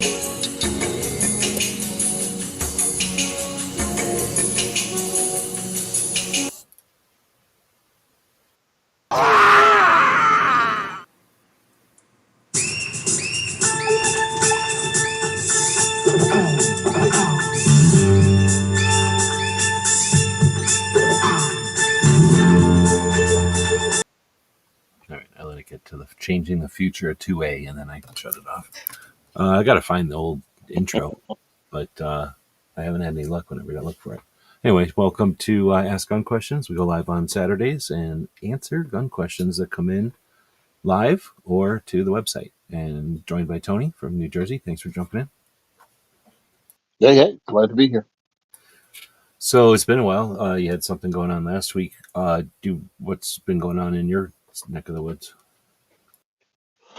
All right, I let it get to the changing the future of 2A, and then I can shut it off. I got to find the old intro, but I haven't had any luck whenever I look for it. Anyway, welcome to Ask Gun Questions. We go live on Saturdays and answer gun questions that come in live or to the website. And joined by Tony from New Jersey. Thanks for jumping in. Yeah, glad to be here. So it's been a while. You had something going on last week. What's been going on in your neck of the woods?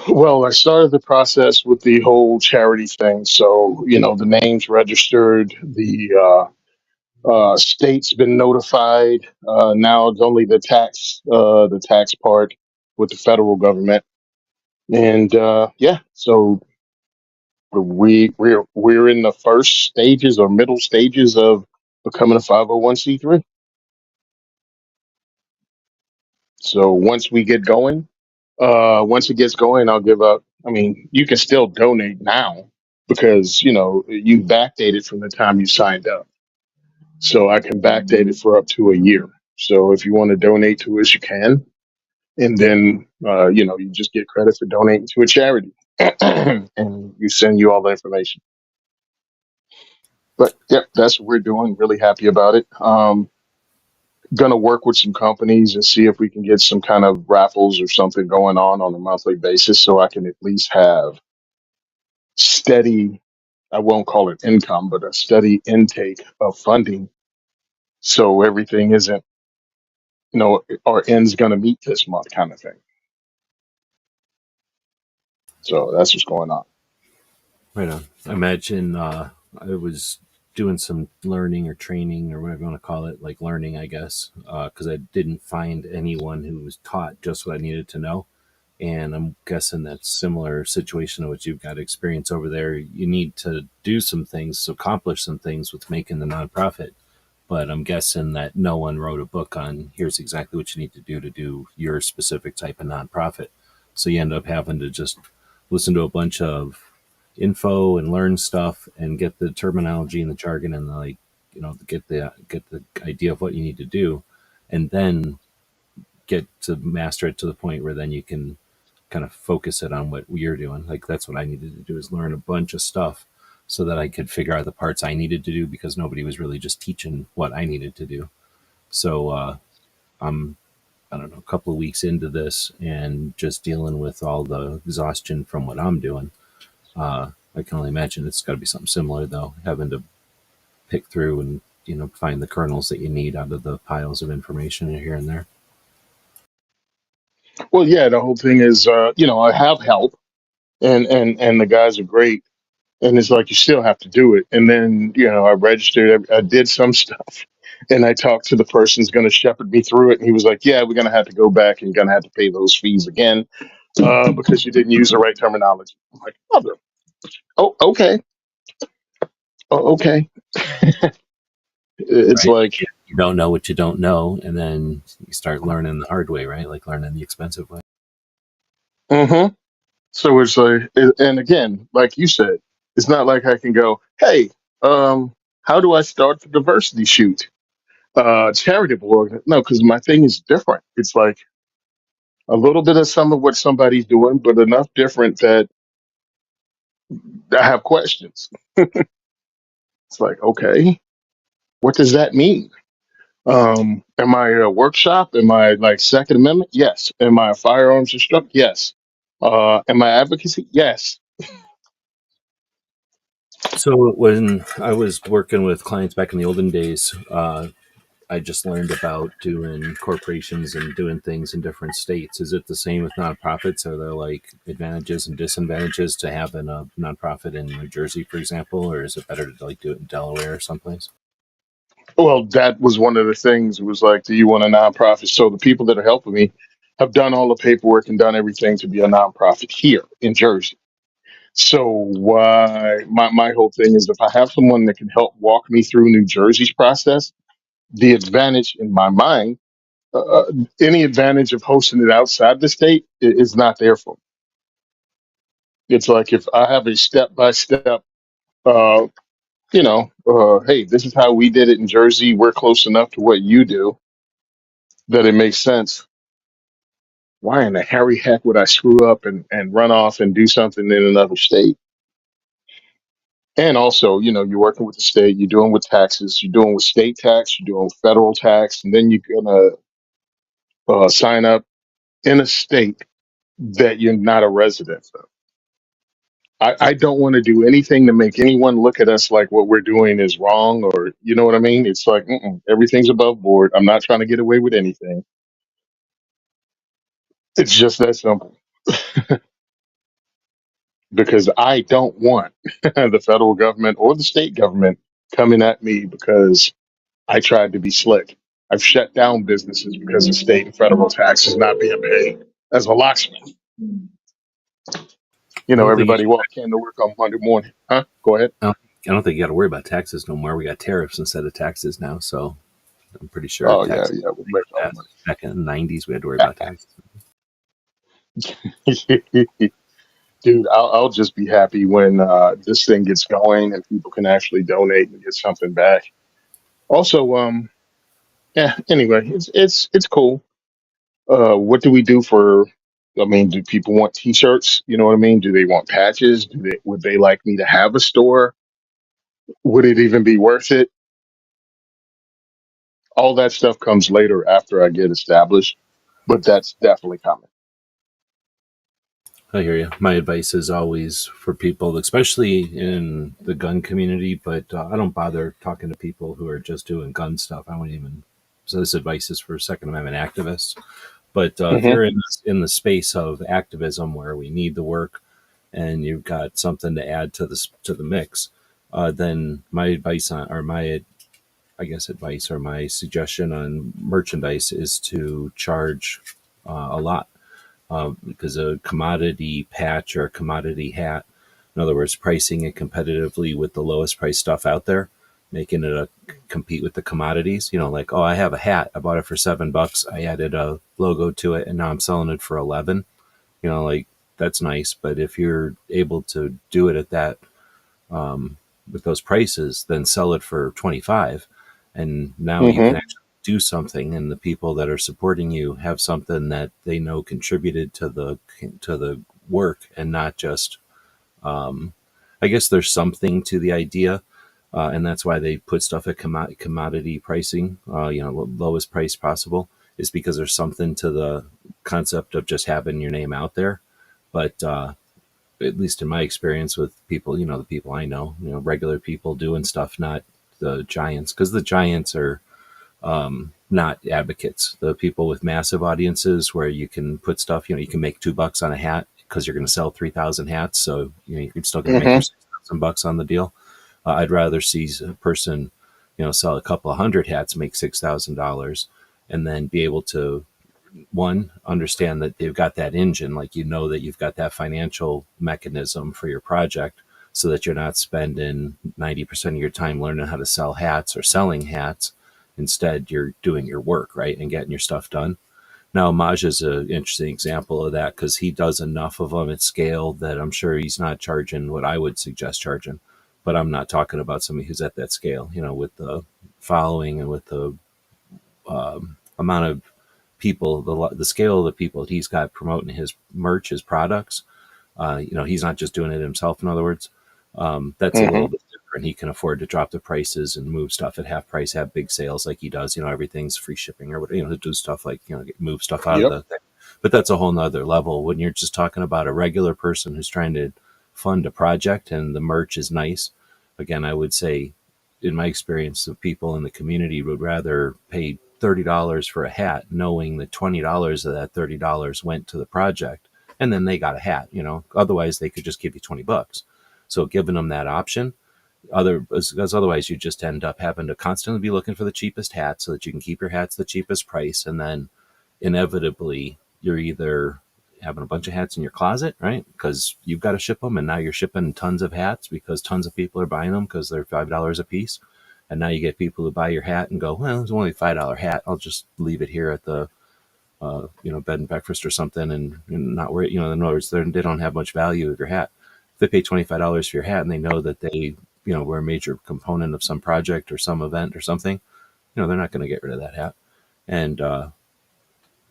Well, I started the process with the whole charity thing. So, the name's registered, the state's been notified. Now it's only the tax part with the federal government. And yeah, so we're in the first stages or middle stages of becoming a 501c3. So once it gets going, I'll give up. I mean, you can still donate now because, you backdated from the time you signed up. So I can backdate it for up to a year. So if you want to donate to us, you can. And then, you just get credit for donating to a charity and you send you all the information. But yeah, that's what we're doing. Really happy about it. Gonna work with some companies and see if we can get some kind of raffles or something going on a monthly basis so I can at least have steady, I won't call it income, but a steady intake of funding. So everything isn't, our end's going to meet this month kind of thing. So that's what's going on. Right on. I imagine I was doing some learning or training or whatever you want to call it, like learning, I guess, because I didn't find anyone who was taught just what I needed to know. And I'm guessing that's similar situation to what you've got experience over there. You need to do some things, accomplish some things with making the nonprofit. But I'm guessing that no one wrote a book on here's exactly what you need to do your specific type of nonprofit. So you end up having to just listen to a bunch of info and learn stuff and get the terminology and the jargon and get the idea of what you need to do, and then get to master it to the point where then you can kind of focus it on what you're doing. Like that's what I needed to do, is learn a bunch of stuff so that I could figure out the parts I needed to do, because nobody was really just teaching what I needed to do. So I'm, I don't know, a couple of weeks into this and just dealing with all the exhaustion from what I'm doing. I can only imagine it's got to be something similar, though, having to pick through and find the kernels that you need out of the piles of information here and there. Well, yeah, the whole thing is, I have help and the guys are great. And it's like you still have to do it. And then, I registered, I did some stuff, and I talked to the person who's going to shepherd me through it. And he was like, "Yeah, we're going to have to go back and going to have to pay those fees again because you didn't use the right terminology." I'm like, "Mother, oh, okay, okay." It's Right. like, You don't know what you don't know, and then you start learning the hard way, right? Like learning the expensive way. mm-hmm. So it's like, and again, like you said, it's not like I can go, "Hey, how do I start the diversity shoot?" Charitable organ. No, because my thing is different. It's like a little bit of some of what somebody's doing, but enough different that I have questions. It's like, okay, what does that mean? Am I a workshop? Am I like Second Amendment? Yes. Am I a firearms instructor? Yes. Am I advocacy? Yes. So when I was working with clients back in the olden days, I just learned about doing corporations and doing things in different states. Is it the same with nonprofits? Are there like advantages and disadvantages to having a nonprofit in New Jersey, for example, or is it better to like do it in Delaware or someplace? Well, that was one of the things. It was like, do you want a nonprofit? So the people that are helping me have done all the paperwork and done everything to be a nonprofit here in Jersey. So why my whole thing is if I have someone that can help walk me through New Jersey's process, the advantage in my mind, any advantage of hosting it outside the state is not there for me. It's like if I have a step by step, hey, this is how we did it in Jersey. We're close enough to what you do that it makes sense. Why in the Harry heck would I screw up and run off and do something in another state? And also, you're working with the state, you're doing with taxes, you're doing with state tax, you're doing with federal tax, and then you're gonna sign up in a state that you're not a resident of. I don't want to do anything to make anyone look at us like what we're doing is wrong, or you know what I mean. It's like everything's above board. I'm not trying to get away with anything. It's just that simple. Because I don't want the federal government or the state government coming at me because I tried to be slick. I've shut down businesses because of state and federal taxes not being paid. As a locksmith, I don't think you, everybody walked in to work on Monday morning. Huh? Go ahead. I don't, I don't think you got to worry about taxes no more. We got tariffs instead of taxes now, so I'm pretty sure Oh yeah, taxes. yeah, we make all Back in the '90s, we had to worry the about taxes. money. Dude, I'll just be happy when this thing gets going and people can actually donate and get something back. Also, yeah. Anyway, it's cool. What do we do for? I mean, do people want T-shirts? You know what I mean? Do they want patches? Would they like me to have a store? Would it even be worth it? All that stuff comes later after I get established, but that's definitely coming. I hear you. My advice is always for people, especially in the gun community, but I don't bother talking to people who are just doing gun stuff. I won't even. So this advice is for Second Amendment activists. But if Hmm. you're in the space of activism where we need the work and you've got something to add to the mix, then my advice on or my I guess advice or my suggestion on merchandise is to charge a lot because a commodity patch or a commodity hat, in other words, pricing it competitively with the lowest price stuff out there, making it compete with the commodities. Like, oh, I have a hat, I bought it for $7, I added a logo to it, and now I'm selling it for 11. Like that's nice, but if you're able to do it at that with those prices, then sell it for 25, and now you Hmm. can actually do something, and the people that are supporting you have something that they know contributed to the work, and not just I guess there's something to the idea, and that's why they put stuff at commodity pricing, lowest price possible, is because there's something to the concept of just having your name out there. But at least in my experience with people, the people I know, regular people doing stuff, not the giants, because the giants are not advocates. The people with massive audiences where you can put stuff, you can make $2 on a hat because you're going to sell 3,000 hats. So, you're still going to make your Hmm. $6,000 on the deal. I'd rather see a person, sell a couple of hundred hats, make $6,000, and then be able to one, understand that they've got that engine, like that you've got that financial mechanism for your project, so that you're not spending 90% of your time learning how to sell hats or selling hats. Instead, you're doing your work, right, and getting your stuff done. Now, Maj is an interesting example of that because he does enough of them at scale that I'm sure he's not charging what I would suggest charging. But I'm not talking about somebody who's at that scale, with the following and with the amount of people, the scale of the people that he's got promoting his merch, his products. He's not just doing it himself. In other words, that's a Hmm. little bit different. He can afford to drop the prices and move stuff at half price, have big sales like he does. Everything's free shipping or whatever. Do stuff like move stuff out of Yep. the thing. But that's a whole nother level when you're just talking about a regular person who's trying to fund a project and the merch is nice. Again, I would say, in my experience, the people in the community would rather pay $30 for a hat, knowing that $20 of that $30 went to the project, and then they got a hat. Otherwise they could just give you $20. So giving them that option, because otherwise you just end up having to constantly be looking for the cheapest hat so that you can keep your hats the cheapest price, and then inevitably you're either having a bunch of hats in your closet, right? Because you've got to ship them, and now you're shipping tons of hats because tons of people are buying them because they're $5 a piece. And now you get people who buy your hat and go, well, it's only a $5 hat. I'll just leave it here at the bed and breakfast or something, and not worry. In other words, they don't have much value of your hat. If they pay $25 for your hat and they know that they were a major component of some project or some event or something, they're not going to get rid of that hat. And I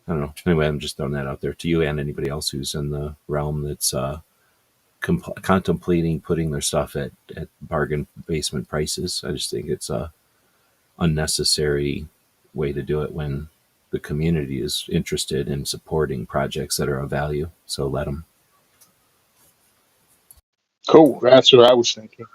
don't know. Anyway, I'm just throwing that out there to you and anybody else who's in the realm that's contemplating putting their stuff at bargain basement prices. I just think it's a unnecessary way to do it when the community is interested in supporting projects that are of value. So let them. Cool. That's what I was thinking.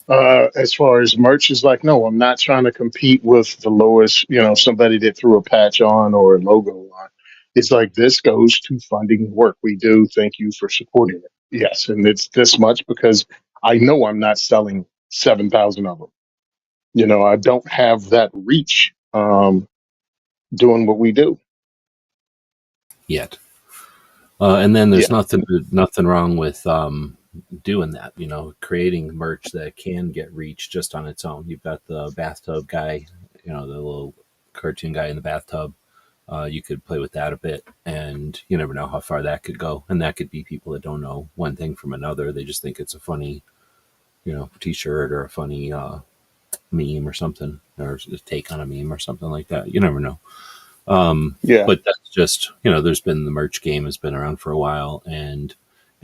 As far as merch is like, no, I'm not trying to compete with the lowest, somebody that threw a patch on or a logo on. It's like this goes to funding work we do. Thank you for supporting it. Yes, and it's this much because I know I'm not selling 7,000 of them. I don't have that reach doing what we do Yet. And then there's yet. nothing wrong with doing that. Creating merch that can get reach just on its own. You've got the bathtub guy, the little cartoon guy in the bathtub. You could play with that a bit, and you never know how far that could go. And that could be people that don't know one thing from another. They just think it's a funny, T-shirt or a funny meme or something, or a take on a meme or something like that. You never know. Yeah. But that's just, there's been the merch game has been around for a while. And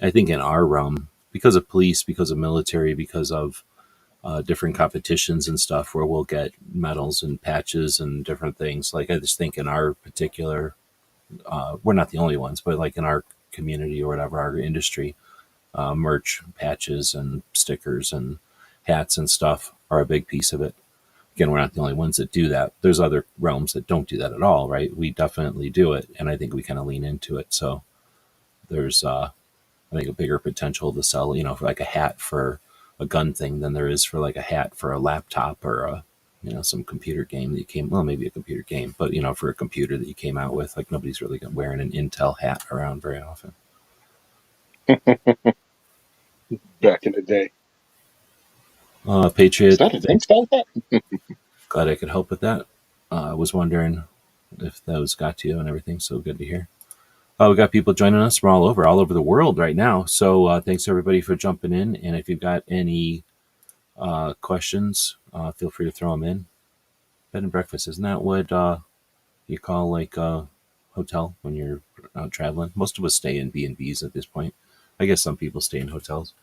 I think in our realm, because of police, because of military, because of different competitions and stuff where we'll get medals and patches and different things. Like I just think in our particular, we're not the only ones, but like in our community or whatever, our industry, merch, patches and stickers and hats and stuff are a big piece of it. Again, we're not the only ones that do that. There's other realms that don't do that at all, right? We definitely do it, and I think we kind of lean into it. So there's, I think, a bigger potential to sell, for like a hat for a gun thing than there is for like a hat for a laptop or some computer game that you maybe a computer game, but for a computer that you came out with, like nobody's really wearing an Intel hat around very often. Back in the day. Is Patriot, that an Intel hat? glad I could help with that. I was wondering if those got to you and everything. So good to hear. We got people joining us from all over the world right now. So thanks everybody for jumping in. And if you've got any questions, feel free to throw them in. Bed and breakfast, isn't that what you call like a hotel when you're out traveling? Most of us stay in B&Bs at this point. I guess some people stay in hotels,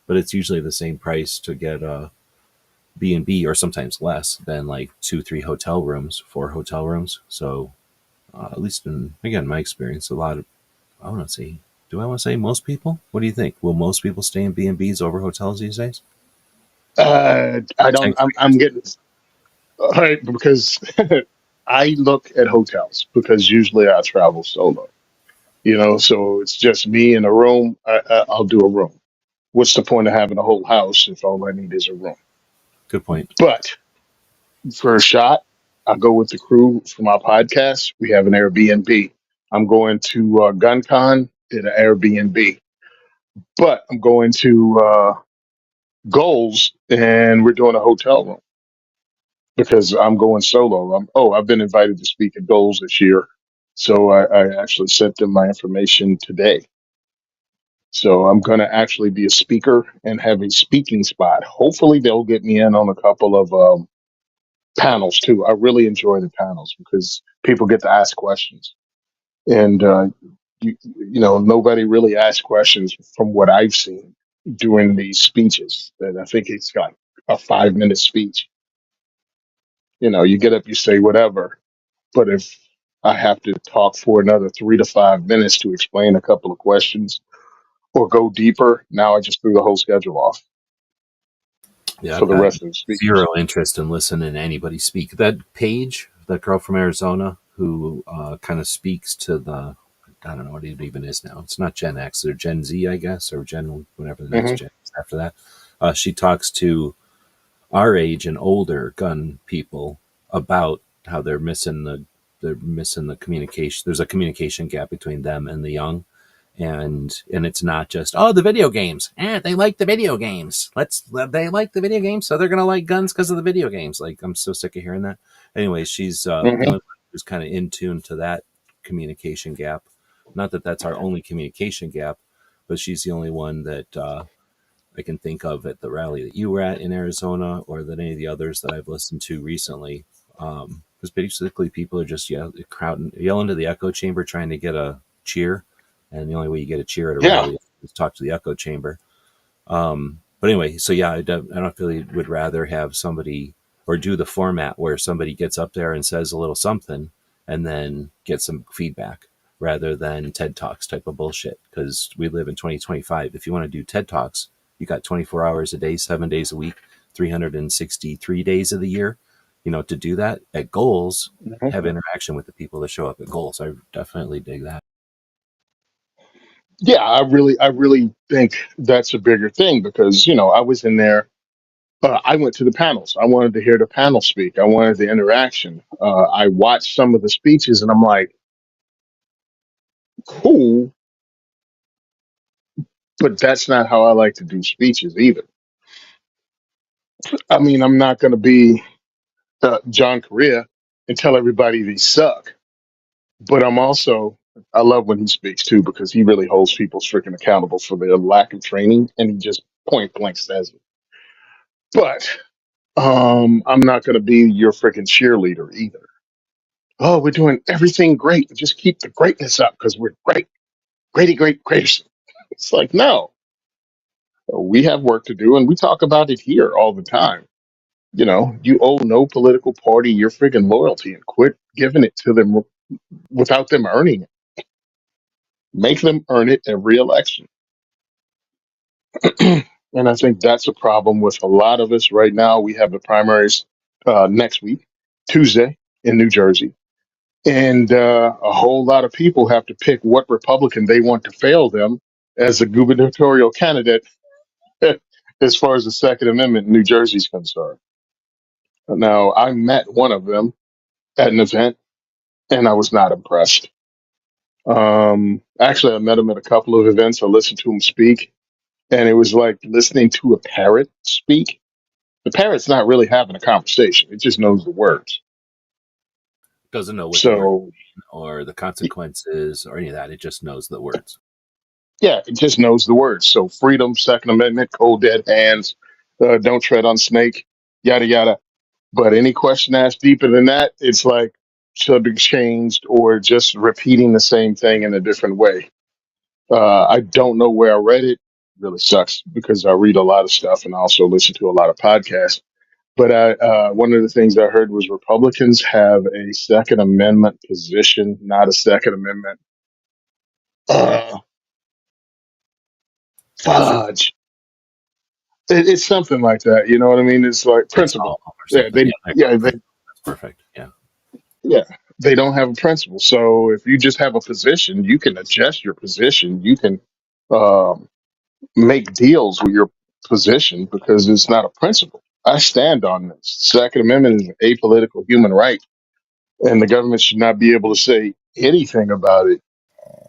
but it's usually the same price to get a B&B or sometimes less than like 2-3 hotel rooms, 4 hotel rooms. So at least in, again, my experience, a lot of, I want to say, do I want to say most people? What do you think? Will most people stay in B&Bs over hotels these days? I don't. Potentially, I'm getting all right because I look at hotels because usually I travel solo. So it's just me in a room. I'll do a room. What's the point of having a whole house if all I need is a room? good point. But for a shot, I go with the crew for my podcast. We have an Airbnb. I'm going to GunCon, did an Airbnb. But I'm going to Goals, and we're doing a hotel room because I'm going solo. I've been invited to speak at Goals this year, so I actually sent them my information today. So I'm going to actually be a speaker and have a speaking spot. Hopefully, they'll get me in on a couple of panels too. I really enjoy the panels because people get to ask questions, and nobody really asks questions from what I've seen during these speeches. And I think it's got a 5-minute speech. You get up, you say whatever, but if I have to talk for another 3 to 5 minutes to explain a couple of questions or go deeper, now I just threw the whole schedule off Yeah, for I've the got rest of the speakers. zero interest in listening to anybody speak. That Paige, that girl from Arizona who kind of speaks to the, I don't know what it even is now. It's not Gen X or Gen Z, I guess, or Gen, whatever the next Hmm. gen is after that. She talks to our age and older gun people about how they're missing the communication. There's a communication gap between them and the young, And it's not just, oh, the video games, they like the video games, they like the video games, so they're gonna like guns because of the video games. Like, I'm so sick of hearing that. Anyway, she's the Hmm. only one who's kind of in tune to that communication gap. Not that that's our only communication gap, but she's the only one that I can think of at the rally that you were at in Arizona, or that any of the others that I've listened to recently. Because basically people are just crowding, yelling to the echo chamber, trying to get a cheer, and the only way you get a cheer at a Yeah. rally is talk to the echo chamber. But anyway, so yeah, I don't feel you would rather have somebody, or do the format where somebody gets up there and says a little something and then get some feedback, rather than TED Talks type of bullshit. Because we live in 2025. If you want to do TED Talks, you got 24 hours a day, 7 days a week, 363 days of the year. To do that at goals, Mhm. have interaction with the people that show up at goals. I definitely dig that. Yeah, I really think that's a bigger thing because I was in there. I went to the panels. I wanted to hear the panel speak. I wanted the interaction. I watched some of the speeches, and I'm like, cool, but that's not how I like to do speeches either. I mean, I'm not going to be John Correa and tell everybody they suck, but I love when he speaks too because he really holds people freaking accountable for their lack of training, and he just point blank says it. But I'm not going to be your freaking cheerleader either. Oh, we're doing everything great. Just keep the greatness up because we're great, greatest. It's like, no, we have work to do, and we talk about it here all the time. You owe no political party your freaking loyalty, and quit giving it to them without them earning it. Make them earn it every election. And I think that's a problem with a lot of us right now. We have the primaries next week, Tuesday, in New Jersey. And a whole lot of people have to pick what Republican they want to fail them as a gubernatorial candidate as far as the Second Amendment in New Jersey is concerned. Now, I met one of them at an event, and I was not impressed. Actually, I met him at a couple of events. I listened to him speak, and it was like listening to a parrot speak. The parrot's not really having a conversation; it just knows the words. Doesn't know what the word So, or the consequences or any of that. It just knows the words. yeah, it just knows the words. So, freedom, Second Amendment, cold dead hands, don't tread on snake, yada yada. But any question asked deeper than that, it's like should be changed or just repeating the same thing in a different way. I don't know where I read it. Really sucks because I read a lot of stuff and I also listen to a lot of podcasts. But one of the things I heard was Republicans have a Second Amendment position, not a Second Amendment. Uh, Policy fudge. It's something like that. You know what I mean? It's like principle principle. or Yeah, something. Yeah, there you go. they, That's perfect. Yeah. yeah, they don't have a principle. So if you just have a position, you can adjust your position. You can um, make deals with your position because it's not a principle. I stand on this. Second Amendment is an apolitical human right, and the government should not be able to say anything about it.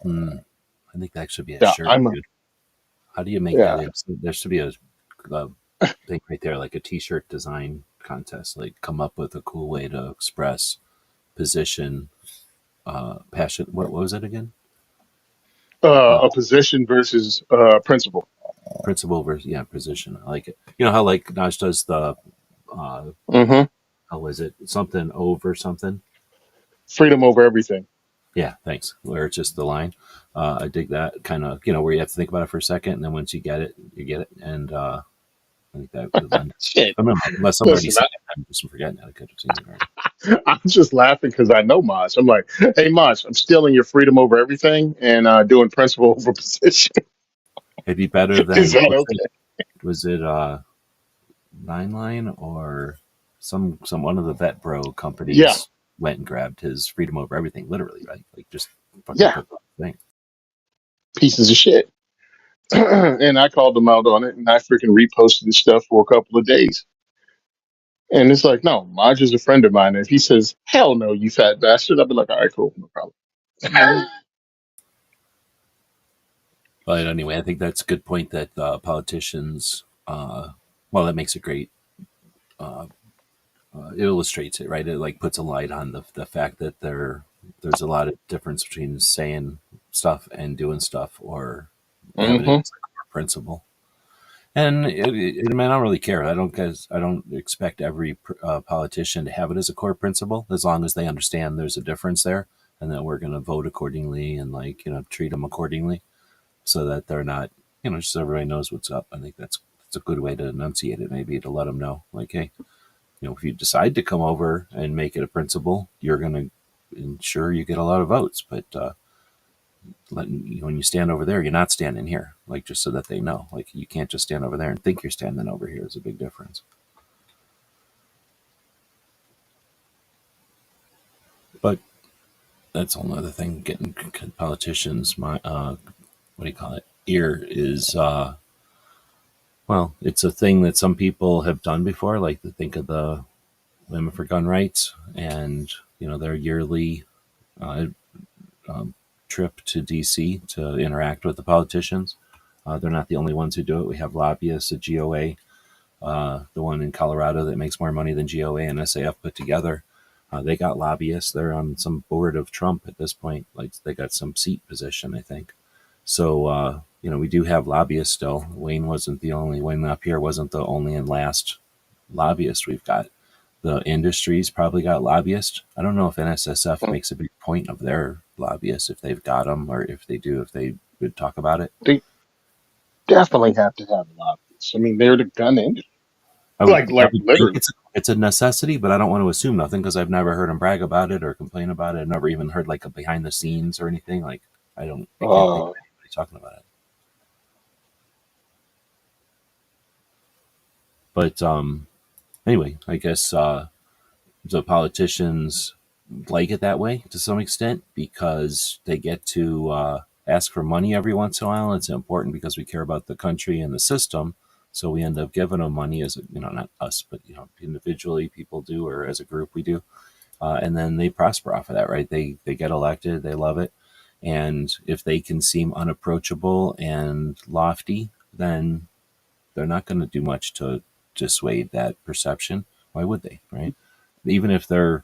Hmm. I think that should be a Yeah, shirt, dude. How do you make that? yeah. There should be a thing right there, like a T-shirt design contest. Like, come up with a cool way to express position, passion. What was it again? Uh, A position versus principle. Principle versus, yeah, position. I like it. You know how like Naj does the uh, Hmm. how is it, something over something? Freedom over everything. Yeah, thanks. Where it's just the line. I dig that kind of, where you have to think about it for a second, and then once you get it, you get it. And I think that would lend. Shit. I remember, unless I'm already Listen, saying it, I'm just forgetting it. I could have seen it already. I'm just laughing because I know Maj. I'm like, hey, Maj, I'm stealing your freedom over everything and doing principle over position. It'd be better Is than, that what was it? okay? Was it Nine Line, or some one of the vet bro Yeah, companies went and grabbed his freedom over everything, literally, right? Like, just fucking yeah, took the thing. pieces of shit. And I called them out on it, and I freaking reposted this stuff for a couple of days. And it's like, no, Maj is a friend of mine. And if he says, hell no, you fat bastard, I'll be like, all right, cool, no problem. But anyway, I think that's a good point that politicians, well, that makes a great, it illustrates it, right? It like puts a light on the fact that there's a lot of difference between saying stuff and doing stuff, or having it Hmm. as a core principle. And I mean, I don't really care. I don't expect every politician to have it as a core principle, as long as they understand there's a difference there, and that we're going to vote accordingly and like treat them accordingly, so that they're not just so everybody knows what's up. I think that's a good way to enunciate it. Maybe to let them know, like, hey, if you decide to come over and make it a principle, you're going to ensure you get a lot of votes. But when you stand over there, you're not standing here. Like, just so that they know, like, you can't just stand over there and think you're standing over here. Is a big difference. But that's a whole other thing. Getting politicians, what do you call it? Ear is well, it's a thing that some people have done before. Like, to think of the Women for Gun Rights, and their yearly uh, um, trip to DC to interact with the politicians. They're not the only ones who do it. We have lobbyists at GOA, the one in Colorado that makes more money than GOA and SAF put together. They got lobbyists. They're on some board of Trump at this point. Like, they got some seat position, I think. So, we do have lobbyists still. Wayne up here wasn't the only and last lobbyist we've got. The industry's probably got lobbyists. I don't know if NSSF makes a big point of their lobbyists, if they've got them, or if they do, if they would talk about it. They definitely have to have lobbyists. I mean, they're the gun industry, I like would think literally. it's a necessity, but I don't want to assume nothing because I've never heard them brag about it or complain about it. I've never even heard like a behind the scenes or anything. Like, I can't think Uh, of anybody talking about it. But anyway, I guess the politicians like it that way to some extent because they get to ask for money every once in a while. It's important because we care about the country and the system. So we end up giving them money as not us, but individually people do, or as a group we do, and then they prosper off of that, right? They get elected, they love it, and if they can seem unapproachable and lofty, then they're not going to do much to dissuade that perception. Why would they, right? Even if they're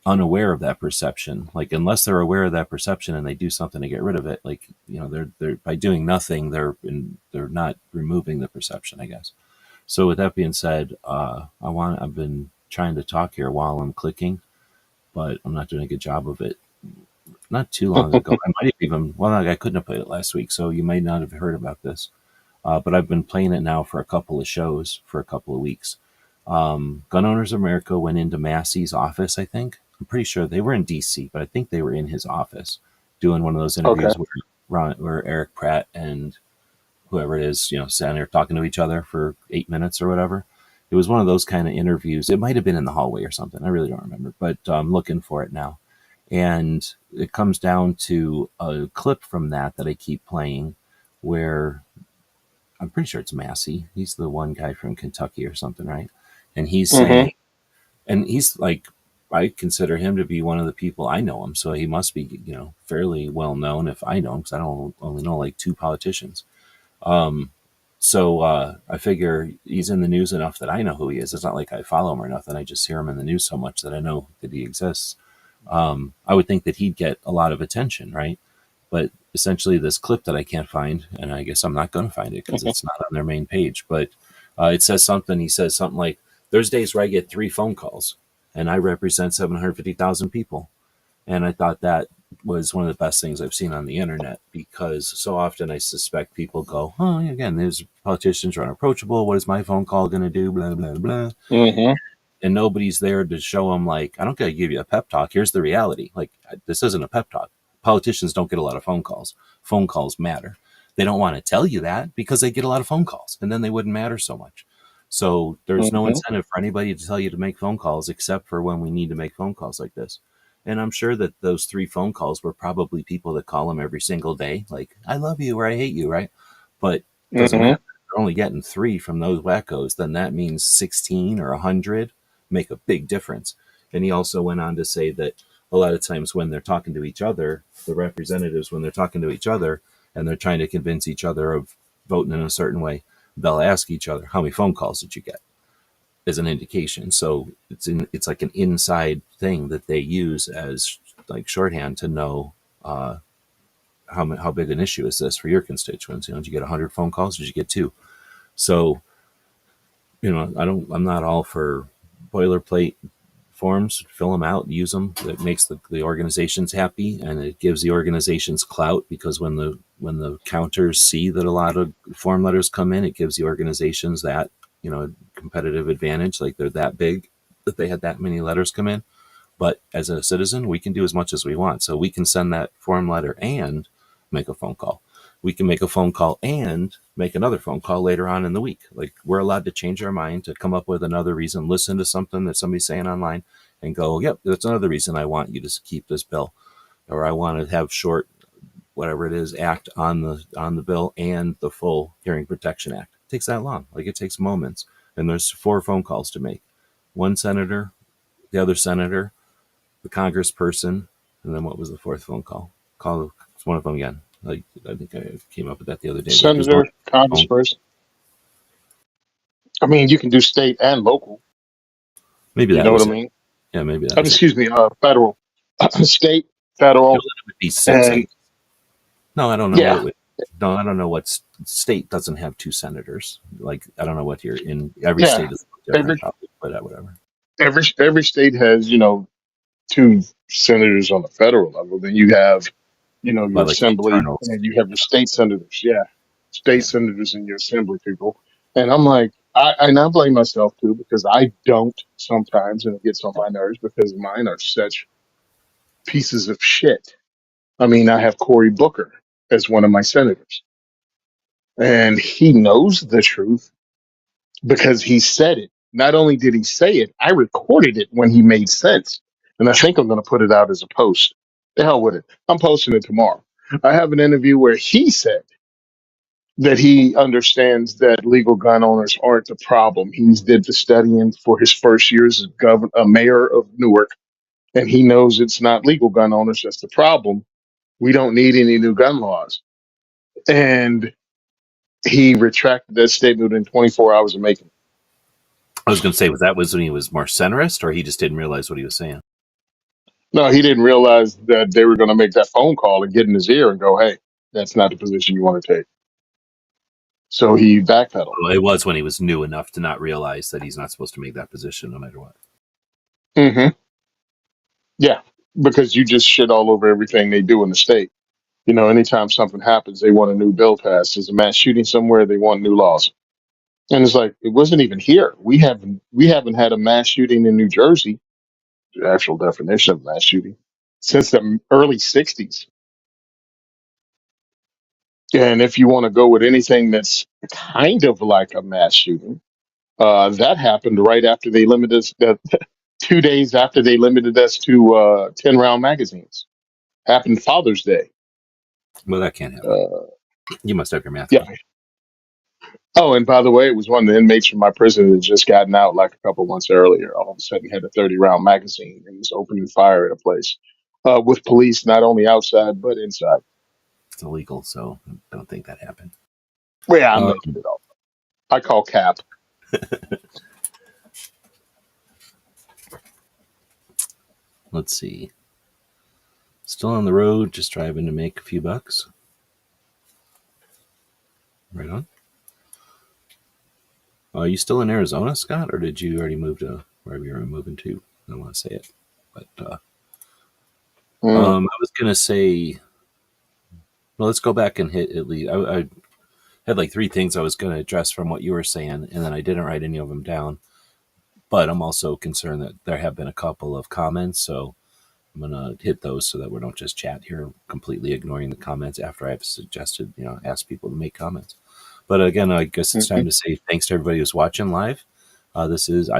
unaware of that perception, like, unless they're aware of that perception and they do something to get rid of it, like, they're by doing nothing, they're not removing the perception, I guess. So with that being said, I've been trying to talk here while I'm clicking, but I'm not doing a good job of it. Not too long ago, I might have even, well, I couldn't have played it last week, so you might not have heard about this. But I've been playing it now for a couple of shows for a couple of weeks. Gun Owners of America went into Massey's office, I think. I'm pretty sure they were in DC, but I think they were in his office doing one of those okay. interviews where Eric Pratt and whoever it is, sitting there talking to each other for 8 minutes or whatever. It was one of those kind of interviews. It might have been in the hallway or something. I really don't remember, but I'm looking for it now. And it comes down to a clip from that I keep playing where I'm pretty sure it's Massey. He's the one guy from Kentucky or something, right? And he's Hmm. saying, and he's like, I consider him to be one of the people. I know him, so he must be, fairly well known if I know him, because I don't only know like two politicians. So I figure he's in the news enough that I know who he is. It's not like I follow him or nothing. I just hear him in the news so much that I know that he exists. I would think that he'd get a lot of attention, right? But essentially, this clip that I can't find, and I guess I'm not going to find it because it's not on their main page, but it says something. He says something like, "There's days where I get 3 phone calls, and I represent 750,000 people." And I thought that was one of the best things I've seen on the internet, because so often I suspect people go, "Oh, again, these politicians are unapproachable. What is my phone call going to do?" Blah blah blah, Hmm. and nobody's there to show them, like, I don't gotta give you a pep talk. Here's the reality. Like, this isn't a pep talk. Politicians don't get a lot of phone calls. Phone calls matter. They don't want to tell you that because they get a lot of phone calls, and then they wouldn't matter so much. So there's no Hmm. incentive for anybody to tell you to make phone calls, except for when we need to make phone calls like this. And I'm sure that those 3 phone calls were probably people that call them every single day, like, I love you or I hate you, right? But it doesn't Hmm. matter. They're only getting 3 from those wackos. Then that means 16 or 100 make a big difference. And he also went on to say that a lot of times when they're talking to each other, the representatives, when they're talking to each other, and they're trying to convince each other of voting in a certain way, they'll ask each other, how many phone calls did you get, as an indication. So it's like an inside thing that they use as like shorthand to know how big an issue is this for your constituents. Did you get 100 phone calls? Did you get two? So I'm not all for boilerplate forms. Fill them out, use them. It makes the organizations happy, and it gives the organizations clout, because when the counters see that a lot of form letters come in, it gives the organizations that competitive advantage, like they're that big that they had that many letters come in. But as a citizen, we can do as much as we want. So we can send that form letter and make a phone call. We can make a phone call and make another phone call later on in the week. Like, we're allowed to change our mind, to come up with another reason, listen to something that somebody's saying online and go, yep, that's another reason I want you to keep this bill. Or I want to have short, whatever it is, act on the bill and the full Hearing Protection Act. It takes that long. Like, it takes moments. And there's 4 phone calls to make. One senator, the other senator, the congressperson, and then what was the 4th phone call? Call one of them again. Like, I think I came up with that the other day. There's Senator, congressperson. I mean, you can do state and local. Maybe You that know what I was it. mean? Yeah, maybe that was it. Excuse me, federal, state, You know, federal, it would be 6, and 8. No, I don't know what yeah, it would. No, I don't know what state doesn't have 2 senators. Like, I don't know what you're in. Every yeah. state is different, Every probably, but whatever. every state has, 2 senators on the federal level. Then you have, your But like assembly, internals. and you have your state senators. Yeah, state Yeah. senators and your assembly people. And I'm like, and I blame myself too, because I don't sometimes, and it gets on my nerves because mine are such pieces of shit. I mean, I have Cory Booker as one of my senators, and he knows the truth because he said it. Not only did he say it, I recorded it when he made sense. And I think I'm going to put it out as a post. The hell with it. I'm posting it tomorrow. I have an interview where he said that he understands that legal gun owners aren't the problem. He's did the studying for his first year as mayor of Newark, and he knows it's not legal gun owners that's the problem. We don't need any new gun laws. And he retracted that statement within 24 hours of making it. I was going to say, was when he was more centrist, or he just didn't realize what he was saying? No, he didn't realize that they were going to make that phone call and get in his ear and go, "Hey, that's not the position you want to take." So he backpedaled. Well, it was when he was new enough to not realize that he's not supposed to make that position no matter what. Hmm. Yeah, because you just shit all over everything they do in the state. Anytime something happens, they want a new bill passed. There's a mass shooting somewhere, they want new laws. And it's like, it wasn't even here. We haven't had a mass shooting in New Jersey, the actual definition of mass shooting, since the early '60s. And if you want to go with anything that's kind of like a mass shooting, that happened right after they limited us, 2 days after they limited us to 10-round magazines. Happened Father's Day. Well, that can't happen. Uh, You must have your math yeah. wrong. Oh, and by the way, it was one of the inmates from my prison that had just gotten out like a couple months earlier. All of a sudden, had a 30-round magazine and was opening fire at a place with police not only outside but inside. It's illegal, so I don't think that happened. Well, yeah, I'm Um, making it up. I call cap. let's see. Still on the road, just driving to make a few bucks. Right on. Are you still in Arizona, Scott, or did you already move to wherever you're moving to? I don't want to say it, but Mm. I was gonna say, well, let's go back and hit at least. I had like 3 things I was gonna address from what you were saying, and then I didn't write any of them down. But I'm also concerned that there have been a couple of comments, so I'm gonna hit those so that we don't just chat here, completely ignoring the comments after I've suggested, ask people to make comments. But again, I guess it's time Mhm. to say thanks to everybody who's watching live. I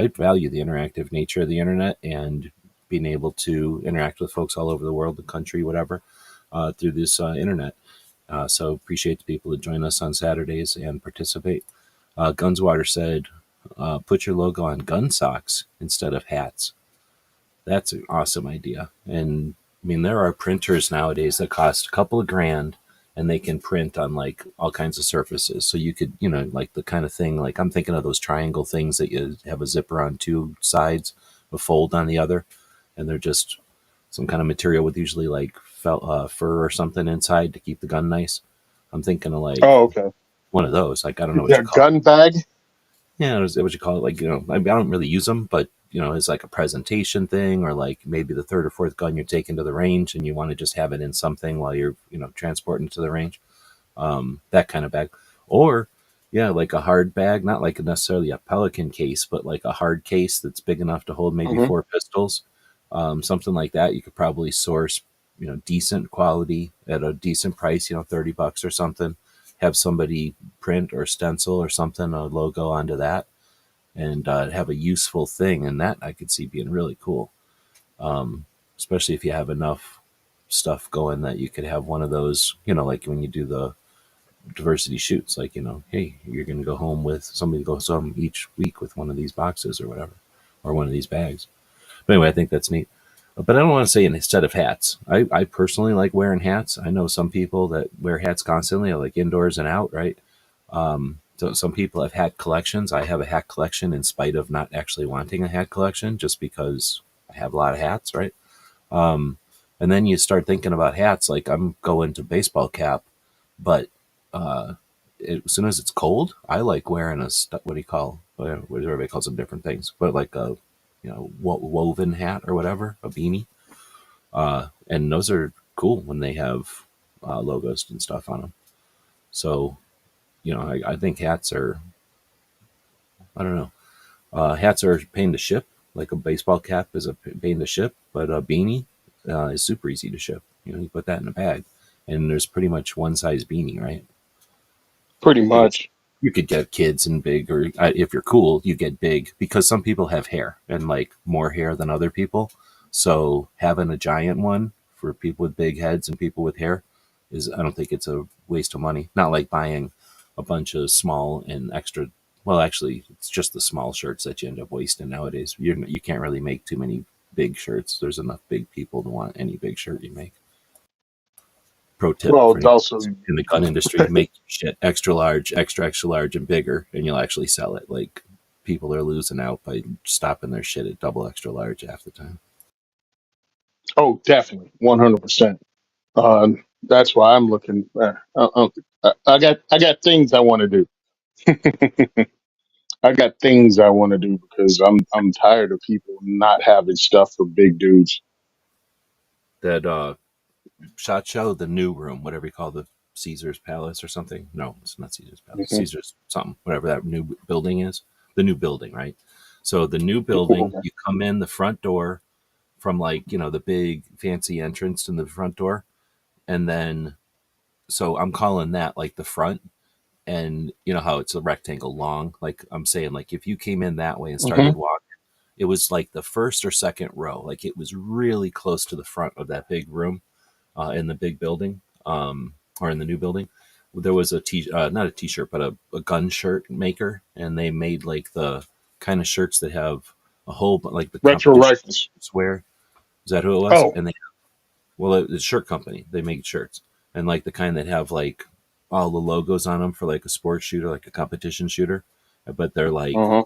value the interactive nature of the internet and being able to interact with folks all over the world, the country, whatever, through this internet. So appreciate the people that join us on Saturdays and participate. Gunswater said, put your logo on gun socks instead of hats. That's an awesome idea. And I mean, there are printers nowadays that cost a couple of grand, and they can print on like all kinds of surfaces. So you could, you know, like the kind of thing, like I'm thinking of those triangle things that you have a zipper on two sides, a fold on the other, and they're just some kind of material with usually like fur or something inside to keep the gun nice. I'm thinking of like Oh, okay. one of those. Like I don't know what Yeah, you call it. gun bag. Yeah, what you call it. Like, you know, I don't really use them, but you know, it's like a presentation thing, or like maybe the third or fourth gun you're taking to the range, and you want to just have it in something while you're, you know, transporting to the range. That kind of bag, or yeah, like a hard bag, not like necessarily a Pelican case, but like a hard case that's big enough to hold maybe Hmm. four pistols, something like that. You could probably source, you know, decent quality at a decent price, you know, $30 or something. Have somebody print or stencil or something, a logo onto that, and have a useful thing. And that I could see being really cool, especially if you have enough stuff going that you could have one of those, you know, like when you do the diversity shoots, like, you know, hey, you're going to go home with somebody goes home each week with one of these boxes or whatever, or one of these bags. But anyway, I think that's neat. But I don't want to say instead of hats. I personally like wearing hats. I know some people that wear hats constantly, like indoors and out, right? So some people have hat collections. I have a hat collection in spite of not actually wanting a hat collection, just because I have a lot of hats, right? Um, and then you start thinking about hats, like I'm going to baseball cap, but uh, as soon as it's cold, I like wearing what do you call, what everybody calls them different things, but like a, you know, woven hat or whatever, a beanie. And those are cool when they have logos and stuff on them. So, you know, I think hats are, I don't know, hats are a pain to ship. Like a baseball cap is a pain to ship, but a beanie is super easy to ship. You know, you put that in a bag, and there's pretty much one size beanie, right? Pretty I guess much. you could get kids and big, or if you're cool, you get big, because some people have hair and like more hair than other people. So having a giant one for people with big heads and people with hair is, I don't think it's a waste of money. Not like buying a bunch of small and extra. Well, actually, it's just the small shirts that you end up wasting nowadays. You can't really make too many big shirts. There's enough big people to want any big shirt you make. Pro tip Well, for it's anybody also in the gun industry: make shit extra large, extra large, and bigger, and you'll actually sell it. Like, people are losing out by stopping their shit at double extra large half the time. oh, definitely 100%. That's why I'm looking. I got things I want to do. I got things I want to do because I'm tired of people not having stuff for big dudes. That shot show, the new room, whatever you call the Caesar's Palace or something. No, it's not Caesar's Palace. Hmm. Caesar's something, whatever that new building is. The new building, right? So the new building, you come in the front door from, like, you know, the big fancy entrance to the front door, and then, so I'm calling that like the front. And you know how it's a rectangle long, like I'm saying, like if you came in that way and Hmm. started walking, it was like the first or second row, like it was really close to the front of that big room, in the big building, or in the new building. There was not a t-shirt, but a gun shirt maker, and they made like the kind of shirts that have a whole, like the Retro competition rifles. wear. Is that who it was? Oh. And they, well, it's a shirt company. They make shirts, and like the kind that have like all the logos on them for like a sports shooter, like a competition shooter, but they're like Uh-huh.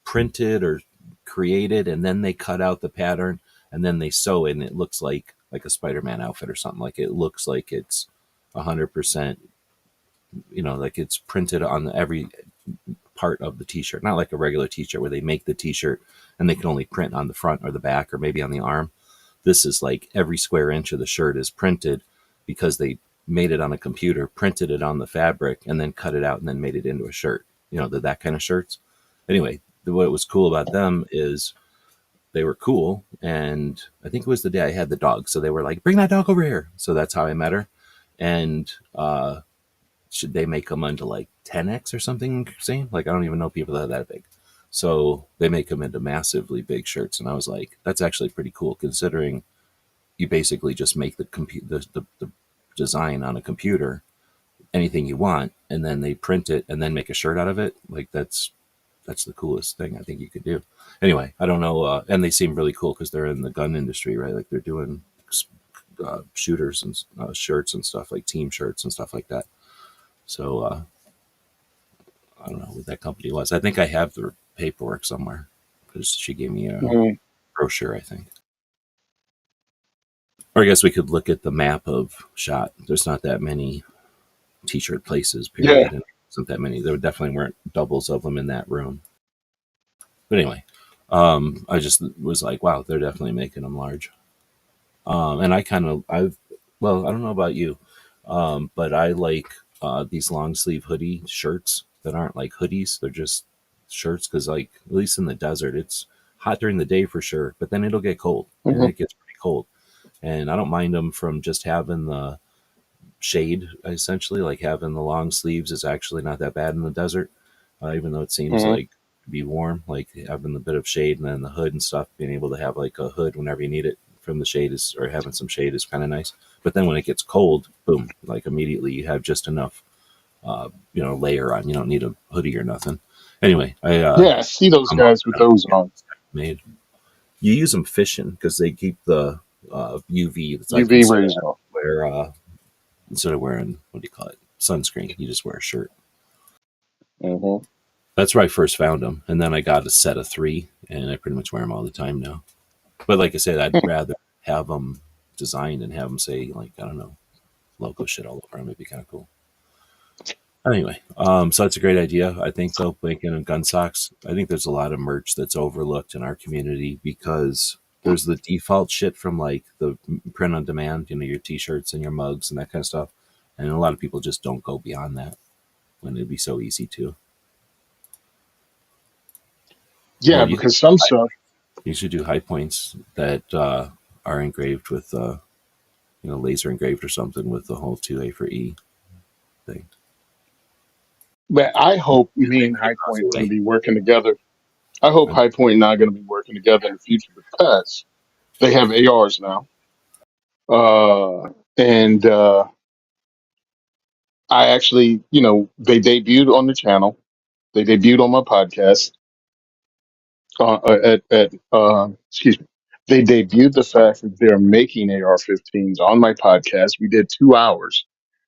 printed or created, and then they cut out the pattern, and then they sew it, and it looks like a Spider-Man outfit or something. Like it looks like it's 100%, you know, like it's printed on every part of the t-shirt, not like a regular t-shirt where they make the t-shirt and they can only print on the front or the back or maybe on the arm. This is like every square inch of the shirt is printed, because they made it on a computer, printed it on the fabric, and then cut it out and then made it into a shirt. You know, that kind of shirts. Anyway, what was cool about them is they were cool, and I think it was the day I had the dog, so they were like, "Bring that dog over here." So that's how I met her, and should they make them into like 10x or something? Same, like I don't even know people that are that big. So they make them into massively big shirts, and I was like, that's actually pretty cool, considering you basically just make the design on a computer, anything you want, and then they print it and then make a shirt out of it. Like that's the coolest thing I think you could do. Anyway, I don't know, and they seem really cool because they're in the gun industry, right? Like they're doing shooters and shirts and stuff, like team shirts and stuff like that. So I don't know what that company was. I think I have their paperwork somewhere because she gave me a Mm, brochure, I think. Or I guess we could look at the map of Shot. There's not that many t-shirt places, yeah. period. And isn't that many. There definitely weren't doubles of them in that room. But anyway, I just was like, wow, they're definitely making them large. And well, I don't know about you, but I like these long sleeve hoodie shirts that aren't like hoodies. They're just shirts because, like, at least in the desert, it's hot during the day for sure, but then it'll get cold and Hmm. it gets pretty cold. And I don't mind them from just having the shade, essentially, like having the long sleeves is actually not that bad in the desert, even though it seems Hmm. like be warm, like having a bit of shade and then the hood and stuff, being able to have like a hood whenever you need it from the shade is, or having some shade is kind of nice. But then when it gets cold, boom, like immediately you have just enough, layer on. You don't need a hoodie or nothing. Anyway, Yeah, I see those I'm all guys with set up those to get on. made. You use them fishing because they keep the UV. It's like UV rays on. instead of wearing, what do you call it, sunscreen, you just wear a shirt. Hmm. That's where I first found them, and then I got a set of three, and I pretty much wear them all the time now. But like I said, I'd rather have them designed and have them say, like, I don't know, logo shit all over them. It'd be kind of cool. Anyway, so that's a great idea. I think though, blanket and gun socks. I think there's a lot of merch that's overlooked in our community because there's the default shit from like the print on demand, your t-shirts and your mugs and that kind of stuff, and a lot of people just don't go beyond that when it'd be so easy to. Yeah, Or you because some stuff. you should do high points that are engraved with laser engraved or something with the whole 2A for E thing. But I hope me and Make High those Point going to away. be working together. I hope High Point and I going to be working together in the future because they have ARs now. And I actually, they debuted on the channel. They debuted on my podcast. Excuse me. They debuted the fact that they're making AR-15s on my podcast. We did 2 hours.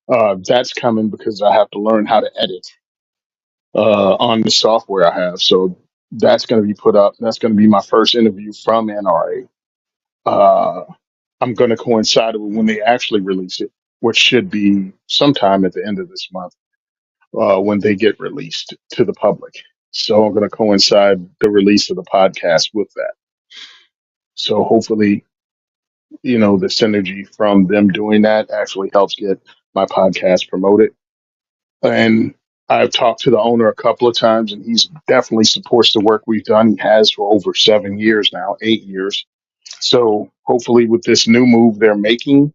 That's coming because I have to learn how to edit on the software I have. So that's going to be put up. That's going to be my first interview from NRA. I'm going to coincide with when they actually release it, which should be sometime at the end of this month when they get released to the public. So I'm going to coincide the release of the podcast with that. So hopefully, the synergy from them doing that actually helps get my podcast promoted. And I've talked to the owner a couple of times, and he's definitely supports the work we've done. He has for over 7 years now, 8 years. So hopefully, with this new move they're making,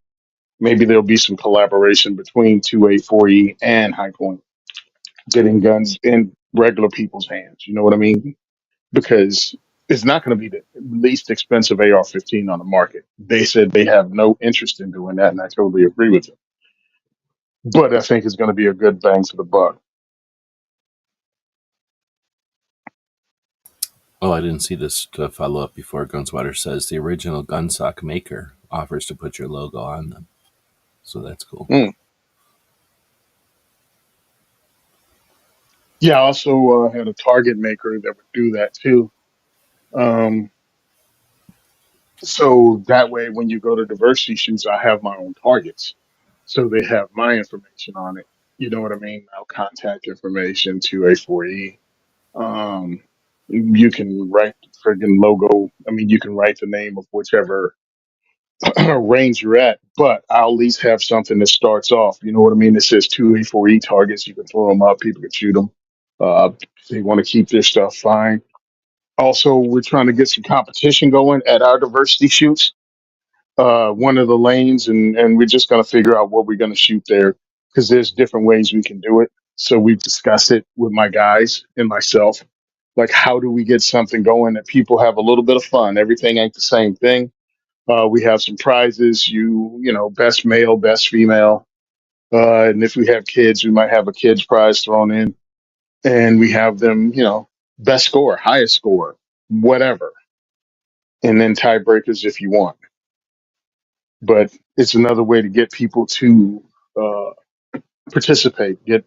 maybe there'll be some collaboration between 2A4E and High Point, getting guns in regular people's hands. You know what I mean? Because it's not going to be the least expensive AR-15 on the market. They said they have no interest in doing that, and I totally agree with them. But I think it's going to be a good bang for the buck. Oh, I didn't see this to follow up before. Gunswatter says the original gun sock maker offers to put your logo on them. So that's cool. Mm. Yeah, I also had a target maker that would do that too. Um, so that way, when you go to diversity shoots, I have my own targets. So they have my information on it. You know what I mean? Now contact information to A4E. You can write the friggin' logo. I mean, you can write the name of whichever range you're at, but I'll at least have something that starts off. You know what I mean? It says 2A4E targets. You can throw them up. People can shoot them. If they want to keep their stuff, fine. Also, we're trying to get some competition going at our diversity shoots. One of the lanes, and we're just going to figure out what we're going to shoot there because there's different ways we can do it. So we've discussed it with my guys and myself. Like, how do we get something going that people have a little bit of fun? Everything ain't the same thing. We have some prizes. Best male, best female, and if we have kids, we might have a kids prize thrown in, and we have them, best score, highest score, whatever, and then tiebreakers if you want. but it's another way to get people to uh, participate, get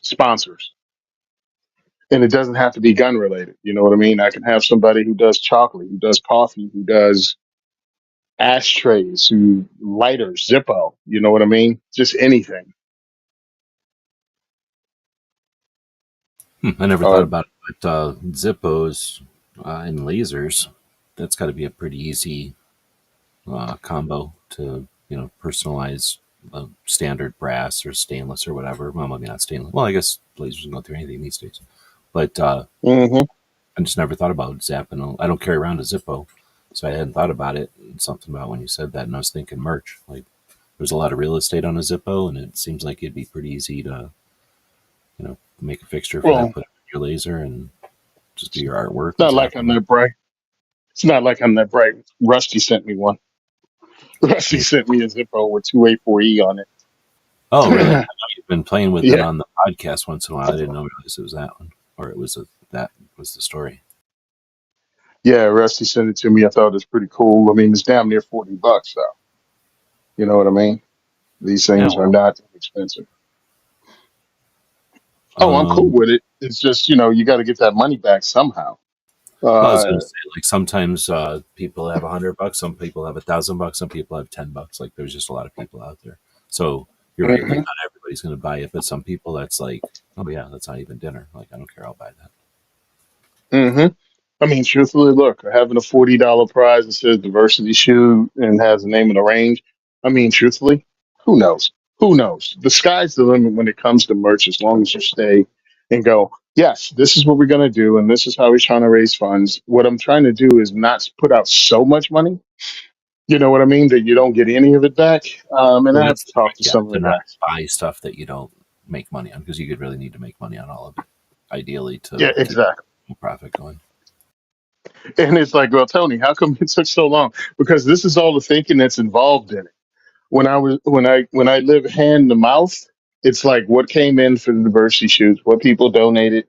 sponsors, and it doesn't have to be gun related. You know what I mean? I can have somebody who does chocolate, who does coffee, who does ashtrays, who lighters, Zippo. You know what I mean? Just anything. I never thought Uh, about it, but Zippos and lasers, that's got to be a pretty easy combo to, personalize standard brass or stainless or whatever. Well, maybe not stainless. Well, I guess lasers can go through anything these days. But hmm I just never thought about zapping. I don't carry around a Zippo, so I hadn't thought about it. Something about when you said that, and I was thinking merch. Like, there's a lot of real estate on a Zippo, and it seems like it'd be pretty easy to, make a fixture for that, Well, put it in your laser, and just do your artwork it's and not like zap I'm them. that bright. It's not like I'm that bright. Rusty sent me one. Rusty Yeah. sent me a Zippo with 2A4E on Oh, really? I it. know you've been playing with it Yeah. on the podcast once in a while. I didn't know realize it was that one, or it was that was the story. Yeah, Rusty sent it to me. I thought it was pretty cool. I mean, it's damn near $40 though. You know what I mean? These Yeah. things are not expensive. Oh, I'm cool Um, with it. It's just, you got to get that money back somehow. well, I was going Uh, to say, like, sometimes people have $100, some people have $1,000, some people have $10. Like, there's just a lot of people out there. So you're right. Like, mhm, not everybody's going to buy it, but some people, that's like, oh yeah, that's not even dinner. Like, I don't care. I'll buy that. mhm. I mean, truthfully, look, having a $40 prize that says diversity shoe and has the name of the range. I mean, truthfully, who knows? Who knows? The sky's the limit when it comes to merch, as long as you stay and go, yes, this is what we're going to do, and this is how we're trying to raise funds. What I'm trying to do is not put out so much money, you know what I mean, that you don't get any of it back. And Well, I have that's to the talk trick. to Yeah, some of to the not guys. buy stuff that you don't make money on, because you could really need to make money on all of it, ideally, Yeah, to keep exactly. the profit going. And it's like, well, Tony, how come it took so long? Because this is all the thinking that's involved in it. When I live hand to mouth, it's like what came in for the diversity shoots, what people donated.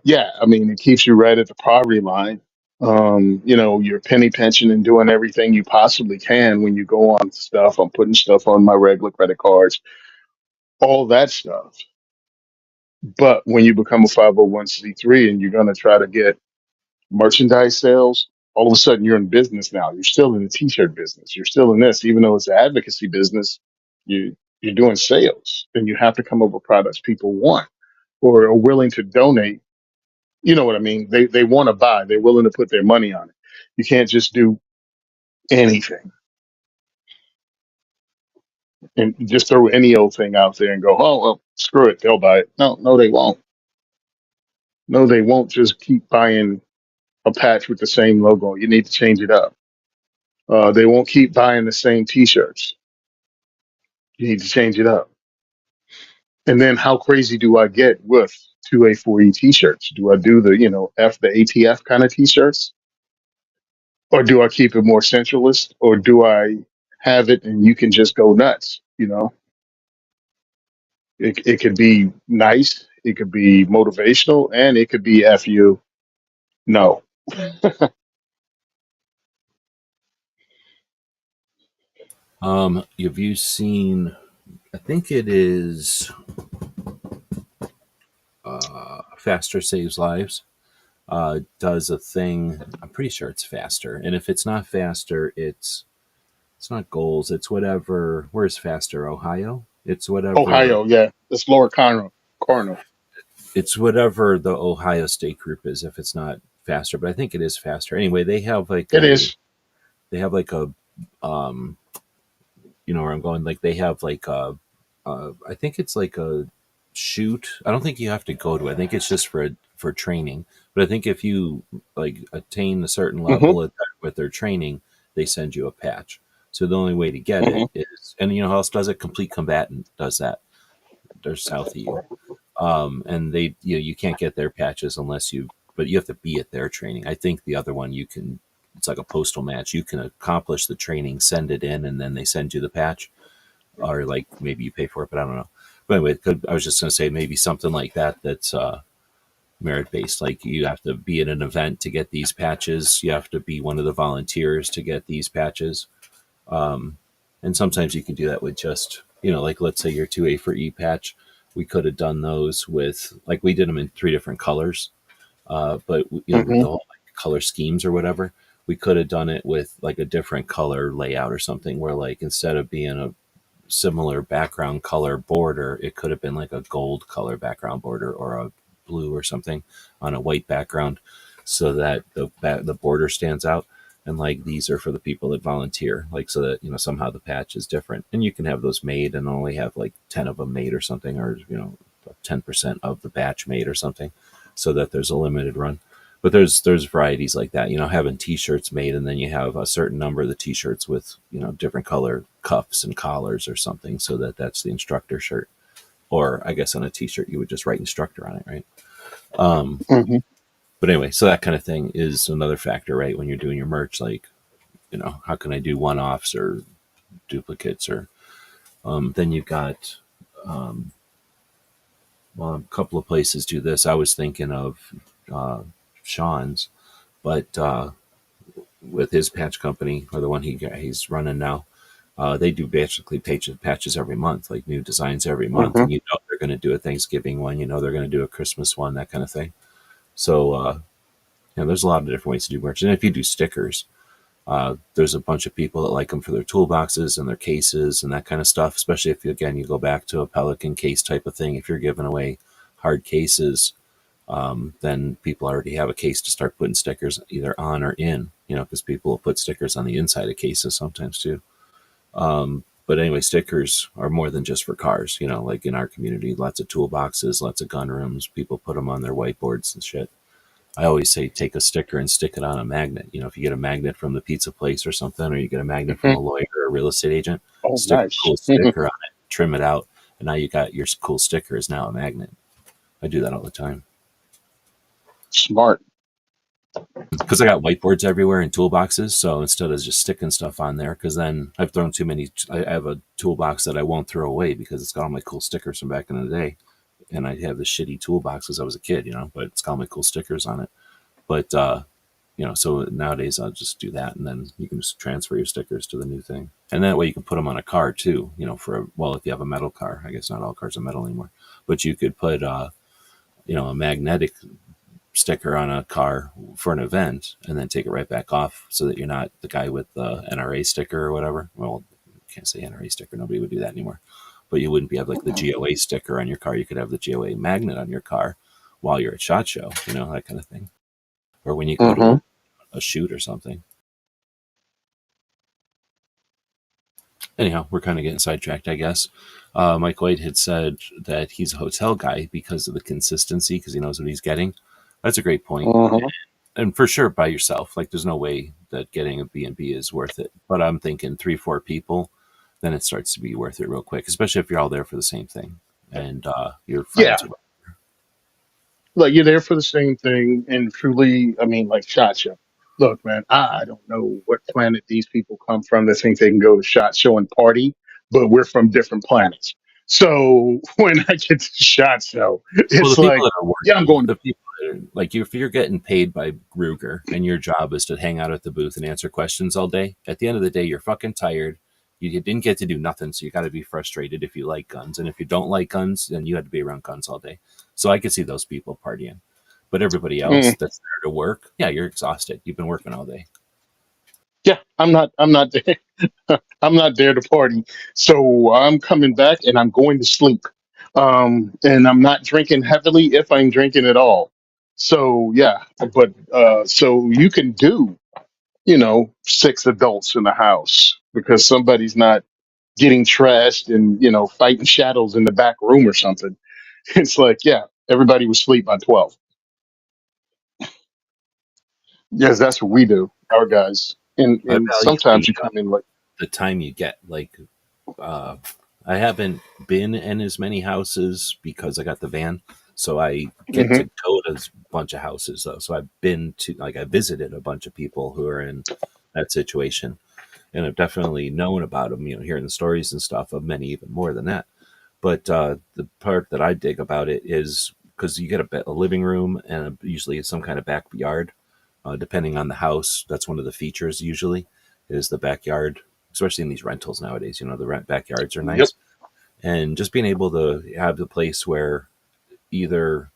Yeah, I mean, it keeps you right at the poverty line. You're penny pinching and doing everything you possibly can when you go on stuff. I'm putting stuff on my regular credit cards, all that stuff. But when you become a 501c3 and you're going to try to get merchandise sales, all of a sudden you're in business now. You're still in the t-shirt business. You're still in this, even though it's an advocacy business. You're doing sales, and you have to come up with products people want or are willing to donate. You know what I mean? They want to buy. They're willing to put their money on it. You can't just do anything and just throw any old thing out there and go, oh well, screw it, they'll buy it. No, no, they won't. No, they won't just keep buying a patch with the same logo. You need to change it up. They won't keep buying the same T-shirts. You need to change it up. And then how crazy do I get with 2A4E T-shirts? Do I do the, F the ATF kind of T-shirts? Or do I keep it more centralist? Or do I have it and you can just go nuts? It could be nice, it could be motivational, and it could be F you. No. Have you seen? I think it is Faster Saves Lives. Does a thing. I'm pretty sure it's faster, and if it's not faster, it's not goals. It's whatever. Where's faster? Ohio. It's whatever. Ohio, yeah. It's Laura Cardinal. It's whatever the Ohio State group is. If it's not faster, but I think it is faster. Anyway, It is. they have like a um you know where I'm going. Like they have like I think it's like a shoot. I don't think you have to go to it. I think it's just for training. But I think if you like attain a certain Hmm. level with their training, they send you a patch. So the only way to get Hmm. it is, and you know how else does it? Complete Combatant does that. They're south of you, and they you can't get their patches unless but you have to be at their training. I think the other one you can. It's like a postal match. You can accomplish the training, send it in, and then they send you the patch, or like maybe you pay for it, but I don't know. But anyway, I was just going to say maybe something like that. That's merit based. Like you have to be in an event to get these patches. You have to be one of the volunteers to get these patches. And sometimes you can do that with just, like let's say your 2A for E patch. We could have done those with, like, we did them in 3 different colors, but with Hmm. the whole like, color schemes or whatever, we could have done it with like a different color layout or something where like instead of being a similar background color border, it could have been like a gold color background border or a blue or something on a white background, so that the border stands out. And like these are for the people that volunteer, like so that somehow the patch is different. And you can have those made and only have like 10 of them made or something, or 10% of the batch made or something, so that there's a limited run. But there's varieties like that, having t-shirts made, and then you have a certain number of the t-shirts with different color cuffs and collars or something, so that that's the instructor shirt. Or I guess on a t-shirt you would just write instructor on it, right? Hmm. But anyway, so that kind of thing is another factor, right? When you're doing your merch, like, how can I do one-offs or duplicates? Or then you've got, well, a couple of places do this. I was thinking of Sean's, but with his patch company, or the one he's running now, they do basically patches every month, like new designs every month, Hmm. and they're going to do a Thanksgiving one, they're going to do a Christmas one, that kind of thing. So there's a lot of different ways to do merch, and if you do stickers, there's a bunch of people that like them for their toolboxes and their cases and that kind of stuff. Especially if you go back to a Pelican case type of thing, if you're giving away hard cases, then people already have a case to start putting stickers either on or in, because people will put stickers on the inside of cases sometimes too. But anyway, stickers are more than just for cars. Like in our community, lots of toolboxes, lots of gun rooms. People put them on their whiteboards and shit. I always say take a sticker and stick it on a magnet. If you get a magnet from the pizza place or something, or you get a magnet from Hmm. a lawyer or a real estate agent, Oh, stick a nice. cool sticker on it, trim it out, and now you got your cool sticker is now a magnet. I do that all the time Smart. because I got whiteboards everywhere and toolboxes. So instead of just sticking stuff on there, because then I've thrown too many. I have a toolbox that I won't throw away because it's got all my cool stickers from back in the day, and I have the shitty toolbox because I was a kid, but it's got all my cool stickers on it. But so nowadays I'll just do that, and then you can just transfer your stickers to the new thing, and that way you can put them on a car too. If you have a metal car, I guess not all cars are metal anymore, but you could put a magnetic sticker on a car for an event, and then take it right back off, so that you're not the guy with the NRA sticker or whatever. Well, can't say NRA sticker; nobody would do that anymore. But you wouldn't be have like the GOA sticker on your car. You could have the GOA magnet on your car while you're at SHOT Show, that kind of thing, or when you go to Hmm. a shoot or something. Anyhow, we're kind of getting sidetracked, I guess. Mike White had said that he's a hotel guy because of the consistency, because he knows what he's getting. That's a great point. Hmm. And for sure, by yourself, like there's no way that getting a B&B is worth it. But I'm thinking 3-4 people, then it starts to be worth it real quick, especially if you're all there for the same thing and you're Yeah. friends with. Like you're there for the same thing, and truly, I mean, like Shot Show. Look, man, I don't know what planet these people come from that think they can go to Shot Show and party, but we're from different planets. So when I get to Shot Show, Well, the it's people like, that are yeah, I'm working, going. the people that are, like if you're getting paid by Ruger and your job is to hang out at the booth and answer questions all day, at the end of the day, you're fucking tired. You didn't get to do nothing, so you got to be frustrated if you like guns. And if you don't like guns, then you had to be around guns all day. So I could see those people partying. But everybody else Mm, that's there to work, yeah, you're exhausted. You've been working all day. yeah, I'm not. I'm not there. I'm not there to party. So I'm coming back and I'm going to sleep. And I'm not drinking heavily if I'm drinking at all. So yeah, but so you can do, 6 adults in the house because somebody's not getting trashed and, fighting shadows in the back room or something. It's like, yeah, everybody was asleep by 12. Yes, that's what we do, our guys. I And value sometimes you come in like, the time you get. Like, uh, I haven't been in as many houses because I got the van. So I get hmm. to go to a bunch of houses though. So I've been to, like, I visited a bunch of people who are in that situation, and I've definitely known about them, hearing the stories and stuff of many even more than that. But the part that I dig about it is because you get a living room and usually some kind of backyard, depending on the house. That's one of the features usually is the backyard, especially in these rentals nowadays. The rent backyards are Yep. nice, and just being able to have the place where either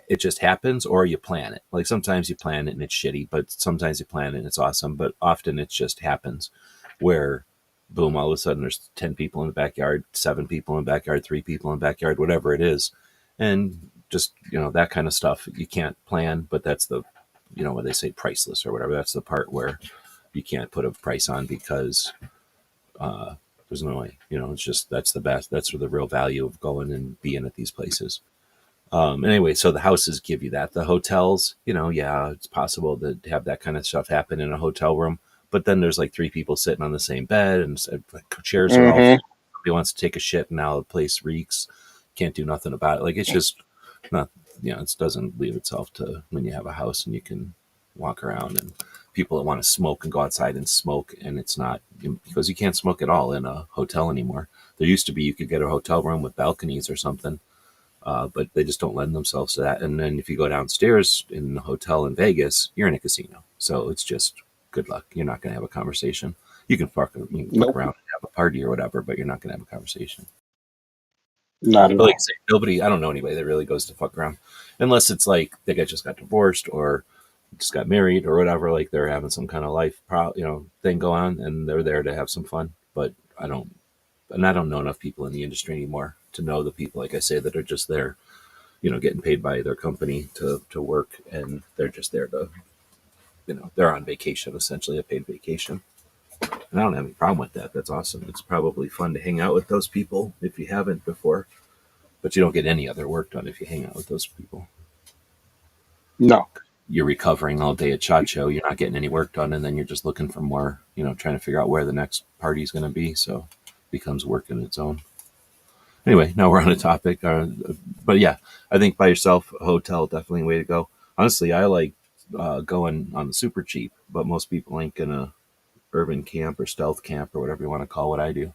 it just happens or you plan it. Like sometimes you plan it and it's shitty, but sometimes you plan it and it's awesome. But often it just happens where boom, all of a sudden there's 10 people in the backyard, 7 people in the backyard, 3 people in the backyard, whatever it is. And just, that kind of stuff you can't plan, but that's what they say, priceless or whatever. That's the part where you can't put a price on because there's no way, it's just, that's the best. That's where the real value of going and being at these places. Anyway, so the houses give you that. The hotels, yeah, it's possible to have that kind of stuff happen in a hotel room, but then there's like 3 people sitting on the same bed and chairs are all full. Mm-hmm. Somebody wants to take a shit and now the place reeks. Can't do nothing about it. Like it's just not, it doesn't leave itself to when you have a house and you can walk around and people that want to smoke and go outside and smoke. And it's not because you can't smoke at all in a hotel anymore. There used to be, you could get a hotel room with balconies or something, but they just don't lend themselves to that. And then if you go downstairs in a hotel in Vegas, you're in a casino. So it's just good luck. You're not going to have a conversation. You can fuck Nope. around and have a party or whatever, but you're not going to have a conversation. Not at But like I all. say, nobody, I don't know anybody that really goes to fuck around unless it's like they just got divorced or just got married or whatever. Like they're having some kind of thing go on and they're there to have some fun. But I don't know enough people in the industry anymore to know the people, like I say, that are just there, getting paid by their company to work, and they're just there to, they're on vacation, essentially a paid vacation. And I don't have any problem with that. That's awesome. It's probably fun to hang out with those people if you haven't before, but you don't get any other work done if you hang out with those people. No. You're recovering all day at SHOT Show. You're not getting any work done, and then you're just looking for more, trying to figure out where the next party is going to be. So it becomes work in its own. Anyway, now we're on a topic. But yeah, I think by yourself, a hotel definitely a way to go. Honestly, I like going on the super cheap, but most people ain't gonna urban camp or stealth camp or whatever you want to call what I do,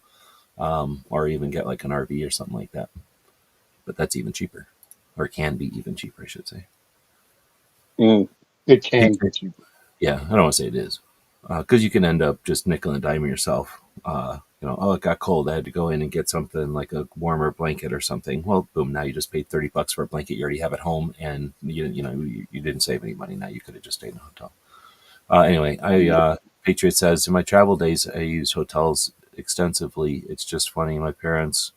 or even get like an RV or something like that. But that's even cheaper, or can be even cheaper, I should say. Mm. It can be Patriots, cheaper. yeah, I don't want to say it is, because you can end up just nickel and diming yourself. Oh, it got cold. I had to go in and get something like a warmer blanket or something. Well, boom! Now you just paid $30 for a blanket you already have at home, and you didn't save any money. Now you could have just stayed in a hotel. Anyway, Yep. Patriot says in my travel days I use hotels extensively. It's just funny. My parents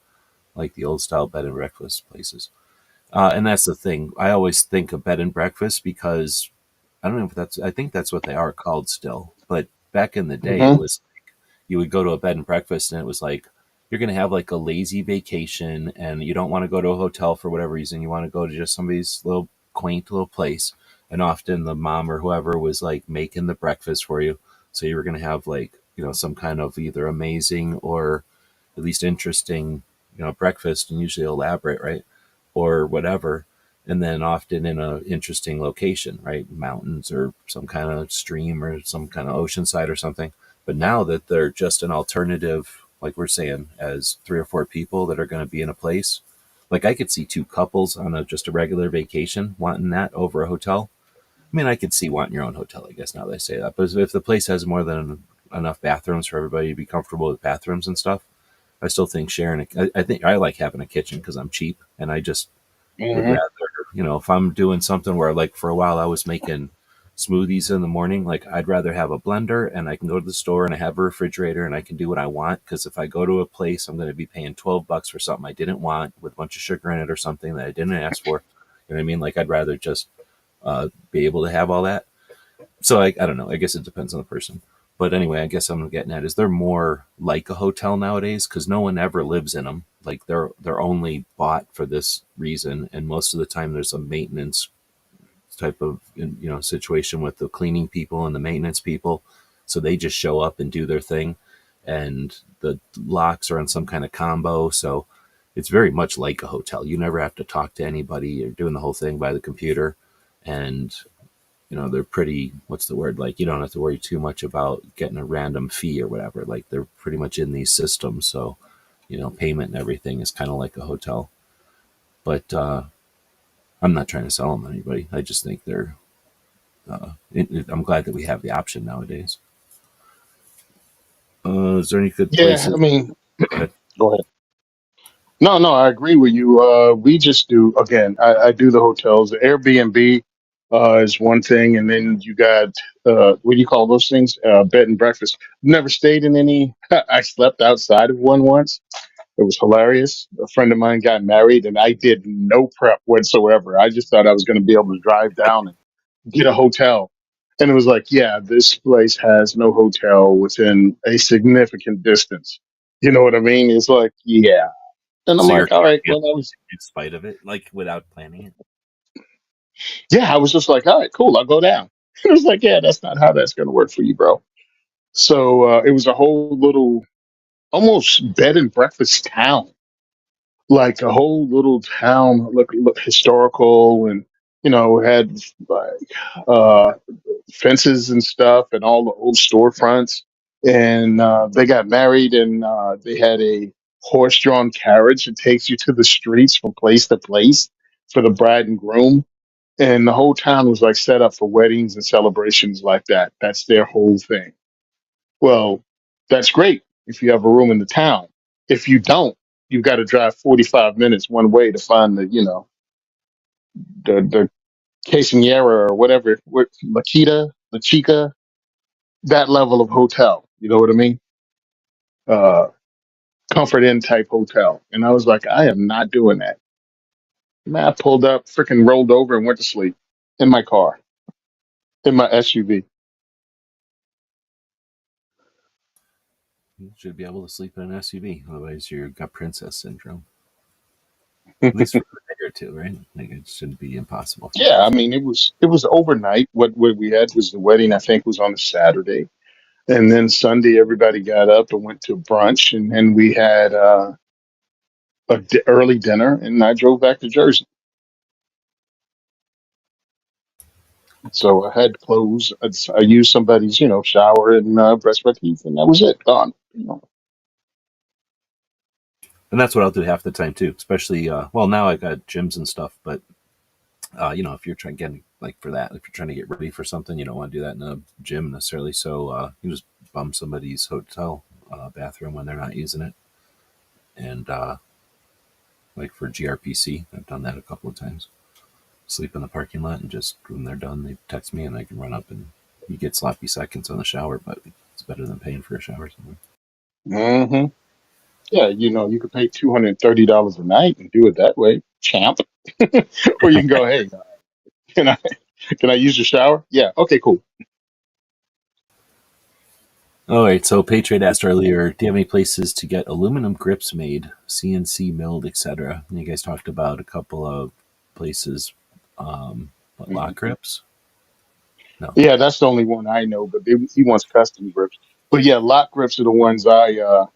like the old style bed and breakfast places, and that's the thing. I always think of bed and breakfast because I don't know if that's. I think that's what they are called still. But back in the day, it Mm-hmm. was you would go to a bed and breakfast and it was like you're going to have like a lazy vacation and you don't want to go to a hotel for whatever reason. You want to go to just somebody's little quaint little place. And often the mom or whoever was like making the breakfast for you. So you were going to have like, some kind of either amazing or at least interesting, breakfast, and usually elaborate, right? Or whatever. And then often in a interesting location, right? Mountains or some kind of stream or some kind of ocean side or something. But now that they're just an alternative, like we're saying, as 3 or 4 people that are going to be in a place, like I could see 2 couples on just a regular vacation wanting that over a hotel. I mean, I could see wanting your own hotel, I guess, now that I say that. But if the place has more than enough bathrooms for everybody to be comfortable with bathrooms and stuff, I still think sharing. I think I like having a kitchen because I'm cheap, and I just would Mm-hmm. rather, if I'm doing something where like for a while I was making smoothies in the morning, like I'd rather have a blender and I can go to the store and I have a refrigerator and I can do what I want. Because if I go to a place, I'm going to be paying $12 for something I didn't want with a bunch of sugar in it or something that I didn't ask for. You know what I mean? Like I'd rather just be able to have all that. So I don't know. I guess it depends on the person. But anyway, I guess I'm getting at is they're more like a hotel nowadays because no one ever lives in them. Like they're only bought for this reason, and most of the time there's a maintenance type of situation with the cleaning people and the maintenance people, so they just show up and do their thing, and the locks are on some kind of combo. So it's very much like a hotel. You never have to talk to anybody. You're doing the whole thing by the computer, and they're pretty, what's the word, like you don't have to worry too much about getting a random fee or whatever. Like they're pretty much in these systems, so payment and everything is kind of like a hotel. But I'm not trying to sell them to anybody. I just think they're. I'm glad that we have the option nowadays. Is there any good Yeah, I places? mean, Go ahead. go ahead. No, no, I agree with you. We just do again. I do the hotels. The Airbnb is one thing, and then you got what do you call those things? Bed and breakfast. Never stayed in any. I slept outside of one once. It was hilarious. A friend of mine got married, and I did no prep whatsoever. I just thought I was going to be able to drive down and get a hotel. And it was like, yeah, this place has no hotel within a significant distance. You know what I mean? It's like, yeah. And I'm So you're like, all right, camping well, that was, in spite of it, like without planning it. yeah, I was just like, all right, cool, I'll go down. It was like, yeah, that's not how that's going to work for you, bro. So it was a whole little, almost bed and breakfast town, like a whole little town, look historical, and had like uh, fences and stuff, and all the old storefronts. And they got married, and they had a horse-drawn carriage that takes you to the streets from place to place for the bride and groom. And the whole town was like set up for weddings and celebrations like that. That's their whole thing. Well, that's great if you have a room in the town. If you don't, you've got to drive 45 minutes one way to find the quinceanera or whatever, La Quita, La Chica, that level of hotel. You know what I mean? Uh, Comfort Inn type hotel. And I was like, I am not doing that. Man, I pulled up, freaking rolled over, and went to sleep in my car, in my SUV. You should be able to sleep in an SUV. Otherwise, you've got princess syndrome. At least for a day or two, right? Like it shouldn't be impossible for Yeah, you. I mean, it was overnight. What we had was the wedding. I think was on a Saturday, and then Sunday everybody got up and went to brunch, and then we had early dinner, and I drove back to Jersey. So I had clothes. I used somebody's, shower and brushed my teeth, and that was it. Gone. And that's what I'll do half the time too. Especially, well, now I got gyms and stuff, but if you're trying getting like for that, if you're trying to get ready for something, you don't want to do that in a gym necessarily. So you just bum somebody's hotel bathroom when they're not using it, and like for GRPC, I've done that a couple of times. Sleep in the parking lot and just when they're done, they text me and I can run up and you get sloppy seconds on the shower, but it's better than paying for a shower somewhere. Hmm. Yeah, you could pay $230 a night and do it that way, champ. Or you can go, hey, can I can I use your shower? Yeah, okay, cool. All right. So Patriot asked earlier, do you have any places to get aluminum grips made, CNC milled, etc.? And you guys talked about a couple of places. What, lock Mhm. grips? No. Yeah, that's the only one I know, but he wants custom grips. But yeah, lock grips are the ones I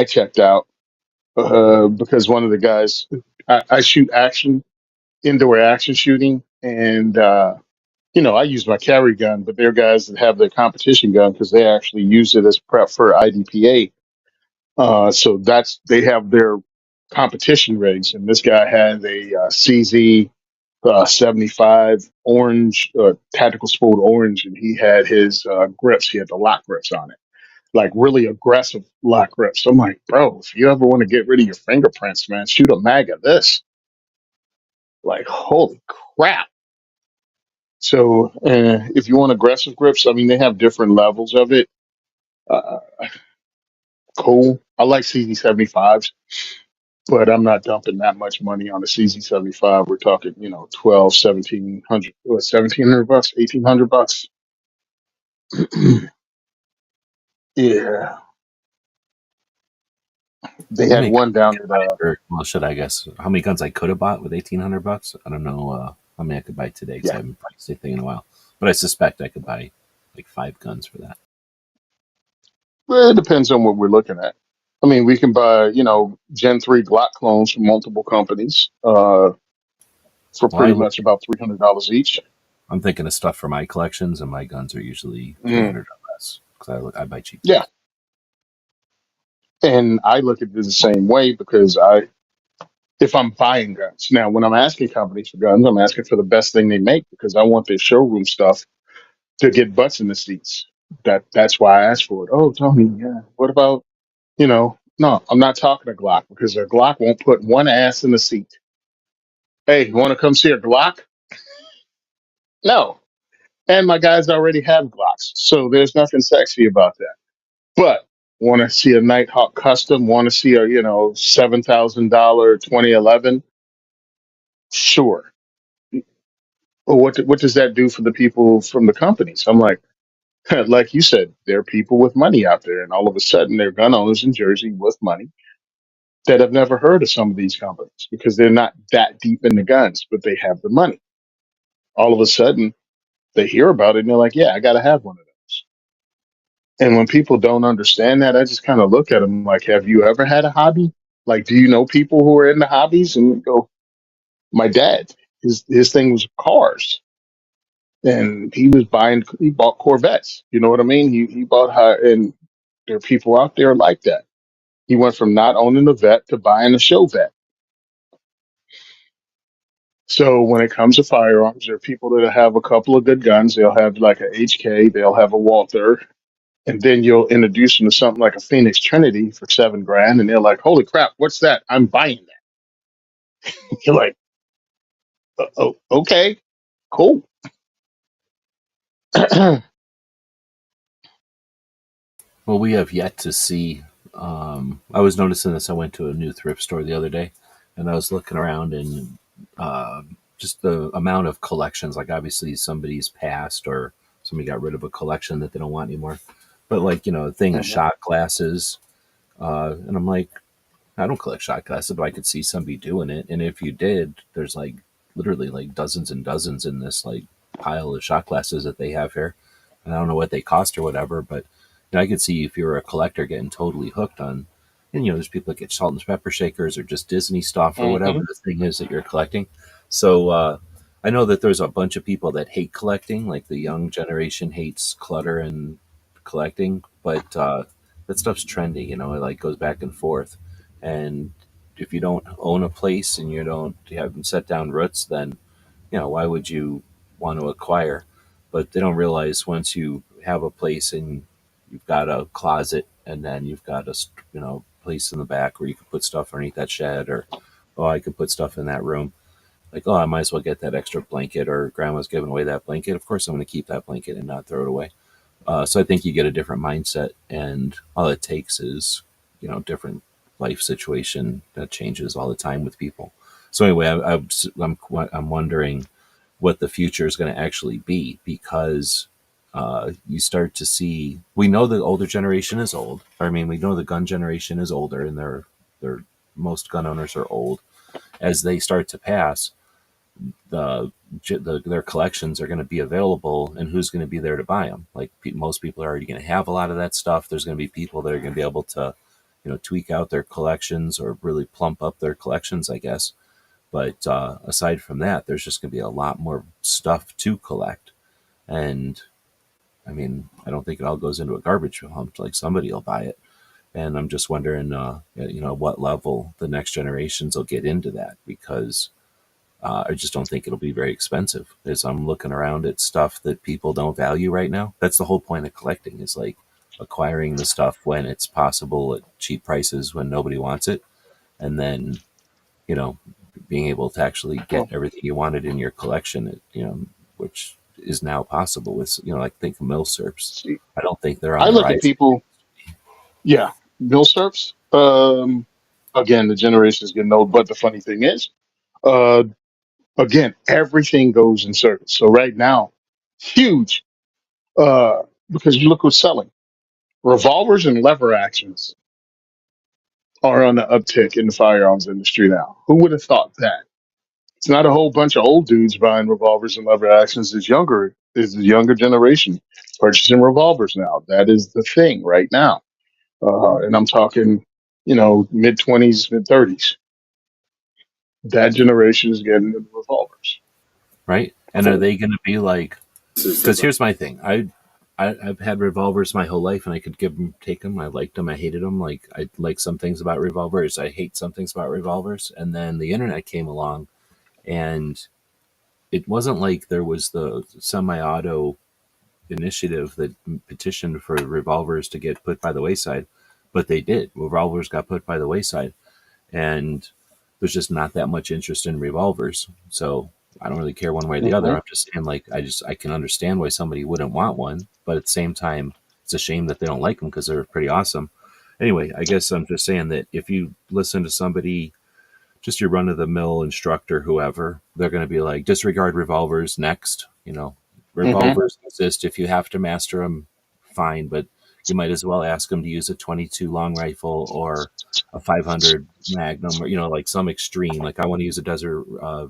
checked out because one of the guys I shoot action indoor action shooting, and I use my carry gun, but there are guys that have their competition gun because they actually use it as prep for IDPA. So they have their competition rigs, and this guy had a CZ 75 orange, tactical sport orange, and he had his grips. He had the lock grips on it, like really aggressive lock grips. I'm like, bro, if you ever want to get rid of your fingerprints, man, shoot a mag of this. Like, holy crap. So, if you want aggressive grips, I mean, they have different levels of it. Uh, cool. I like CZ75s, but I'm not dumping that much money on a CZ75. We're talking, 12, 1700, what, 1700 bucks, 1800 bucks. Yeah. They How had many guns one I down could at, buy for, well, should I guess? How many guns I could have bought with 1,800 bucks? I don't know how many I could buy today because I yeah, haven't priced anything in a while. But I suspect I could buy like 5 guns for that. well, it depends on what we're looking at. I mean, we can buy, Gen 3 Glock clones from multiple companies for Well, I pretty look, much about $300 each. I'm thinking of stuff for my collections, and my guns are usually Mm, 300 or less because I buy cheap yeah. guns. And I look at it the same way because if I'm buying guns. Now, when I'm asking companies for guns, I'm asking for the best thing they make because I want their showroom stuff to get butts in the seats. That's why I asked for it. Oh, Tony, yeah. What about, no, I'm not talking a Glock because a Glock won't put one ass in the seat. Hey, you want to come see a Glock? No. And my guys already have Glocks, so there's nothing sexy about that. But want to see a Nighthawk custom? Want to see a $7,000 2011? Sure. Well, what does that do for the people from the companies? I'm like, like you said, there are people with money out there, and all of a sudden, they're gun owners in Jersey with money that have never heard of some of these companies because they're not that deep in the guns, but they have the money. All of a sudden, they hear about it and they're like, "Yeah, I got to have one of those." And when people don't understand that, I just kind of look at them like, "Have you ever had a hobby? Like, do you know people who are in the hobbies?" And go, "My dad, his thing was cars." And he bought Corvettes. You know what I mean? He bought high, and there are people out there like that. He went from not owning a vet to buying a show vet. So when it comes to firearms, there are people that have a couple of good guns. They'll have like a HK, they'll have a Walther, and then you'll introduce them to something like a Phoenix Trinity for 7 grand, and they're like, "Holy crap, what's that? I'm buying that." You're like, "Oh, okay, cool." Well, we have yet to see. I was noticing this. I went to a new thrift store the other day, and I was looking around and just the amount of collections. Like, obviously, somebody's passed or somebody got rid of a collection that they don't want anymore. But like, a thing of Mhm. shot glasses, and I'm like, I don't collect shot glasses, but I could see somebody doing it. And if you did, there's like literally like dozens and dozens in this like pile of shot glasses that they have here. And I don't know what they cost or whatever, but I could see if you were a collector getting totally hooked on. And there's people that get salt and pepper shakers or just Disney stuff or whatever Mhm. the thing is that you're collecting. So I know that there's a bunch of people that hate collecting, like the young generation hates clutter and collecting, but that stuff's trendy. It like goes back and forth. And if you don't own a place and you haven't set down roots, then why would you want to acquire? But they don't realize once you have a place and you've got a closet and then you've got a place in the back where you can put stuff underneath that shed, or oh, I could put stuff in that room. Like, oh, I might as well get that extra blanket, or grandma's giving away that blanket. Of course, I'm going to keep that blanket and not throw it away. So I think you get a different mindset, and all it takes is different life situation that changes all the time with people. So anyway, I'm wondering what the future is going to actually be, because you start to see, we know the older generation is old. I mean, we know the gun generation is older, and they're most gun owners are old. As they start to pass, the, their collections are going to be available, and who's going to be there to buy them? Like, most people are already going to have a lot of that stuff. There's going to be people that are going to be able to tweak out their collections or really plump up their collections, I guess. But aside from that, there's just going to be a lot more stuff to collect. And I mean, I don't think it all goes into a garbage hump. Like, somebody will buy it. And I'm just wondering, what level the next generations will get into that, because I just don't think it'll be very expensive. As I'm looking around at stuff that people don't value right now, that's the whole point of collecting, is like acquiring the stuff when it's possible at cheap prices when nobody wants it, and then you know being able to actually get Well, everything you wanted in your collection. Which is now possible with like, think of milsurps. see, I don't think they're on I the look at rise. people. Yeah, mill surfs. Again, the generation is getting old, but the funny thing is, uh, again, everything goes in circles. So right now, huge, because you look what's selling. Revolvers and lever actions are on the uptick in the firearms industry now. Who would have thought that? It's not a whole bunch of old dudes buying revolvers and lever actions. It's the younger generation purchasing revolvers now. That is the thing right now. And I'm talking, mid 20s, mid 30s. That generation is getting into revolvers. Right? And are they going to be like, because here's my thing. I've had revolvers my whole life, and I could take them. I liked them. I hated them. Like I like some things about revolvers. I hate some things about revolvers. And then the internet came along, and it wasn't like there was the semi-auto initiative that petitioned for revolvers to get put by the wayside, but they did. Revolvers got put by the wayside, and there's just not that much interest in revolvers. So I don't really care one way or the other. Hmm. I'm just saying, like, I can understand why somebody wouldn't want one, but at the same time, it's a shame that they don't like them because they're pretty awesome. Anyway, I guess I'm just saying that if you listen to somebody, just your run of the mill instructor, whoever, they're going to be like, disregard revolvers next. Hmm. Revolvers exist. If you have to master them, fine, but you might as well ask them to use a 22 long rifle or a 500 Magnum, or like some extreme. Like I want to use a Desert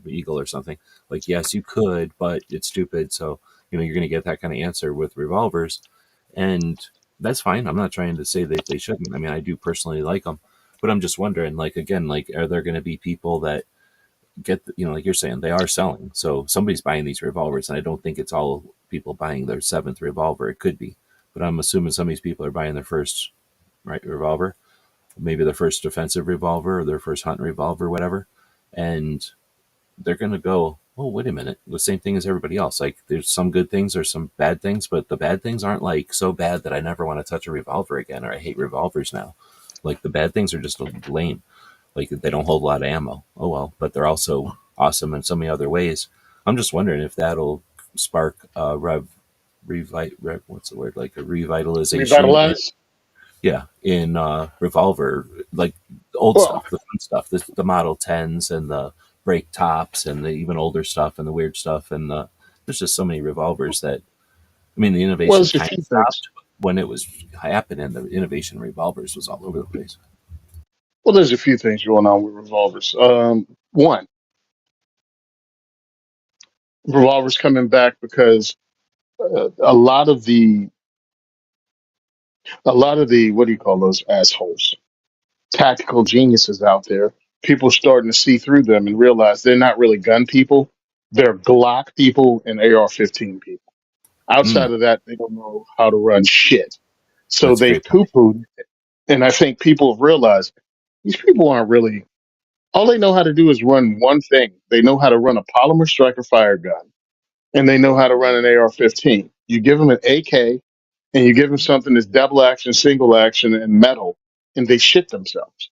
Eagle or something. Like yes, you could, but it's stupid. So you're going to get that kind of answer with revolvers, and that's fine. I'm not trying to say that they shouldn't. I mean, I do personally like them, but I'm just wondering, like again, like are there going to be people that like you're saying, they are selling. So somebody's buying these revolvers, and I don't think it's all people buying their seventh revolver. It could be, but I'm assuming some of these people are buying their first revolver, maybe their first defensive revolver or their first hunting revolver, whatever, and they're gonna go, oh wait a minute, the same thing as everybody else. Like there's some good things, there's some bad things, but the bad things aren't like so bad that I never want to touch a revolver again or I hate revolvers now. Like the bad things are just lame. Like they don't hold a lot of ammo. Oh well, but they're also awesome in so many other ways. I'm just wondering if that'll spark what's the word, like a revitalization in, Revitalize. yeah, in revolver, like the old Well, stuff, the fun stuff, the Model 10s and the break tops and the even older stuff and the weird stuff, and there's just so many revolvers that, I mean, the well, innovation there's a kind few of things. stopped when it was happening. The innovation in revolvers was all over the place. Well, there's a few things going on with revolvers. One, revolvers coming back because a lot of the what do you call those assholes? Tactical geniuses out there. People starting to see through them and realize they're not really gun people. They're Glock people and AR-15 people. Mm, Outside of that, they don't know how to run shit. So that's a they've great point. poo-pooed. And I think people have realized these people aren't really. All they know how to do is run one thing. They know how to run a polymer striker fire gun, and they know how to run an AR-15. You give them an AK, and you give them something that's double action, single action, and metal, and they shit themselves.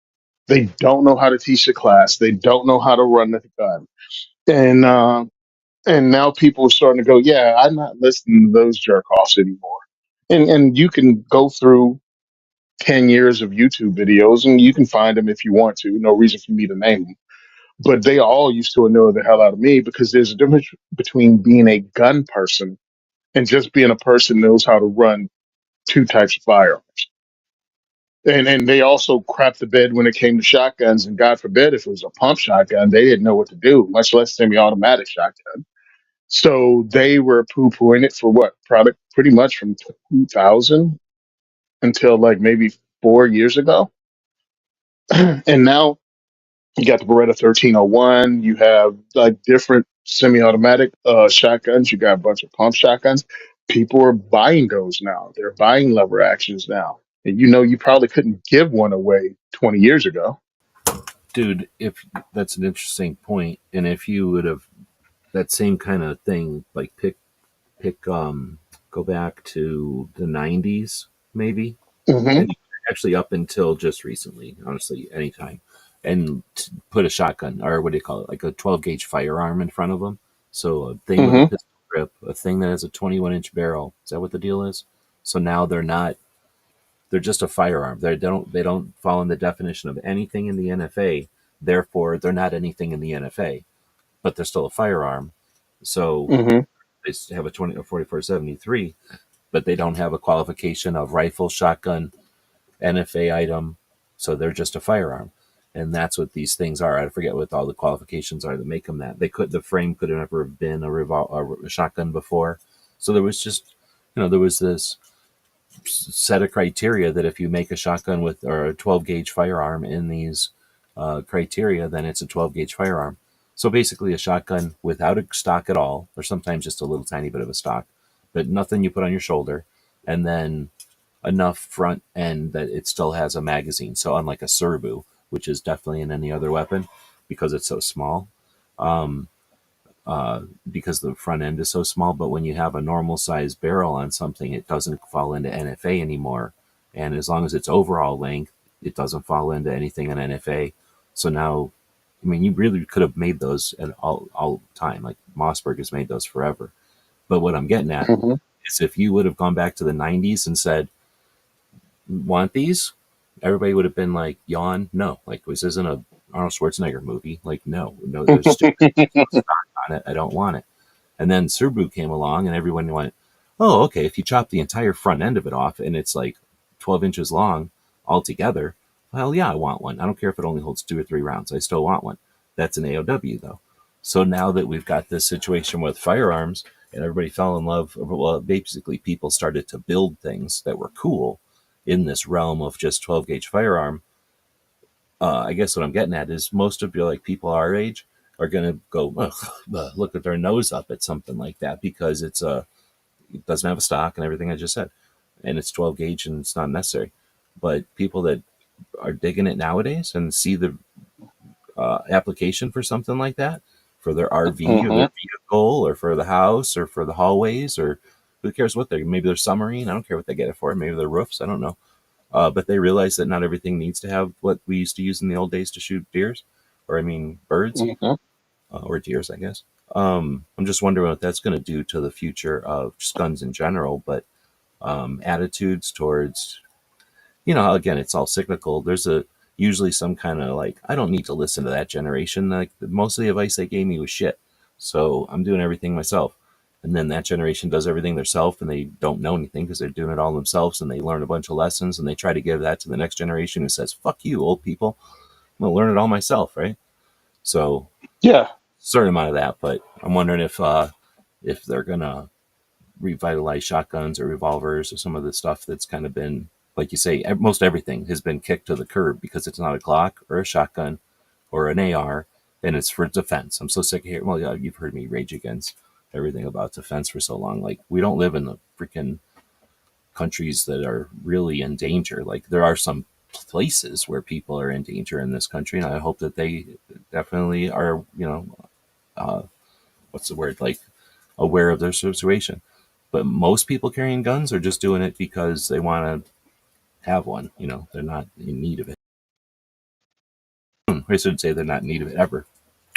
They don't know how to teach the class. They don't know how to run the gun, and now people are starting to go, yeah, I'm not listening to those jerk offs anymore. And you can go through 10 years of YouTube videos, and you can find them if you want to. No reason for me to name them, but they all used to annoy the hell out of me because there's a difference between being a gun person and just being a person who knows how to run two types of firearms. And they also crapped the bed when it came to shotguns. And God forbid if it was a pump shotgun, they didn't know what to do, much less semi-automatic shotgun. So they were poo-pooing it for what? Product pretty much from 2000 until like maybe 4 years ago. And now you got the Beretta 1301. You have like different semi-automatic shotguns. You got a bunch of pump shotguns. People are buying those now. They're buying lever actions now. And you probably couldn't give one away 20 years ago. Dude, if that's an interesting point, and if you would have that same kind of thing, like pick go back to the 90s maybe, Hmm. and actually up until just recently, honestly, anytime, and put a shotgun, or what do you call it, like a 12 gauge firearm in front of them. So a thing with a Hmm. pistol grip, a thing that has a 21-inch barrel. Is that what the deal is? So now they're just a firearm. They don't fall in the definition of anything in the NFA. Therefore, they're not anything in the NFA, but they're still a firearm. So Hmm. they have a 20 or 4473, but they don't have a qualification of rifle, shotgun, NFA item. So they're just a firearm. And that's what these things are. I forget what all the qualifications are that make them that. The frame could have never been a shotgun before. So there was just, there was this set of criteria that if you make a shotgun with or a 12 gauge firearm in these criteria, then it's a 12 gauge firearm. So basically, a shotgun without a stock at all, or sometimes just a little tiny bit of a stock, but nothing you put on your shoulder. and then enough front end that it still has a magazine. So unlike a Serbu, which is definitely in any other weapon, because it's so small, because the front end is so small. But when you have a normal size barrel on something, it doesn't fall into NFA anymore. And as long as it's overall length, it doesn't fall into anything in NFA. So now, I mean, you really could have made those at all time. Like Mossberg has made those forever. But what I'm getting at Hmm. is if you would have gone back to the 90s and said, want these? Everybody would have been like, yawn, no. Like, this isn't a Arnold Schwarzenegger movie. Like, no, no, they're stupid. There's no stock on it. I don't want it. And then Subaru came along, and everyone went, "Oh, okay. If you chop the entire front end of it off, and it's like 12 inches long altogether, well, yeah, I want one. I don't care if it only holds 2 or 3 rounds. I still want one." That's an AOW though. So now that we've got this situation with firearms, and everybody fell in love, well, basically people started to build things that were cool in this realm of just 12 gauge firearm. I guess what I'm getting at is most of your like people our age are going to go look at their nose up at something like that because it doesn't have a stock and everything I just said, and it's 12 gauge and it's not necessary. But people that are digging it nowadays and see the application for something like that for their RV or Hmm. their vehicle or for the house or for the hallways or who cares what they're maybe they're submarine. I don't care what they get it for. Maybe they're roofs. I don't know. But they realize that not everything needs to have what we used to use in the old days to shoot deers, or I mean birds, Hmm. or deers, I guess. I'm just wondering what that's going to do to the future of just guns in general, but attitudes towards, again, it's all cyclical. There's a usually some kind of like, I don't need to listen to that generation. Like most of the advice they gave me was shit, so I'm doing everything myself. And then that generation does everything themselves, and they don't know anything because they're doing it all themselves, and they learn a bunch of lessons, and they try to give that to the next generation who says, "Fuck you, old people. I'm gonna learn it all myself," right? So Yeah. certain amount of that, but I'm wondering if they're gonna revitalize shotguns or revolvers or some of the stuff that's kind of been, like you say, most everything has been kicked to the curb because it's not a Glock or a shotgun or an AR, and it's for defense. I'm so sick of hearing. Well, yeah, you've heard me rage against everything about defense for so long. Like we don't live in the freaking countries that are really in danger. Like there are some places where people are in danger in this country, and I hope that they definitely are. What's the word? Like aware of their situation. But most people carrying guns are just doing it because they want to have one. They're not in need of it. I should say they're not in need of it ever,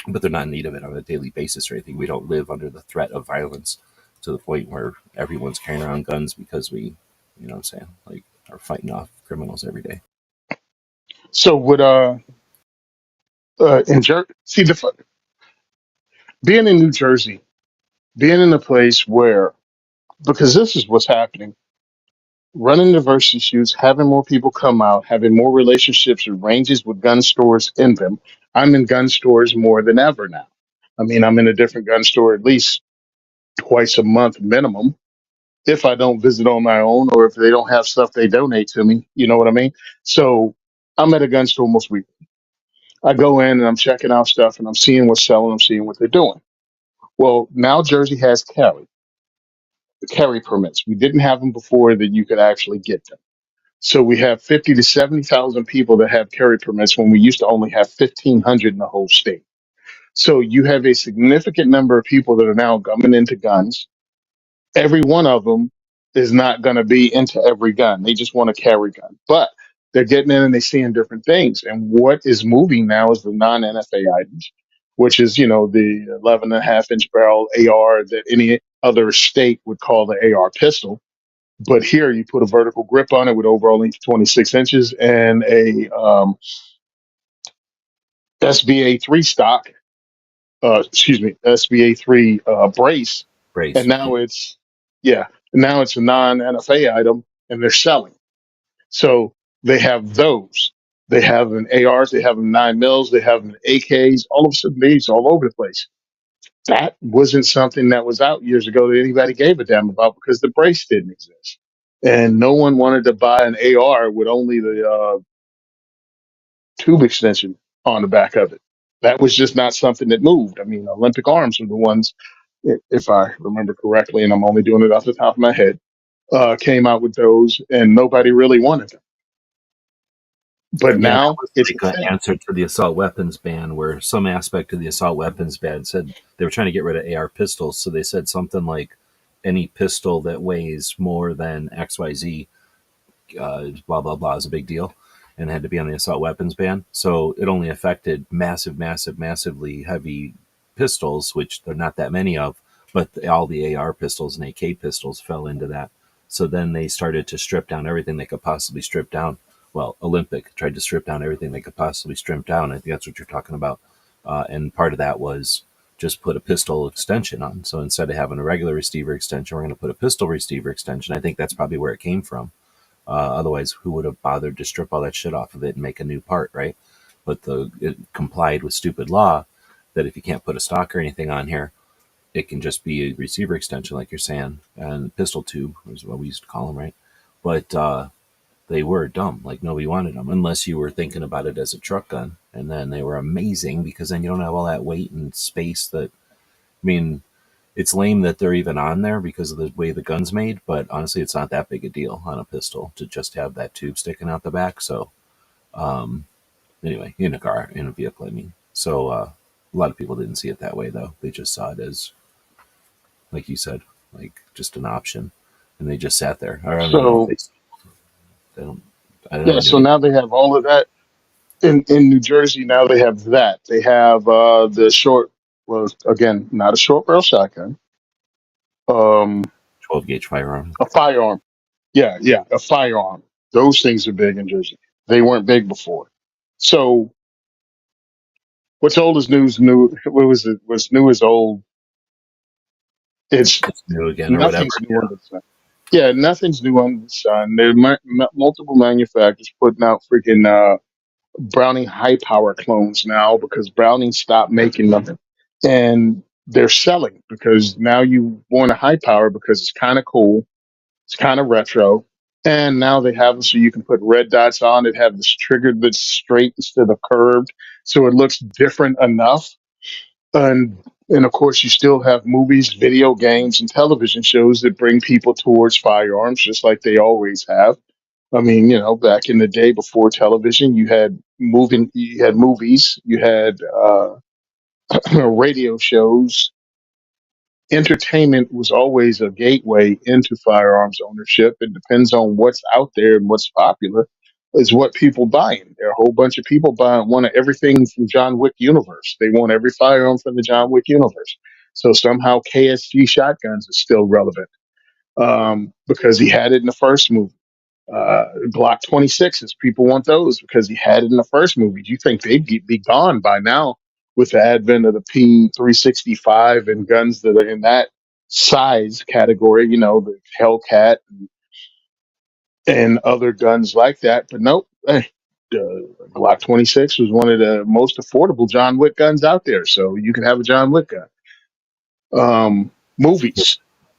but they're not in need of it on a daily basis or anything. We don't live under the threat of violence to the point where everyone's carrying around guns because we, what I'm saying, like are fighting off criminals every day. So would see being in New Jersey, being in a place where, because this is what's happening, running diversity shoots, having more people come out, having more relationships and ranges with gun stores in them. I'm in gun stores more than ever now. I mean, I'm in a different gun store at least twice a month minimum. If I don't visit on my own or if they don't have stuff they donate to me, you know what I mean? So I'm at a gun store most weeks. I go in and I'm checking out stuff and I'm seeing what's selling, I'm seeing what they're doing. Well, now Jersey has carry permits. We didn't have them before that you could actually get them. So we have 50 to 70,000 people that have carry permits when we used to only have 1,500 in the whole state. So you have a significant number of people that are now coming into guns. Every one of them is not going to be into every gun. They just want to carry gun, but they're getting in and they're seeing different things. And what is moving now is the non-NFA items, which is, the 11.5 inch barrel AR that any other state would call the AR pistol. But here you put a vertical grip on it with overall length 26 inches and a SBA 3 stock, SBA 3 brace. And Brace. now yeah, now it's a non NFA item and they're selling. So they have those. They have an ARs, they have them 9 mils, they have them AKs, all of a sudden these all over the place. That wasn't something that was out years ago that anybody gave a damn about because the brace didn't exist. And no one wanted to buy an AR with only the tube extension on the back of it. That was just not something that moved. I mean, Olympic Arms were the ones, if I remember correctly, and I'm only doing it off the top of my head. came out with those, and nobody really wanted them. But Yeah, that now was it's a like an thing. answer to the assault weapons ban, where some aspect of the assault weapons ban said they were trying to get rid of AR pistols. So they said something like any pistol that weighs more than XYZ, blah, blah, blah, is a big deal and had to be on the assault weapons ban. So it only affected massively heavy pistols, which there are not that many of, but all the AR pistols and AK pistols fell into that. So then they started to strip down everything they could possibly strip down. Well, Olympic tried to strip down everything they could possibly strip down. I think that's what you're talking about. And part of that was just put a pistol extension on. So instead of having a regular receiver extension, we're going to put a pistol receiver extension. I think that's probably where it came from. Otherwise, who would have bothered to strip all that shit off of it and make a new part, right? But it complied with stupid law that if you can't put a stock or anything on here, it can just be a receiver extension, like you're saying, and pistol tube is what we used to call them, right? But they were dumb. Like nobody wanted them unless you were thinking about it as a truck gun, and then they were amazing because then you don't have all that weight and space. That I mean, it's lame that they're even on there because of the way the gun's made, but honestly, it's not that big a deal on a pistol to just have that tube sticking out the back. So, um, anyway, in a car, in a vehicle, I mean. So, a lot of people didn't see it that way, though. They just saw it as, like you said, like just an option, and they just sat there. I don't even know if So they don't. I never yeah, knew so any. now they have all of that in New Jersey. Now they have that. They have the short, well, again, not a short barrel shotgun, um, 12 gauge firearm. a firearm. Yeah, yeah, a firearm. Those things are big in Jersey. They weren't big before. So what's old is new. Is new. What was it? What's new is old. It's It's new again or whatever. nothing's new under the sun. Yeah, nothing's new under the sun. There are multiple manufacturers putting out freaking Browning high power clones now because Browning stopped making them, and they're selling because now you want a high power because it's kind of cool, it's kind of retro, and now they have them so you can put red dots on it, have this trigger that's straight instead of curved, so it looks different enough. And of course, you still have movies, video games, and television shows that bring people towards firearms, just like they always have. I mean, back in the day before television, you had movies, you had radio shows. Entertainment was always a gateway into firearms ownership. It depends on what's out there and what's popular is what people buying. There are a whole bunch of people buying want everything from John Wick universe. They want every firearm from the John Wick universe. So somehow KSG shotguns is still relevant because he had it in the first movie. Glock 26s. People want those because he had it in the first movie. Do you think they'd be gone by now with the advent of the P365 and guns that are in that size category? The Hellcat and other guns like that. But nope. Glock 26 was one of the most affordable John Wick guns out there. So you can have a John Wick gun. Movies,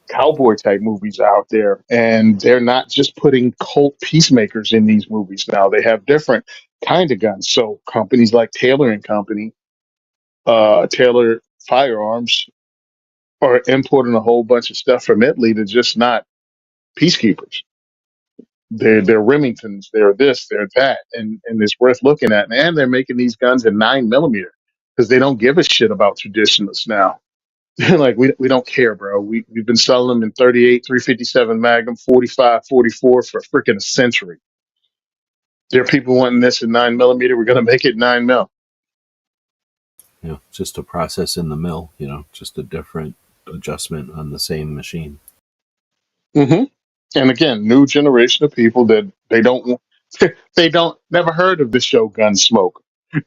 cowboy type movies out there, and they're not just putting cult peacemakers in these movies now. They have different kind of guns. So companies like Taylor and Company, Taylor Firearms, are importing a whole bunch of stuff from Italy that's just not peacekeepers. They're Remingtons, they're this, they're that, and it's worth looking at. And they're making these guns in 9 millimeter because they don't give a shit about traditionalists now. Like we don't care, bro. We've been selling them in 38, 357 Magnum, 45, 44 for freaking a century. There are people wanting this in 9 millimeter. We're gonna make it 9 mil. Just a process in the mill, just a different adjustment on the same machine. hmm And again, new generation of people that they don't they don't never heard of the show Gunsmoke.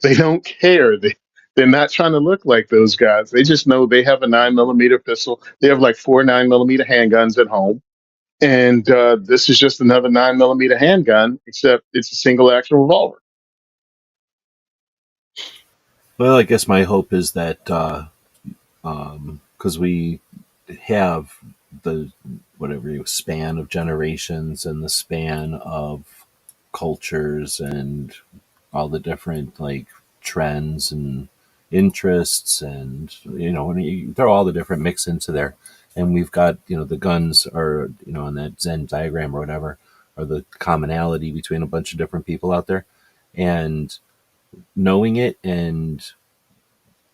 They don't care. They're not trying to look like those guys. They just know they have a 9 millimeter pistol. They have like four 9 millimeter handguns at home. And this is just another 9 millimeter handgun, except it's a single action revolver. Well, I guess my hope is that because we have the whatever span of generations and the span of cultures and all the different like trends and interests and when you throw all the different mix into there, and we've got, the guns are, on that Zen diagram or whatever, are the commonality between a bunch of different people out there, and knowing it and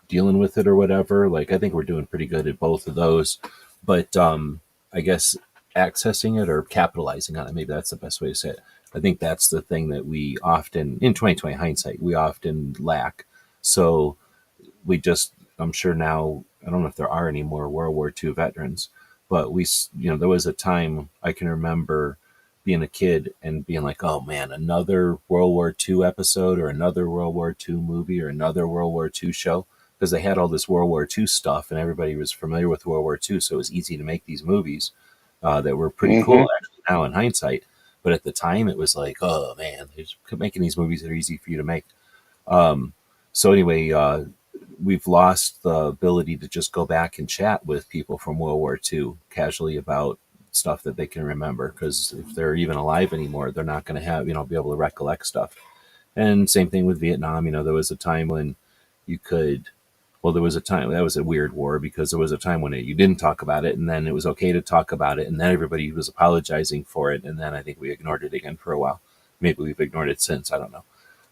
dealing with it or whatever. Like I think we're doing pretty good at both of those, but I guess accessing it or capitalizing on it, maybe that's the best way to say it. I think that's the thing that we often, in 2020 hindsight, we often lack. So we just, I'm sure now, I don't know if there are any more World War II veterans, but there was a time I can remember being a kid and being like, oh man, another World War II episode or another World War II movie or another World War II show, because they had all this World War II stuff and everybody was familiar with World War II. So it was easy to make these movies that were pretty Hmm. cool actually now in hindsight. But at the time, it was like, oh man, they're making these movies that are easy for you to make. Um, so anyway, we've lost the ability to just go back and chat with people from World War II casually about stuff that they can remember, because if they're even alive anymore, they're not going to have, be able to recollect stuff. And same thing with Vietnam. There was a time when you could, well, there was a time that was a weird war, because there was a time when you didn't talk about it, and then it was okay to talk about it, and then everybody was apologizing for it, and then I think we ignored it again for a while. Maybe we've ignored it since. I don't know.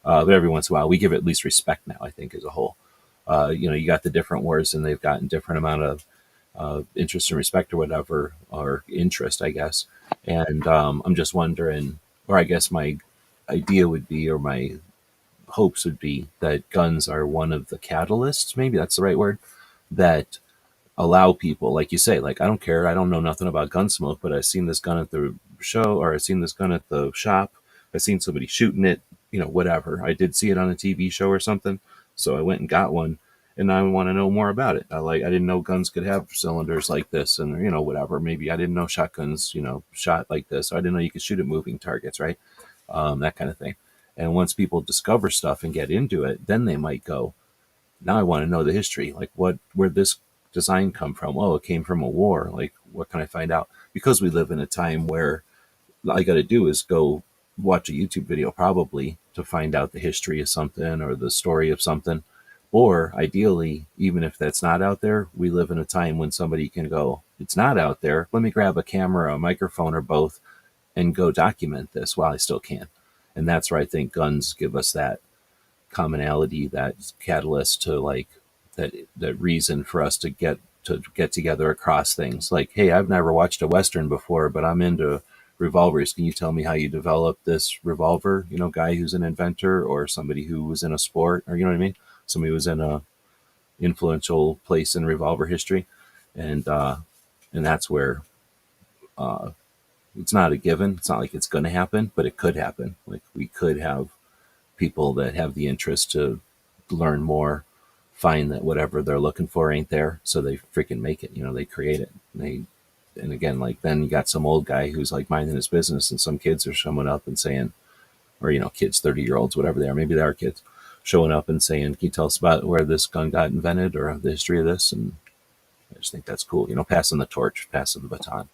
But every once in a while, we give it at least respect now, I think, as a whole. You got the different wars, and they've gotten different amount of interest and respect or whatever, or interest, I guess. And I'm just wondering, or I guess my idea would be, or my hopes would be, that guns are one of the catalysts, maybe that's the right word, that allow people, like you say, like, I don't care, I don't know nothing about Gunsmoke, but I've seen this gun at the show, or I've seen this gun at the shop, I've seen somebody shooting it, whatever. I did see it on a TV show or something, so I went and got one, and I want to know more about it. I didn't know guns could have cylinders like this, and whatever. Maybe I didn't know shotguns, shot like this. I didn't know you could shoot at moving targets, right? That kind of thing. And once people discover stuff and get into it, then they might go, now I want to know the history. Like, where this design come from? Oh, it came from a war. Like, what can I find out? Because we live in a time where all I got to do is go watch a YouTube video, probably, to find out the history of something or the story of something. Or ideally, even if that's not out there, we live in a time when somebody can go, it's not out there. Let me grab a camera, a microphone, or both, and go document this while I still can. And that's where I think guns give us that commonality, that catalyst to, like, that reason for us to get together across things. Like, hey, I've never watched a Western before, but I'm into revolvers. Can you tell me how you developed this revolver? Guy who's an inventor, or somebody who was in a sport, or, you know what I mean? Somebody who was in a influential place in revolver history. And that's where it's not a given. It's not like it's going to happen, but it could happen. Like, we could have people that have the interest to learn more find that whatever they're looking for ain't there, so they freaking make it. They create it. And again, like, then you got some old guy who's like minding his business, and some kids are showing up and saying, or kids, 30-year-olds, whatever they are, maybe they are kids, showing up and saying, can you tell us about where this gun got invented, or the history of this? And I just think that's cool. Passing the torch, passing the baton.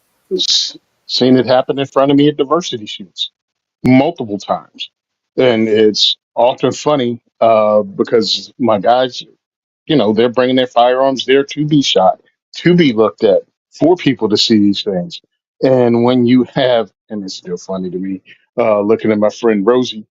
Seen it happen in front of me at diversity shoots multiple times, and it's often funny because my guys, they're bringing their firearms there to be shot, to be looked at, for people to see these things. And when you have, and it's still funny to me, looking at my friend Rosie,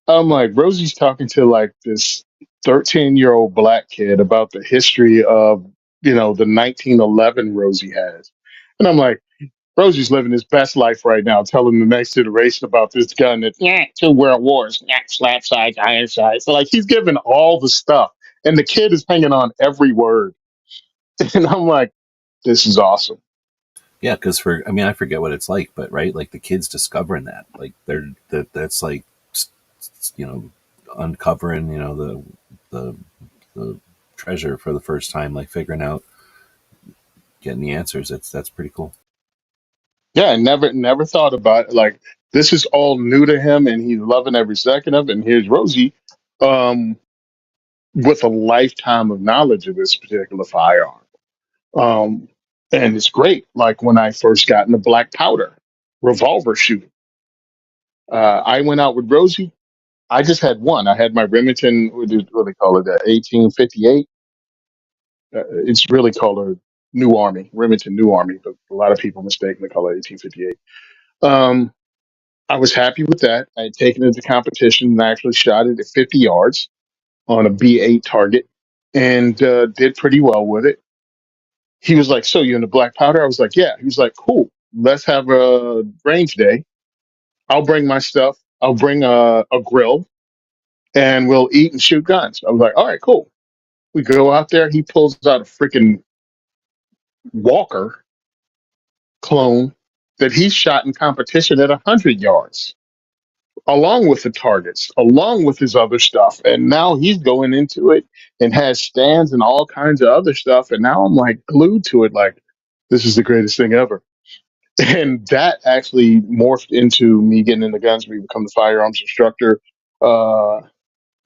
I'm like, Rosie's talking to like this 13-year-old black kid about the history of, the 1911 Rosie has. And I'm like, Rosie's living his best life right now, telling the next generation about this gun that, yeah, two world wars, yeah, slap sides, iron sides. So, like, he's giving all the stuff, and the kid is hanging on every word. And I'm like, this is awesome. Yeah, because I mean, I forget what it's like, but right, like, the kids discovering that, like, that's like, you know, uncovering, the the treasure for the first time, like figuring out, getting the answers. That's pretty cool. Yeah, I never thought about it. Like, this is all new to him, and he's loving every second of it. And here's Rosie, um, with a lifetime of knowledge of this particular firearm. Um, and it's great. Like when I first got into black powder revolver shooting, I went out with Rosie. I just had one. I had my Remington, what do they call it, 1858. It's really called a New Army, Remington New Army, but a lot of people mistakenly call it 1858. Um, I was happy with that. I had taken it to competition and I actually shot it at 50 yards on a B8 target and did pretty well with it. He was like, "So you into black powder?" I was like, "Yeah." He was like, "Cool. Let's have a range day. I'll bring my stuff. I'll bring a grill and we'll eat and shoot guns." I was like, "All right, cool." We go out there. He pulls out a freaking Walker clone that he shot in competition at 100 yards, along with the targets, along with his other stuff. And now he's going into it and has stands and all kinds of other stuff. And now I'm like glued to it, like, this is the greatest thing ever. And that actually morphed into me getting into guns. We become the firearms instructor, uh,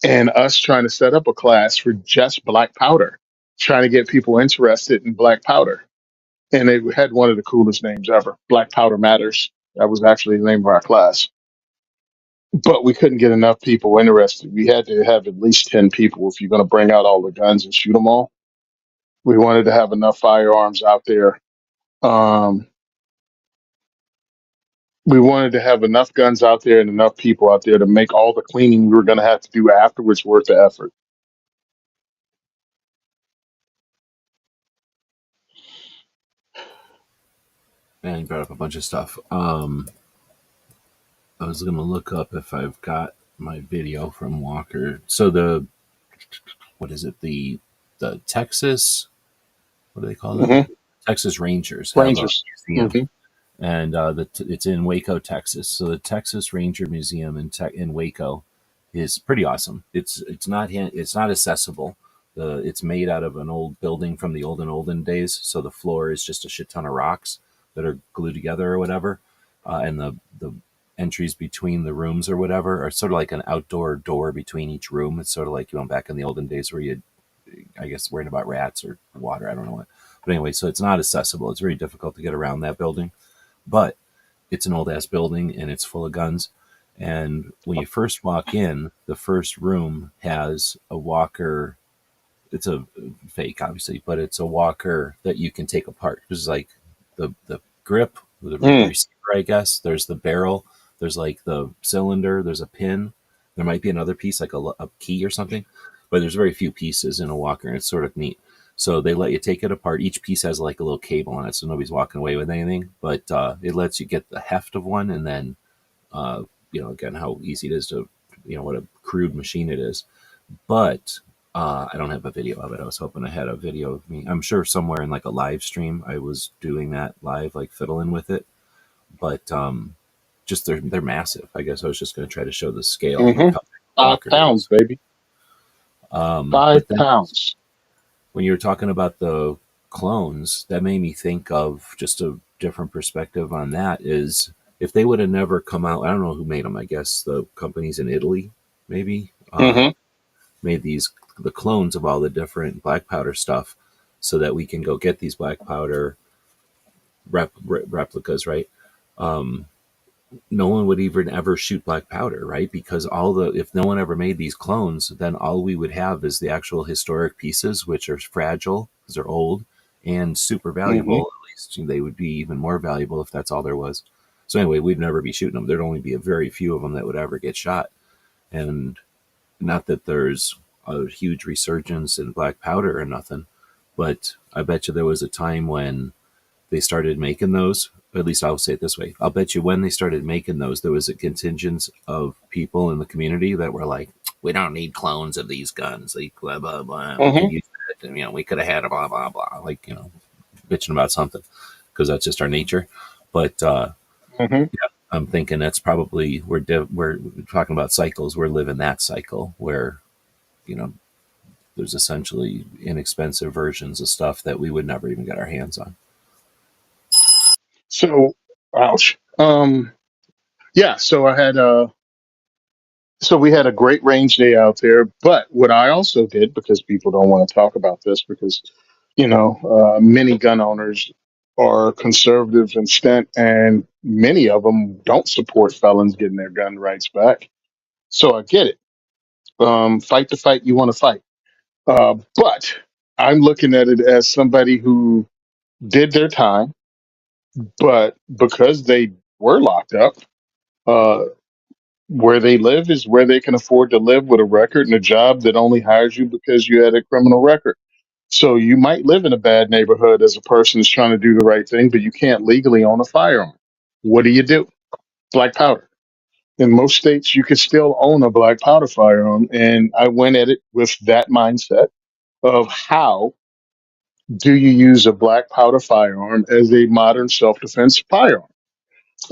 and us trying to set up a class for just black powder, trying to get people interested in black powder. And it had one of the coolest names ever, Black Powder Matters. That was actually the name of our class. But we couldn't get enough people interested. We had to have at least 10 people if you're going to bring out all the guns and shoot them all. We wanted to have enough firearms out there. Um, we wanted to have enough guns out there and enough people out there to make all the cleaning we were going to have to do afterwards worth the effort. And you brought up a bunch of stuff. I was gonna look up if I've got my video from Walker. So the what is it? The Texas, what do they call them? Hmm. Texas Rangers have a Rangers. museum, Hmm. and it's in Waco, Texas. So the Texas Ranger Museum in Waco is pretty awesome. It's not accessible. It's made out of an old building from the olden days. So the floor is just a shit ton of rocks that are glued together or whatever, and the entries between the rooms or whatever are sort of like an outdoor door between each room. It's sort of like back in the olden days where you, I guess, worried about rats or water. I don't know what. But anyway, so it's not accessible. It's very difficult to get around that building. But it's an old ass building and it's full of guns. And when you first walk in, the first room has a walker. It's a fake, obviously, but it's a walker that you can take apart. It's like the grip, the Mm. receiver, I guess. There's the barrel. There's like the cylinder. There's a pin. There might be another piece, like a key or something, but there's very few pieces in a walker, and it's sort of neat. So they let you take it apart. Each piece has like a little cable on it, so nobody's walking away with anything. But it lets you get the heft of one, and then again, how easy it is to, what a crude machine it is. But I don't have a video of it. I was hoping I had a video of me. I'm sure somewhere in like a live stream, I was doing that live, like fiddling with it. But just they're massive. I guess I was just going to try to show the scale of Hmm. like how big a Five walker it pounds, is. baby. But Five then pounds. when you were talking about the clones, that made me think of just a different perspective on that. Is if they would have never come out, I don't know who made them. I guess the companies in Italy maybe Hmm. made the clones of all the different black powder stuff, so that we can go get these black powder replicas, right? Um, no one would even ever shoot black powder, right? Because if no one ever made these clones, then all we would have is the actual historic pieces, which are fragile because they're old and super Hmm. valuable. At least they would be even more valuable if that's all there was. So anyway, we'd never be shooting them. There'd only be a very few of them that would ever get shot. And not that there's a huge resurgence in black powder or nothing, but I bet you there was a time when they started making those. At least I'll say it this way. I'll bet you when they started making those, there was a contingent of people in the community that were like, we don't need clones of these guns. Like, blah, blah, blah. We Hmm. could use it. And, we could have had a blah, blah, blah. Like, bitching about something because that's just our nature. But Hmm. yeah, I'm thinking that's probably, we're talking about cycles. We're living that cycle where, you know, there's essentially inexpensive versions of stuff that we would never even get our hands on. So, ouch. Yeah. So we had a great range day out there. But what I also did, because people don't want to talk about this, because many gun owners are conservative in stent, and many of them don't support felons getting their gun rights back. So I get it. Fight the fight you want to fight. But I'm looking at it as somebody who did their time, but because they were locked up, uh, where they live is where they can afford to live with a record and a job that only hires you because you had a criminal record. So you might live in a bad neighborhood as a person who's trying to do the right thing, but you can't legally own a firearm. What do? Black powder. In most states, you can still own a black powder firearm. And I went at it with that mindset of how do you use a black powder firearm as a modern self defense firearm?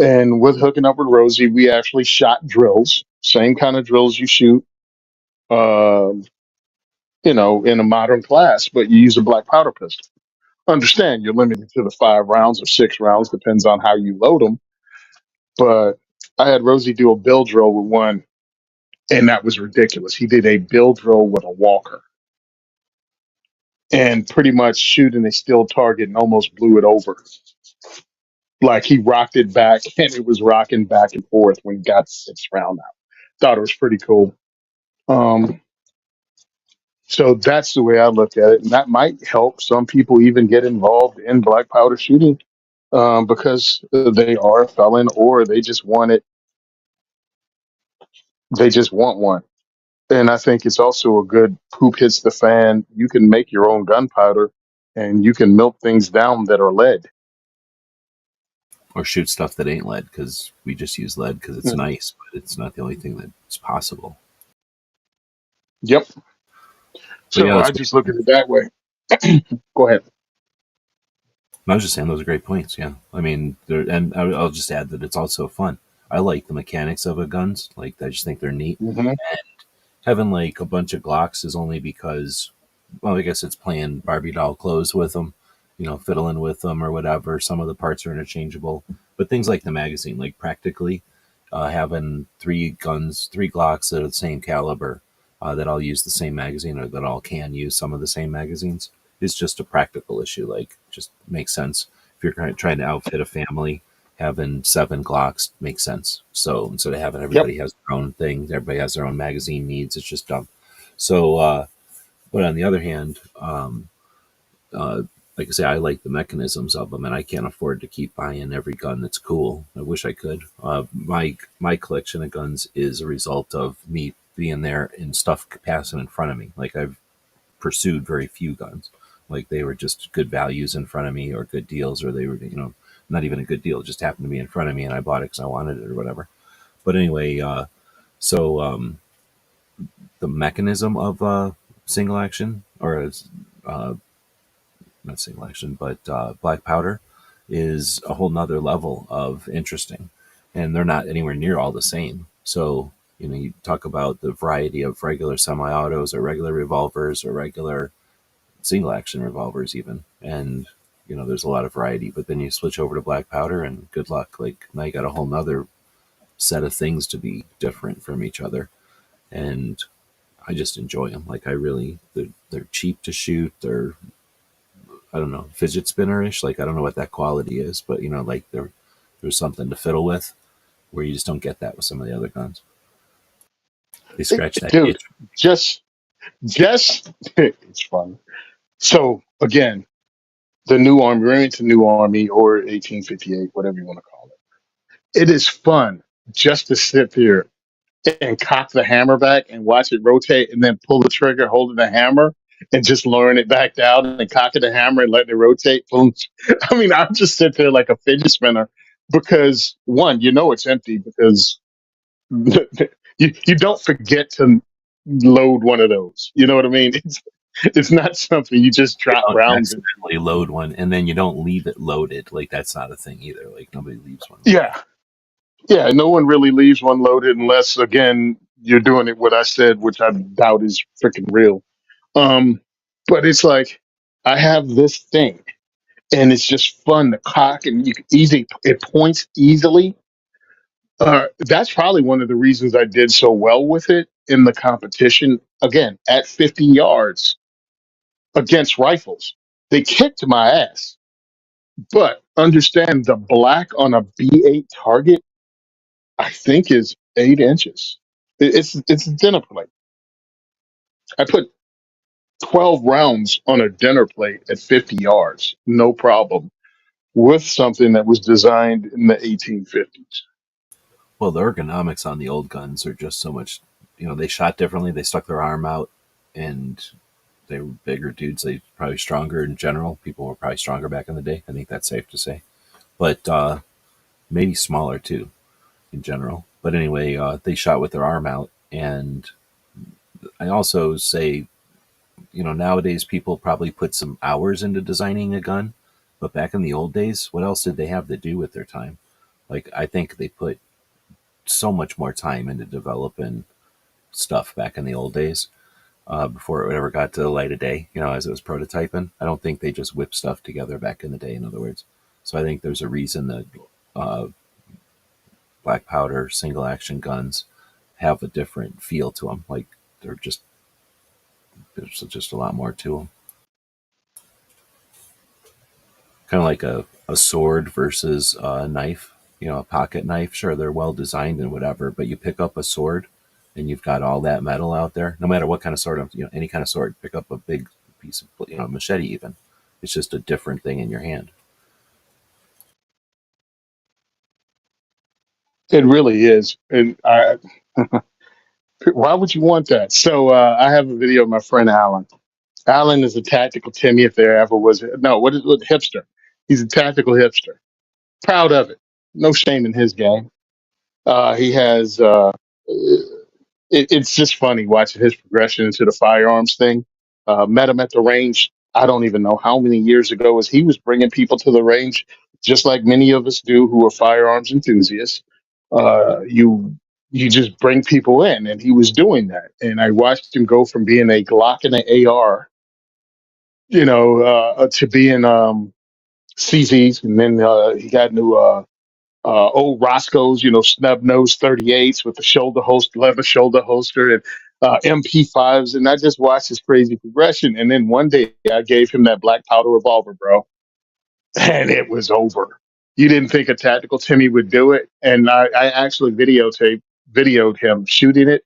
And with hooking up with Rosie, we actually shot drills, same kind of drills you shoot, um, in a modern class, but you use a black powder pistol. Understand you're limited to the 5 rounds or 6 rounds, depends on how you load them. But I had Rosie do a bill drill with one, and that was ridiculous. He did a bill drill with a walker and pretty much shooting a still target and almost blew it over. Like he rocked it back and it was rocking back and forth when he got the 6 round out. Thought it was pretty cool. Um, so that's the way I look at it. And that might help some people even get involved in black powder shooting because they are a felon or they just want one. And I think it's also a good poop hits the fan. You can make your own gunpowder and you can melt things down that are lead. Or shoot stuff that ain't lead, because we just use lead because it's Mm. nice, but it's not the only thing that's possible. Yep. But yeah, So I just look at it that way. Go ahead. I was just saying those are great points. Yeah, I mean, and I'll just add that it's also fun. I like the mechanics of a guns. Like, I just think they're neat. Hmm. Having like a bunch of Glocks is only because, well, I guess it's playing Barbie doll clothes with them, fiddling with them or whatever. Some of the parts are interchangeable, but things like the magazine, like practically having three guns, three Glocks that are the same caliber, that all use the same magazine or that all can use some of the same magazines is just a practical issue. Like, just makes sense if you're trying to outfit a family. Having seven Glocks makes sense. So instead of having Yep. everybody has their own thing, everybody has their own magazine needs. It's just dumb. So, but on the other hand, uh, like I say, I like the mechanisms of them, and I can't afford to keep buying every gun that's cool. I wish I could. My collection of guns is a result of me being there and stuff passing in front of me. Like, I've pursued very few guns. Like, they were just good values in front of me, or good deals, or they were not even a good deal. It just happened to be in front of me, and I bought it because I wanted it or whatever. But anyway, so the mechanism of single action, or uh, not single action, but black powder is a whole nother level of interesting, and they're not anywhere near all the same. So you talk about the variety of regular semi-autos or regular revolvers or regular single action revolvers even, and there's a lot of variety. But then you switch over to black powder, and good luck. Like, now you got a whole nother set of things to be different from each other, and I just enjoy them. Like, I really, they're cheap to shoot. They're, I don't know, fidget spinnerish. Like, I don't know what that quality is, but like, there's something to fiddle with where you just don't get that with some of the other guns. They scratch that Dude, itch. just it's fun. So again, the new army, we're into new army or 1858, whatever you want to call it. It is fun just to sit there and cock the hammer back and watch it rotate and then pull the trigger holding the hammer and just lowering it back down and cocking the hammer and letting it rotate. Boom. I mean, I'll just sit there like a fidget spinner because one, it's empty because you don't forget to load one of those. You know what I mean? It's not something you just You drop don't rounds in. accidentally load one, and then you don't leave it loaded. Like, that's not a thing either. Like, nobody leaves one loaded. Yeah. Yeah. No one really leaves one loaded unless, again, you're doing it what I said, which I doubt is freaking real. Um, but it's like I have this thing, and it's just fun to cock, and you can easy. It points easily. That's probably one of the reasons I did so well with it in the competition. Again, at 50 yards against rifles, they kicked my ass. But understand the black on a B8 target, I think, is 8 inches. It's a dinner plate. I put 12 rounds on a dinner plate at 50 yards, no problem, with something that was designed in the 1850s. Well, the ergonomics on the old guns are just so much. They shot differently. They stuck their arm out, and they were bigger dudes. They probably stronger in general. People were probably stronger back in the day. I think that's safe to say. But maybe smaller too in general. But anyway, they shot with their arm out, and I also say, nowadays people probably put some hours into designing a gun, but back in the old days, what else did they have to do with their time? Like, I think they put so much more time into developing stuff back in the old days, before it ever got to the light of day, as it was prototyping. I don't think they just whipped stuff together back in the day, in other words. So I think there's a reason that uh, black powder single action guns have a different feel to them. Like, they're just there's just a lot more to them. Kind of like a sword versus a knife. A pocket knife. Sure, they're well designed and whatever, but you pick up a sword and you've got all that metal out there. No matter what kind of sword, any kind of sword, pick up a big piece of machete even. It's just a different thing in your hand. It really is. And why would you want that? So I have a video of my friend Alan. Alan is a tactical Timmy, if there ever was. No, what hipster? He's a tactical hipster. Proud of it. No shame in his game. He has. It's just funny watching his progression into the firearms thing. Met him at the range. I don't even know how many years ago, as he was bringing people to the range, just like many of us do who are firearms enthusiasts. You just bring people in, and he was doing that. And I watched him go from being a Glock and an AR, to being CZs, and then he got into old Roscoe's, snub nose 38s with the leather shoulder holster, and MP5s. And I just watched his crazy progression. And then one day I gave him that black powder revolver, bro, and it was over. You didn't think a tactical Timmy would do it. And I actually videoed him shooting it,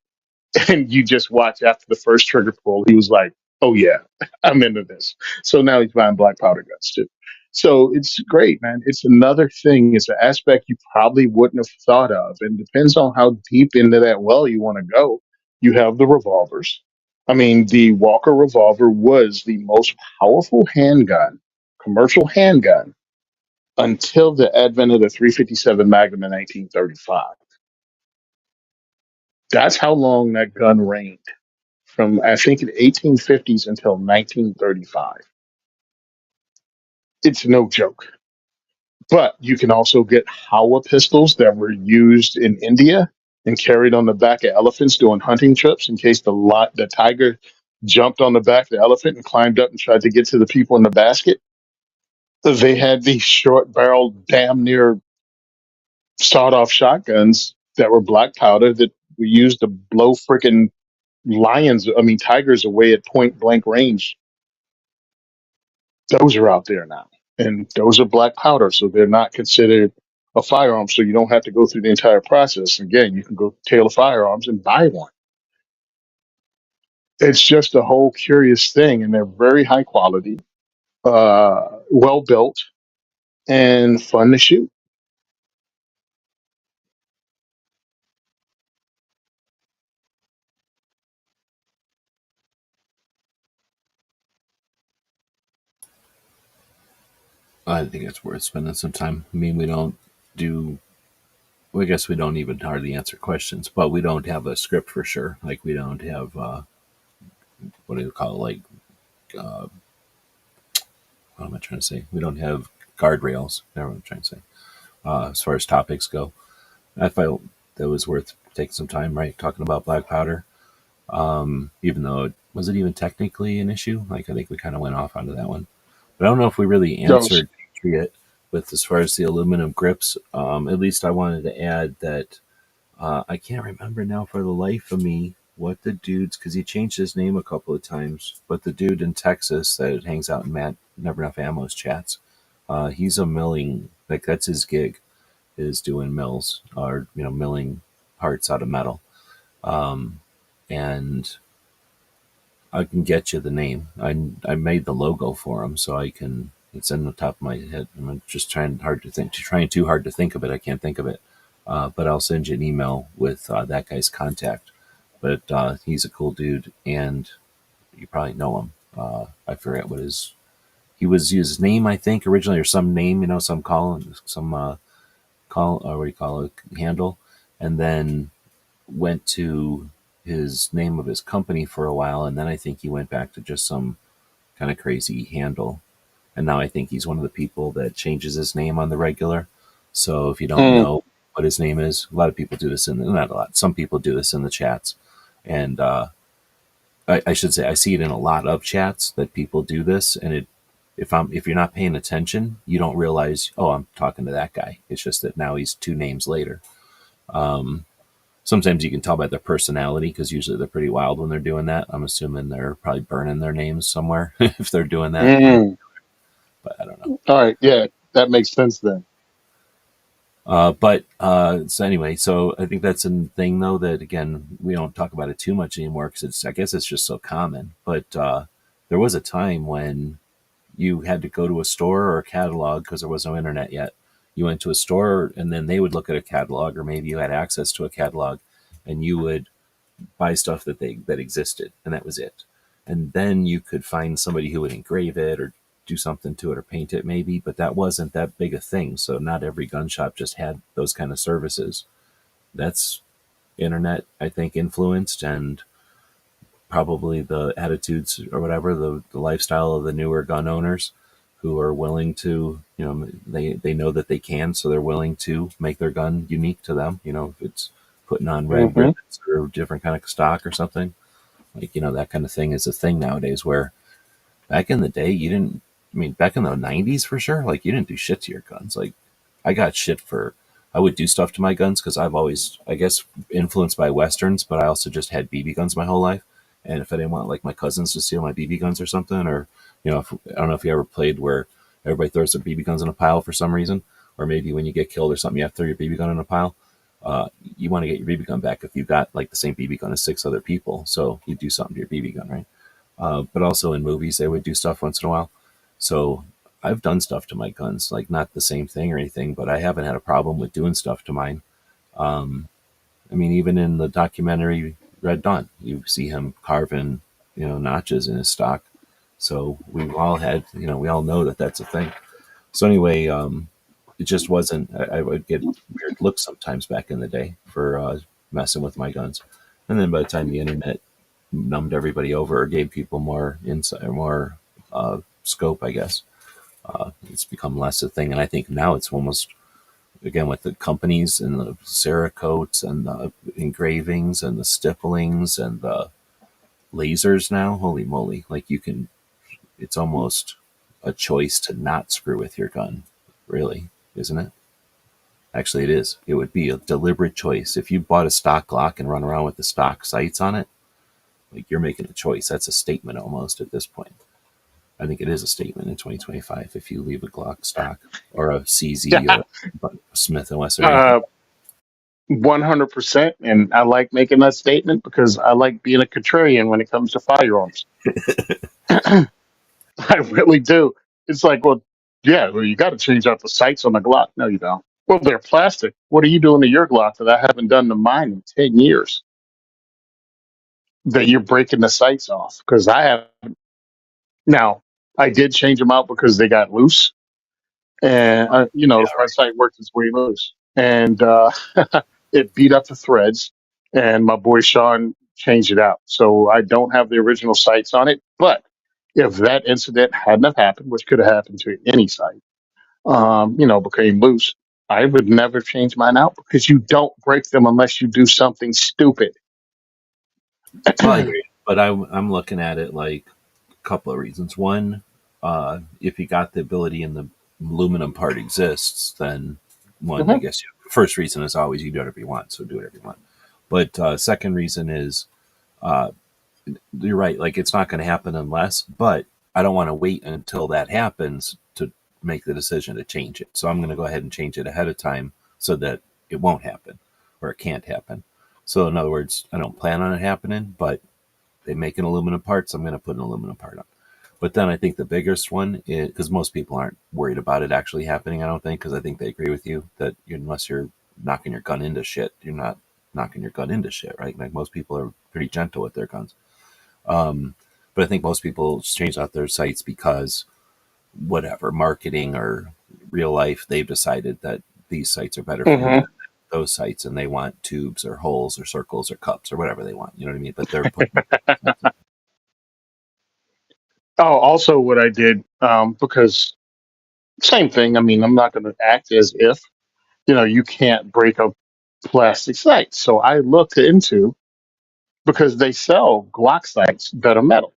and you just watch after the first trigger pull, he was like, "Oh yeah, I'm into this." So now he's buying black powder guns too. So it's great, man. It's another thing. It's an aspect you probably wouldn't have thought of, and depends on how deep into that well you want to go. You have the revolvers. I mean, the Walker revolver was the most powerful handgun, commercial handgun, until the advent of the 357 Magnum in 1935. That's how long that gun reigned, from I think the 1850s until 1935. It's no joke. But you can also get Hawa pistols that were used in India and carried on the back of elephants during hunting trips in case the tiger jumped on the back of the elephant and climbed up and tried to get to the people in the basket. They had these short barreled, damn near sawed off shotguns that were black powder that were used to blow freaking tigers away at point blank range. Those are out there now. And those are black powder, so they're not considered a firearm. So you don't have to go through the entire process. Again, you can go to Taylor Firearms and buy one. It's just a whole curious thing, and they're very high quality, well built, and fun to shoot. I think it's worth spending some time. I mean, we don't do. Well, I guess we don't even hardly answer questions, but we don't have a script for sure. Like, we don't have what do you call it? Like, uh, what am I trying to say? We don't have guardrails. That's what I'm trying to say. As far as topics go, I felt that was worth taking some time, right? Talking about black powder, even though was it even technically an issue? Like, I think we kind of went off onto that one, but I don't know if we really Those answered it with as far as the aluminum grips. At least I wanted to add that I can't remember now for the life of me what the dude's, because he changed his name a couple of times, but the dude in Texas that hangs out in Matt Never Enough Ammo's chats, he's a milling, like that's his gig, is doing mills or milling parts out of metal. And I can get you the name. I made the logo for him, so I can. It's in the top of my head. I'm just trying too hard to think of it. I can't think of it. But I'll send you an email with that guy's contact. But he's a cool dude, and you probably know him. I forget what his name, I think, originally, or some name, some what do you call it, handle, and then went to his name of his company for a while, and then I think he went back to just some kind of crazy handle, and now I think he's one of the people that changes his name on the regular. So if you don't Mm, know what his name is, a lot of people do this not a lot, some people do this in the chats, and I should say I see it in a lot of chats that people do this, and if you're not paying attention, you don't realize, oh, I'm talking to that guy. It's just that now he's two names later. Um, Sometimes you can tell by their personality because usually they're pretty wild when they're doing that. I'm assuming they're probably burning their names somewhere if they're doing that on the, mm. but I don't know. All right, yeah, that makes sense then. So anyway, so I think that's a thing though that again we don't talk about it too much anymore because I guess it's just so common. But there was a time when you had to go to a store or a catalog because there was no internet yet. You went to a store and then they would look at a catalog, or maybe you had access to a catalog, and you would buy stuff that existed, and that was it. And then you could find somebody who would engrave it or do something to it or paint it maybe, but that wasn't that big a thing. So not every gun shop just had those kind of services. That's internet, I think, influenced, and probably the attitudes or whatever, the lifestyle of the newer gun owners who are willing to, they know that they can, so they're willing to make their gun unique to them. If it's putting on red Hmm. ribbons or different kind of stock or something, like, that kind of thing is a thing nowadays where back in the day, you didn't, I mean, back in the 90s for sure, like, you didn't do shit to your guns. Like, I got shit for, I would do stuff to my guns because I've always, I guess, influenced by Westerns, but I also just had BB guns my whole life. And if I didn't want, like, my cousins to steal my BB guns or something, or, I don't know if you ever played where everybody throws their BB guns in a pile for some reason, or maybe when you get killed or something, you have to throw your BB gun in a pile. You want to get your BB gun back if you got, like, the same BB gun as six other people. So you do something to your BB gun, right? But also in movies, they would do stuff once in a while. So I've done stuff to my guns, like not the same thing or anything, but I haven't had a problem with doing stuff to mine. Um, I mean, even in the documentary Red Dawn, you see him carving, notches in his stock. So we've all had, we all know that that's a thing. So anyway, it just wasn't. I would get weird looks sometimes back in the day for messing with my guns, and then by the time the internet numbed everybody over or gave people more insight or more scope, I guess. It's become less a thing. And I think now it's almost, again, with the companies and the Cerakotes and the engravings and the stipplings and the lasers now, holy moly, like it's almost a choice to not screw with your gun, really, isn't it? Actually, it is. It would be a deliberate choice. If you bought a stock Glock and run around with the stock sights on it, like you're making a choice. That's a statement almost at this point. I think it is a statement in 2025 if you leave a Glock stock or a CZ Yeah, or a Smith and Wesson or anything. 100%. And I like making that statement because I like being a contrarian when it comes to firearms. I really do. It's like, well, yeah, well, you got to change out the sights on the Glock. No, you don't. Well, they're plastic. What are you doing to your Glock that I haven't done to mine in 10 years? That you're breaking the sights off because I have. Now, I did change them out because they got loose, and the front sight worked its way loose, and it beat up the threads. And my boy Sean changed it out, so I don't have the original sights on it. But if that incident hadn't have happened, which could have happened to any sight, became loose, I would never change mine out because you don't break them unless you do something stupid. Well, I agree. But I'm looking at it like a couple of reasons. One, if you got the ability and the aluminum part exists, then one, I Mhm. guess, first reason is always you do whatever you want, so do whatever you want. But second reason is uh, you're right. Like it's not going to happen unless, but I don't want to wait until that happens to make the decision to change it. So I'm going to go ahead and change it ahead of time so that it won't happen or it can't happen. So in other words, I don't plan on it happening, but they make an aluminum parts, I'm going to put an aluminum part on. But then I think the biggest one is because most people aren't worried about it actually happening. I don't think, because I think they agree with you that unless you're knocking your gun into shit, you're not knocking your gun into shit, right? Like most people are pretty gentle with their guns. Um, but I think most people change out their sights because whatever marketing or real life, they've decided that these sights are better for your gun Hmm. than those sights, and they want tubes or holes or circles or cups or whatever they want. You know what I mean? But they're putting Oh, also what I did, because same thing. I mean, I'm not going to act as if, you can't break a plastic sight. So I looked into, because they sell Glock sights that are metal.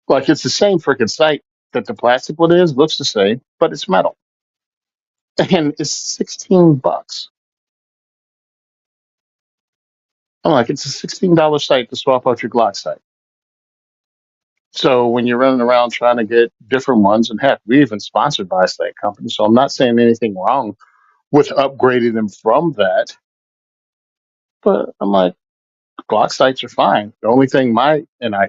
Like it's the same freaking sight that the plastic one is, looks the same, but it's metal. And it's $16. I'm like, it's a $16 sight to swap out your Glock sight. So when you're running around trying to get different ones, and heck, we even sponsored by a sight company. So I'm not saying anything wrong with upgrading them from that. But I'm like, Glock sights are fine. The only thing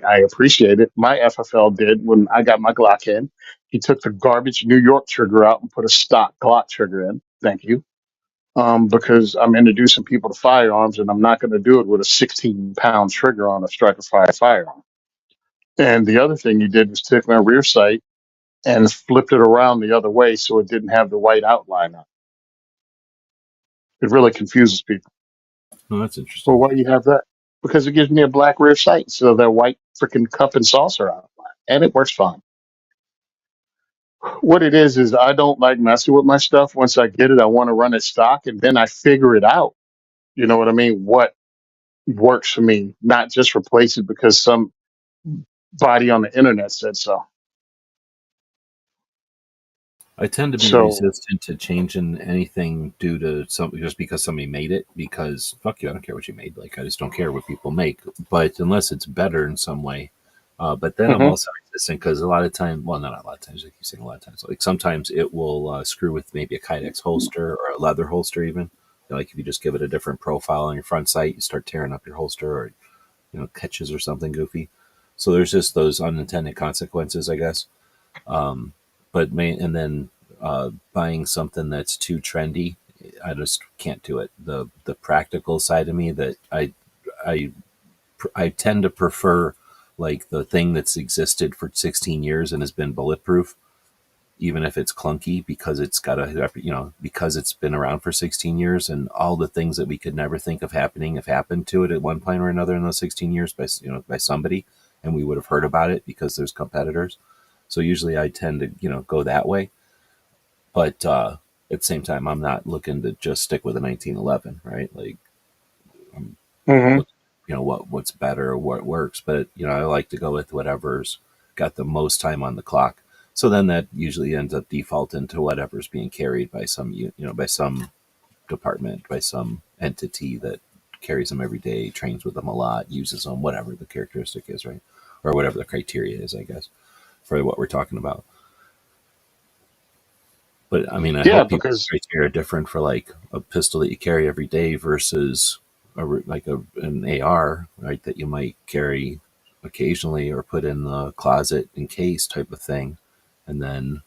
I appreciate it, my FFL did when I got my Glock in, he took the garbage New York trigger out and put a stock Glock trigger in. Thank you. Because I'm introducing people to firearms, and I'm not going to do it with a 16-pound trigger on a striker fire firearm. And the other thing he did was take my rear sight and flipped it around the other way so it didn't have the white outline on it. It really confuses people. oh, that's Well, interesting. why do you have that? Because it gives me a black rear sight, so they're white freaking cup and saucer outline, and it works fine. What it is I don't like messing with my stuff. Once I get it, I want to run it stock, and then I figure it out. You know what I mean? What works for me, not just replace it because some body on the internet said so. I tend to be So, resistant to changing anything due to some just because somebody made it. Because fuck you, I don't care what you made. Like I just don't care what people make. But unless it's better in some way. But then I'm hmm. also resistant because a lot of times, well, not a lot of times. I keep saying a lot of times. Like sometimes it will screw with maybe a Kydex holster or a leather holster, even. Like if you just give it a different profile on your front sight, you start tearing up your holster, or catches or something goofy. So there's just those unintended consequences, I guess. Um, and then buying something that's too trendy, I just can't do it. The practical side of me that I I tend to prefer like the thing that's existed for 16 years and has been bulletproof, even if it's clunky, because it's got a because it's been around for 16 years, and all the things that we could never think of happening have happened to it at one point or another in those 16 years by by somebody, and we would have heard about it because there's competitors. So usually I tend to go that way, but at the same time I'm not looking to just stick with a 1911, right? Like I'm Hmm. look, what's better or what works, but I like to go with whatever's got the most time on the clock. So then that usually ends up defaulting to whatever's being carried by some by some department, by some entity that carries them every day, trains with them a lot, uses them, whatever the characteristic is, right? Or whatever the criteria is, I guess, for what we're talking about. But I mean, I Yeah, hope people's because criteria are different for like a pistol that you carry every day versus an AR, right? That you might carry occasionally or put in the closet in case type of thing. And then,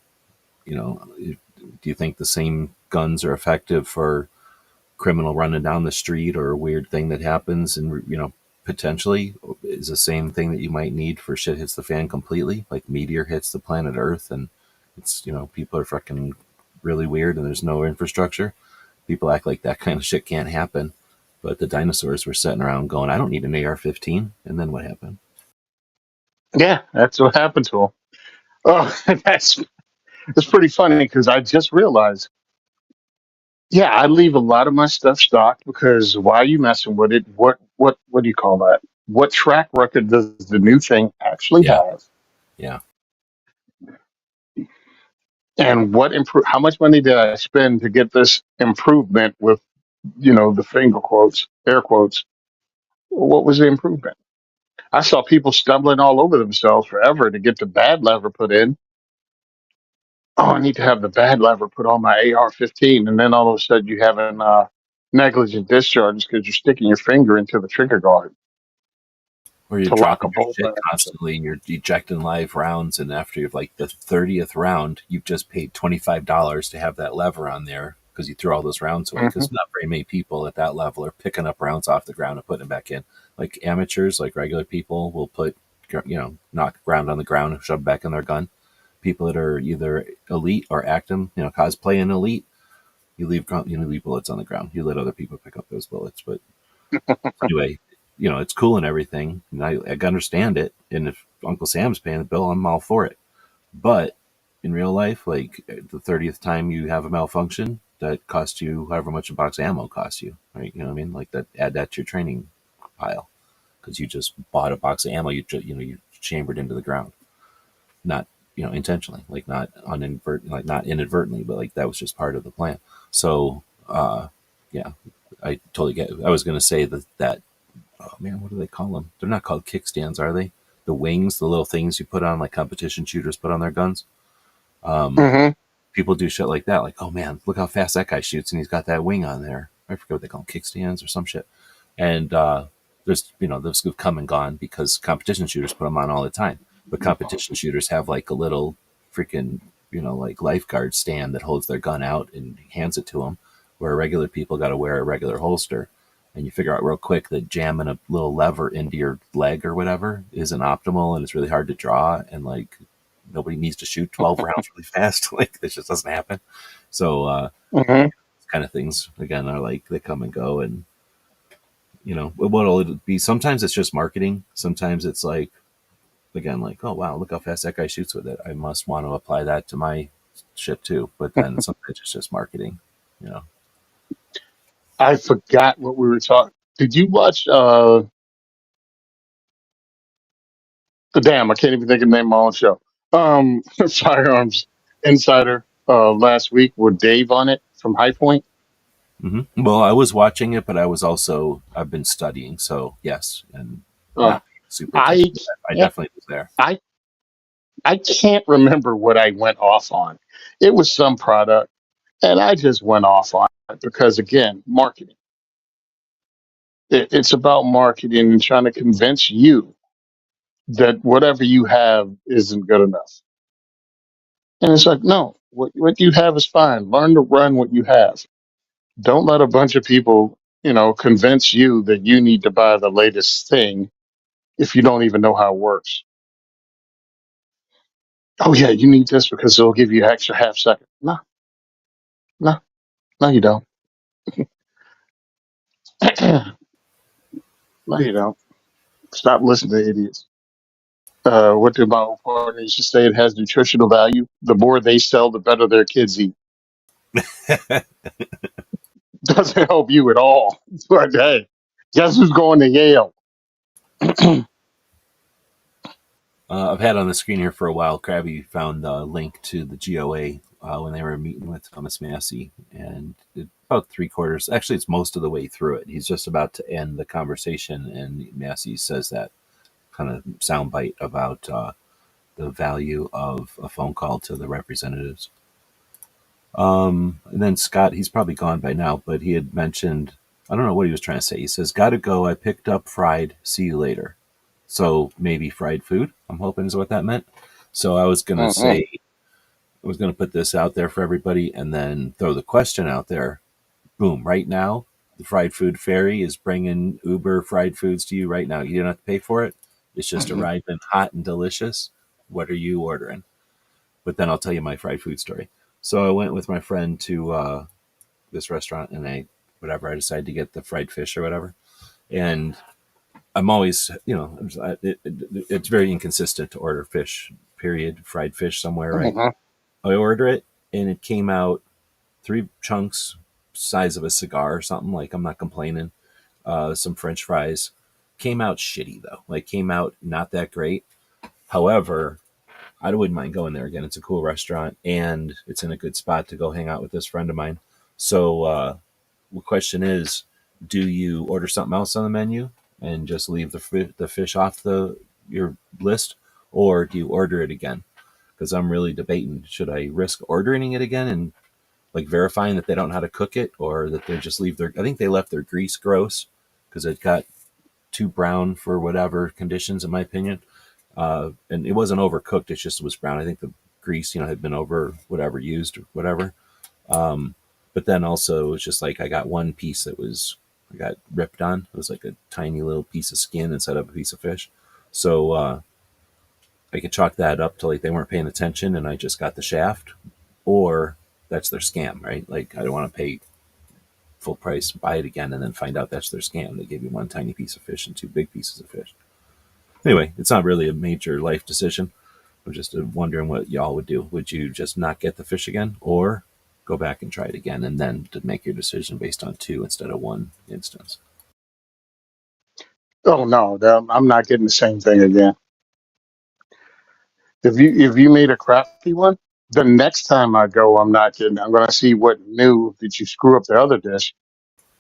do you think the same guns are effective for criminal running down the street or a weird thing that happens and potentially is the same thing that you might need for shit hits the fan completely, like meteor hits the planet Earth and it's people are fucking really weird and there's no infrastructure. People act like that kind of shit can't happen, but the dinosaurs were sitting around going, I don't need an AR-15. And then what happened? yeah, that's what happened to him. Oh, that's pretty funny because I just realized. Yeah, I leave a lot of my stuff stocked because why are you messing with it? What do you call that? What track record does the new thing actually Yeah, have? yeah. And how much money did I spend to get this improvement with, the finger quotes, air quotes? What was the improvement? I saw people stumbling all over themselves forever to get the bad lever put in. Oh, I need to have the bad lever put on my AR-15, and then all of a sudden you have an negligent discharge because you're sticking your finger into the trigger guard. Or you're to lock a dropping your bolt shit action. constantly and you're ejecting live rounds, and after you've like the 30th round, you've just paid $25 to have that lever on there because you threw all those rounds away. Hmm. Because not very many people at that level are picking up rounds off the ground and putting them back in. Like amateurs, like regular people, will put, knock ground on the ground and shove back in their gun. People that are either elite or active, cosplay an elite, you leave bullets on the ground. You let other people pick up those bullets. But anyway, it's cool and everything, and I understand it. And if Uncle Sam's paying the bill, I'm all for it. But in real life, like the 30th time you have a malfunction, that costs you however much a box of ammo costs you, right? You know what I mean? Like that, add that to your training pile because you just bought a box of ammo. You chambered into the ground, not intentionally, like like not inadvertently, but like that was just part of the plan. So, yeah, I totally get. I was going to say that oh man, what do they call them? They're not called kickstands, are they? The wings, the little things you put on, like competition shooters put on their guns. Um, Hmm. People do shit like that. Like, oh man, look how fast that guy shoots, and he's got that wing on there. I forget what they call them, kickstands or some shit. And there's those have come and gone because competition shooters put them on all the time. But competition shooters have like a little freaking like lifeguard stand that holds their gun out and hands it to them, where regular people got to wear a regular holster. And you figure out real quick that jamming a little lever into your leg or whatever isn't optimal, and it's really hard to draw, and like nobody needs to shoot 12 rounds really fast. Like this just doesn't happen. So Hmm. kind of things again are like they come and go, and what'll it be? Sometimes it's just marketing. Sometimes it's like again, like, oh wow, look how fast that guy shoots with it. I must want to apply that to my shit too. But then sometimes it's just marketing. You know. I forgot what we were talking. Did you watch? Damn, I can't even think of the name of my own show. Firearms Insider last week with Dave on it from High Point. Well, I was watching it, but I've been studying. So yes, and Uh, not super attention. I I can't, definitely was there. I I can't remember what I went off on. It was some product, and I just went off on it because again, marketing. It's about marketing and trying to convince you that whatever you have isn't good enough. And it's like, no, what you have is fine. Learn to run what you have. Don't let a bunch of people, convince you that you need to buy the latest thing if you don't even know how it works. Oh yeah, you need this because it'll give you an extra half second. No, no, no, you don't. No, you don't. Stop listening to idiots. What did my old partner used to say? It has nutritional value. The more they sell, the better their kids eat. Doesn't help you at all. But hey, guess who's going to Yale? I've had on the screen here for a while. Krabby found a link to the GOA when they were meeting with Thomas Massey, and about three quarters. Actually, it's most of the way through it. He's just about to end the conversation, and Massey says that kind of soundbite about the value of a phone call to the representatives. And then Scott, he's probably gone by now, but he had mentioned, I don't know what he was trying to say. He says, "Gotta go. I picked up fried. See you later." So maybe fried food, I'm hoping is what that meant. So I was going to Mhm. say, I was going to put this out there for everybody and then throw the question out there. Boom, right now, the Fried Food Fairy is bringing Uber fried foods to you right now. You don't have to pay for it. It's just arriving hot and delicious. What are you ordering? But then I'll tell you my fried food story. So I went with my friend to this restaurant and I decided to get the fried fish or whatever. And I'm always, it's very inconsistent to order fish, period, fried fish somewhere, right? Mhm. I order it and it came out three chunks, size of a cigar or something. Like, I'm not complaining. Some French fries came out shitty though. Like, came out not that great. However, I wouldn't mind going there again. It's a cool restaurant and it's in a good spot to go hang out with this friend of mine. So, the question is, do you order something else on the menu and just leave the fish off your list, or do you order it again? Because I'm really debating, should I risk ordering it again and like verifying that they don't know how to cook it, or that they just leave their, I think they left their grease gross because it got too brown for whatever conditions, in my opinion. And it wasn't overcooked; it was brown. I think the grease, had been over whatever used or whatever. But then also, it was just like I got one piece I got ripped on. It was like a tiny little piece of skin instead of a piece of fish. So I could chalk that up to like they weren't paying attention, and I just got the shaft, or that's their scam, right? Like I don't want to pay full price, buy it again, and then find out that's their scam. They gave you one tiny piece of fish and two big pieces of fish. Anyway, it's not really a major life decision. I'm just wondering what y'all would do. Would you just not get the fish again, or go back and try it again, and then to make your decision based on two instead of one instance? Oh no, I'm not getting the same thing again. If you made a crappy one, the next time I go, I'm not getting. I'm going to see what new did you screw up the other dish.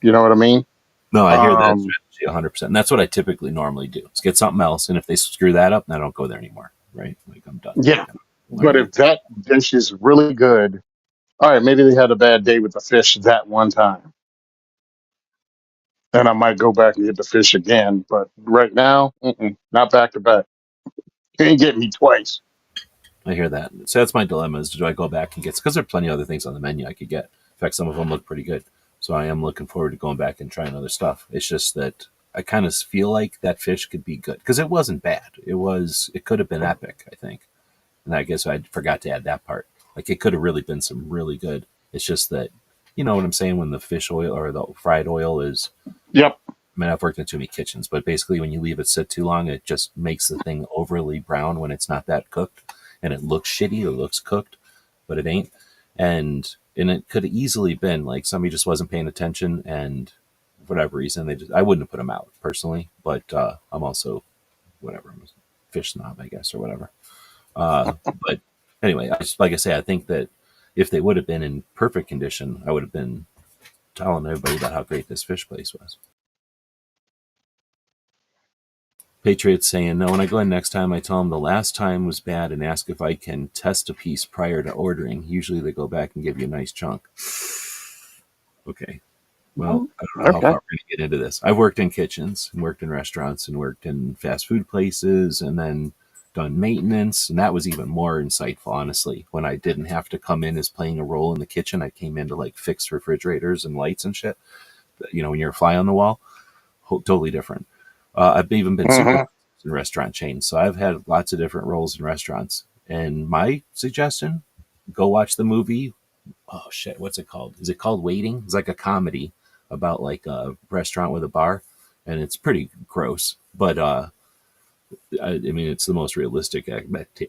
You know what I mean? No, I hear that Um, strategy 100%. And that's what I typically normally do. Is get something else, and if they screw that up, then I don't go there anymore. Right? Like I'm done. yeah, Like I'm but learning. if that dish is really good, all right, maybe they had a bad day with the fish that one time, and I might go back and get the fish again. But right now, not back to back. You ain't getting me twice. I hear that. So that's my dilemma: is do I go back and get? Because there are plenty of other things on the menu I could get. In fact, some of them look pretty good. So I am looking forward to going back and trying other stuff. It's just that I kind of feel like that fish could be good because it wasn't bad. It could have been epic, I think. And I guess I forgot to add that part. Like it could have really been some really good. It's just that, you know what I'm saying? When the fish oil or the fried oil is, Yep. I mean, I've worked in too many kitchens, but basically when you leave it sit too long, it just makes the thing overly brown when it's not that cooked, and it looks shitty. It looks cooked, but it ain't. And it could have easily been like somebody just wasn't paying attention, and for whatever reason I wouldn't have put them out personally, but I'm also whatever, I'm a fish snob, I guess, or whatever. But anyway, like I say, I think that if they would have been in perfect condition, I would have been telling everybody about how great this fish place was. Patriots saying, no, when I go in next time, I tell them the last time was bad and ask if I can test a piece prior to ordering. Usually they go back and give you a nice chunk. Okay. Well, I don't know how far Okay. we're going to get into this. I've worked in kitchens and worked in restaurants and worked in fast food places and then done maintenance. And that was even more insightful, honestly. When I didn't have to come in as playing a role in the kitchen, I came in to like fix refrigerators and lights and shit. You know, when you're a fly on the wall, totally different. I've even been Hmm. supervised in restaurant chains. So I've had lots of different roles in restaurants. And my suggestion, go watch the movie. Oh shit, what's it called? Is it called Waiting? It's like a comedy about like a restaurant with a bar, and it's pretty gross. But I mean, it's the most realistic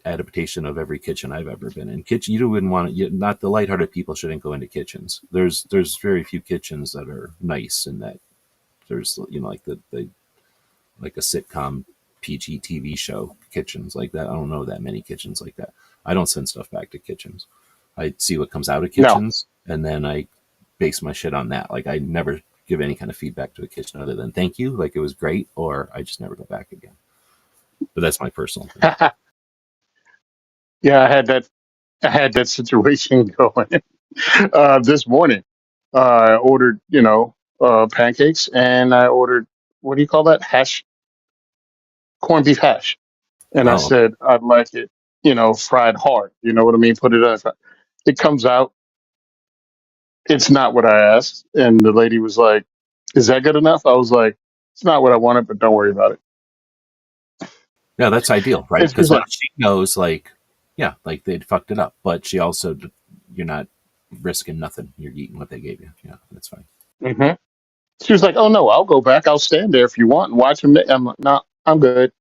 adaptation of every kitchen I've ever been in. Kitchen, you wouldn't want to. Not the lighthearted people shouldn't go into kitchens. There's very few kitchens that are nice, and that there's like the like a sitcom PG TV show kitchens like that. I don't know that many kitchens like that. I don't send stuff back to kitchens. I see what comes out of No. kitchens, and then I base my shit on that. Like I never give any kind of feedback to a kitchen other than thank you, like it was great, or I just never go back again. But that's my personal thing. Yeah, I had that situation going this morning. I ordered, pancakes, and I ordered what do you call that? Hash, corned beef hash. And I Oh, said I'd like it, fried hard. You know what I mean? Put it on. It comes out. It's not what I asked, and the lady was like, "Is that good enough?" I was like, "It's not what I wanted, but don't worry about it." yeah, that's ideal, right? And she was Because then like, she knows, like, yeah, like they'd fucked it up, but she also, you're not risking nothing. You're eating what they gave you. Yeah, that's fine. hmm she was like, "Oh no, I'll go back. I'll stand there if you want and watch them." I'm like, "No, I'm good.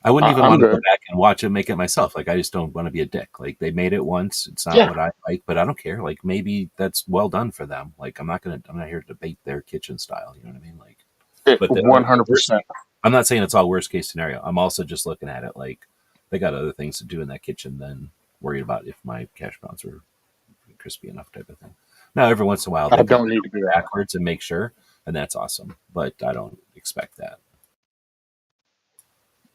I wouldn't even I'm want to go good." back and watch it, make it myself. Like I just don't want to be a dick. Like they made it once. It's not Yeah, what I like, but I don't care. Like maybe that's well done for them. Like I'm not here to debate their kitchen style. You know what I mean? Like, but the worst 100%. thing, I'm not saying it's all worst case scenario. I'm also just looking at it like they got other things to do in that kitchen than worried about if my cash browns were crispy enough type of thing. Now, every once in a while, I they could don't bend need to be over that way. backwards and make sure, and that's awesome. But I don't expect that.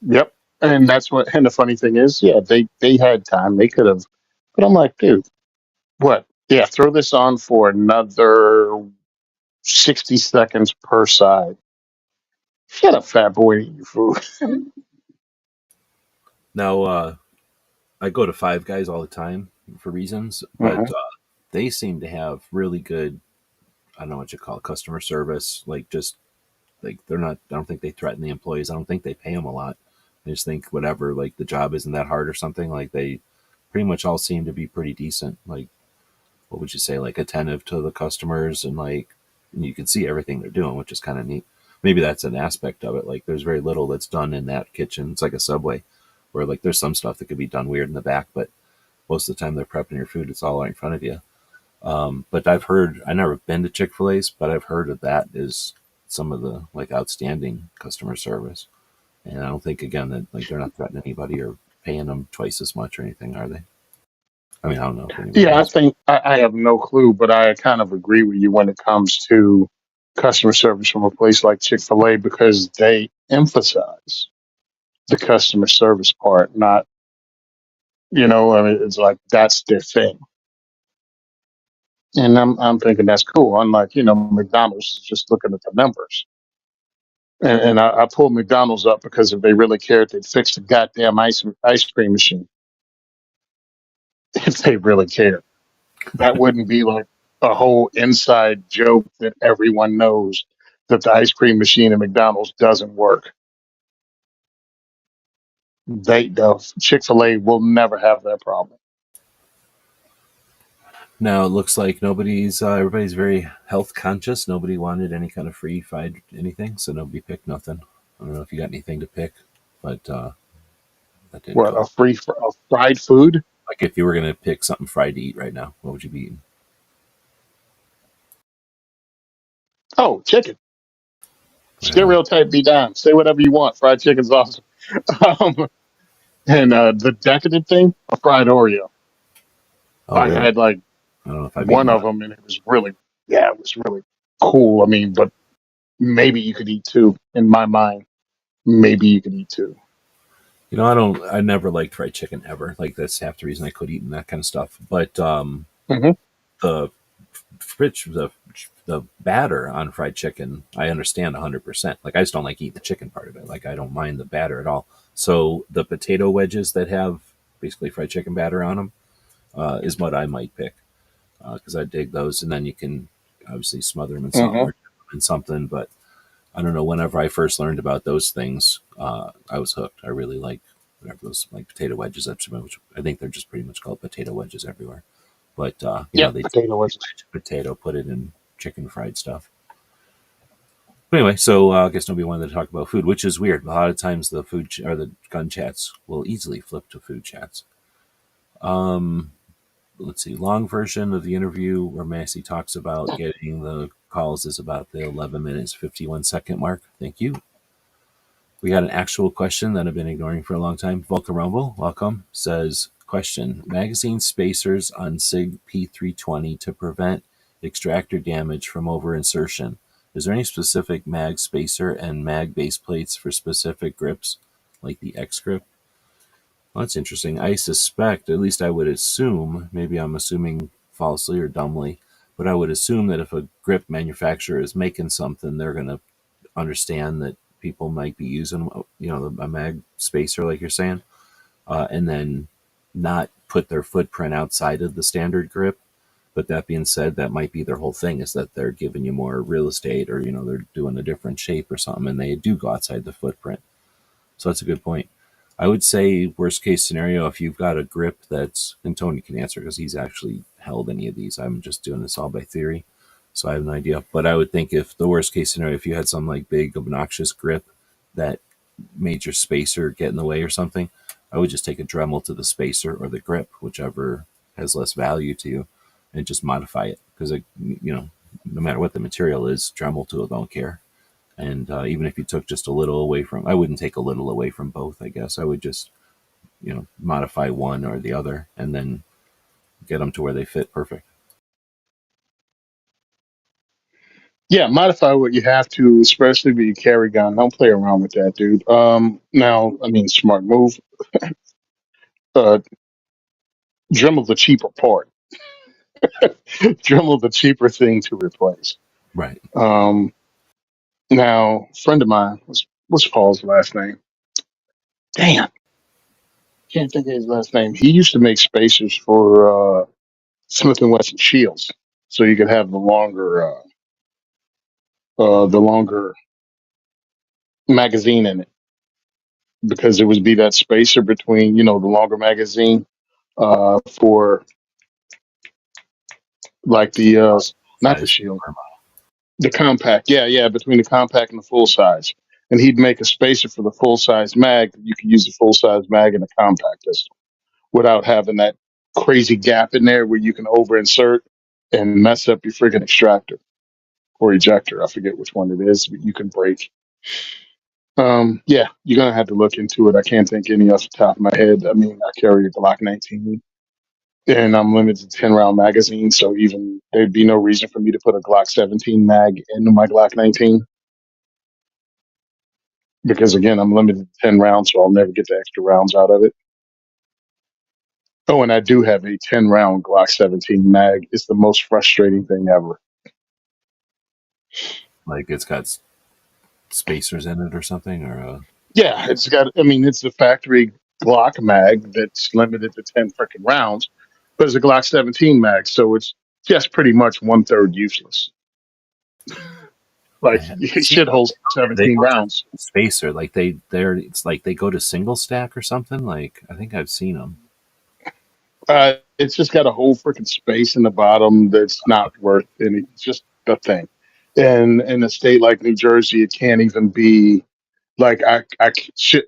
Yep. And that's what. And the funny thing is, yeah, they had time. They could have, but I'm like, dude, what? Yeah, throw this on for another 60 seconds per side. Shut up, fat boy, eat your food. Now, I go to Five Guys all the time for reasons, but Hmm. they seem to have really good, I don't know what you call it, customer service. Like, just like they're not, I don't think they threaten the employees. I don't think they pay them a lot. I just think whatever, like the job isn't that hard or something. Like, they pretty much all seem to be pretty decent. Like, what would you say, like attentive to the customers, and like you can see everything they're doing, which is kind of neat. Maybe that's an aspect of it. Like, there's very little that's done in that kitchen. It's like a Subway, where like there's some stuff that could be done weird in the back, but most of the time they're prepping your food. It's all right in front of you. But I've heard, I never been to Chick-fil-A's, but I've heard of that is some of the like outstanding customer service. And I don't think, again, that like they're not threatening anybody or paying them twice as much or anything, are they? I mean, I don't know if anybody Yeah, I is. think I have no clue, but I kind of agree with you when it comes to customer service from a place like Chick Fil A because they emphasize the customer service part, not I mean, it's like that's their thing, and I'm thinking that's cool. Unlike McDonald's is just looking at the numbers, and I pulled McDonald's up because if they really cared, they'd fix the goddamn ice cream machine. If they really cared, that wouldn't be like a whole inside joke that everyone knows that the ice cream machine at McDonald's doesn't work. The Chick Fil A will never have that problem. Now it looks like everybody's very health conscious. Nobody wanted any kind of free fried anything, so nobody picked nothing. I don't know if you got anything to pick, but that didn't What go. a fried food? Like, if you were gonna pick something fried to eat right now, what would you be eating? Oh, chicken. Right on. Stereotype be down. Say whatever you want. Fried chicken's awesome. Um, and the decadent thing, a fried Oreo. Oh, I really? had like I don't know if I've one eaten of one. them, and it was really cool. I mean, but maybe you could eat two. In my mind, maybe you could eat two. You know, I don't. I never liked fried chicken ever. Like, that's half the reason I quit eating that kind of stuff. But Hmm. the the batter on fried chicken, I understand 100%. Like, I just don't like eating the chicken part of it. Like, I don't mind the batter at all. So the potato wedges that have basically fried chicken batter on them is what I might pick, because I dig those. And then you can obviously smother them in something Hmm. or dip them in something. But I don't know. Whenever I first learned about those things, I was hooked. I really like whatever those like potato wedges. Which I think they're just pretty much called potato wedges everywhere. But Yep, they take potato wedges. potato, put it in chicken fried stuff. But anyway, so I guess nobody wanted to talk about food, which is weird. A lot of times the or the gun chats will easily flip to food chats. Um, let's see. Long version of the interview where Massey talks about getting the calls is about the 11 minutes 51-second mark. Thank you. We got an actual question that I've been ignoring for a long time. Volker Rumble, welcome, says, question, magazine spacers on SIG P320 to prevent extractor damage from over insertion. Is there any specific mag spacer and mag base plates for specific grips, like the X grip? Well, that's interesting. I suspect, at least I would assume, maybe I'm assuming falsely or dumbly, but I would assume that if a grip manufacturer is making something, they're going to understand that people might be using, a mag spacer, like you're saying, and then not put their footprint outside of the standard grip. But that being said, that might be their whole thing, is that they're giving you more real estate, or they're doing a different shape or something, and they do go outside the footprint. So that's a good point. I would say worst case scenario, if you've got a grip that's, and Tony can answer because he's actually held any of these. I'm just doing this all by theory, so I have no idea. But I would think, if the worst case scenario, if you had some like big obnoxious grip that made your spacer get in the way or something, I would just take a Dremel to the spacer or the grip, whichever has less value to you, and just modify it, because no matter what the material is, Dremel tool don't care. And even if you took just a little away from, I wouldn't take a little away from both. I guess I would just modify one or the other, and then get them to where they fit perfect. Yeah, modify what you have to, especially with your carry gun. Don't play around with that, dude. Now, I mean, smart move. Uh, Dremel the cheaper part. Dremel the cheaper thing to replace. Right. Um, Now, a friend of mine, what's Paul's last name? Damn, can't think of his last name. He used to make spacers for Smith and Wesson shields, so you could have the longer magazine in it because it would be that spacer between the longer magazine for like the not the Size. shield, the compact. Yeah, yeah, between the compact and the full size. And he'd make a spacer for the full size mag. You could use the full size mag in the compact pistol without having that crazy gap in there where you can over insert and mess up your friggin' extractor or ejector. I forget which one it is, but you can break. Yeah, you're gonna have to look into it. I can't think any off the top of my head. I mean, I carry a Glock 19, and I'm limited to 10 round magazine, so even there'd be no reason for me to put a Glock 17 mag into my Glock 19 because again, I'm limited to 10 rounds, so I'll never get the extra rounds out of it. Oh, and I do have a 10 round Glock 17 mag. It's the most frustrating thing ever. Like it's got spacers in it or something, or Yeah, it's got. I mean, it's a factory Glock mag that's limited to 10 freaking rounds, but it's a Glock 17 mag, so it's just pretty much one third useless. Like man, it see, should hold they 17 don't rounds. have spacer. Like they're it's like they go to single stack or something. Like I think I've seen them. It's just got a whole freaking space in the bottom that's not worth any. It's just a thing. And in a state like New Jersey, it can't even be like shit.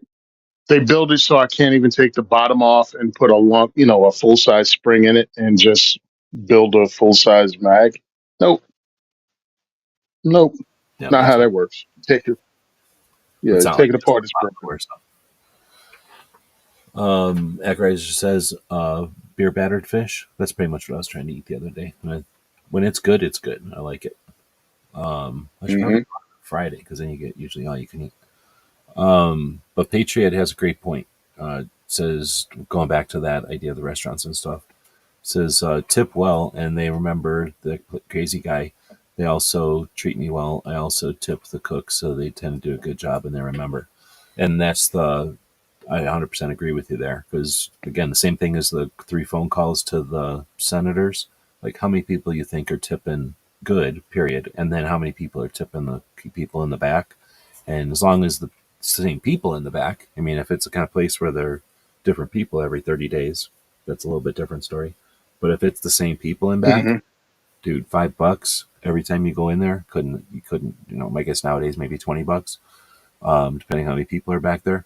They build it so I can't even take the bottom off and put a lump, a full size spring in it and just build a full size mag. Nope, nope, Yeah, not that's how what that works. Take it, it yeah, sounds like. take it It's apart. It's broken. or something. Eckraiser says, beer battered fish. That's pretty much what I was trying to eat the other day. When it's good, it's good. I like it. I should probably Hmm. go on Friday because then you get usually all you can eat. But Patriot has a great point. Says going back to that idea of the restaurants and stuff. Says tip well, and they remember the crazy guy. They also treat me well. I also tip the cook, so they tend to do a good job, and they remember. And that's the I 100% agree with you there because again, the same thing as the 3 phone calls to the senators. Like how many people you think are tipping good, period, and then how many people are tipping the people in the back. And as long as the same people in the back, I mean, if it's a kind of place where they're different people every 30 days, that's a little bit different story. But if it's the same people in back, Hmm. dude, $5 every time you go in there, couldn't, I guess nowadays maybe $20, depending on how many people are back there.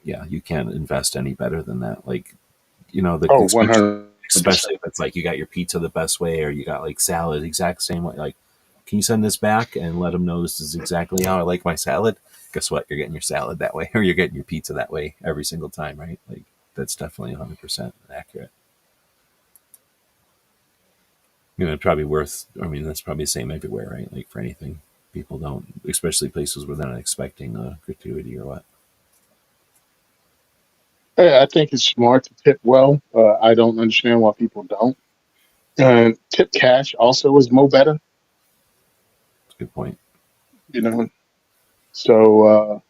Yeah, you can't invest any better than that. Like, Oh, especially 100%. if it's like you got your pizza the best way or you got like salad exact same way. Like, can you send this back and let them know this is exactly how I like my salad? Guess what? You're getting your salad that way, or you're getting your pizza that way every single time, right? Like, that's definitely 100% accurate. It's probably worth. I mean, that's probably the same everywhere, right? Like for anything, people don't, especially places where they're not expecting a gratuity or what. Yeah, I think it's smart to tip well. I don't understand why people don't. Tip cash also is mo better, It's a good point. you know. So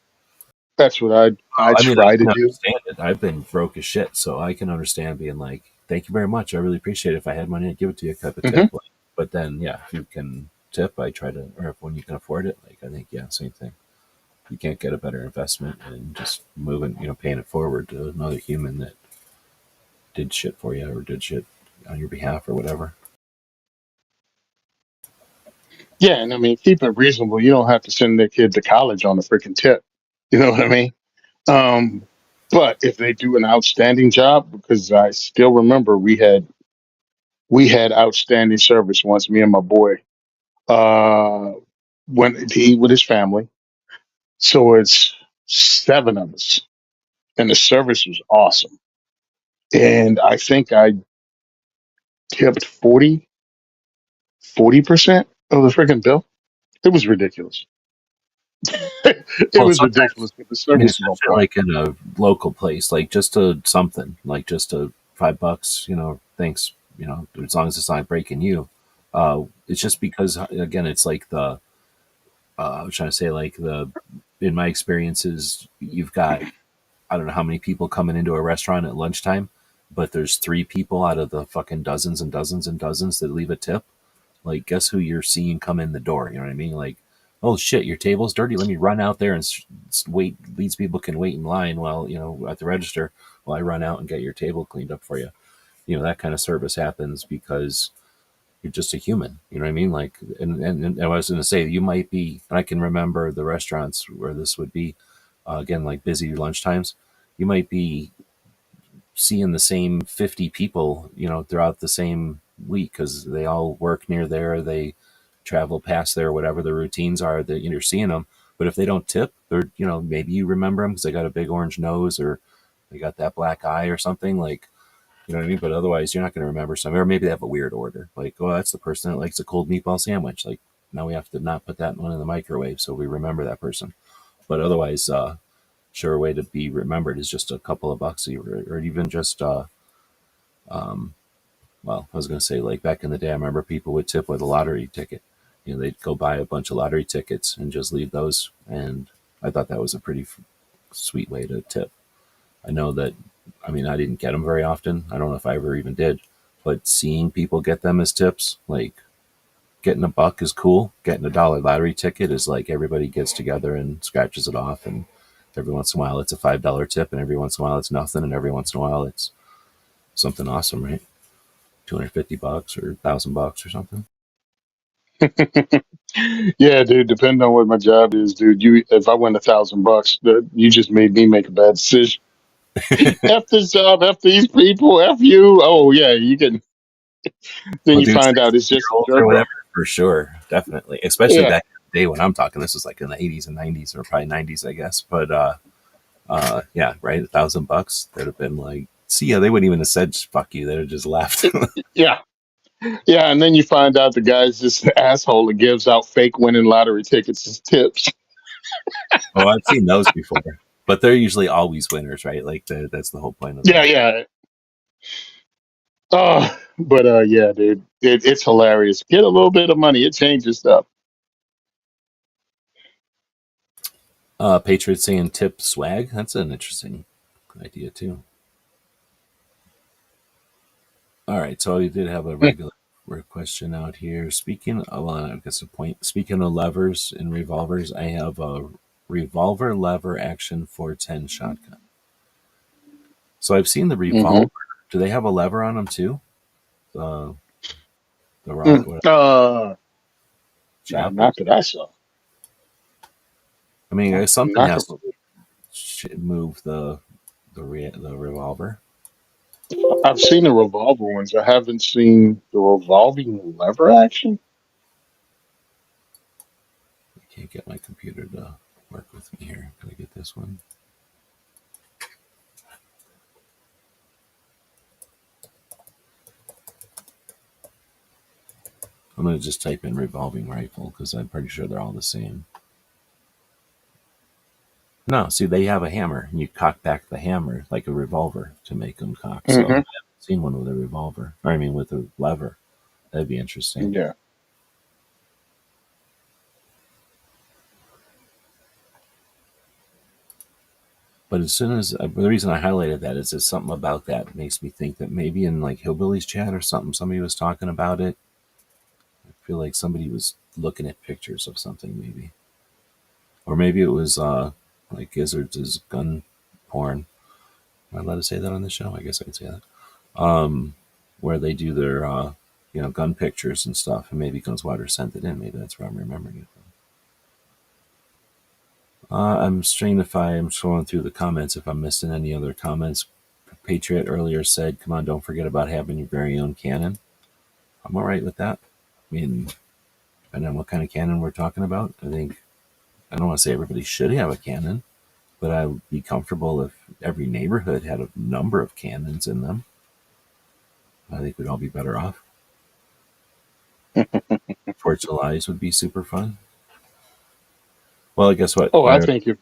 that's what I I mean, I try to can do. understand it. I've been broke as shit, so I can understand being like, "Thank you very much. I really appreciate it. If I had money, I'd give it to you, type of Hmm. tip." Like, but then, yeah, if you can tip, I try to, or if when you can afford it, like I think, yeah, same thing. You can't get a better investment and just moving, paying it forward to another human that did shit for you or did shit on your behalf or whatever. Yeah, and I mean, keep it reasonable. You don't have to send their kid to college on a freaking tip. You know what I mean? Um, but if they do an outstanding job, because I still remember we had outstanding service once. Me and my boy went to eat with his family. So it's seven of us, and the service was awesome. And I think I tipped 40% of the freaking bill. It was ridiculous. It Well, was sometimes, ridiculous, but the I mean, service was on especially point. like in a local place, like just a something, like just a $5, thanks, as long as it's not breaking you. It's just because again, it's like I was trying to say like the in my experiences, you've got I don't know how many people coming into a restaurant at lunchtime, but there's three people out of the fucking dozens and dozens and dozens that leave a tip. Like, guess who you're seeing come in the door? You know what I mean? Like, oh shit, your table's dirty. Let me run out there and wait. These people can wait in line while at the register while I run out and get your table cleaned up for you. That kind of service happens because you're just a human. You know what I mean? Like, and I was going to say, you might be, and I can remember the restaurants where this would be, again, like busy lunchtimes. You might be seeing the same 50 people, throughout the same week because they all work near there. They travel past there, whatever the routines are that you're seeing them. But if they don't tip, they're, maybe you remember them because they got a big orange nose or they got that black eye or something like, you know what I mean? But otherwise, you're not going to remember some, or maybe they have a weird order. Like, oh, that's the person that likes a cold meatball sandwich. Like, now we have to not put that one in the microwave so we remember that person. But otherwise, sure way to be remembered is just a couple of bucks, or even just, well, I was going to say, like back in the day, I remember people would tip with a lottery ticket. They'd go buy a bunch of lottery tickets and just leave those. And I thought that was a pretty sweet way to tip. I know that, I mean, I didn't get them very often. I don't know if I ever even did, but seeing people get them as tips, like getting a buck is cool. Getting a dollar lottery ticket is like everybody gets together and scratches it off. And every once in a while it's a $5 tip, and every once in a while it's nothing. And every once in a while it's something awesome, right? 250 bucks or 1,000 bucks or something. Yeah, dude. Depending on what my job is, dude. If I win $1,000, you just made me make a bad decision. F this job, F these people, F you. Oh yeah, you can. Then Well, you dude, find out it's 16 year just a olds or jerk whatever, off. for sure. Definitely. Especially Yeah, back in the day when I'm talking, this was like in the 80s and 90s or probably 90s, I guess. But yeah, right. $1,000. They'd have been like, see ya. They wouldn't even have said fuck you. They'd have just laughed. yeah, yeah. And then you find out the guy's just an asshole that gives out fake winning lottery tickets as tips. Oh, I've seen those before, but they're usually always winners, right? Like that's the whole point of Yeah, them. yeah. Oh, but yeah, dude, it's hilarious. Get a little bit of money, it changes stuff. Patriots saying tip swag. That's an interesting idea too. All right, so we did have a regular question out here. Speaking of, well, I guess a point. Speaking of levers and revolvers, I have a revolver lever action 410 shotgun. So I've seen the Hmm. revolver. Do they have a lever on them too? The Mm. what, Nah, chapel? not that I saw. I mean, something Not has the. to move the revolver. I've seen the revolver ones. I haven't seen the revolving lever action. I can't get my computer to work with me here. Can I get this one? I'm going to just type in revolving rifle because I'm pretty sure they're all the same. No, see, they have a hammer, and you cock back the hammer like a revolver to make them cock. So I Hmm. haven't seen one with a revolver. Or, I mean, with a lever. That'd be interesting. Yeah. But as soon as the reason I highlighted that is there's something about that makes me think that maybe in like Hillbillies chat or something, somebody was talking about it. I feel like somebody was looking at pictures of something, maybe, or maybe it was like Gizzards' gun porn. Am I allowed to say that on the show? I guess I could say that. Where they do their gun pictures and stuff, and maybe Gunswatter sent it in. Maybe that's where I'm remembering it from. I'm straining if I'm scrolling through the comments if I'm missing any other comments. Patriot earlier said, "Come on, don't forget about having your very own cannon." I'm all right with that. I mean, depending on what kind of cannon we're talking about, I think I don't want to say everybody should have a cannon, but I would be comfortable if every neighborhood had a number of cannons in them. I think we'd all be better off. Fourth of July's would be super fun. Well, guess what? Oh, I think if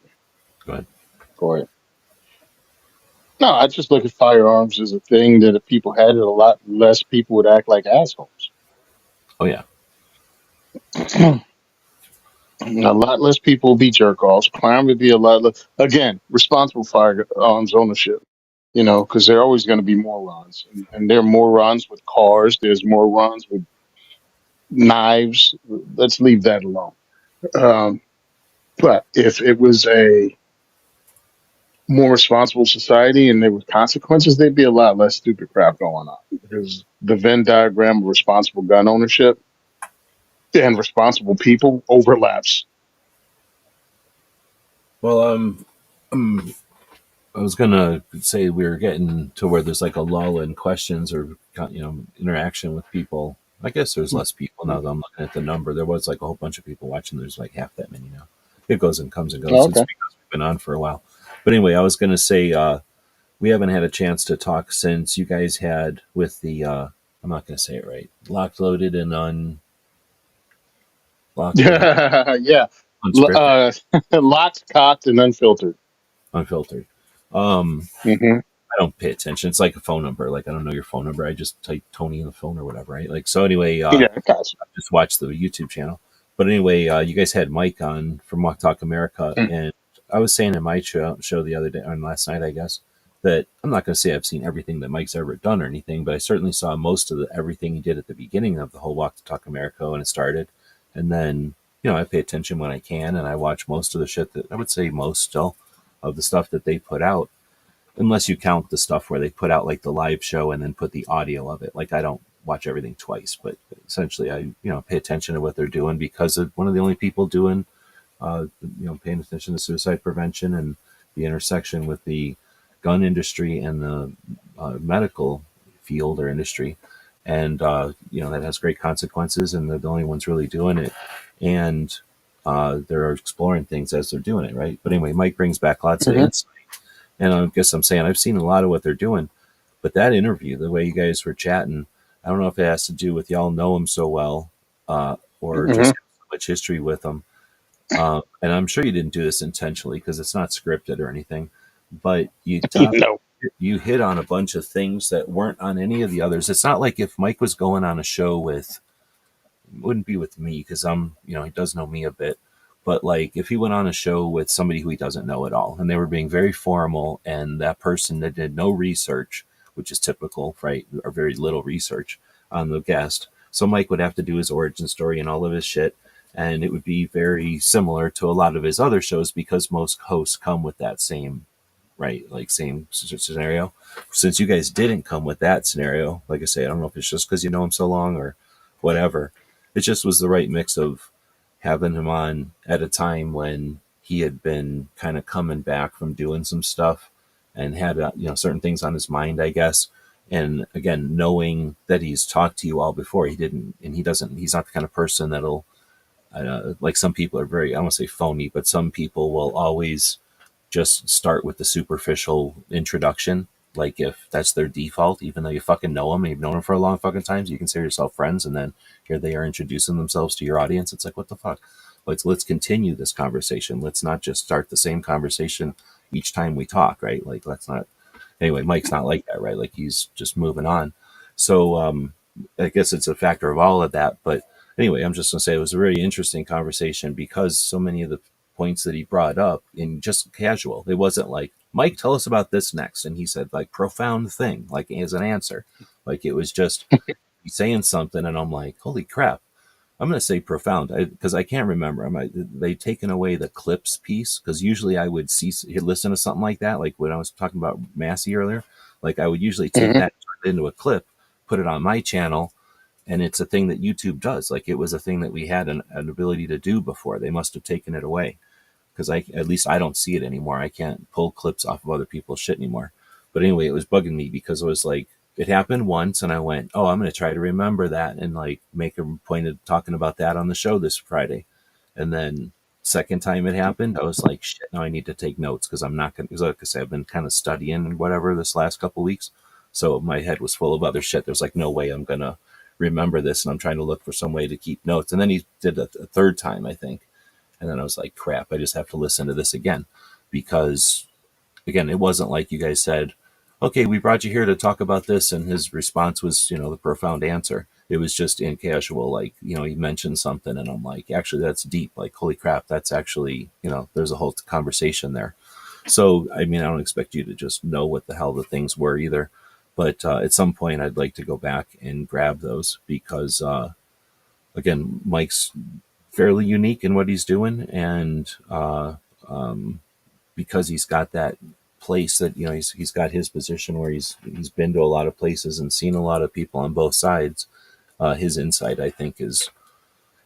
Go ahead. go ahead. No, I just look at firearms as a thing that if people had it, a lot less people would act like assholes. Oh yeah, A lot less people be jerk offs. Crime would be a lot less. Again, responsible firearms ownership. You know, because there are always going to be morons, and there are morons with cars. There's morons with knives. Let's leave that alone. Um, but if it was a more responsible society and there were consequences, there'd be a lot less stupid crap going on. Because the Venn diagram of responsible gun ownership and responsible people overlaps. Well, I was gonna say we were getting to where there's like a lull in questions or interaction with people. I guess there's less people now that I'm looking at the number. There was like a whole bunch of people watching. There's like half that many now. It goes and comes and goes. It's Okay. because we've been on for a while. But anyway, I was gonna say we haven't had a chance to talk since you guys had with the I'm not gonna say it right. Locked, loaded, and locked, Yeah. unscripted, Locked, cocked, and unfiltered. unfiltered. Um, Hmm. I don't pay attention. It's like a phone number. Like I don't know your phone number. I just type Tony in the phone or whatever, right? Like so. Anyway, Yeah, I gotcha. I just watch the YouTube channel. But anyway, you guys had Mike on from Walk Talk America, and I was saying in my show the other day, on last night, I guess, that I'm not going to say I've seen everything that Mike's ever done or anything, but I certainly saw most of everything he did at the beginning of the whole Walk to Talk America when it started, and then I pay attention when I can, and I watch most of the shit that I would say most still of the stuff that they put out, unless you count the stuff where they put out like the live show and then put the audio of it. Like I don't watch everything twice, but essentially I pay attention to what they're doing because of one of the only people doing paying attention to suicide prevention and the intersection with the gun industry and the medical field or industry, and that has great consequences, and they're the only ones really doing it, and they're exploring things as they're doing it, right? But anyway, Mike brings back lots of Hmm. insight, and I guess I'm saying I've seen a lot of what they're doing, but that interview, the way you guys were chatting, I don't know if it has to do with y'all know him so well, or just Hmm. have so much history with him. And I'm sure you didn't do this intentionally because it's not scripted or anything, but No. you hit on a bunch of things that weren't on any of the others. It's not like if Mike was going on a show with, wouldn't be with me because he does know me a bit. But like if he went on a show with somebody who he doesn't know at all, and they were being very formal, and that person that did no research, which is typical, right, or very little research on the guest. So Mike would have to do his origin story and all of his shit, and it would be very similar to a lot of his other shows because most hosts come with that same, right, like same scenario. Since you guys didn't come with that scenario, like I say, I don't know if it's just because you know him so long or whatever. It just was the right mix of having him on at a time when he had been kind of coming back from doing some stuff and had certain things on his mind, I guess. And again, knowing that he's talked to you all before, he didn't, and he doesn't. He's not the kind of person that'll like some people are very, I don't want to say phony, but some people will always just start with the superficial introduction. Like if that's their default, even though you fucking know them and you've known them for a long fucking time, so you consider yourself friends, and then here they are introducing themselves to your audience. It's like, what the fuck? Let's continue this conversation. Let's not just start the same conversation each time we talk, right? Like let's not. Anyway, Mike's not like that, right? Like he's just moving on. So I guess it's a factor of all of that. But anyway, I'm just gonna say it was a very interesting conversation because so many of the points that he brought up in just casual. It wasn't like, Mike, tell us about this next. And he said like profound thing, like as an answer. Like it was just he's saying something and I'm like, holy crap. I'm going to say profound because I can't remember. They taken away the clips piece because usually I would listen to something like that. Like when I was talking about Massey earlier, like I would usually take Hmm. that, turn it into a clip, put it on my channel, and it's a thing that YouTube does. Like it was a thing that we had an ability to do before. They must have taken it away because I at least I don't see it anymore. I can't pull clips off of other people's shit anymore. But anyway, it was bugging me because it was like it happened once, and I went, "Oh, I'm going to try to remember that and like make a point of talking about that on the show this Friday." And then second time it happened, I was like, "Shit, now I need to take notes because I'm not going." Because like I say, I've been kind of studying and whatever this last couple of weeks, so my head was full of other shit. There's like no way I'm gonna remember this, and I'm trying to look for some way to keep notes. And then he did a third time, I think, and then I was like, crap, I just have to listen to this again. Because, again, it wasn't like you guys said, okay, we brought you here to talk about this. And his response was, the profound answer. It was just in casual, like, he mentioned something and I'm like, actually, that's deep. Like, holy crap, that's actually, there's a whole conversation there. So, I mean, I don't expect you to just know what the hell the things were either. But at some point, I'd like to go back and grab those because, again, Mike's fairly unique in what he's doing. And because he's got that place that, he's got his position where he's been to a lot of places and seen a lot of people on both sides. His insight, I think, is,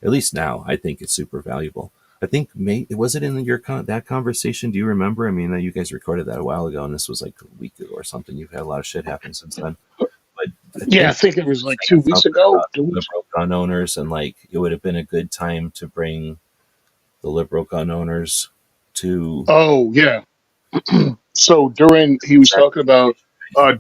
at least now, I think it's super valuable. I think, was it in that conversation? Do you remember? I mean, you guys recorded that a while ago, and this was like a week ago or something. You've had a lot of shit happen since then. But I Yeah, I think think it was like saying 2 weeks something ago. about liberal gun owners, and like it would have been a good time to bring the liberal gun owners to. Oh yeah. So during he was talking about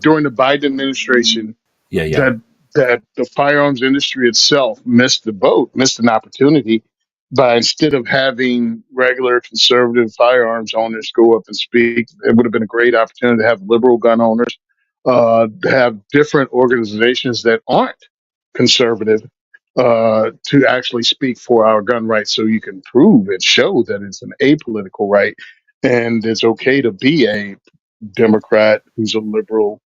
during the Biden administration Yeah, yeah. that the firearms industry itself missed the boat, missed an opportunity by, instead of having regular conservative firearms owners go up and speak, it would have been a great opportunity to have liberal gun owners, to have different organizations that aren't conservative, to actually speak for our gun rights, so you can prove and show that it's an apolitical right and it's okay to be a Democrat who's a liberal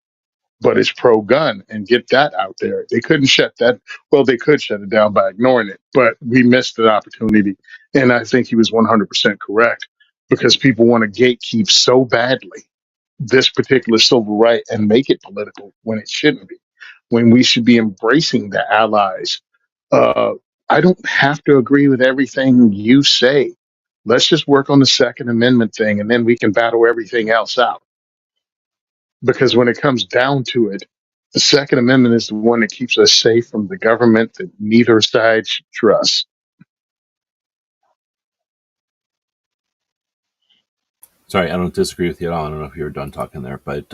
but is pro gun, and get that out there. They couldn't shut that. Well, they could shut it down by ignoring it, but we missed the opportunity. And I think he was 100% correct, because people want to gatekeep so badly this particular civil right and make it political when it shouldn't be, when we should be embracing the allies. Uh, I don't have to agree with everything you say. Let's just work on the Second Amendment thing, and then we can battle everything else out, because when it comes down to it, the Second Amendment is the one that keeps us safe from the government that neither side should trust. Sorry, I don't disagree with you at all. I don't know if you were done talking there, but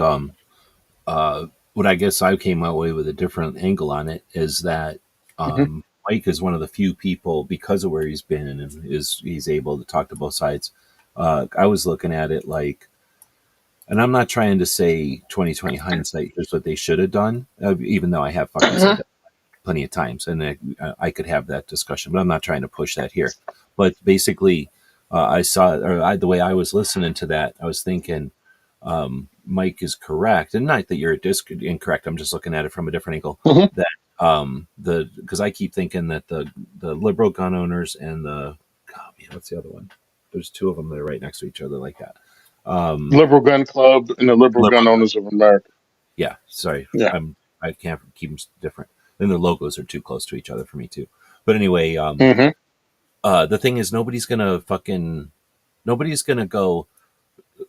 what I guess I came away with a different angle on it is that Hmm. Mike is one of the few people, because of where he's been and he's able to talk to both sides. I was looking at it like, and I'm not trying to say 2020 hindsight, here's what they should have done, even though I have fucking said Hmm. that plenty of times, and I could have that discussion, but I'm not trying to push that here. But basically, I saw, the way I was listening to that, I was thinking, Mike is correct, and not that you're incorrect. I'm just looking at it from a different angle. Hmm. That the because I keep thinking that the liberal gun owners and the, God, man, what's the other one? There's two of them that are right next to each other like that. Um, Liberal Gun Club and the Liberal Gun liberal, Owners of America. yeah. Sorry, Yeah. I can't keep them different. Then their logos are too close to each other for me too. But anyway, Hmm. the thing is, nobody's gonna go,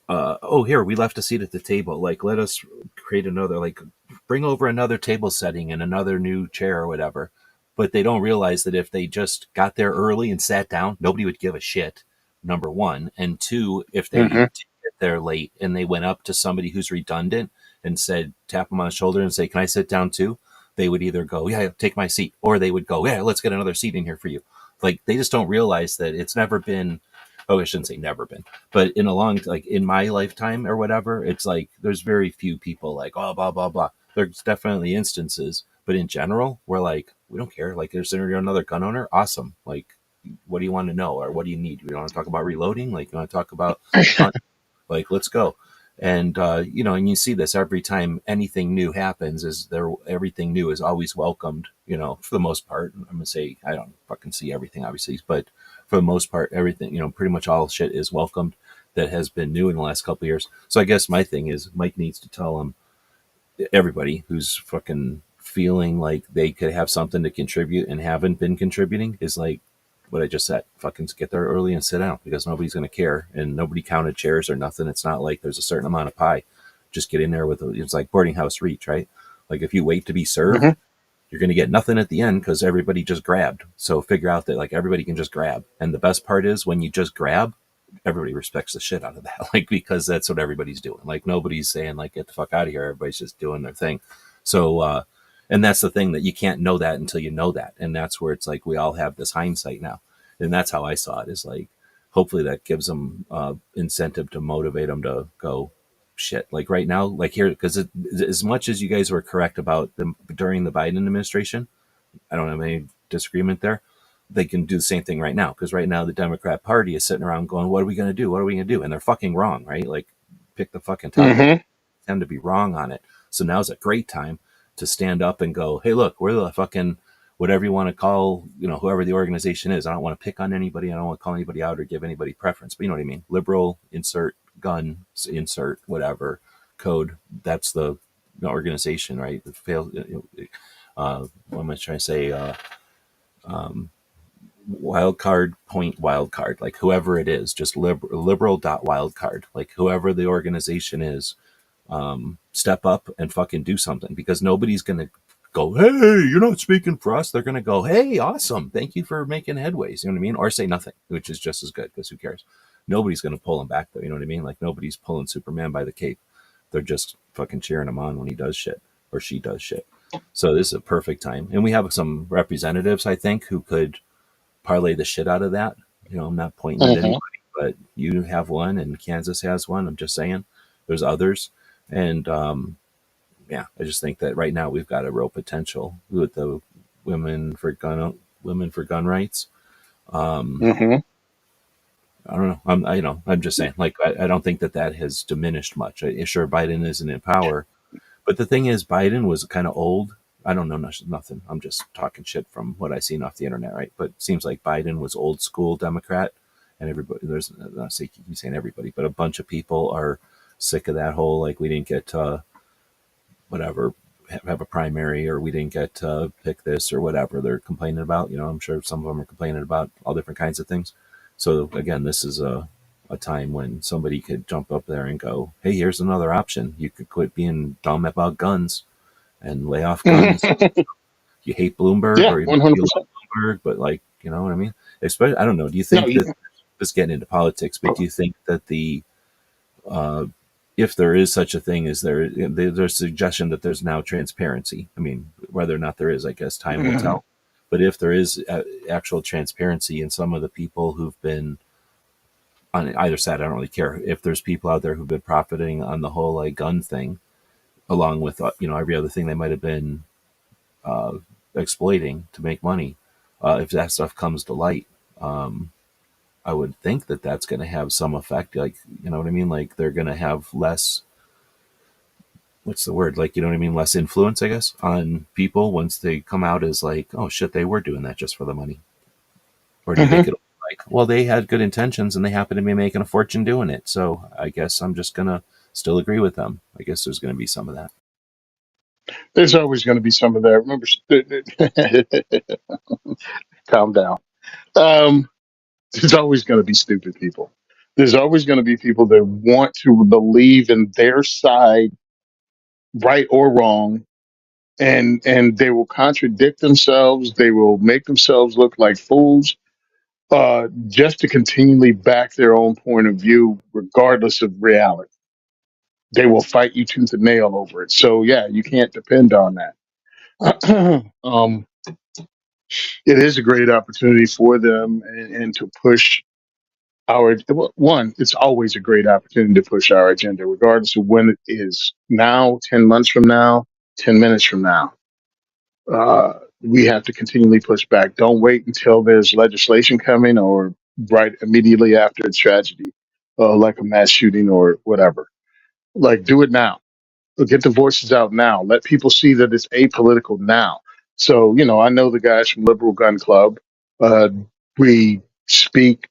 oh, here, we left a seat at the table, like, let us create another, like, bring over another table setting and another new chair or whatever. But they don't realize that if they just got there early and sat down, nobody would give a shit, number one. And two, if they Hmm. did get there late and they went up to somebody who's redundant and said, tap them on the shoulder and say, can I sit down too? They would either go, yeah, take my seat, or they would go, yeah, let's get another seat in here for you. Like, they just don't realize that it's never been, oh, I shouldn't say never been, but in a long, like, in my lifetime or whatever, it's like there's very few people like, oh, blah blah blah. There's definitely instances, but in general, we're like, we don't care. Like, there's another gun owner, awesome. Like, what do you want to know, or what do you need? You want to talk about reloading? Like, you want to talk about hunt? Like, let's go. And and you see this every time anything new happens. Is there, everything new is always welcomed. For the most part. I'm gonna say, I don't fucking see everything, obviously, but for the most part, everything, pretty much all shit is welcomed that has been new in the last couple of years. So I guess my thing is, Mike needs to tell them, everybody who's fucking feeling like they could have something to contribute and haven't been contributing, is like what I just said. Fucking get there early and sit down, because nobody's going to care, and nobody counted chairs or nothing. It's not like there's a certain amount of pie. Just get in there with it's like boarding house reach, right? Like, if you wait to be served, Hmm. you're going to get nothing at the end because everybody just grabbed. So figure out that, like, everybody can just grab. And the best part is, when you just grab, everybody respects the shit out of that. Like, because that's what everybody's doing. Like, nobody's saying, like, get the fuck out of here. Everybody's just doing their thing. So, and that's the thing, that you can't know that until you know that. And that's where it's like, we all have this hindsight now. And that's how I saw it, is like, hopefully that gives them incentive to motivate them to go, shit, like right now, like here, because as much as you guys were correct about them during the Biden administration, I don't have any disagreement there. They can do the same thing right now, because right now the Democrat Party is sitting around going, "What are we going to do? What are we going to do?" And they're fucking wrong, right? Like, pick the fucking topic. Mm-hmm. They tend to be wrong on it. So now's a great time to stand up and go, "Hey, look, we're the fucking whatever you want to call, whoever the organization is. I don't want to pick on anybody. I don't want to call anybody out or give anybody preference, but you know what I mean. Liberal, insert gun, insert whatever code. That's the organization, right? It fails. What am I trying to say? Wild card point wild card, like whoever it is, just liberal dot wild card, like whoever the organization is, step up and fucking do something, because nobody's gonna go, "Hey, you're not speaking for us." They're gonna go, "Hey, awesome, thank you for making headways," you know what I mean, or say nothing, which is just as good, because who cares? Nobody's gonna pull him back though, you know what I mean, like nobody's pulling Superman by the cape. They're just fucking cheering him on when he does shit or she does shit. So this is a perfect time, and we have some representatives, I think, who could parlay the shit out of that. I'm not pointing at Mm-hmm. anybody, but you have one and Kansas has one. I'm just saying there's others. And yeah, I just think that right now we've got a real potential with the women for gun rights. Um, Mm-hmm. I don't know. I'm just saying, like, I don't think that that has diminished much. Sure, Biden isn't in power, but the thing is, Biden was kind of old. I don't know nothing. I'm just talking shit from what I seen off the internet, right? But it seems like Biden was old school Democrat, and everybody, there's not say keep saying everybody, but a bunch of people are sick of that whole, like, we didn't get whatever, have a primary, or we didn't get to pick this or whatever they're complaining about. I'm sure some of them are complaining about all different kinds of things. So again, this is a time when somebody could jump up there and go, "Hey, here's another option. You could quit being dumb about guns and lay off guns." Mm-hmm. You hate Bloomberg, Yeah, or you 100%. love Bloomberg, but, like, you know what I mean? Especially, I don't know. Do you No, think that, just getting into politics, but do you think that uh, if there is such a thing, is there's a suggestion that there's now transparency? I mean, whether or not there is, I guess time will Mhm. tell. But if there is actual transparency in some of the people who've been on either side, I don't really care. If there's people out there who've been profiting on the whole, like, gun thing, along with every other thing they might have been uh, exploiting to make money. If that stuff comes to light, um, I would think that that's going to have some effect. Like, you know what I mean? Like, they're going to have less, what's the word? Like, you know what I mean? Less influence, I guess, on people once they come out as like, "Oh shit, they were doing that just for the money." Or do you think Mhm. it'll be like, "Well, they had good intentions and they happen to be making a fortune doing it. So I guess I'm just going to still agree with them." I guess there's going to be some of that. There's always going to be some of that. Remember, calm down. Um, there's always going to be stupid people. There's always going to be people that want to believe in their side, right or wrong, and they will contradict themselves. They will make themselves look like fools, just to continually back their own point of view, regardless of reality. They will fight you tooth and nail over it. So yeah, you can't depend on that. It is a great opportunity for them, and to push our, well, one. It's always a great opportunity to push our agenda, regardless of when it is. Now, 10 months from now, 10 minutes from now, we have to continually push back. Don't wait until there's legislation coming, or right immediately after a tragedy, like a mass shooting or whatever. Like, do it now. Get the voices out now. Let people see that it's apolitical now. So, I know the guys from Liberal Gun Club. Uh, we speak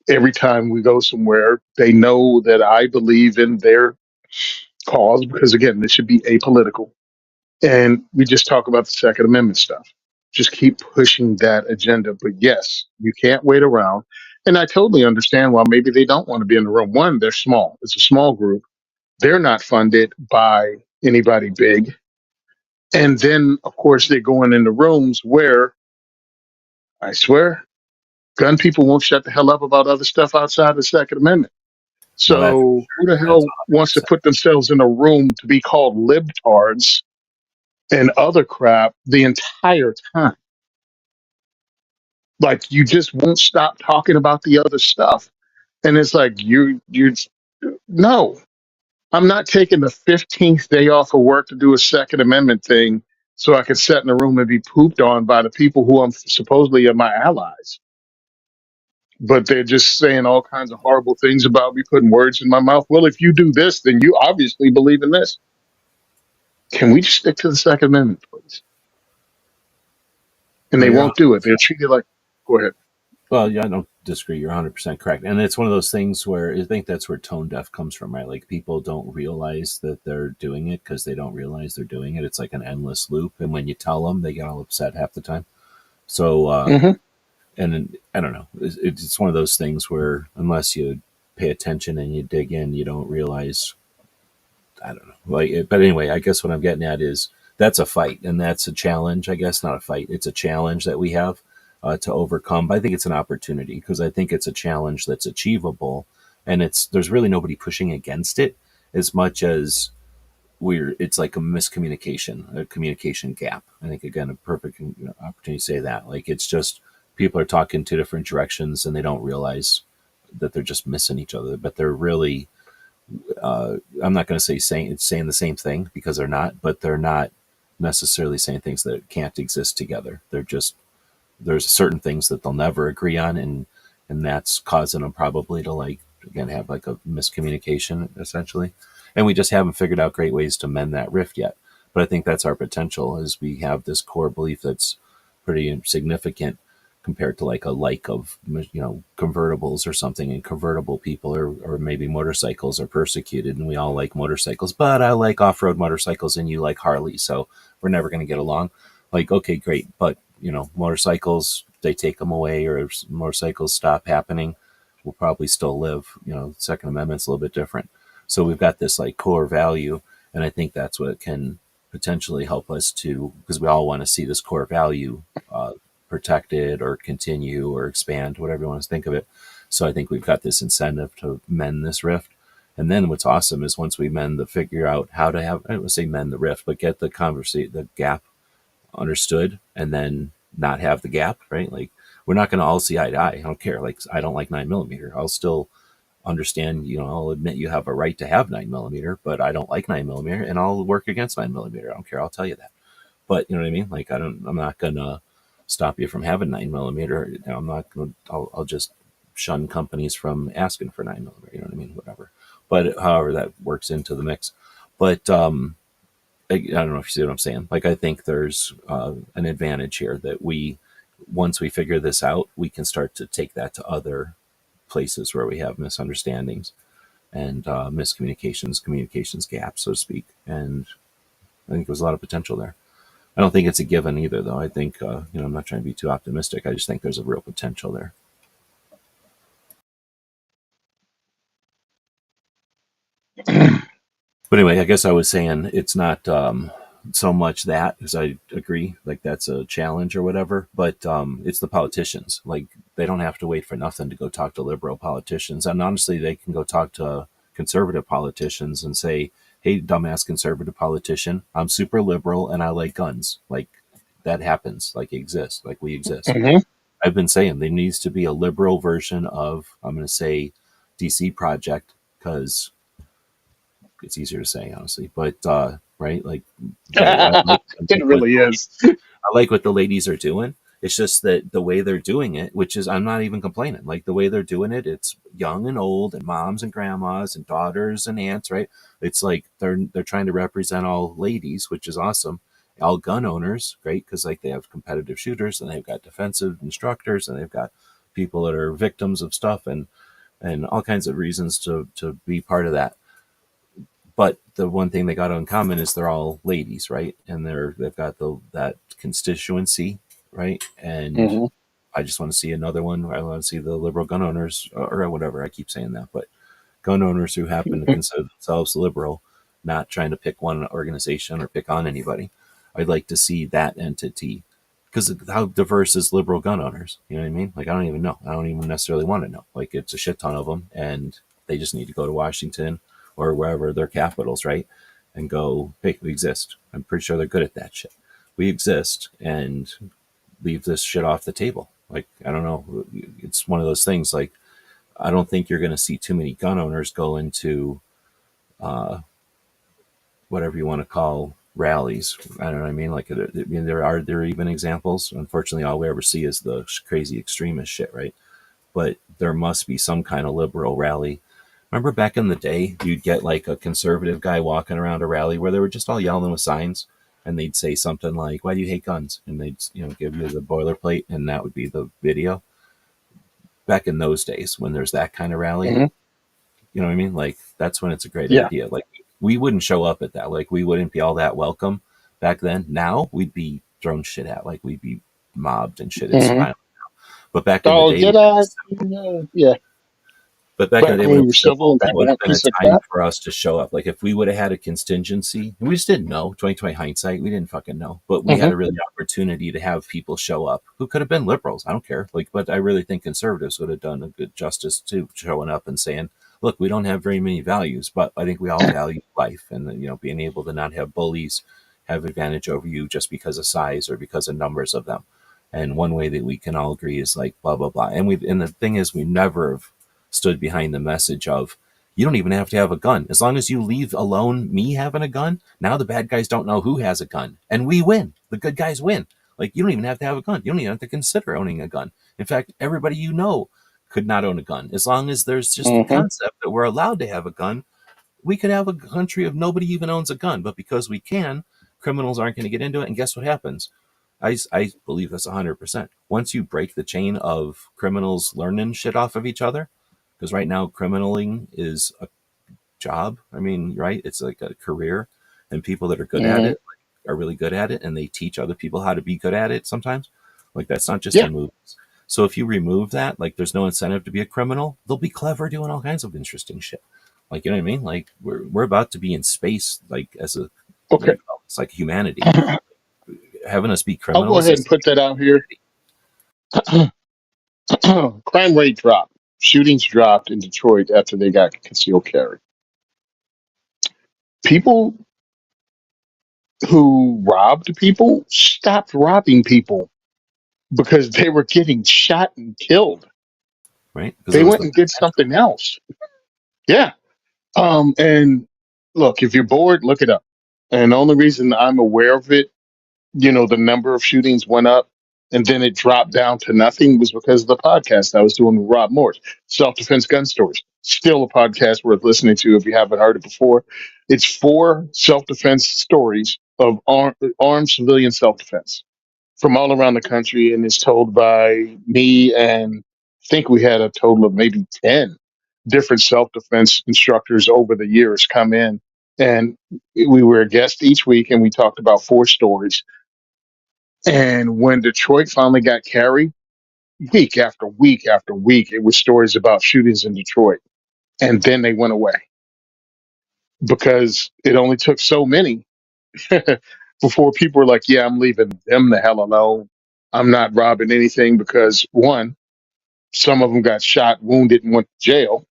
every time we go somewhere. They know that I believe in their cause, because, again, this should be apolitical. And we just talk about the Second Amendment stuff. Just keep pushing that agenda. But yes, you can't wait around. And I totally understand why maybe they don't want to be in the room. One, they're small. It's a small group. They're not funded by anybody big. And then, of course, they're going into rooms where, I swear, gun people won't shut the hell up about other stuff outside the Second Amendment. No, that's So who the that's hell wants to 100%. put themselves in a room to be called libtards and other crap the entire time? Like, you just won't stop talking about the other stuff. And it's like, you no, I'm not taking the 15th day off of work to do a Second Amendment thing so I can sit in a room and be pooped on by the people who I'm supposedly are my allies. But they're just saying all kinds of horrible things about me, putting words in my mouth. Well, if you do this, then you obviously believe in this. Can we just stick to the Second Amendment, please? And No, they you're won't do it. They're treated like, go ahead. well, yeah, I don't disagree. You're 100% correct. And it's one of those things where I think that's where tone deaf comes from, right? Like people don't realize that they're doing it because they don't realize they're doing it. It's like an endless loop. And when you tell them, they get all upset half the time. So, Hmm. and I don't know. It's one of those things where unless you pay attention and you dig in, you don't realize. I don't know. But anyway, I guess what I'm getting at is that's a fight and that's a challenge. I guess not a fight. It's a challenge that we have to overcome. But I think it's an opportunity because I think it's a challenge that's achievable, and there's really nobody pushing against it as much as it's like a miscommunication, a communication gap. I think again a perfect opportunity to say that. Like it's just people are talking two different directions and they don't realize that they're just missing each other, but they're really I'm not going to say saying the same thing because they're not, but they're not necessarily saying things that can't exist together. They're just there's certain things that they'll never agree on, and that's causing them probably to like again have like a miscommunication essentially, and we just haven't figured out great ways to mend that rift yet. But I think that's our potential is we have this core belief that's pretty significant compared to like of convertibles or something, and convertible people or maybe motorcycles are persecuted and we all like motorcycles, but I like off-road motorcycles and you like Harley, so we're never going to get along. Like okay great, but motorcycles, they take them away or motorcycles stop happening, we'll probably still live. Second Amendment's a little bit different. So we've got this like core value, and I think that's what can potentially help us to, because we all want to see this core value protected or continue or expand, whatever you want to think of it. So I think we've got this incentive to mend this rift. And then what's awesome is once we figure out how to have, I don't want to say mend the rift, but get the gap understood, and then not have the gap, right? Like we're not going to all see eye to eye. I don't care. Like I don't like 9 millimeter. I'll still understand. I'll admit you have a right to have 9 millimeter, but I don't like 9 millimeter, and I'll work against 9 millimeter. I don't care. I'll tell you that. But you know what I mean? Like I'm not gonna stop you from having 9 millimeter. I'm not gonna. I'll just shun companies from asking for 9 millimeter. You know what I mean? Whatever. But however that works into the mix. But I don't know if you see what I'm saying. Like I think there's an advantage here that once we figure this out, we can start to take that to other places where we have misunderstandings and miscommunications, communications gaps, so to speak. And I think there's a lot of potential there. I don't think it's a given either, though. I think I'm not trying to be too optimistic. I just think there's a real potential there. But anyway, I guess I was saying it's not so much that, because I agree, like that's a challenge or whatever, but it's the politicians. Like they don't have to wait for nothing to go talk to liberal politicians. And honestly, they can go talk to conservative politicians and say, hey, dumbass conservative politician, I'm super liberal and I like guns. Like that happens, like it exists, like we exist. Hmm. I've been saying there needs to be a liberal version of, I'm going to say, DC Project, because it's easier to say honestly, but right, like I It like what really is. I like what the ladies are doing. It's just that the way they're doing it, which is I'm not even complaining. Like the way they're doing it, it's young and old, and moms and grandmas and daughters and aunts, right? It's like they're trying to represent all ladies, which is awesome. All gun owners, great, because like they have competitive shooters and they've got defensive instructors and they've got people that are victims of stuff and all kinds of reasons to be part of that. But the one thing they got in common is they're all ladies, right? And they've got that constituency, right? And Hmm. I just want to see another one. I want to see the liberal gun owners or whatever. I keep saying that, but gun owners who happen to consider themselves liberal, not trying to pick one organization or pick on anybody. I'd like to see that entity, because how diverse is liberal gun owners? You know what I mean? Like I don't even know. I don't even necessarily want to know. Like it's a shit ton of them, and they just need to go to Washington or wherever their capitals, right, and go, hey, we exist. I'm pretty sure they're good at that shit. We exist, and leave this shit off the table. Like I don't know. It's one of those things. Like I don't think you're going to see too many gun owners go into whatever you want to call. rallies. I don't know what I mean. Like, I mean, there even examples. Unfortunately, all we ever see is the crazy extremist shit, right? But there must be some kind of liberal rally. Remember back in the day, you'd get like a conservative guy walking around a rally where they were just all yelling with signs, and they'd say something like, "Why do you hate guns?" And they'd give you the boilerplate, and that would be the video. Back in those days, when there's that kind of rally, Hmm. you know what I mean? Like that's when it's a great Yeah. idea. Like we wouldn't show up at that. Like we wouldn't be all that welcome back then. Now we'd be thrown shit at. Like we'd be mobbed and shit. It's Hmm. violent. But back in the Oh, day, get out. Yeah. but back in the Back day when when we it were was civil civil, and that people would have weren't been a pieces of time crap. for us to show up. Like if we would have had a contingency, and we just didn't know. 2020 hindsight, we didn't fucking know. But we had Hmm. a really opportunity to have people show up who could have been liberals. I don't care. Like, but I really think conservatives would have done a good justice to showing up and saying, "Look, we don't have very many values, but I think we all value life, and being able to not have bullies have advantage over you just because of size or because of numbers of them." And one way that we can all agree is like blah blah blah. And the thing is, we never have stood behind the message of you don't even have to have a gun. As long as you leave alone me having a gun, now the bad guys don't know who has a gun. And we win. The good guys win. Like you don't even have to have a gun. You don't even have to consider owning a gun. In fact, everybody could not own a gun. As long as there's just the Hmm. concept that we're allowed to have a gun, we could have a country of nobody even owns a gun. But because we can, criminals aren't going to get into it. And guess what happens? I believe that's 100%. Once you break the chain of criminals learning shit off of each other, because right now criminaling is a job. I mean, right? It's like a career, and people that are good at Hmm. it are really good at it, and they teach other people how to be good at it sometimes. Like that's not just Yeah. in movies. So if you remove that, like there's no incentive to be a criminal, they'll be clever doing all kinds of interesting shit. Like you know what I mean? Like we're about to be in space, like as a what do Okay. you call it? It's like humanity. Having us be I'll go criminals ahead and is put that out here. Crime rate dropped. Shootings dropped in Detroit after they got concealed carry. People who robbed people stopped robbing people because they were getting shot and killed. right because it They was went the and did potential. something else. Yeah. And look, if you're bored, look it up. And the only reason I'm aware of it, the number of shootings went up and then it dropped down to nothing was because of the podcast I was doing with Rob Morris, Self Defense Gun Stories. Still a podcast worth listening to if you haven't heard it before. It's 4 self defense stories of armed civilian self defense from all around the country, and it's told by me and I think we had a total of maybe 10 different self-defense instructors over the years come in, and we were a guest each week, and we talked about 4 stories. And when Detroit finally got carried, week after week after week, it was stories about shootings in Detroit, and then they went away because it only took so many before people were like, yeah, I'm leaving them the hell alone. I'm not robbing anything because one, some of them got shot, wounded, and went to jail,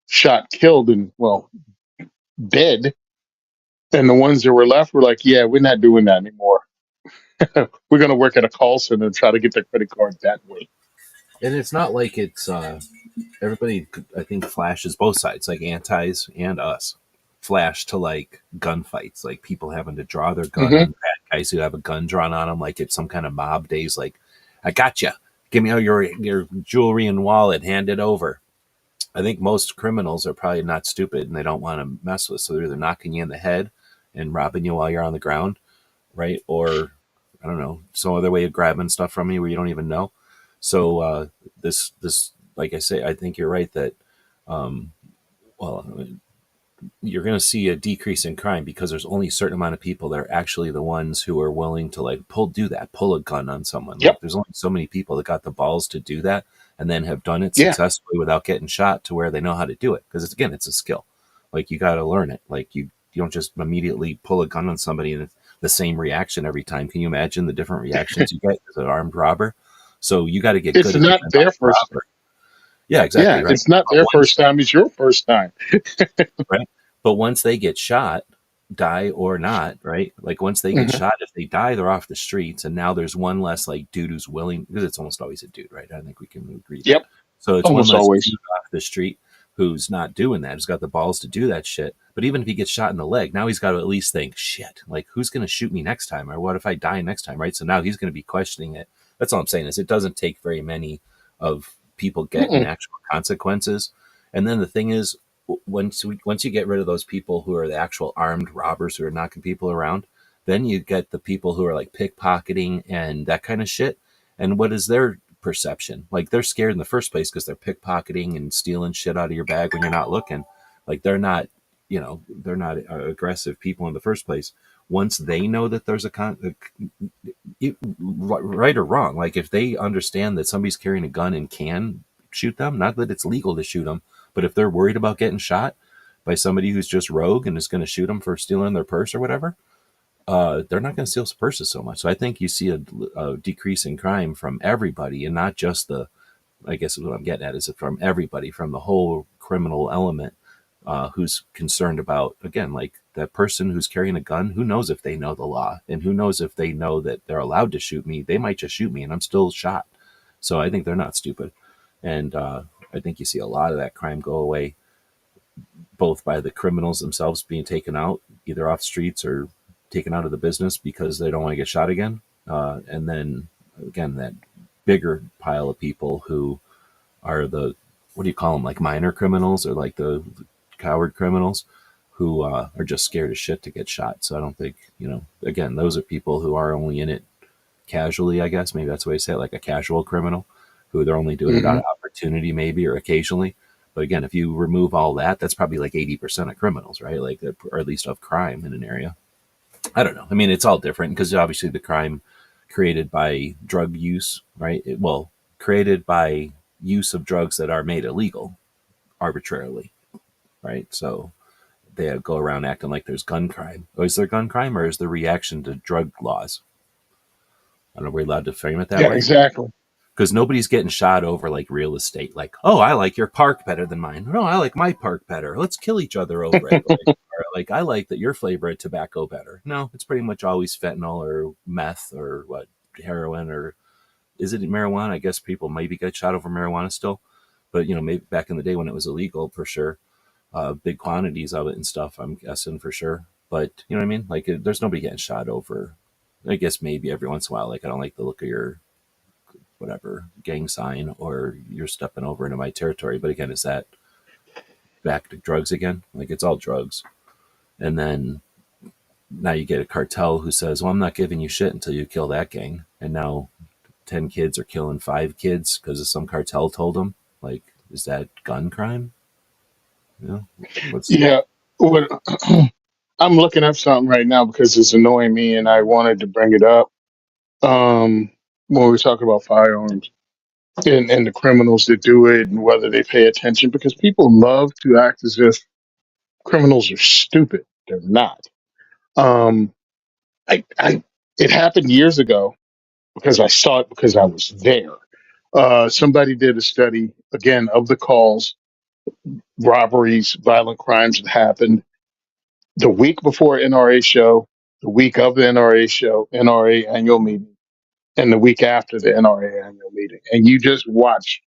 shot, killed, and well, dead. And the ones that were left were like, yeah, we're not doing that anymore. We're going to work at a call center and try to get their credit card that way. And it's not like it's everybody. I think flashes both sides, like antis and us, flash to like gunfights, like people having to draw their gun Hmm. on bad guys who have a gun drawn on them, like it's some kind of mob days. Like, I got you. Give me all your jewelry and wallet. Hand it over. I think most criminals are probably not stupid and they don't want to mess with. So they're either knocking you in the head and robbing you while you're on the ground, right? Or I don't know, some other way of grabbing stuff from you where you don't even know. So this like I say, I think you're right that um, well, you're going to see a decrease in crime because there's only a certain amount of people that are actually the ones who are willing to like pull a gun on someone. Yep. Like there's only so many people that got the balls to do that and then have done it Yeah. successfully without getting shot to where they know how to do it. Because it's again, it's a skill. Like you got to learn it. Like you don't just immediately pull a gun on somebody and it's the same reaction every time. Can you imagine the different reactions you get as an armed robber? So you got to get It's good at being not an their armed first. robber. Yeah, exactly Yeah. right. It's not But their once first time. It's your first time. right? But once they get shot, die or not, right? Like once they get Hmm. shot, if they die, they're off the streets, and now there's one less like dude who's willing because it's almost always a dude, right? I think we can agree that. Yep. So it's one Almost less always. dude off the street who's not doing that, who's got the balls to do that shit. But even if he gets shot in the leg, now he's got to at least think, shit, like who's going to shoot me next time? Or what if I die next time, right? So now he's going to be questioning it. That's all I'm saying is it doesn't take very many of people getting Mm-mm. actual consequences. And then the thing is, once you get rid of those people who are the actual armed robbers who are knocking people around, then you get the people who are like pickpocketing and that kind of shit. And what is their perception? Like they're scared in the first place because they're pickpocketing and stealing shit out of your bag when you're not looking. Like they're not, they're not aggressive people in the first place. Once they know that there's right or wrong, like if they understand that somebody's carrying a gun and can shoot them, not that it's legal to shoot them, but if they're worried about getting shot by somebody who's just rogue and is going to shoot them for stealing their purse or whatever, they're not going to steal purses so much. So I think you see a decrease in crime from everybody, and not just the. I guess what I'm getting at is from everybody, from the whole criminal element, who's concerned about, again, like that person who's carrying a gun. Who knows if they know the law, and who knows if they know that they're allowed to shoot me? They might just shoot me, and I'm still shot. So I think they're not stupid, and I think you see a lot of that crime go away, both by the criminals themselves being taken out, either off streets or taken out of the business because they don't want to get shot again. And then again, that bigger pile of people who are the, what do you call them, like minor criminals or like the coward criminals who are just scared as shit to get shot. So I don't think, again, those are people who are only in it casually, I guess. Maybe that's the way to say it, like a casual criminal who they're only doing it out Mm-hmm. of opportunity, maybe, or occasionally. But again, if you remove all that, that's probably like 80% of criminals, right? Like, or at least of crime in an area. I don't know. I mean, it's all different because obviously the crime created by drug use, right? Created by use of drugs that are made illegal arbitrarily, right? So they go around acting like there's gun crime. Is there gun crime, or is the reaction to drug laws? I don't know. We're allowed to frame it that Yeah, way exactly. because nobody's getting shot over like real estate. Like, oh, I like your park better than mine. No, I like my park better. Let's kill each other over it. Or like, I like that your flavor of tobacco better. No, it's pretty much always fentanyl or meth or what, heroin, or is it marijuana? I guess people maybe get shot over marijuana still, but maybe back in the day when it was illegal, for sure, big quantities of it and stuff. I'm guessing for sure, but you know what I mean. Like, there's nobody getting shot over. I guess maybe every once in a while, like I don't like the look of your whatever gang sign, or you're stepping over into my territory. But again, is that back to drugs again? Like it's all drugs, and then now you get a cartel who says, "Well, I'm not giving you shit until you kill that gang," and now 10 kids are killing 5 kids because some cartel told them. Like, is that gun crime? You know, what's Yeah. What I'm looking up something right now because it's annoying me, and I wanted to bring it up. When we talk about firearms and the criminals that do it and whether they pay attention, because people love to act as if criminals are stupid. They're not. Um, I it happened years ago because I saw it because I was there. Somebody did a study again of the calls, robberies, violent crimes that happened the week before NRA show, the week of the NRA show, NRA annual meeting, and the week after the NRA annual meeting. And you just watch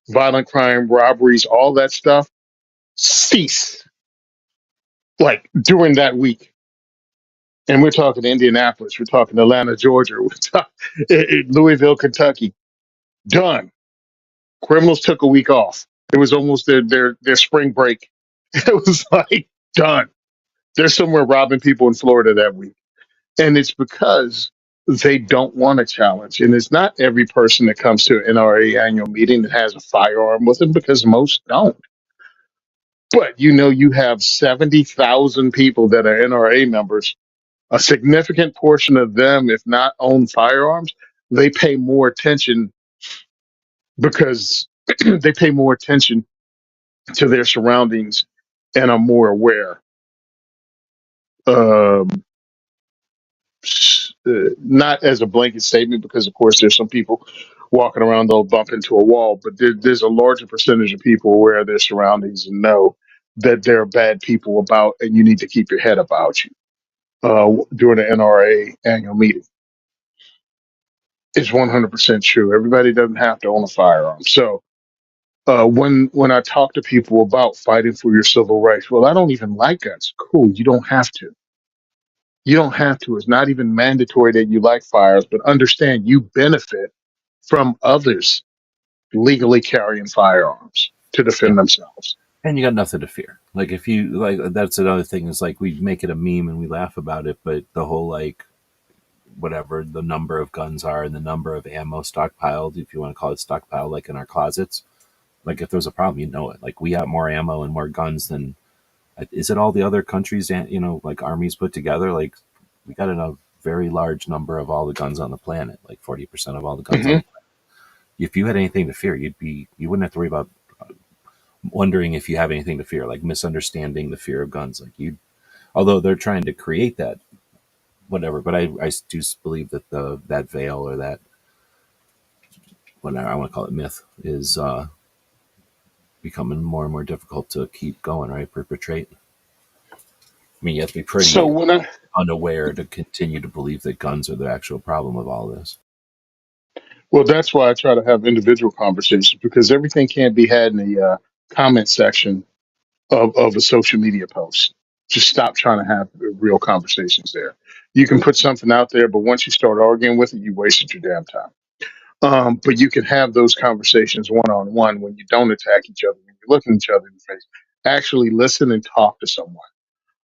violent crime, robberies, all that stuff cease like during that week. And we're talking Indianapolis, we're talking Atlanta, Georgia, we're talking Louisville, Kentucky. Done. Criminals took a week off. It was almost their spring break. It was like done. They're somewhere robbing people in Florida that week. And it's because they don't want a challenge. And it's not every person that comes to an NRA annual meeting that has a firearm with them because most don't. But you have 70,000 people that are NRA members. A significant portion of them, if not own firearms, they pay more attention because they pay more attention to their surroundings and are more aware. Um, Not as a blanket statement, because of course there's some people walking around they'll bump into a wall, but there's a larger percentage of people aware of their surroundings and know that there are bad people about, and you need to keep your head about you. During the NRA annual meeting, it's 100% true. Everybody doesn't have to own a firearm, so When I talk to people about fighting for your civil rights, well, I don't even like guns. Cool, you don't have to. You don't have to. It's not even mandatory that you like firearms, but understand you benefit from others legally carrying firearms to Yeah. defend themselves. And you got nothing to fear. Like if you like, that's another thing is like we make it a meme and we laugh about it, but the whole like whatever the number of guns are and the number of ammo stockpiled, if you want to call it stockpiled, like in our closets, like if there's a problem, you know it. Like we have more ammo and more guns than is it all the other countries, like armies put together? Like we got a very large number of all the guns on the planet, like 40% of all the guns on Hmm. the planet. If you had anything to fear, you wouldn't have to worry about wondering if you have anything to fear, like misunderstanding the fear of guns. Like you, although they're trying to create that, whatever. But I do believe that that veil or that whatever I want to call it myth is becoming more and more difficult to keep going, right? Perpetrate. I mean, you have to be So pretty when I unaware to continue to believe that guns are the actual problem of all this. Well, that's why I try to have individual conversations because everything can't be had in the comment section of a social media post. Just stop trying to have real conversations there. You can put something out there, but once you start arguing with it, you wasted your damn time. But you can have those conversations one on one when you don't attack each other, when you're looking each other in the face. Actually listen and talk to someone.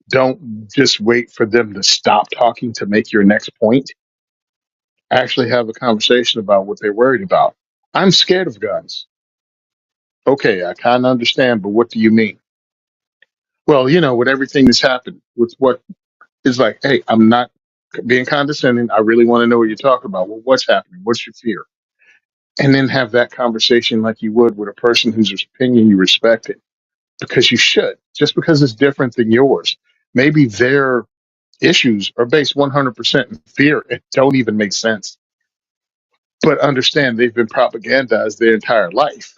Don't just wait for them to stop talking to make your next point. Actually have a conversation about what they're worried about. I'm scared of guns. Okay, I kind of understand, but what do you mean? Well, with everything that's happened, with what is like, hey, I'm not being condescending. I really want to know what you're talking about. Well, what's happening? What's your fear? And then have that conversation like you would with a person whose opinion you respect it, because you should, just because it's different than yours. Maybe their issues are based 100% in fear and don't even make sense. But understand they've been propagandized their entire life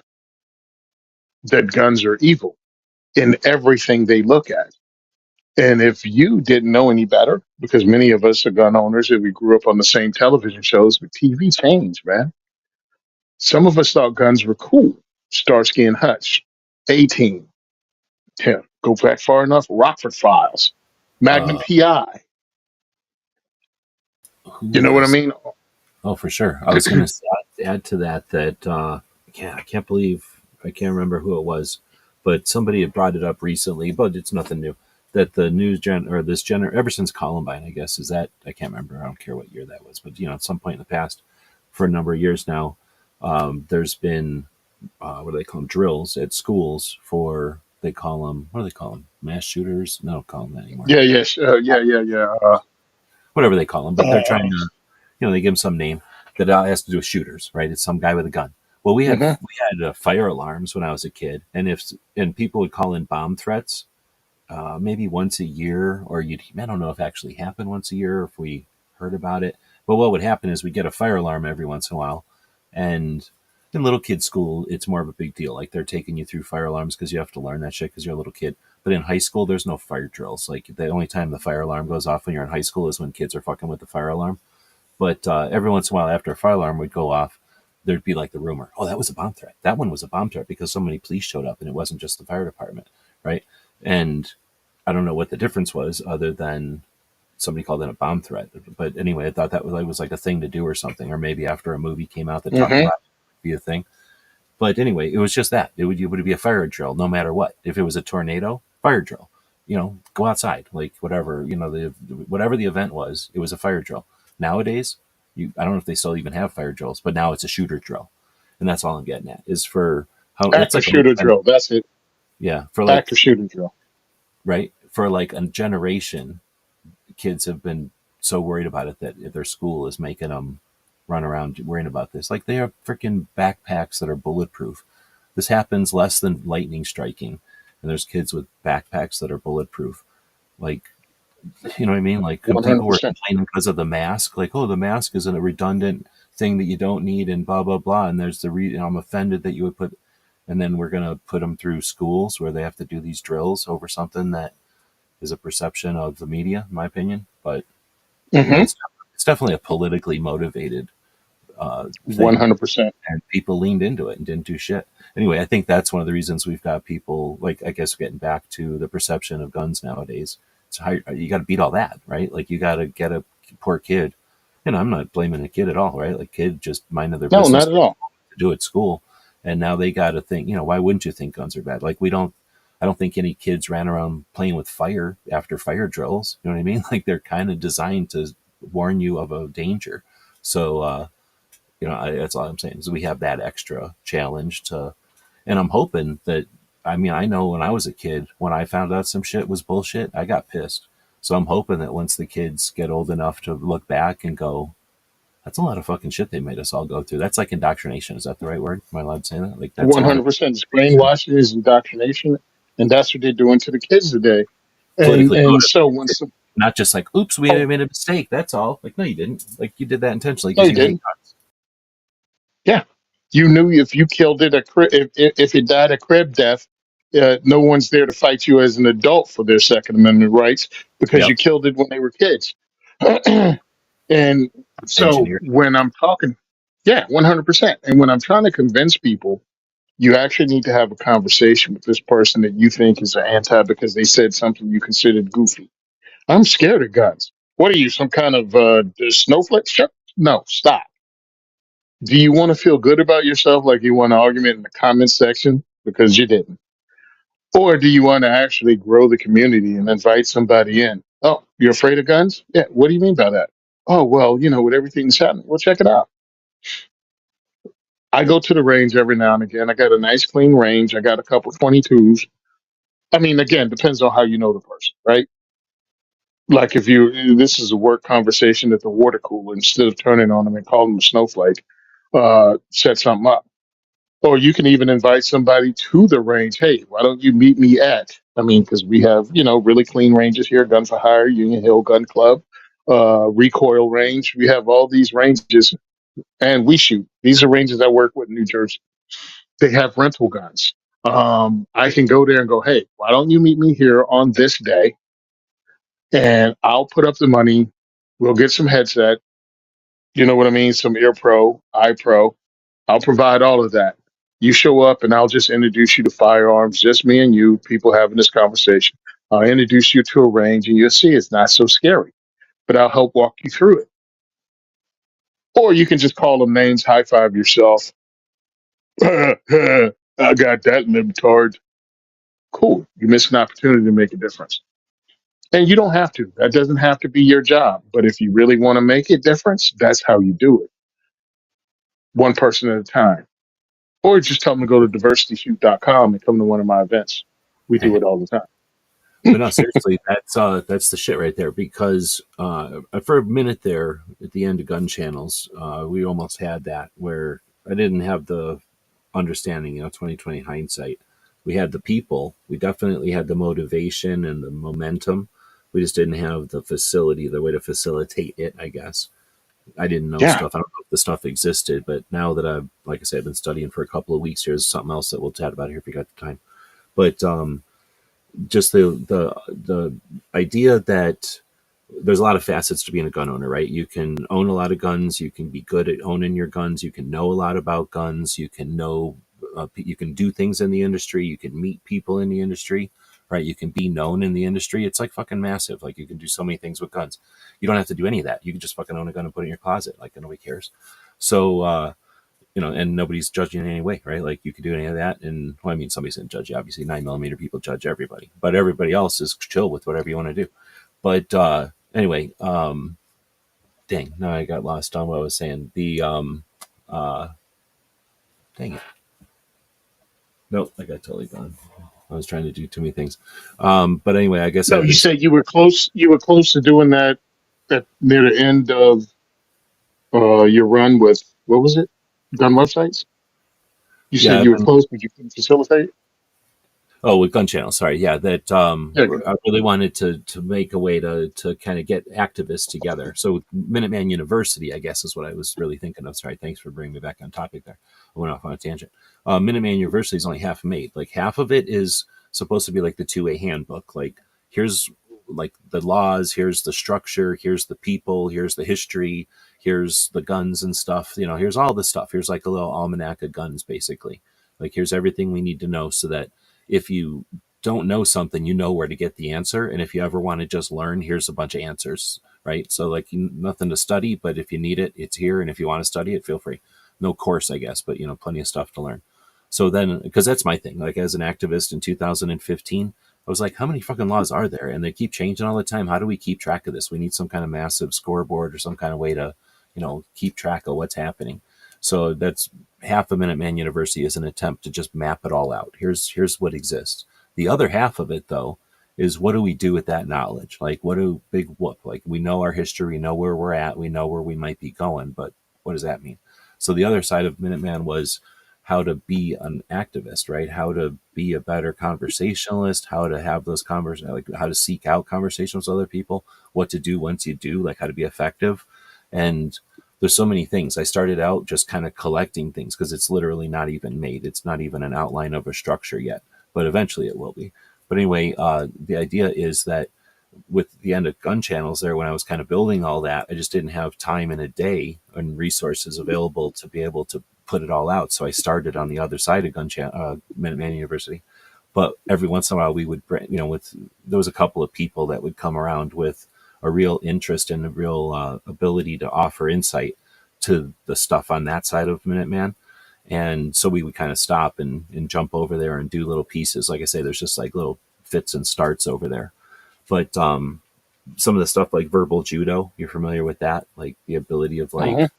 that guns are evil in everything they look at. And if you didn't know any better, because many of us are gun owners and we grew up on the same television shows, but TV changed, man. Some of us thought guns were cool. Starsky and Hutch, 18, Tim, go back far enough, Rockford Files, Magnum Uh, PI. who You know what I was? mean? Oh, for sure. I was going to add to that yeah, I can't believe I can't remember who it was, but somebody had brought it up recently, but it's nothing new. That the news gen or this gener ever since Columbine, I guess, is that I can't remember. I don't care what year that was, but at some point in the past, for a number of years now, there's been what do they call them, drills at schools for they call them what do they call them, mass shooters? No, don't call them that anymore. Yeah, yes, yeah. Whatever they call them, but they're trying Uh, to they give them some name that has to do with shooters, right? It's some guy with a gun. Well, mhm. we had fire alarms when I was a kid, and people would call in bomb threats, maybe once a year, or I don't know if it actually happened once a year or if we heard about it. But what would happen is we get a fire alarm every once in a while, and in little kid school, it's more of a big deal. Like they're taking you through fire alarms because you have to learn that shit because you're a little kid. But in high school, there's no fire drills. Like the only time the fire alarm goes off when you're in high school is when kids are fucking with the fire alarm. But every once in a while, after a fire alarm would go off, there'd be like the rumor, oh, that was a bomb threat. That one was a bomb threat because so many police showed up and it wasn't just the fire department, right? And I don't know what the difference was other than somebody called it a bomb threat. But anyway, I thought that was like a thing to do or something, or maybe after a movie came out that talked Mhm. about it, it'd be a thing. But anyway, it was just that it would be a fire drill no matter what. If it was a tornado, fire drill. Go outside, like whatever. Whatever the event was, it was a fire drill. Nowadays, I don't know if they still even have fire drills, but now it's a shooter drill, and that's all I'm getting at is for how that's Active like shooter drill. That's it. yeah, for like Active shooter drill. right for like a generation, kids have been so worried about it that their school is making them run around worrying about this. Like they have freaking backpacks that are bulletproof. This happens less than lightning striking, and there's kids with backpacks that are bulletproof. Like, you know what I mean? Like, One hundred people were percent. complaining because of the mask. Like, oh, the mask is a redundant thing that you don't need, and blah blah blah. And there's I'm offended that you would put, and then we're gonna put them through schools where they have to do these drills over something that is a perception of the media, in my opinion. But Hmm. it's definitely a politically motivated thing, 100%. and people leaned into it and didn't do shit. Anyway, I think that's one of the reasons we've got people like, I guess, getting back to the perception of guns nowadays. It's how you got to beat all that, right? Like you got to get a poor kid. And I'm not blaming the kid at all, right? Like kid just minded their No, business not at all. to do at school, and now they got to think, why wouldn't you think guns are bad? Like we don't. I don't think any kids ran around playing with fire after fire drills. You know what I mean? Like they're kind of designed to warn you of a danger. So that's all I'm saying is we have that extra challenge to, and I'm hoping that, I mean, I know when I was a kid, when I found out some shit was bullshit, I got pissed. So I'm hoping that once the kids get old enough to look back and go, that's a lot of fucking shit they made us all go through. That's like indoctrination. Is that the right word? Am I allowed to say that? Like that's a lot of 100%. It's brainwashing, is indoctrination, and that's what they're doing to the kids today. And politically and so motivated. when some, Not just like, oops, we oh made a mistake. That's all. Like, no, you didn't. Like, you did that intentionally no, because you you hate didn't. guns. Yeah, you knew if you killed it, if it died a crib death, no one's there to fight you as an adult for their Second Amendment rights because you Yep. killed it when they were kids. And so Engineered. when I'm talking, yeah, 100%. And when I'm trying to convince people, you actually need to have a conversation with this person that you think is an anti because they said something you considered goofy. I'm scared of guns. What are you, some kind of snowflake? Shut. No, stop. Do you want to feel good about yourself like you won an argument in the comment section because you didn't? Or do you want to actually grow the community and invite somebody in? Oh, you're afraid of guns? Yeah. What do you mean by that? Oh, well, with everything that's happening. Well, check it out. I go to the range every now and again. I got a nice clean range. I got a couple 22s. I mean, again, depends on how you know the person, right? Like if this is a work conversation at the water cooler, instead of turning on them and calling them a snowflake, set something up. Or you can even invite somebody to the range. Hey, why don't you meet me at? I mean, because we have really clean ranges here: Gun for Hire, Union Hill Gun Club, Recoil Range. We have all these ranges, and we shoot. These are ranges I work with in New Jersey. They have rental guns. I can go there and go, hey, why don't you meet me here on this day, and I'll put up the money. We'll get some headset. You know what I mean? Some Ear Pro, Eye Pro. I'll provide all of that. You show up and I'll just introduce you to firearms, just me and you, people having this conversation. I'll introduce you to a range and you'll see it's not so scary, but I'll help walk you through it. Or you can just call them names, high five yourself. I got that libtard. Cool. You missed an opportunity to make a difference. And you don't have to. That doesn't have to be your job. But if you really want to make a difference, that's how you do it. One person at a time. Or just tell them to go to diversityshoot.com and come to one of my events. We do it all the But time. no, seriously, that's the shit right there. Because for a minute there, at the end of gun channels, we almost had that where I didn't have the understanding, 2020 hindsight. We had the people. We definitely had the motivation and the momentum. We just didn't have the facility, the way to facilitate it, I guess. I didn't know Yeah. stuff. I don't know if the stuff existed, but now that I've, like I said, I've been studying for a couple of weeks, here's something else that we'll chat about here if we got the time. But just the idea that there's a lot of facets to being a gun owner, right? You can own a lot of guns. You can be good at owning your guns. You can know a lot about guns. You can know, you can do things in the industry. You can meet people in the industry, right? You can be known in the industry. It's like fucking massive. Like you can do so many things with guns. You don't have to do any of that. You can just fucking own a gun and put it in your closet. Like nobody cares. So, and nobody's judging in any way, right? Like you could do any of that. And well, I mean, somebody's going to judge you. Obviously 9mm people judge everybody, but everybody else is chill with whatever you want to do. But, anyway, dang, now I got lost on what I was saying. Uh, Dang it. Nope, I got totally gone. I was trying to do too many things. But anyway, I guess No, I've you been, said you were close. You were close to doing that at near the end of your run with what was it? Gun websites. You said yeah, you I've were been, close, but you couldn't facilitate. oh, with gun channel. Sorry. Yeah. That, Yeah, good. I really wanted to make a way to kind of get activists together. So Minuteman University, I guess, is what I was really thinking of. Sorry. Thanks for bringing me back on topic there. I went off on a tangent. Minuteman University is only half made. Like half of it is supposed to be like the 2A handbook. Like here's like the laws, here's the structure, here's the people, here's the history, here's the guns and stuff. Here's all the stuff. Here's like a little almanac of guns, basically. Like here's everything we need to know so that if you don't know something, you know where to get the answer. And if you ever want to just learn, here's a bunch of answers, right? So like nothing to study, but if you need it, it's here. And if you want to study it, feel free. No course, I guess, but plenty of stuff to learn. So then, because that's my thing, like as an activist in 2015, I was like, how many fucking laws are there? And they keep changing all the time. How do we keep track of this? We need some kind of massive scoreboard or some kind of way to, keep track of what's happening. So that's half of Minuteman University is an attempt to just map it all out. Here's what exists. The other half of it, though, is what do we do with that knowledge? Like, what do big whoop? Like, we know our history, we know where we're at, we know where we might be going, but what does that mean? So the other side of Minuteman was how to be an activist, right? How to be a better conversationalist, how to have those conversations, like how to seek out conversations with other people, what to do once you do, like how to be effective. And there's so many things. I started out just kind of collecting things because it's literally not even made. It's not even an outline of a structure yet, but eventually it will be. But anyway, the idea is that with the end of gun channels there, when I was kind of building all that, I just didn't have time in a day and resources available to be able to put it all out. So I started on the other side of Minuteman University. But every once in a while we would, there was a couple of people that would come around with a real interest and a real ability to offer insight to the stuff on that side of Minuteman. And so we would kind of stop and jump over there and do little pieces. Like I say, there's just like little fits and starts over there. But some of the stuff like verbal judo, you're familiar with that? Like the ability of Hmm. like,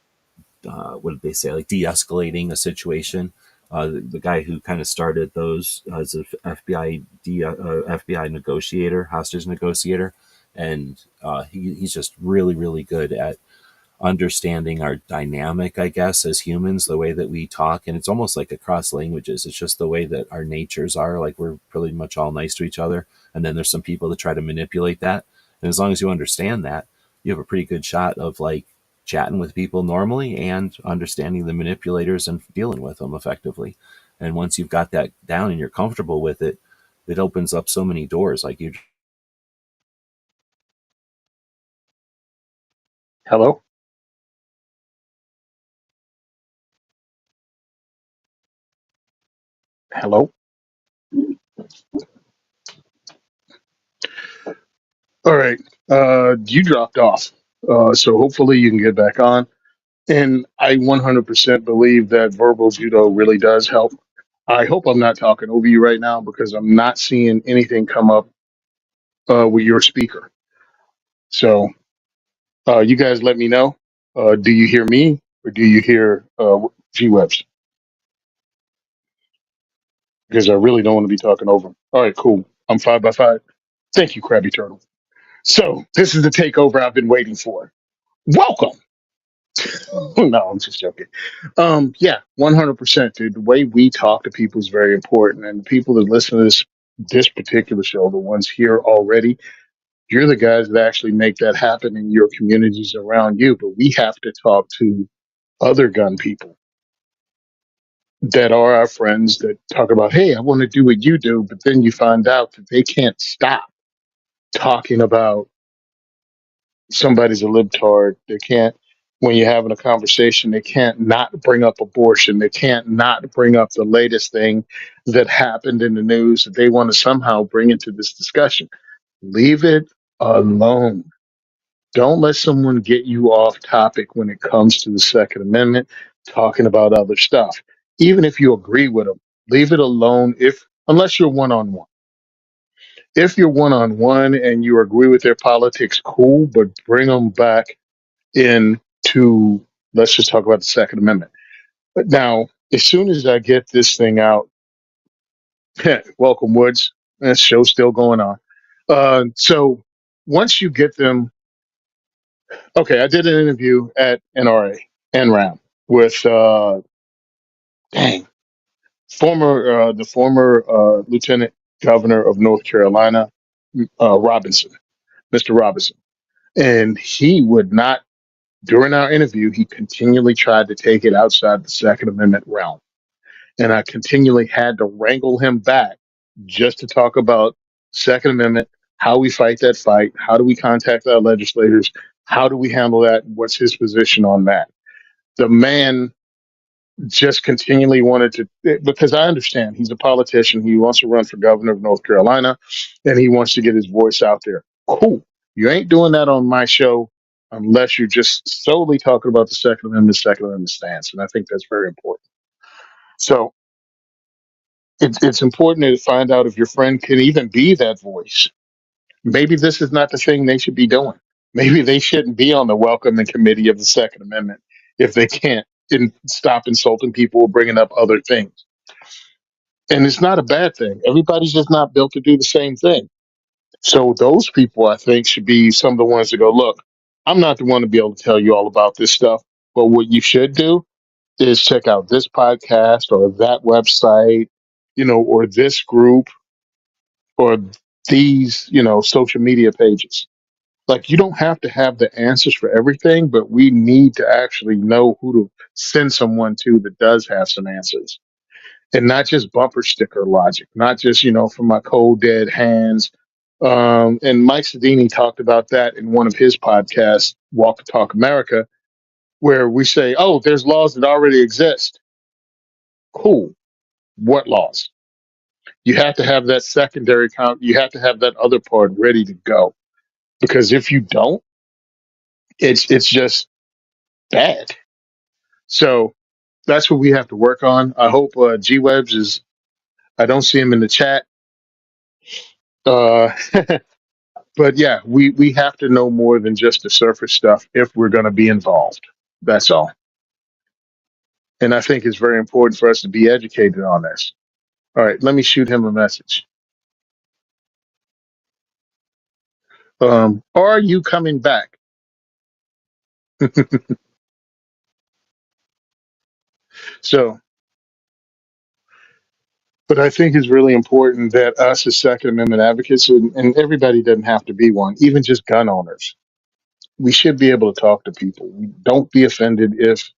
what did they say? Like de-escalating a situation. The guy who kind of started those as an FBI negotiator, hostage negotiator, and he's just really, really good at understanding our dynamic, I guess, as humans, the way that we talk. And it's almost like across languages. It's just the way that our natures are. Like we're pretty much all nice to each other. And then there's some people that try to manipulate that. And as long as you understand that, you have a pretty good shot of like chatting with people normally and understanding the manipulators and dealing with them effectively. And once you've got that down and you're comfortable with it, it opens up so many doors. Like you. Hello? Hello? All right. You dropped off. So hopefully you can get back on. And I 100% believe that verbal judo really does help. I hope I'm not talking over you right now because I'm not seeing anything come up with your speaker. So you guys let me know. Do you hear me or do you hear G Webs? Because I really don't want to be talking over him. All right, cool. I'm 5 by 5. Thank you, Krabby Turtle. So this is the takeover I've been waiting for. Welcome. No, I'm just joking. Yeah, 100%, dude. The way we talk to people is very important, and the people that listen to this particular show, the ones here already, you're the guys that actually make that happen in your communities around you. But we have to talk to other gun people that are our friends that talk about, hey, I want to do what you do, but then you find out that they can't stop talking about somebody's a libtard. They can't, when you're having a conversation, they can't not bring up abortion. They can't not bring up the latest thing that happened in the news that they want to somehow bring into this discussion. Leave it alone. Don't let someone get you off topic when it comes to the Second Amendment, talking about other stuff. Even if you agree with them, leave it alone if unless you're one on one. If you're one on one and you agree with their politics, cool, but bring them back into let's just talk about the Second Amendment. But now, as soon as I get this thing out, welcome Woods. That show's still going on. So once you get them, okay, I did an interview at NRA, NRAM, with dang, the former Lieutenant Governor of North Carolina, Robinson, Mr. Robinson, and he would not. During our interview, he continually tried to take it outside the Second Amendment realm. And I continually had to wrangle him back just to talk about Second Amendment, how we fight that fight, how do we contact our legislators, how do we handle that, what's his position on that. The man just continually wanted to, because I understand he's a politician. He wants to run for governor of North Carolina and he wants to get his voice out there. Cool. You ain't doing that on my show unless you're just solely talking about the Second Amendment stance. And I think that's very important. So it's important to find out if your friend can even be that voice. Maybe this is not the thing they should be doing. Maybe they shouldn't be on the welcoming committee of the Second Amendment if they can't stop insulting people or bringing up other things. And it's not a bad thing. Everybody's just not built to do the same thing. So those people, I think, should be some of the ones that go, look, I'm not the one to be able to tell you all about this stuff, but what you should do is check out this podcast or that website, or this group or these, social media pages. Like, you don't have to have the answers for everything, but we need to actually know who to send someone to that does have some answers, and not just bumper sticker logic, not just, from my cold dead hands. And Mike Sedini talked about that in one of his podcasts, Walk the Talk America, where we say, oh, there's laws that already exist. Cool. What laws? You have to have that secondary count. You have to have that other part ready to go. Because if you don't, it's just bad. So that's what we have to work on. I hope G Webs is, I don't see him in the chat. Uh, but yeah, we have to know more than just the surface stuff if we're going to be involved. That's all. And I think it's very important for us to be educated on this. All right, let me shoot him a message. Are you coming back? So, but I think it's really important that us as Second Amendment advocates, and everybody doesn't have to be one, even just gun owners, we should be able to talk to people. Don't be offended if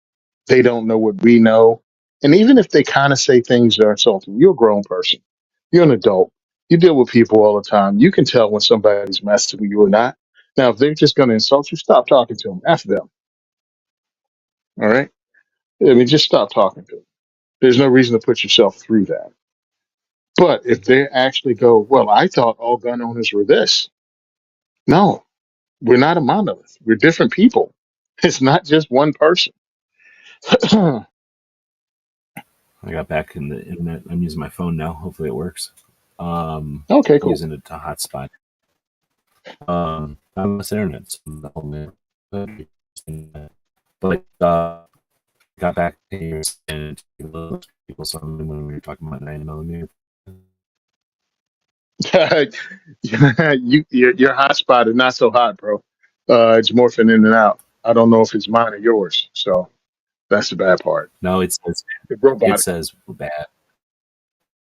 they don't know what we know. And even if they kind of say things that are insulting, you're a grown person. You're an adult. You deal with people all the time. You can tell when somebody's messing with you or not. Now, if they're just going to insult you, stop talking to them. After them. All right? I mean, just stop talking to them. There's no reason to put yourself through that. But if they actually go, well, I thought all gun owners were this. No, we're not a monolith. We're different people. It's not just one person. I got back in the internet. I'm using my phone now. Hopefully it works. Okay, cool. Using it to hotspot. I'm this internet, so the whole minute. But got back here and people something when we were talking about 9mm. Your hotspot is not so hot, bro. It's morphing in and out. I don't know if it's mine or yours. So that's the bad part. No, it says The robotic. bad.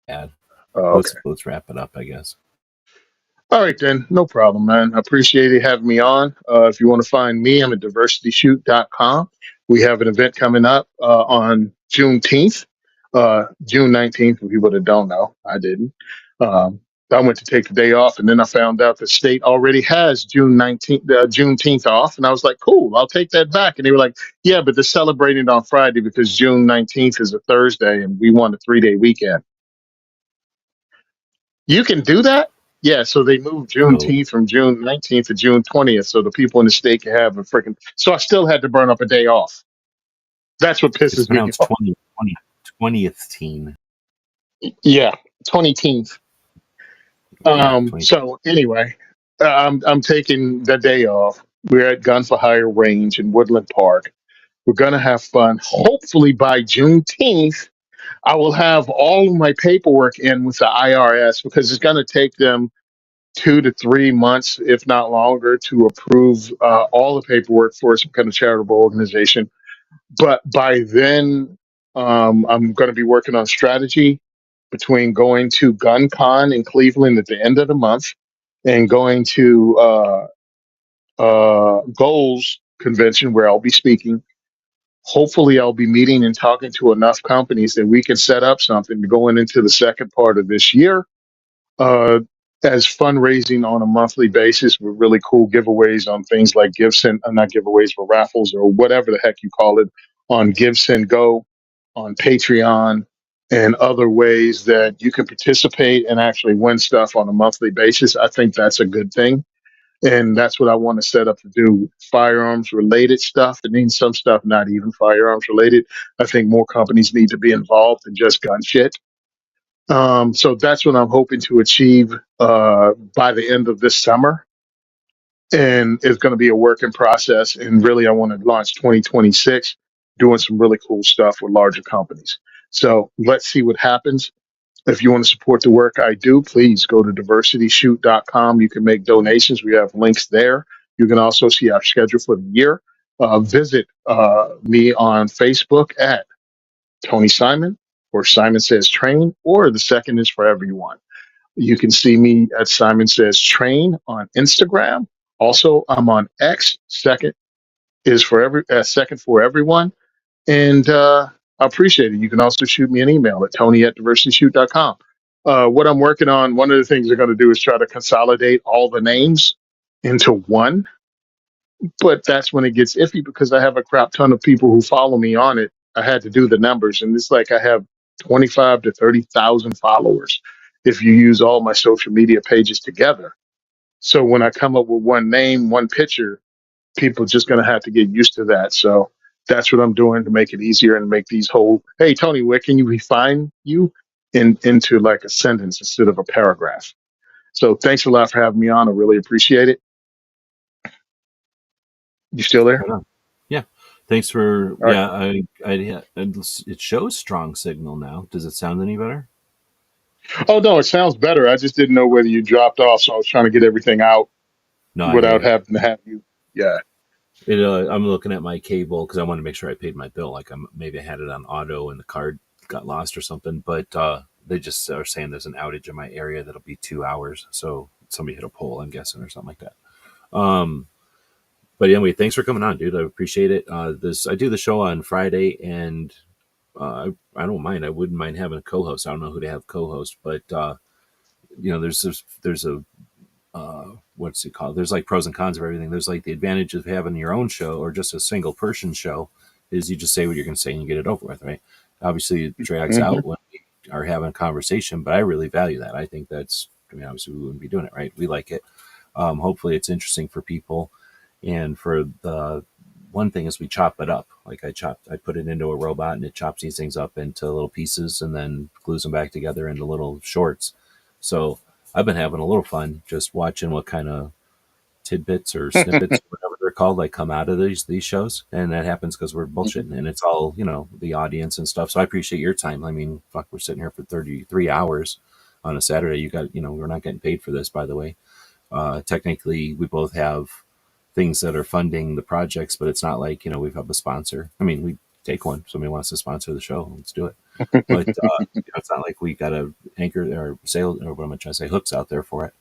Bad. Okay. Let's wrap it up, I guess. All right, then. No problem, man. I appreciate you having me on. If you want to find me, I'm at diversityshoot.com. We have an event coming up on Juneteenth, June 19th, for people that don't know. I didn't. Um, I went to take the day off, and then I found out the state already has Juneteenth off. And I was like, cool, I'll take that back. And they were like, yeah, but they're celebrating on Friday because June 19th is a Thursday, and we want a 3-day weekend. You can do that? Yeah, so they moved So Juneteenth from June 19th to June 20th, so the people in the state can have a freaking. So I still had to burn up a day off. That's what it's pisses me pronounced off. 20th teen. Yeah, 20th. Yeah, So anyway, I'm taking the day off. We're at Gun for Hire Range in Woodland Park. We're gonna have fun. Hopefully by Juneteenth, I will have all of my paperwork in with the IRS because it's gonna take them 2 to 3 months, if not longer, to approve all the paperwork for some kind of charitable organization. But by then, I'm going to be working on strategy between going to GunCon in Cleveland at the end of the month and going to Goals Convention where I'll be speaking. Hopefully, I'll be meeting and talking to enough companies that we can set up something going into the second part of this year. as fundraising on a monthly basis with really cool giveaways on things like not giveaways, but raffles or whatever the heck you call it on Give Send Go, on Patreon, and other ways that you can participate and actually win stuff on a monthly basis. I think that's a good thing. And that's what I want to set up to do firearms related stuff. It means some stuff not even firearms related. I think more companies need to be involved than just gun shit. So that's what I'm hoping to achieve by the end of this summer. And it's going to be a work in process. And really, I want to launch 2026 doing some really cool stuff with larger companies. So let's see what happens. If you want to support the work I do, please go to diversityshoot.com. You can make donations. We have links there. You can also see our schedule for the year. Visit me on Facebook at Tony Simon or Simon Says Train, or the second is for everyone. You can see me at Simon Says Train on Instagram. Also, I'm on X. Second for everyone. And I appreciate it. You can also shoot me an email at tony@diversityshoot.com. What I'm working on, one of the things they're going to do is try to consolidate all the names into one. But that's when it gets iffy because I have a crap ton of people who follow me on it. I had to do the numbers, and it's like I have 25 to 30,000 followers if you use all my social media pages together. So when I come up with one name, one picture, people just going to have to get used to that. So that's what I'm doing to make it easier and make these whole, hey, Tony, where can you refine you into like a sentence instead of a paragraph? So thanks a lot for having me on. I really appreciate it. You still there? Right on. Yeah. Thanks for, All right. yeah, it shows strong signal now. Does it sound any better? Oh, no, it sounds better. I just didn't know whether you dropped off. So I was trying to get everything out No, I hear without you. having to have you. Yeah. I'm looking at my cable because I want to make sure I paid my bill. Like maybe I had it on auto and the card got lost or something. But they just are saying there's an outage in my area that'll be 2 hours. So somebody hit a pole, I'm guessing, or something like that. Um, but anyway, thanks for coming on, dude. I appreciate it. This I do the show on Friday, and I don't mind. I wouldn't mind having a co-host. I don't know who to have co-host, but there's a what's it called? There's like pros and cons of everything. There's like the advantage of having your own show or just a single person show is you just say what you're going to say and you get it over with, right? Obviously, it drags Hmm. out when we are having a conversation, but I really value that. I think that's, I mean, obviously, we wouldn't be doing it, right? We like it. Hopefully, it's interesting for people. And for the one thing is we chop it up. Like I put it into a robot and it chops these things up into little pieces and then glues them back together into little shorts. So I've been having a little fun just watching what kind of tidbits or snippets, whatever they're called, like come out of these shows, and that happens because we're bullshitting, and it's all the audience and stuff. So I appreciate your time. I mean, fuck, we're sitting here for 33 hours on a Saturday. You got we're not getting paid for this, by the way. Technically, we both have things that are funding the projects, but it's not like we have a sponsor. I mean, we take one. Somebody wants to sponsor the show, let's do it. But it's not like we got a anchor or sale or what am I trying to say, hooks out there for it.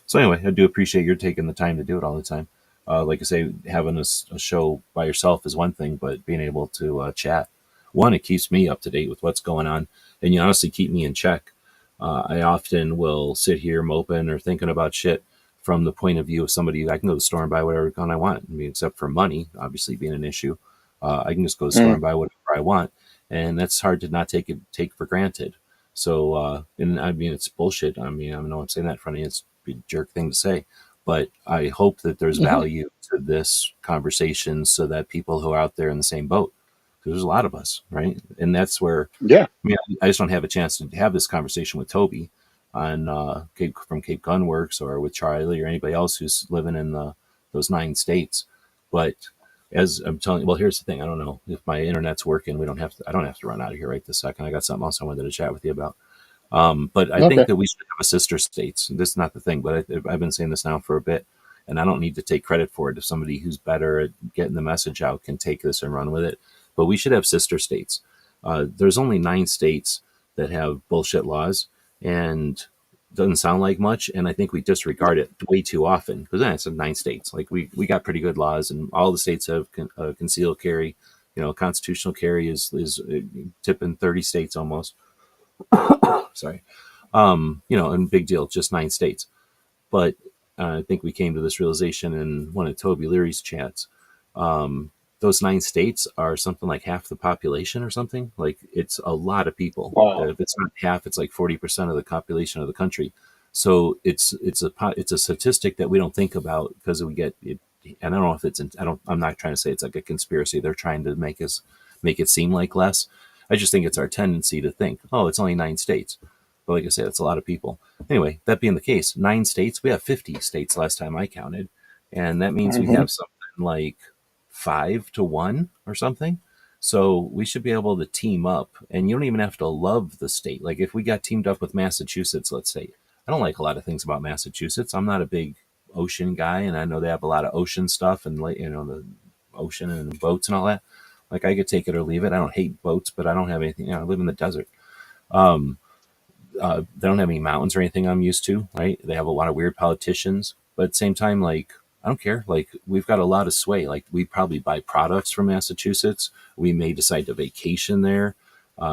So anyway, I do appreciate your taking the time to do it all the time. Like I say, having a show by yourself is one thing, but being able to chat, one, it keeps me up to date with what's going on, and you honestly keep me in check. I often will sit here moping or thinking about shit from the point of view of somebody. I can go to the store and buy whatever gun I want. I mean, except for money, obviously being an issue. I can just go to the store and buy whatever I want, and that's hard to not take for granted. So, and I mean, it's bullshit. I mean, I know I'm saying that in front of you. It's a jerk thing to say, but I hope that there's Hmm. value to this conversation so that people who are out there in the same boat, because there's a lot of us, right? And that's where, Yeah. I mean, I just don't have a chance to have this conversation with Toby on from Cape Gunworks or with Charlie or anybody else who's living in those 9 states. But as I'm telling you, well, here's the thing. I don't know if my internet's working. I don't have to run out of here right this second. I got something else I wanted to chat with you about. But I think Okay. that we should have a sister states. This is not the thing, but I've been saying this now for a bit, and I don't need to take credit for it. If somebody who's better at getting the message out can take this and run with it, but we should have sister states. There's only 9 states that have bullshit laws, and doesn't sound like much. And I think we disregard it way too often because it's 9 states. Like we got pretty good laws, and all the states have concealed carry. Constitutional carry is tipping 30 states almost. Sorry. And big deal, just 9 states. But I think we came to this realization in one of Toby Leary's chats. Um, those 9 states are something like half the population or something. Like it's a lot of people. Wow. If it's not half, it's like 40% of the population of the country. So it's a statistic that we don't think about because we get it. And I don't know if it's I don't I'm not trying to say it's like a conspiracy. They're trying to make it seem like less. I just think it's our tendency to think, oh, it's only 9 states. But like I said, it's a lot of people. Anyway, that being the case, 9 states, we have 50 states last time I counted. And that means we Hmm. have something like 5-1 or something. So we should be able to team up. And you don't even have to love the state. Like if we got teamed up with Massachusetts, let's say, I don't like a lot of things about Massachusetts. I'm not a big ocean guy, and I know they have a lot of ocean stuff and the ocean and boats and all that. Like I could take it or leave it. I don't hate boats, but I don't have anything. I live in the desert. Um, they don't have any mountains or anything I'm used to, right? They have a lot of weird politicians, but at the same time, like, I don't care. Like, we've got a lot of sway. Like, we probably buy products from Massachusetts. We may decide to vacation there,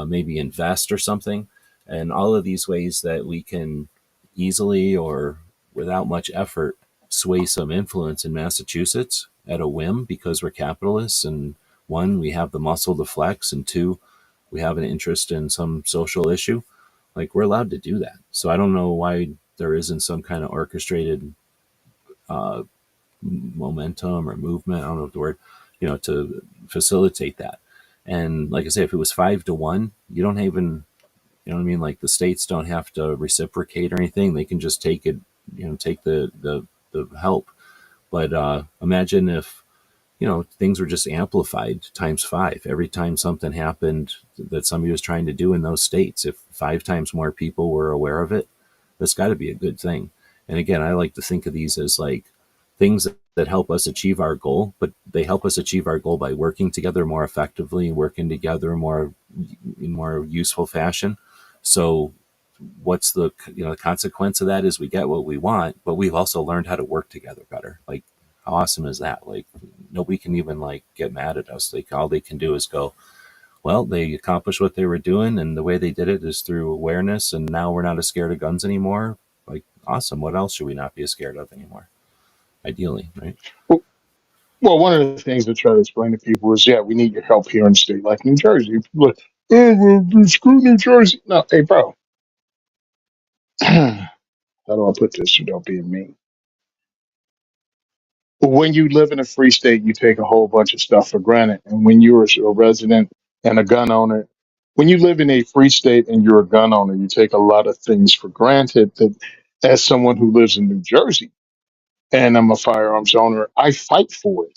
maybe invest or something. And all of these ways that we can easily or without much effort sway some influence in Massachusetts at a whim because we're capitalists. And one, we have the muscle to flex, and two, we have an interest in some social issue. Like we're allowed to do that. So I don't know why there isn't some kind of orchestrated uh, momentum or movement. I don't know the word, to facilitate that. And like I say, if it was 5-1, you don't even, you know what I mean? Like the states don't have to reciprocate or anything. They can just take it, take the help. But imagine if things were just amplified times five every time something happened that somebody was trying to do in those states. If 5 times more people were aware of it, that's got to be a good thing. And again, I like to think of these as like things that help us achieve our goal, but they help us achieve our goal by working together more effectively, working together more in more useful fashion. So what's the consequence of that is we get what we want, but we've also learned how to work together better. Like how awesome is that? Like nobody can even like get mad at us. Like all they can do is go, well, they accomplished what they were doing, and the way they did it is through awareness, and now we're not as scared of guns anymore. Like awesome. What else should we not be as scared of anymore? Ideally, right? Well, well, one of the things I try to explain to people is, yeah, we need your help here in a state like New Jersey. People are like, oh, well, screw New Jersey. No, hey, bro. How do I put this without being mean? When you live in a free state, you take a whole bunch of stuff for granted. And when you're a resident and a gun owner, when you live in a free state and you're a gun owner, you take a lot of things for granted that as someone who lives in New Jersey and I'm a firearms owner, I fight for it.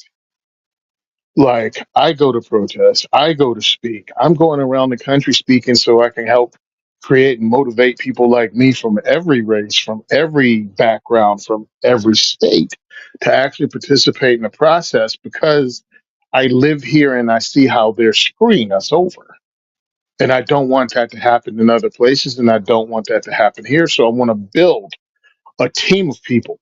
Like I go to protest, I go to speak. I'm going around the country speaking so I can help create and motivate people like me from every race, from every background, from every state to actually participate in the process because I live here and I see how they're screwing us over. And I don't want that to happen in other places and I don't want that to happen here. So I want to build a team of people.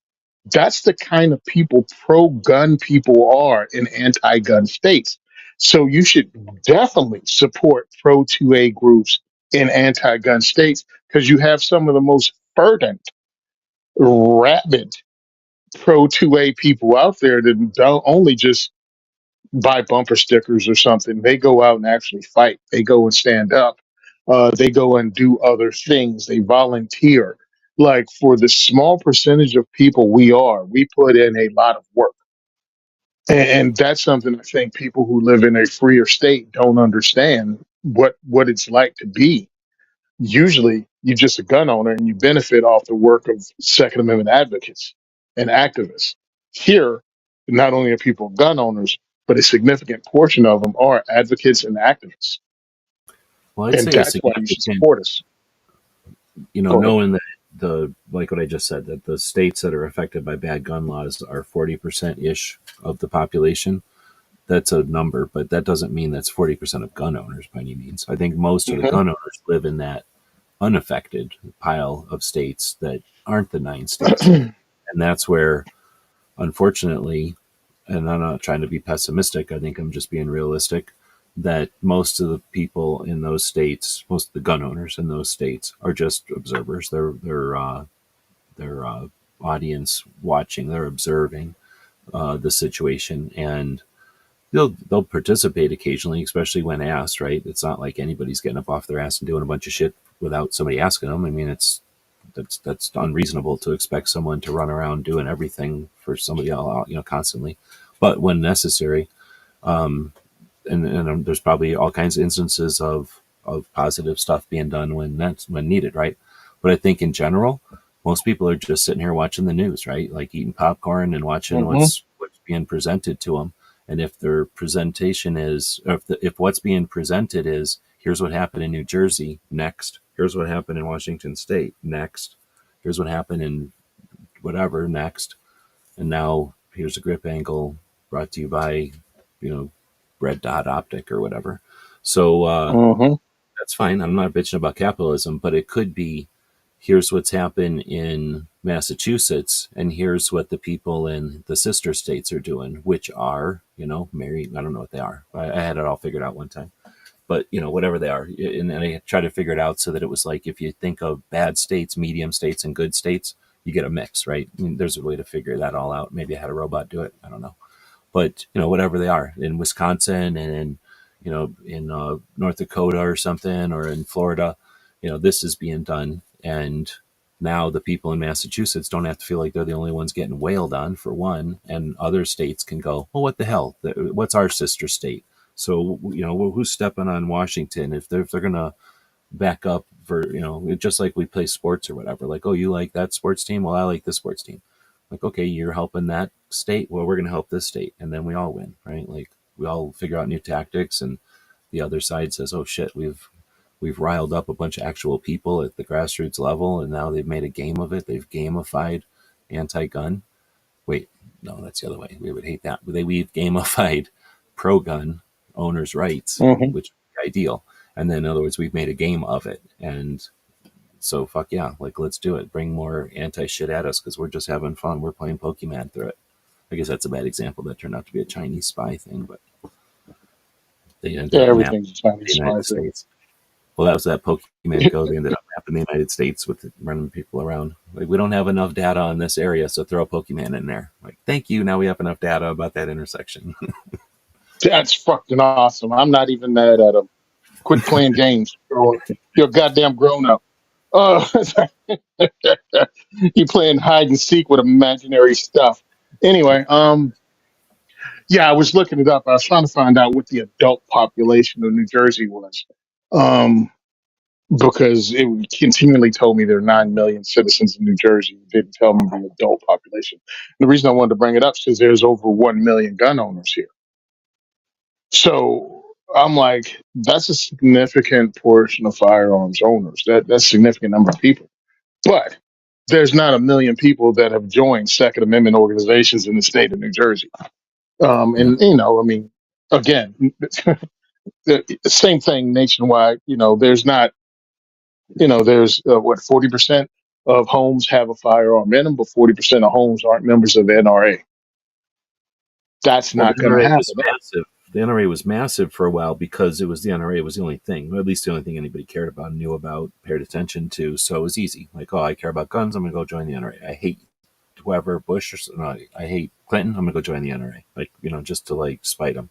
That's the kind of people pro gun people are in anti gun states. So you should definitely support pro 2A groups in anti gun states because you have some of the most fervent, rabid pro 2A people out there that don't only just buy bumper stickers or something. They go out and actually fight. They go and stand up. They go and do other things. They volunteer. Like for the small percentage of people we put in a lot of work. And that's something I think people who live in a freer state don't understand what it's like to be. Usually you're just a gun owner and you benefit off the work of Second Amendment advocates and activists. Here, not only are people gun owners, but a significant portion of them are advocates and activists. Well, I'd And say a that's why you should significant, support us. Go ahead. knowing that the like what I just said, that the states that are affected by bad gun laws are 40% ish of the population. That's a number, but that doesn't mean that's 40% of gun owners by any means. I think most of the Hmm. gun owners live in that unaffected pile of states that aren't the 9 states. And that's where, unfortunately, and I'm not trying to be pessimistic, I think I'm just being realistic, that most of the people in those states, most of the gun owners in those states are just observers. They're audience watching. They're observing the situation, and they'll participate occasionally, especially when asked. Right? It's not like anybody's getting up off their ass and doing a bunch of shit without somebody asking them. I mean, that's unreasonable to expect someone to run around doing everything for somebody else, constantly. But when necessary, and there's probably all kinds of instances of positive stuff being done when needed, right? But I think in general, most people are just sitting here watching the news, right? Like eating popcorn and watching Hmm. what's being presented to them. And if their presentation is, or if what's being presented is, here's what happened in New Jersey, next. Here's what happened in Washington State, next. Here's what happened in whatever, next. And now here's a grip angle brought to you by, you know, Red Dot Optic or whatever. So Hmm. that's fine. I'm not bitching about capitalism, but it could be, here's what's happened in Massachusetts, and here's what the people in the sister states are doing, which are, married. I don't know what they are. I had it all figured out one time, but whatever they are, and I tried to figure it out so that it was like, if you think of bad states, medium states, and good states, you get a mix, right? I mean, there's a way to figure that all out. Maybe I had a robot do it. I don't know, but whatever they are in Wisconsin and in North Dakota or something, or in Florida, this is being done. And now the people in Massachusetts don't have to feel like they're the only ones getting wailed on, for one, and other states can go, well, what the hell, what's our sister state? So who's stepping on Washington if they're gonna back up for, just like we play sports or whatever, like, oh, you like that sports team, well, I like this sports team. Like, okay, you're helping that state, well, we're going to help this state, and then we all win, right? Like, we all figure out new tactics, and the other side says, oh shit, we've riled up a bunch of actual people at the grassroots level, and now they've made a game of it. They've gamified anti-gun. Wait, no, that's the other way. We would hate that. We've gamified pro-gun owners' rights, Hmm. which would be ideal. And then, in other words, we've made a game of it. And so, fuck yeah, like, let's do it. Bring more anti shit at us, because we're just having fun. We're playing Pokemon through it. I guess that's a bad example. That turned out to be a Chinese spy thing, but they ended Yeah, up mapping everything's a Chinese the spy United thing. States. Well, that was that Pokemon Go. They ended up mapping the United States with running people around. Like, we don't have enough data on this area, so throw a Pokemon in there. Like, thank you. Now we have enough data about that intersection. That's fucking awesome. I'm not even mad at them. Quit playing games. You're a goddamn grown up. Uh, you playing hide and seek with imaginary stuff. Anyway, yeah, I was looking it up. I was trying to find out what the adult population of New Jersey was, um, because it continually told me there are 9 million citizens in New Jersey. It didn't tell me the adult population. The reason I wanted to bring it up is because there's over 1 million gun owners here. So I'm like, that's a significant portion of firearms owners. That's a significant number of people. But there's not a million people that have joined Second Amendment organizations in the state of New Jersey. Yeah. And I mean, again, the same thing nationwide. There's not, there's what 40% of homes have a firearm in them, but 40% of homes aren't members of the NRA. That's Well, not the going to NRA was happen. massive. The NRA was massive for a while because it was the NRA was the only thing, or at least the only thing anybody cared about, knew about, paid attention to. So it was easy. Like, oh, I care about guns. I'm gonna go join the NRA. I hate whoever Bush or no, I hate Clinton. I'm gonna go join the NRA. Like, just to like spite them.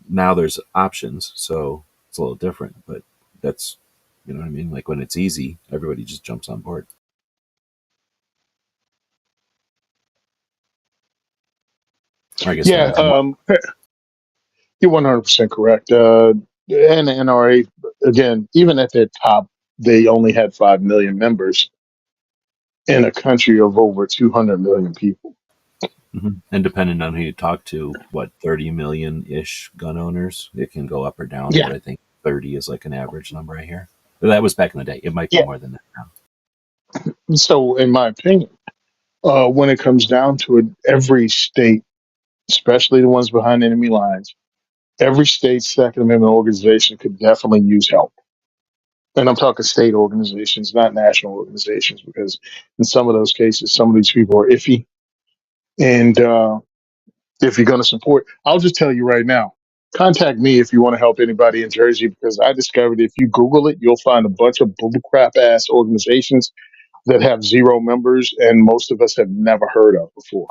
Now there's options, so it's a little different. But that's, what I mean. Like, when it's easy, everybody just jumps on board. Or I guess Yeah, depends on what. you're 100% correct. And the NRA, again, even at their top, they only had 5 million members in a country of over 200 million people. And depending on who you talk to, what, 30 million ish gun owners, it can go up or down, Yeah, but I think 30 is like an average number I hear. But that was back in the day. It might be yeah. more than that now. So, in my opinion, when it comes down to it, every state, especially the ones behind enemy lines, every state's Second Amendment organization could definitely use help. And I'm talking state organizations, not national organizations, because in some of those cases, some of these people are iffy. And if you're going to support, I'll just tell you right now, contact me if you want to help anybody in Jersey, because I discovered if you Google it, you'll find a bunch of bullcrap ass organizations that have zero members, and most of us have never heard of before.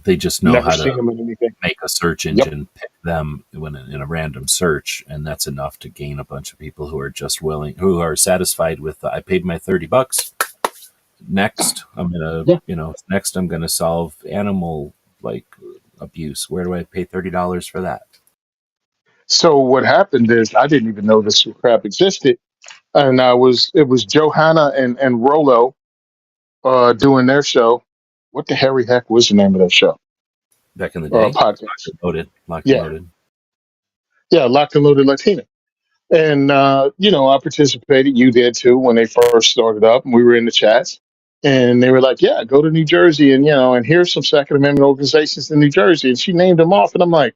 They just know Never how to seen them in anything. make a search Yep. engine pick them when in a random search, and that's enough to gain a bunch of people who are just willing, who are satisfied with I paid my $30. Next, I'm gonna, Yeah. next I'm gonna solve animal like abuse. Where do I pay $30 for that? So what happened is I didn't even know this crap existed, and it was Johanna and Rolo doing their show. What the hairy heck was the name of that show? Back in the day, Podcast. locked and Yeah, loaded. yeah, Locked and Loaded Latina. And I participated. You did too when they first started up, and we were in the chats. And they were like, "Yeah, go to New Jersey, and and here's some Second Amendment organizations in New Jersey." And she named them off, and I'm like,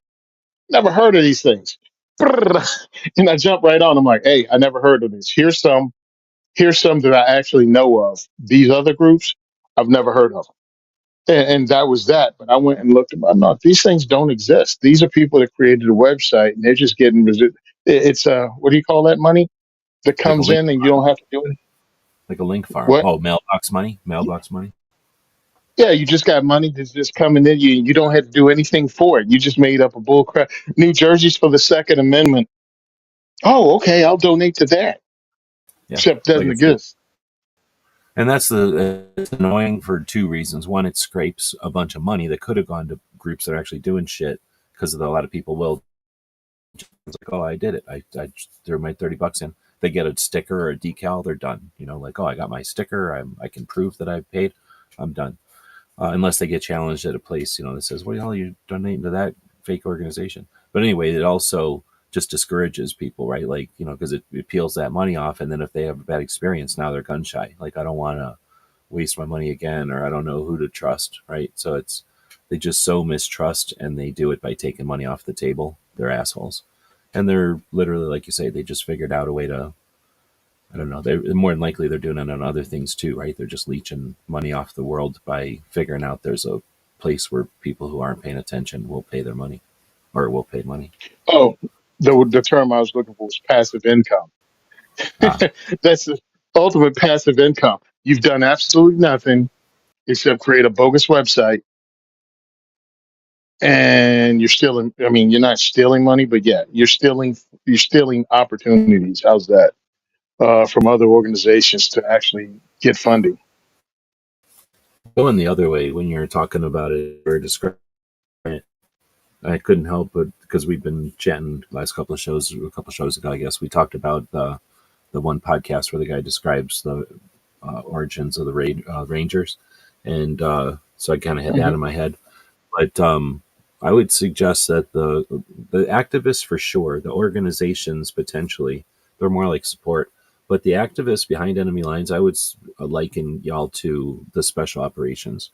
"Never heard of these things." And I jumped right on. I'm like, "Hey, I never heard of these. Here's some that I actually know of. These other groups, I've never heard of." And that was that. But I went and looked at them. No, these things don't exist. These are people that created a website, and they're just getting it's what do you call that money that Like a comes link in and you farm. don't have to do it? Like a link farm. What? Oh, mailbox money. Mailbox money. Yeah, you just got money that's just coming in. You don't have to do anything for it. You just made up a bull crap. New Jersey's for the Second Amendment. Oh, okay, I'll donate to that. Yeah, Except it like doesn't I said, exist. and it's annoying for two reasons. One, it scrapes a bunch of money that could have gone to groups that are actually doing shit because a lot of people will. It's like, oh, I did it. I threw my $30 in. They get a sticker or a decal, they're done. Like, oh, I got my sticker. I can prove that I paid. I'm done. Unless they get challenged at a place, that says, "What the hell are you donating to that fake organization?" But anyway, it also just discourages people, right? Like, because it peels that money off, and then if they have a bad experience, now they're gun shy. Like, I don't want to waste my money again, or I don't know who to trust, right? So they just so mistrust, and they do it by taking money off the table. They're assholes, and they're literally, like you say, they just figured out a way to. I don't know. They're more than likely they're doing it on other things too, right? They're just leeching money off the world by figuring out there's a place where people who aren't paying attention will pay their money, or will pay money. Oh, the term I was looking for was passive income. Ah, That's the ultimate passive income. You've done absolutely nothing except create a bogus website, and you're stealing. I mean, you're not stealing money, but yeah, you're stealing opportunities. How's that? From other organizations to actually get funding. going the other way when you're talking about it or describing it, I couldn't help but because we've been chatting last a couple shows ago, I guess we talked about the one podcast where the guy describes the origins of the Rangers, and so I kind of had that Hmm. in my head. But I would suggest that the activists for sure, the organizations potentially, they're more like support. But the activists behind enemy lines, I would liken y'all to the special operations.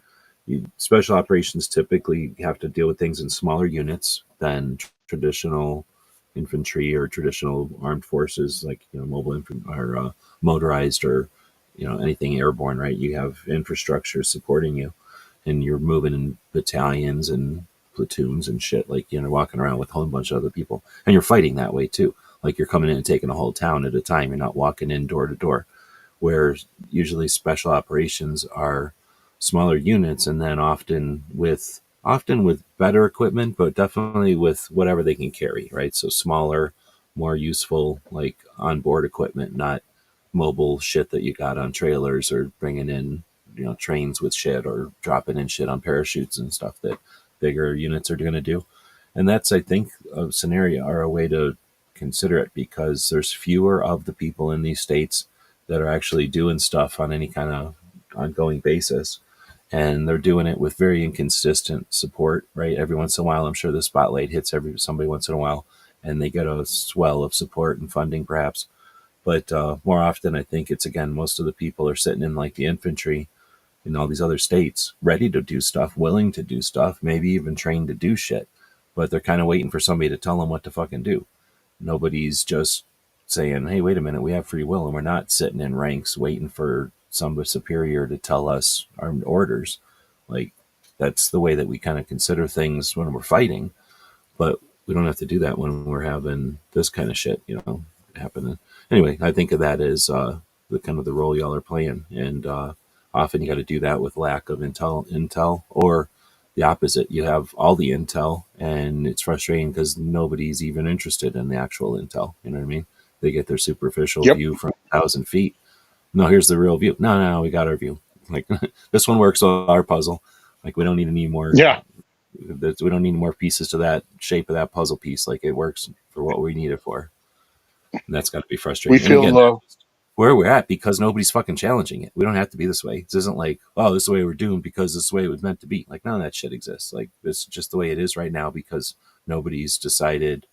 Special operations typically have to deal with things in smaller units than traditional infantry or traditional armed forces, like mobile infantry or motorized or anything airborne. Right? You have infrastructure supporting you, and you're moving in battalions and platoons and shit, like walking around with a whole bunch of other people, and you're fighting that way too. Like you're coming in and taking a whole town at a time. You're not walking in door to door. Where usually special operations are smaller units, and then often with better equipment, but definitely with whatever they can carry. Right, so smaller, more useful, like onboard equipment, not mobile shit that you got on trailers or bringing in trains with shit or dropping in shit on parachutes and stuff that bigger units are going to do. And that's, I think, a scenario or a way to consider it, because there's fewer of the people in these states that are actually doing stuff on any kind of ongoing basis, and they're doing it with very inconsistent support. Right, every once in a while I'm sure the spotlight hits somebody once in a while, and they get a swell of support and funding perhaps. But more often, I think it's, again, most of the people are sitting in like the infantry in all these other states, ready to do stuff, willing to do stuff, maybe even trained to do shit. But they're kind of waiting for somebody to tell them what to fucking do. Nobody's just saying, "Hey, wait a minute, we have free will," and we're not sitting in ranks waiting for some superior to tell us our orders. Like, that's the way that we kind of consider things when we're fighting, but we don't have to do that when we're having this kind of shit, happening. Anyway, I think of that as the kind of the role y'all are playing, and often you got to do that with lack of intel, or the opposite. You have all the intel and it's frustrating because nobody's even interested in the actual intel. You know what I mean? They get their superficial Yep. view from 1,000 feet. No, here's the real view. No, no, we got our view. Like this one works on our puzzle. Like we don't need any more. Yeah. We don't need more pieces to that shape of that puzzle piece. Like it works for what we need it for. And that's got to be We frustrating. And again, feel where we're at because nobody's fucking challenging it. We don't have to be this way. This isn't like, oh, this is the way we're doomed because this is the way it was meant to be. Like none of that shit exists. Like it's just the way it is right now because nobody's decided.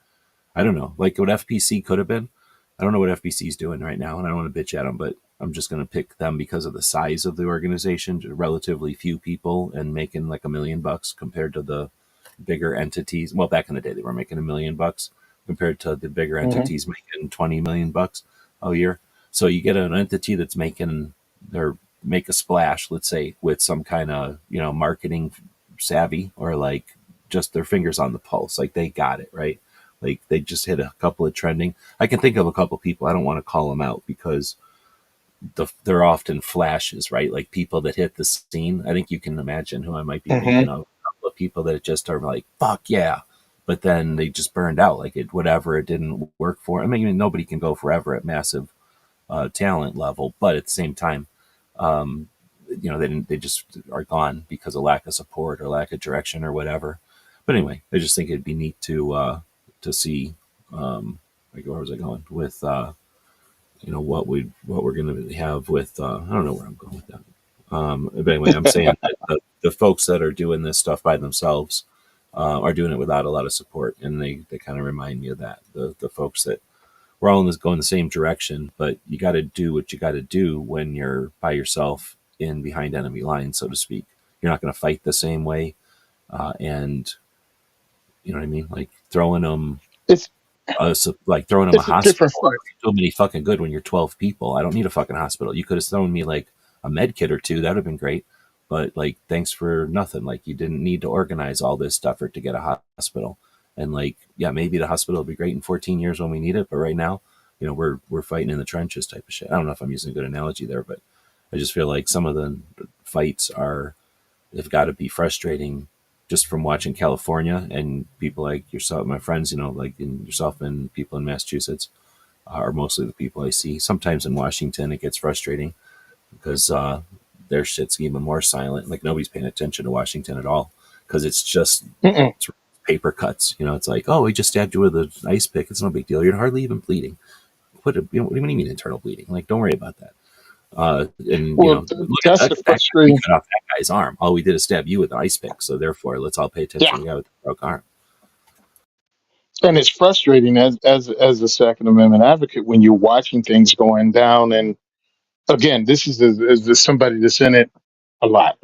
I don't know, like what FPC could have been. I don't know what FPC is doing right now, and I don't want to bitch at them, but I'm just going to pick them because of the size of the organization, relatively few people, and making like $1 million compared to the bigger entities. Well, back in the day, they were making $1 million compared to the bigger Mhm. entities making $20 million a year. So you get an entity that's making or make a splash, let's say, with some kind of marketing savvy or like just their fingers on the pulse, like they got it right. Like they just hit a couple of trending. I can think of a couple of people. I don't want to call them out because they're often flashes, right? Like people that hit the scene. I think you can imagine who I might be thinking Mhm. of. A couple of people that just are like, "Fuck yeah," but then they just burned out. Like it, whatever, it didn't work for. I mean, nobody can go forever at massive talent level, but at the same time, um, they didn't. They just are gone because of lack of support or lack of direction or whatever. But anyway, I just think it'd be neat to see. Like where was I going with what we're going to have with I don't know where I'm going with that. But anyway, I'm saying that the folks that are doing this stuff by themselves are doing it without a lot of support, and they kind of remind me of that. The folks that we're all in this going the same direction, but you got to do what you got to do when you're by yourself in behind enemy lines, so to speak. You're not going to fight the same way, and you know what I mean, like It's like throwing them a it's a different hospital. fight. Still be fucking good when you're 12 people. I don't need a fucking hospital. You could have thrown me like a med kit or two. That would have been great. But like, thanks for nothing. Like, you didn't need to organize all this effort to get a hospital. And like, yeah, maybe the hospital will be great in 14 years when we need it. But right now, we're fighting in the trenches type of shit. I don't know if I'm using a good analogy there, but I just feel like some of the fights are they've got to be frustrating just from watching California and people like yourself, my friends, like in yourself and people in Massachusetts are mostly the people I see. Sometimes in Washington, it gets frustrating because their shit's even more silent. Like nobody's paying attention to Washington at all because Mm-mm. it's paper cuts. It's like, oh, we just stabbed you with an ice pick. It's no big deal. You're hardly even bleeding. What do you mean internal bleeding? Like, don't worry about that. And Well, look at that's the that guy. We frustrating. cut off that guy's arm. All we did is stab you with an ice pick. So therefore, let's all pay attention Yeah, to the guy with the broke arm. and it's frustrating as a Second Amendment advocate when you're watching things going down. And again, this is as somebody that's in it a lot,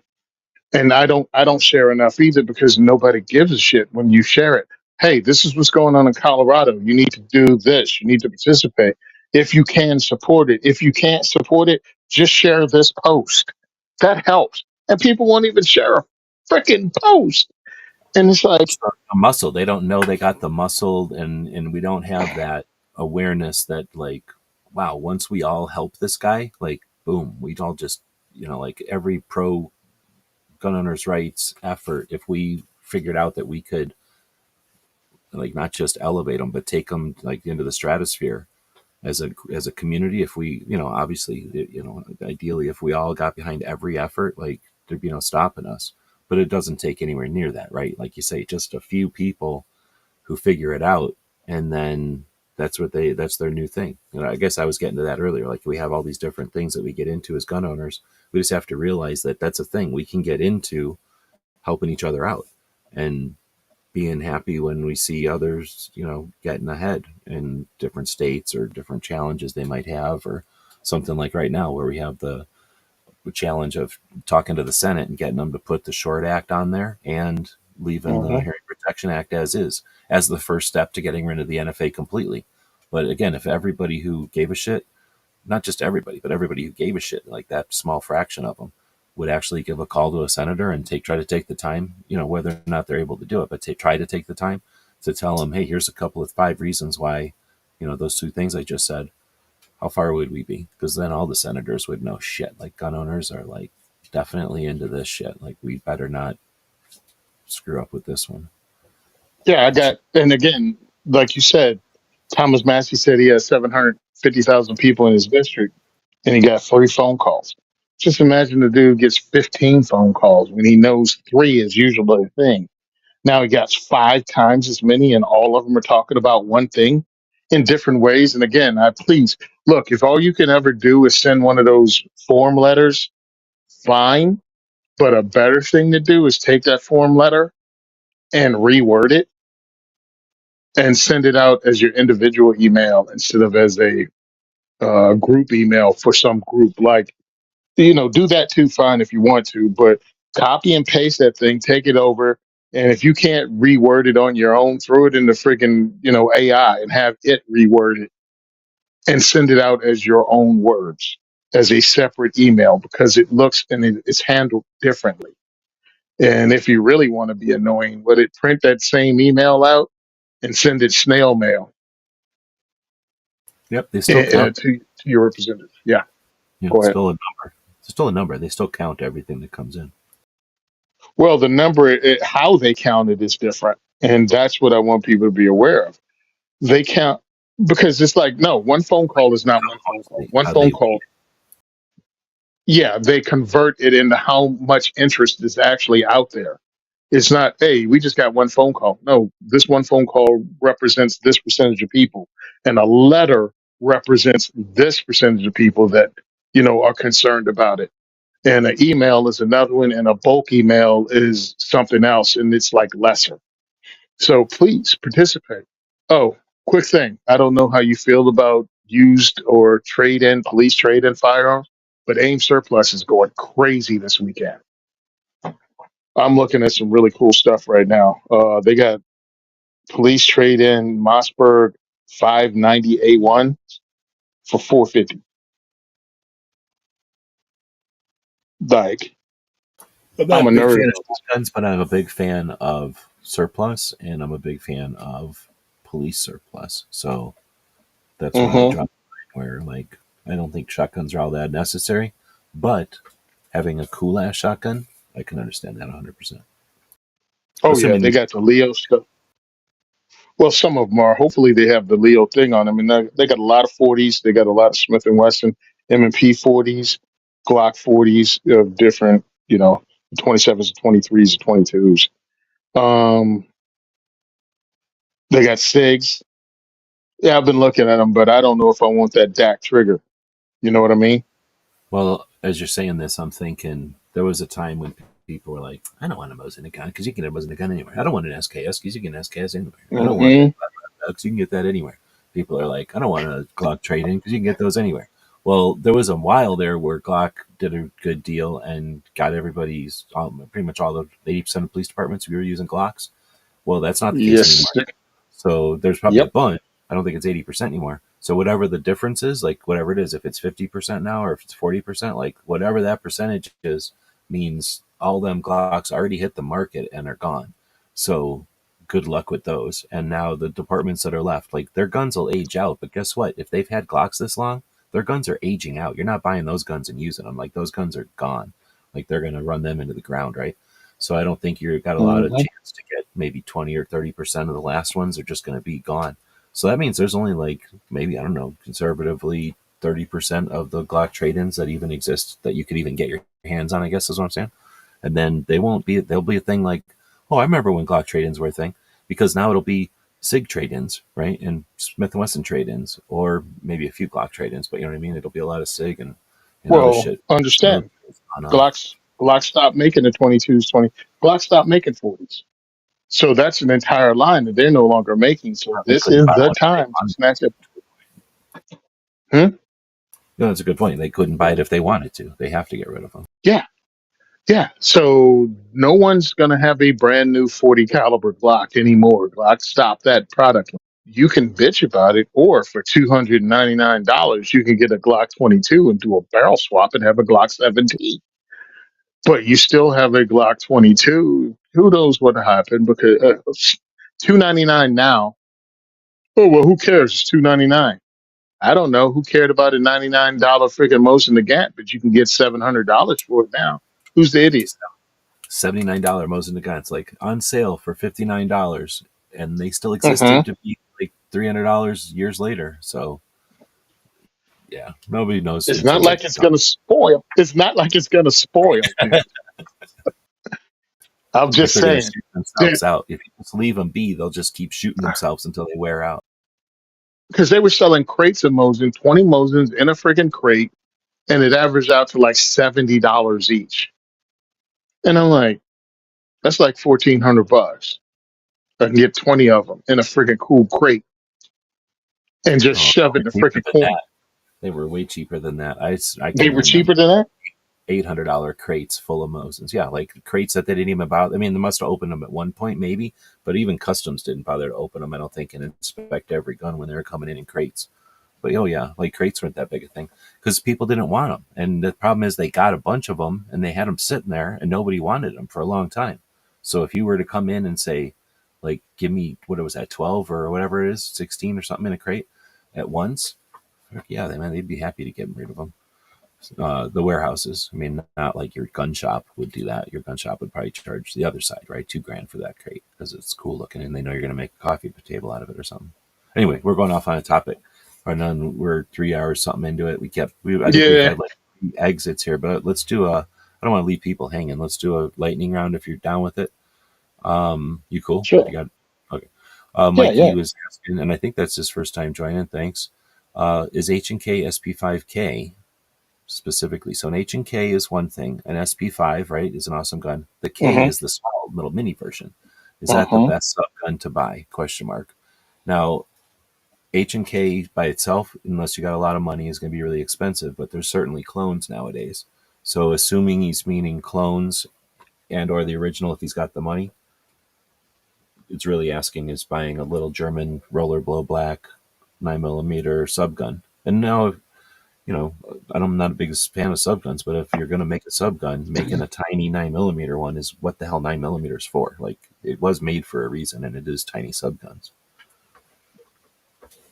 and I don't share enough either because nobody gives a shit when you share it. Hey, this is what's going on in Colorado. You need to do this. You need to participate. If you can support it. If you can't support it, just share this post. That helps. And people won't even share a freaking post. And it's like, It's the muscle. They don't know they got the muscle, and we don't have that awareness that like, wow, once we all help this guy, like, boom, we'd all just like every pro gun owners' rights effort. If we figured out that we could like not just elevate them, but take them like into the stratosphere as a community, if we obviously ideally if we all got behind every effort, like there'd be no stopping us. But it doesn't take anywhere near that, right? Like you say, just a few people who figure it out, and then that's their new thing. I guess I was getting to that earlier. Like we have all these different things that we get into as gun owners. We just have to realize that that's a thing we can get into, helping each other out and being happy when we see others, getting ahead in different states or different challenges they might have, or something like right now where we have the challenge of talking to the Senate and getting them to put the Short Act on there and leaving the mhm. Hearing Protection Act as is, as the first step to getting rid of the NFA completely. But again, if everybody who gave a shit, not just everybody, but everybody who gave a shit, like that small fraction of them, would actually give a call to a senator and try to take the time, whether or not they're able to do it, but try to take the time to tell them, hey, here's a couple of 5 reasons why, those two things I just said, how far would we be? Because then all the senators would know shit. Like gun owners are like definitely into this shit. Like, we better not screw up with this one. Yeah, I got, and again, like you said, Thomas Massey said he has 750,000 people in his district and he got 3 phone calls. Just imagine the dude gets 15 phone calls when he knows three is usually a thing. Now he got 5 times as many, and all of them are talking about one thing in different ways. And again, I please look, if all you can ever do is send one of those form letters, fine. But a better thing to do is take that form letter and reword it and send it out as your individual email instead of as a group email for some group. Like, do that too, fine if you want to, but copy and paste that thing, take it over. And if you can't reword it on your own, throw it in the freaking, AI and have it reword it and send it out as your own words as a separate email because it looks and it's handled differently. And if you really want to be annoying, let it print that same email out and send it snail mail Yep, they still count. to your representative. Yeah, go It's ahead. still a number. It's still a number. They still count everything that comes in. Well, the number, how they count it is different. And that's what I want people to be aware of. They count because it's like, no, one phone call is not one phone call. One How phone they call, yeah, they convert it into how much interest is actually out there. It's not, hey, we just got one phone call. No, this one phone call represents this percentage of people. And a letter represents this percentage of people that, are concerned about it. And an email is another one, and a bulk email is something else, and it's like lesser. So please participate. Oh, quick thing. I don't know how you feel about used or trade in, police trade in firearms, but AIM Surplus is going crazy this weekend. I'm looking at some really cool stuff right now. They got police trade in Mossberg 590 A1 for 450. Like, I'm not I'm a a big nerd fan of about this. shotguns, but I'm a big fan of surplus, and I'm a big fan of police surplus. So that's where I Hmm. draw the line, where, like, I don't think shotguns are all that necessary, but having a cool ass shotgun, I can understand that 100%. Oh yeah, Assuming they these, got the Leo stuff. Well, some of them are. Hopefully, they have the Leo thing on them, and they got a lot of 40s. They got a lot of Smith and Wesson M&P 40s, Glock 40s of different, 27s, 23s, 22s. Um, they got Sigs. Yeah, I've been looking at them, but I don't know if I want that DAC trigger. You know what I mean? well, as you're saying this, I'm thinking there was a time when people were like, I don't want a Mosin gun because you can get a Mosin gun anywhere. I don't want an SKS because you can SKS anywhere. I don't want that Hmm. because you can get that anywhere. People are like, I don't want a Glock trade in because you can get those anywhere. Well, there was a while there where Glock did a good deal and got everybody's pretty much all the 80% of police departments we were using Glocks. Well, that's not the case Yes. anymore. So there's probably a Yep. bunch. I don't think it's 80% anymore. So whatever the difference is, like whatever it is, if it's 50% now or if it's 40%, like whatever that percentage is, means all them Glocks already hit the market and are gone. So good luck with those. And now the departments that are left, like their guns will age out. But guess what? If they've had Glocks this long, their guns are aging out. You're not buying those guns and using them. Like those guns are gone. Like they're going to run them into the ground, right? So I don't think you've got a lot of Hmm. chance to get maybe 20 or 30% of the last ones are just going to be gone. So that means there's only like maybe, I don't know, conservatively 30% of the Glock trade ins that even exist that you could even get your hands on, I guess is what I'm saying. And then there'll be a thing like, oh, I remember when Glock trade ins were a thing because now it'll be SIG trade ins, right? And Smith and Wesson trade ins, or maybe a few Glock trade ins, but you know what I mean? It'll be a lot of SIG and other Well, shit. Other understand. on. Glock stopped making the 22s, 20. Glock stopped making 40s. So that's an entire line that they're no longer making. So They this couldn't is buy the one if they time to wanted. snatch it. Hmm? No, that's a good point. They couldn't buy it if they wanted to. They have to get rid of them. Yeah, yeah. So no one's gonna have a brand new 40 caliber Glock anymore. Glock stopped that product. You can bitch about it, or for $299, you can get a Glock 22 and do a barrel swap and have a Glock 17. But you still have a Glock 22. Who knows what happened? Because $299 now. Oh well, who cares? It's $299. I don't know who cared about a $99 freaking Mosin Nagant, but you can get $700 for it now. Who's the idiot? $79 Mosin Nagant. It's like on sale for $59, and they still Hmm. existed to be like $300 years later. So yeah, nobody knows It's not until they like it's talk. gonna spoil. It's not like it's gonna spoil things. I'm If just they're going to saying shoot that themselves out, if you just leave them be, they'll just keep shooting themselves until they wear out. because they were selling crates of Mosin, 20 Mosins in a freaking crate, and it averaged out to like $70 each. And I'm like, that's like $1,400. I can get 20 of them in a freaking cool crate and just Oh, shove it in the cheaper freaking than corner. that. They were way cheaper than that. I They can were remember cheaper than that. $800 crates full of Mosins. Yeah, like crates that they didn't even bother. I mean, they must have opened them at one point, maybe, but even customs didn't bother to open them. I don't think and inspect every gun when they were coming in crates. But oh yeah, like crates weren't that big a thing because people didn't want them. And the problem is they got a bunch of them and they had them sitting there and nobody wanted them for a long time. So if you were to come in and say, like, give me what it was at 12 or whatever it is, 16 or something in a crate at once, yeah, they'd be happy to get rid of them. The warehouses. I mean, not like your gun shop would do that. Your gun shop would probably charge the other side, right? $2,000 for that crate because it's cool looking and they know you're going to make a coffee table out of it or something. Anyway, we're going off on a topic. And then we're 3 hours something into it. I think we've Yeah, had like 3 exits here, but let's do I don't want to leave people hanging. Let's do a lightning round if you're down with it. You cool? You sure. got, okay. Yeah, Mikey yeah. was asking, and I think that's his first time joining. Thanks. Is H&K SP5K specifically. So an H&K is one thing. An SP5, right, is an awesome gun. The K Mm-hmm. is the small little mini version. Is that the Mm-hmm. best sub gun to buy? Question mark. Now, H&K by itself, unless you got a lot of money, is going to be really expensive, but there's certainly clones nowadays. So assuming he's meaning clones and or the original if he's got the money, it's really asking is buying a little German roller blow black 9mm subgun. And now I'm not a big fan of subguns, but if you're going to make a subgun, making a tiny 9mm one is what the hell 9mm is for. Like it was made for a reason, and it is tiny subguns.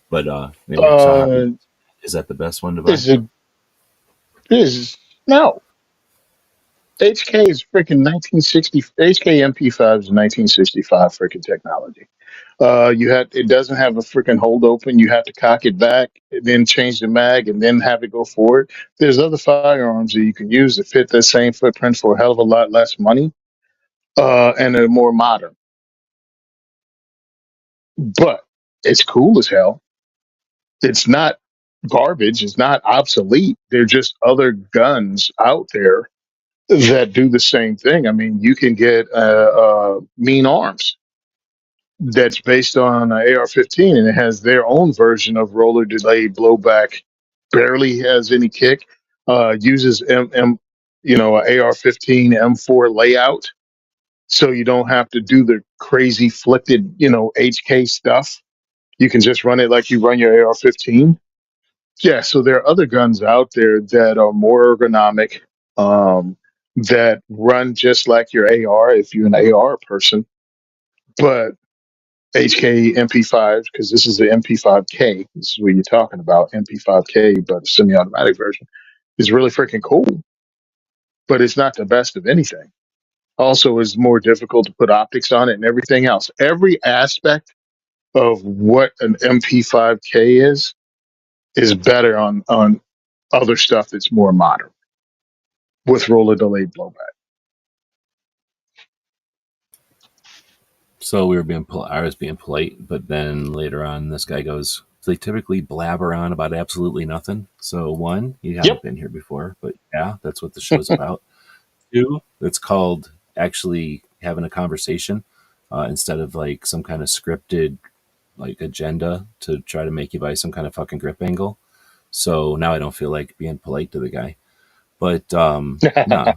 But anyway, so Uh, is that the best one to buy? is it is no. HK is freaking 1960. HK MP5 is 1965 freaking technology. It doesn't have a freaking hold open. You have to cock it back, and then change the mag, and then have it go forward. There's other firearms that you can use that fit the same footprint for a hell of a lot less money, and are more modern. But it's cool as hell. It's not garbage. It's not obsolete. They're just other guns out there that do the same thing. I mean, you can get Mean Arms that's based on AR-15, and it has their own version of roller delayed blowback. Barely has any kick. Uses AR-15 M4 layout, so you don't have to do the crazy flipped, HK stuff. You can just run it like you run your AR-15. Yeah, so there are other guns out there that are more ergonomic, that run just like your AR if you're an AR person. But HK MP5, because this is the MP5K, this is what you're talking about, MP5K, but a semi automatic version, is really freaking cool, but it's not the best of anything. Also, it's more difficult to put optics on it and everything else. Every aspect of what an MP5K is better on other stuff that's more modern with roller delayed blowback. So I was being polite, but then later on, this guy goes, "So they typically blabber on about absolutely nothing. So one, you haven't Yep. been here before, but yeah, that's what the show's about. Two, it's called actually having a conversation instead of like some kind of scripted like agenda to try to make you buy some kind of fucking grip angle. So now I don't feel like being polite to the guy. But nah,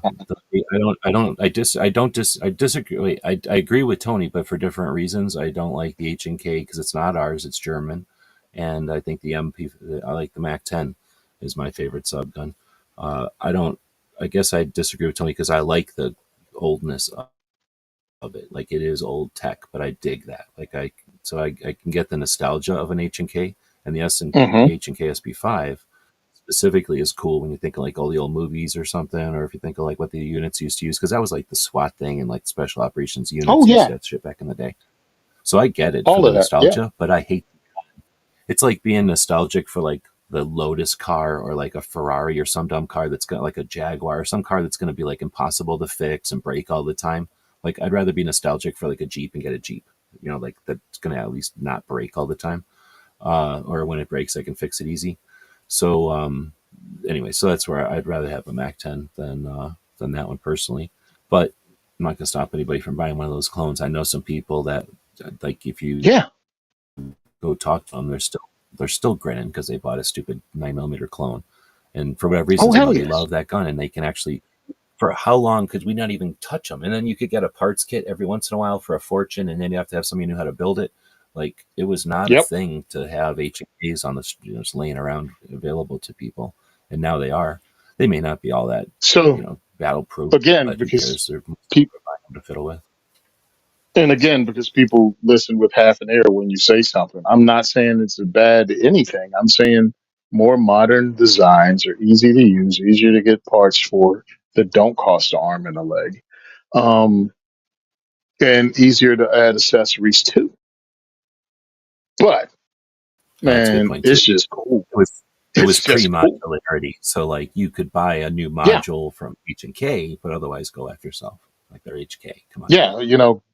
I disagree. Wait, I agree with Tony, but for different reasons. I don't like the H&K because it's not ours; it's German, and I think the MP. I like the Mac 10 is my favorite subgun. I don't. I guess I disagree with Tony because I like the oldness of it. Like it is old tech, but I dig that. I can get the nostalgia of an H&K and the S and Hmm. H&K SP5 specifically is cool when you think of like all the old movies or something, or if you think of like what the units used to use, because that was like the SWAT thing and like special operations Oh units used to yeah, that shit back in the day. So I get it for all the of that. Yeah. nostalgia, but I hate it's like being nostalgic for like the Lotus car or like a Ferrari or some dumb car that's got like a Jaguar or some car that's going to be like impossible to fix and break all the time. Like I'd rather be nostalgic for like a Jeep and get a Jeep, you know, like that's going to at least not break all the time. Or when it breaks, I can fix it easy. So anyway, so that's where I'd rather have a Mac 10 than that one personally. But I'm not going to stop anybody from buying one of those clones. I know some people that like if you Yeah. go talk to them, they're still grinning because they bought a stupid 9 millimeter clone, and for whatever Oh reasons, hell they yes. love that gun, and they can actually. For how long could we not even touch them? And then you could get a parts kit every once in a while for a fortune, and then you have to have somebody who knew how to build it. Like it was not a Yep. thing to have H&Ks on the just laying around available to people, and now they are. They may not be all that So battle proof, again, but who because cares? They're people, buying them to fiddle with. and again, because people listen with half an ear when you say something. I'm not saying it's a bad anything. I'm saying more modern designs are easy to use, easier to get parts for that don't cost an arm and a leg, um, and easier to add accessories to. But That's a good man, point too. it's just cool. It was it It's was just cool. pre-modularity, so like you could buy a new Yeah. module from H&K, but otherwise go after yourself. Like they're HK. Come on. Yeah.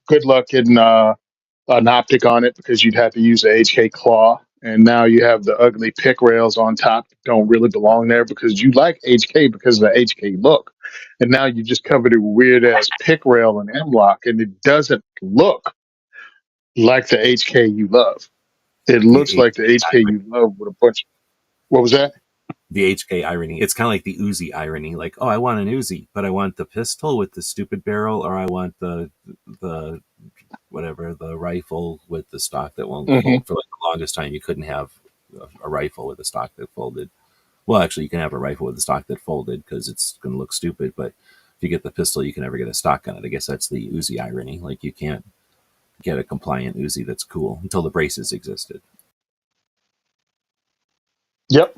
Good luck getting an optic on it because you'd have to use the HK claw. And now you have the ugly pick rails on top that don't really belong there because you like HK because of the HK look. And now you just covered it with weird ass pick rail and M lock, and it doesn't look like the HK you love. It The looks like the HK HK you love with a bunch. What was that? the HK irony. It's kind of like the Uzi irony. Like, oh, I want an Uzi, but I want the pistol with the stupid barrel, or I want the whatever the rifle with the stock that won't Hmm. fold. For like the longest time, you couldn't have a rifle with a stock that folded. Well, actually, you can have a rifle with a stock that folded because it's going to look stupid. But if you get the pistol, you can never get a stock on it. I guess that's the Uzi irony. Like, you can't get a compliant Uzi that's cool until the braces existed. Yep.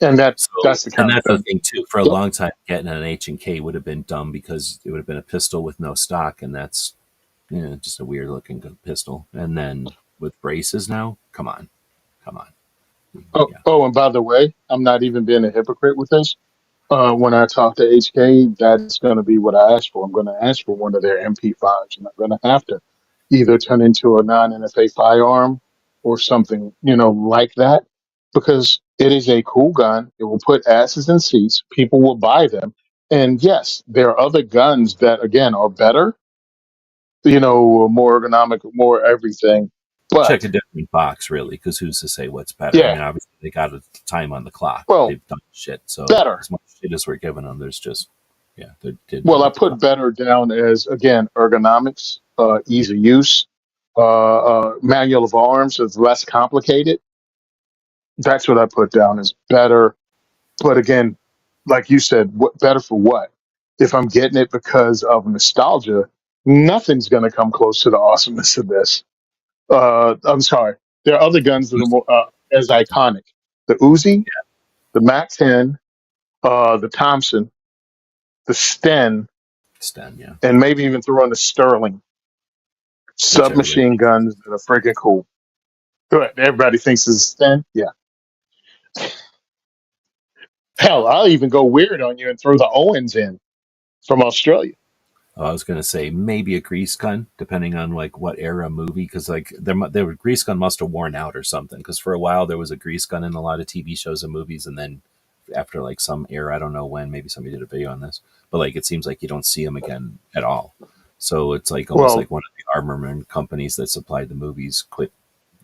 And So, that's the and kind of that's the gun. thing too. For a Yep. long time, getting an H&K would have been dumb because it would have been a pistol with no stock, and that's just a weird looking pistol. And then with braces now, come on, Oh, yeah. oh, and by the way, I'm not even being a hypocrite with this. When I talk to HK, that's going to be what I ask for. I'm going to ask for one of their MP5s, and I'm going to have to either turn into a non-NFA firearm or something, like that, because it is a cool gun. It will put asses in seats. People will buy them. And yes, there are other guns that, again, are better, more ergonomic, more everything. Check But a different box, really, because who's to say what's better? I yeah, mean, obviously they got a time on the clock. well, They've done shit. So better. as much shit as we're giving them, there's just they did know Well, I what the put fuck. better down as again ergonomics, ease of use, manual of arms is less complicated. That's what I put down as better. But again, like you said, what better for what? If I'm getting it because of nostalgia, nothing's going to come close to the awesomeness of this. I'm sorry. There are other guns that are more as iconic. The Uzi, the Mac 10, the Thompson, the Sten, Sten, yeah, and maybe even throw in the Sterling which everybody submachine thinks is guns that are freaking cool. Good. Everybody thinks it's a Sten. Yeah. Hell, I'll even go weird on you and throw the Owens in from Australia. I was gonna say maybe a grease gun, depending on like what era movie, because like there grease gun must have worn out or something. Because for a while there was a grease gun in a lot of TV shows and movies, and then after like some era, I don't know when, maybe somebody did a video on this, but like it seems like you don't see them again at all. So it's like almost Well, like one of the armament companies that supplied the movies quit,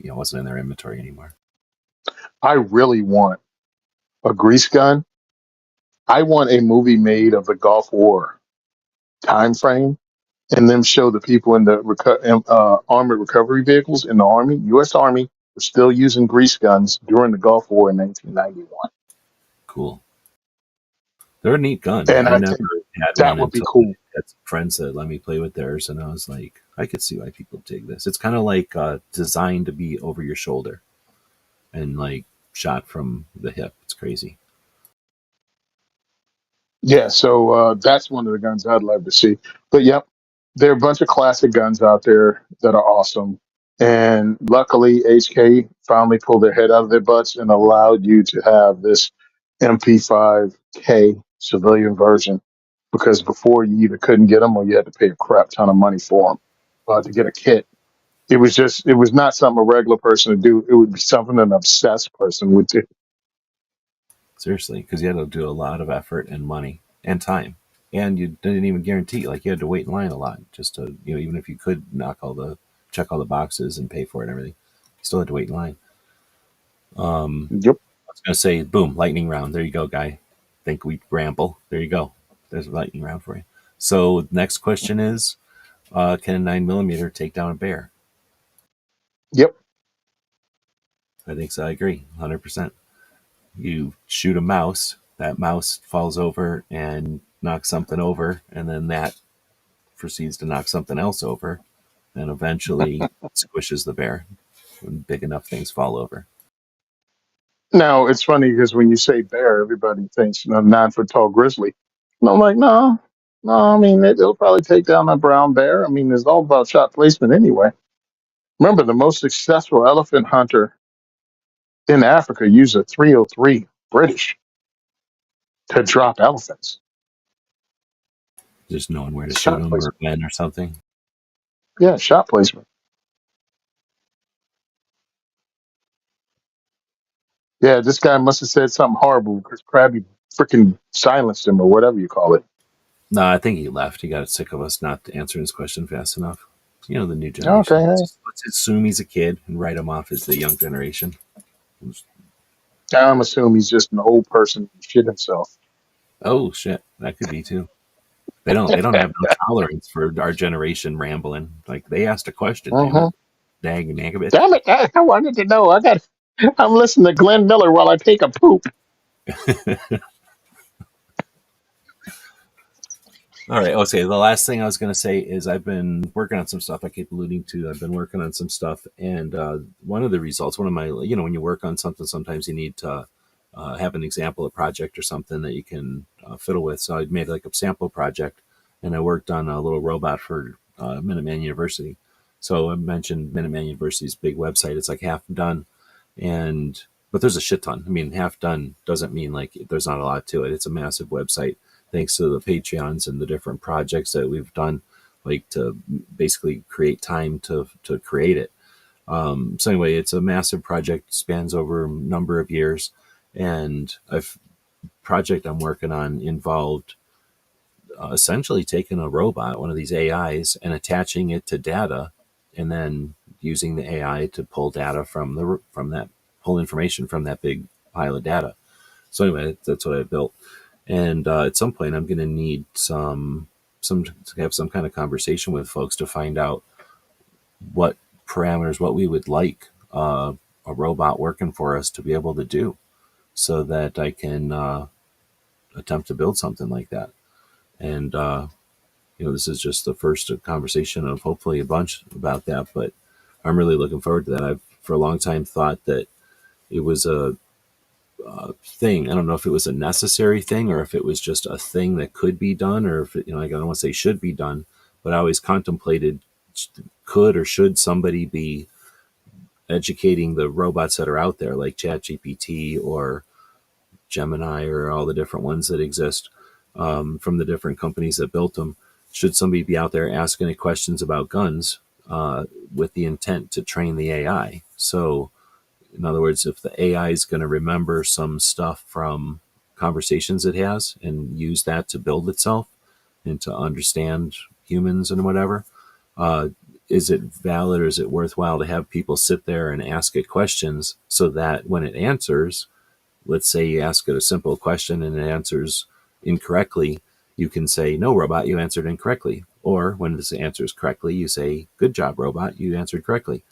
wasn't in their inventory anymore. I really want a grease gun. I want a movie made of the Gulf War time frame and then show the people in the armored recovery vehicles in the Army, U.S. Army, were still using grease guns during the Gulf War in 1991. Cool. They're a neat gun. And I I never think had that one would be until I cool. had some friends that let me play with theirs, and I was like, I could see why people dig this. It's kind of like designed to be over your shoulder and like shot from the hip. It's crazy. Yeah, so that's one of the guns I'd love to see. But yep, there are a bunch of classic guns out there that are awesome. And luckily, HK finally pulled their head out of their butts and allowed you to have this MP5K civilian version. Because before you either couldn't get them or you had to pay a crap ton of money for them to get a kit. It was not something a regular person would do. It would be something an obsessed person would do. Seriously, because you had to do a lot of effort and money and time, and you didn't even guarantee. Like you had to wait in line a lot just to, even if you could check all the boxes and pay for it and everything, you still had to wait in line. Yep, I was gonna say, boom, lightning round. There you go, guy. Think we ramble. There you go. There's a lightning round for you. So next question is, can a 9 millimeter take down a bear? yep. I think so. I agree, 100%. You shoot a mouse, that mouse falls over and knocks something over, and then that proceeds to knock something else over, and eventually squishes the bear when big enough things fall over. Now it's funny because when you say bear, everybody thinks 9 foot tall grizzly. And I'm like, no, no. I mean, it'll probably take down a brown bear. I mean, it's all about shot placement anyway. Remember, the most successful elephant hunter in Africa used a 303 British to drop elephants. Just knowing where to shoot Shot them or placement. when or something. Yeah, shot placement. Yeah, this guy must have said something horrible because Krabby freaking silenced him or whatever you call it. No, I think he left. He got sick of us not answering his question fast enough. The new Okay, generation. hey. Let's assume he's a kid and write him off as the young generation. I'm assuming he's just an old person who shit himself. Oh shit, that could be too. They don't have no tolerance for our generation rambling. Like they asked a question, damn it, Hmm. dang naggabit. Damn it! I wanted to know. I'm listening to Glenn Miller while I take a poop. All right. Okay. The last thing I was going to say is I've been working on some stuff. I keep alluding to. I've been working on some stuff, and one of the results, one of my, when you work on something, sometimes you need to have an example, a project, or something that you can fiddle with. So I made like a sample project, and I worked on a little robot for Minuteman University. So I mentioned Minuteman University's big website. It's like half done, and but there's a shit ton. I mean, half done doesn't mean like there's not a lot to it. It's a massive website thanks to the Patreons and the different projects that we've done, like to basically create time to create it. So anyway, it's a massive project, spans over a number of years, and a project I'm working on involved essentially taking a robot, one of these AIs, and attaching it to data, and then using the AI to pull data from that pull information from that big pile of data. So anyway, that's what I built. And at some point, I'm going to need some to have some kind of conversation with folks to find out what parameters, what we would like a robot working for us to be able to do, so that I can attempt to build something like that. And this is just the first conversation of hopefully a bunch about that. But I'm really looking forward to that. I've for a long time thought that it was a thing. I don't know if it was a necessary thing or if it was just a thing that could be done, or if it, I don't want to say should be done, but I always contemplated, could or should somebody be educating the robots that are out there, like ChatGPT or Gemini or all the different ones that exist from the different companies that built them. Should somebody be out there asking any questions about guns with the intent to train the AI? So in other words, if the AI is going to remember some stuff from conversations it has and use that to build itself and to understand humans and whatever, uh, is it valid or is it worthwhile to have people sit there and ask it questions so that when it answers, let's say you ask it a simple question and it answers incorrectly, you can say, no, robot, you answered incorrectly. Or when this answers correctly, you say, good job, robot, you answered correctly,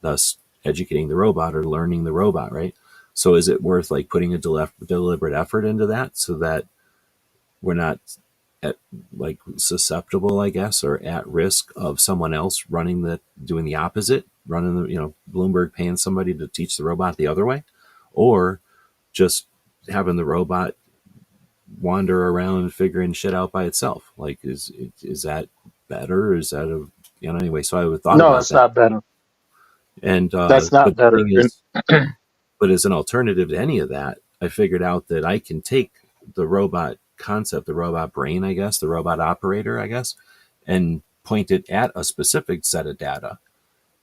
thus educating the robot or learning the robot, right? So is it worth like putting a deliberate effort into that so that we're not at like susceptible, I guess, or at risk of someone else doing the opposite, running Bloomberg paying somebody to teach the robot the other way, or just having the robot wander around figuring shit out by itself. Like, is that better? Is that a, anyway? So I thought No, about it's that, not better. and That's but not the better. thing And is, but as an alternative to any of that, I figured out that I can take the robot concept, the robot brain, I guess, the robot operator, I guess, and point it at a specific set of data.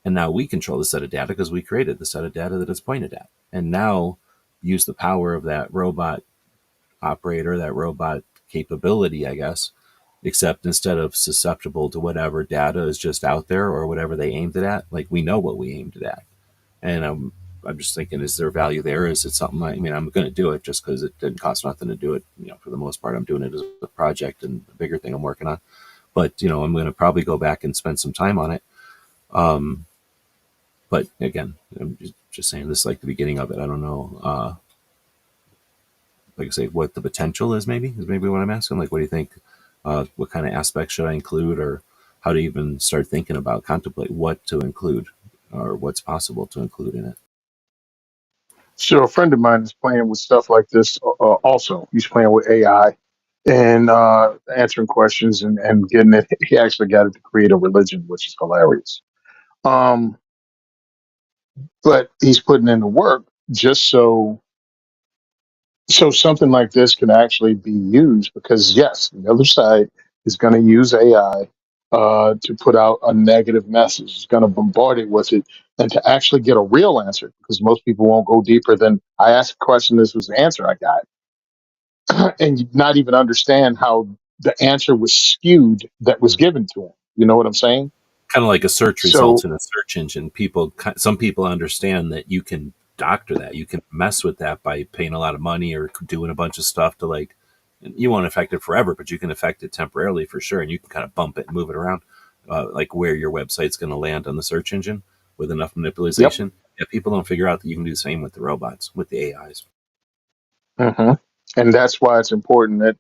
And now we control the set of data because we created the set of data that it's pointed at. And now use the power of that robot operator, that robot capability, I guess, except instead of susceptible to whatever data is just out there or whatever they aimed it at, like we know what we aimed it at. And I'm just thinking, is there value there? Is it something I mean, I'm going to do it just because it didn't cost nothing to do it. For the most part, I'm doing it as a project and a bigger thing I'm working on. But, I'm going to probably go back and spend some time on it. Um, but again, I'm just saying this is like the beginning of it. I don't know. Like I say, what the potential is maybe what I'm asking. Like, what do you think? What kind of aspects should I include, or how to even start thinking about, contemplate what to include, or what's possible to include in it? so a friend of mine is playing with stuff like this. Also, he's playing with AI and answering questions and getting it. He actually got it to create a religion, which is hilarious. Um, but he's putting in the work just so something like this can actually be used, because yes, the other side is going to use AI to put out a negative message. It's going to bombard it with it, and to actually get a real answer, because most people won't go deeper than I asked a question. This was the answer I got, and you not even understand how the answer was skewed that was given to him. You know what I'm saying? Kind of like a search results So, in a search engine. Some people understand that you can doctor that, you can mess with that by paying a lot of money or doing a bunch of stuff to, like, you won't affect it forever, but you can affect it temporarily for sure, and you can kind of bump it and move it around, like where your website's going to land on the search engine with enough yep. manipulation. Yeah, people don't figure out that you can do the same with the robots, with the AIs. hmm And that's why it's important that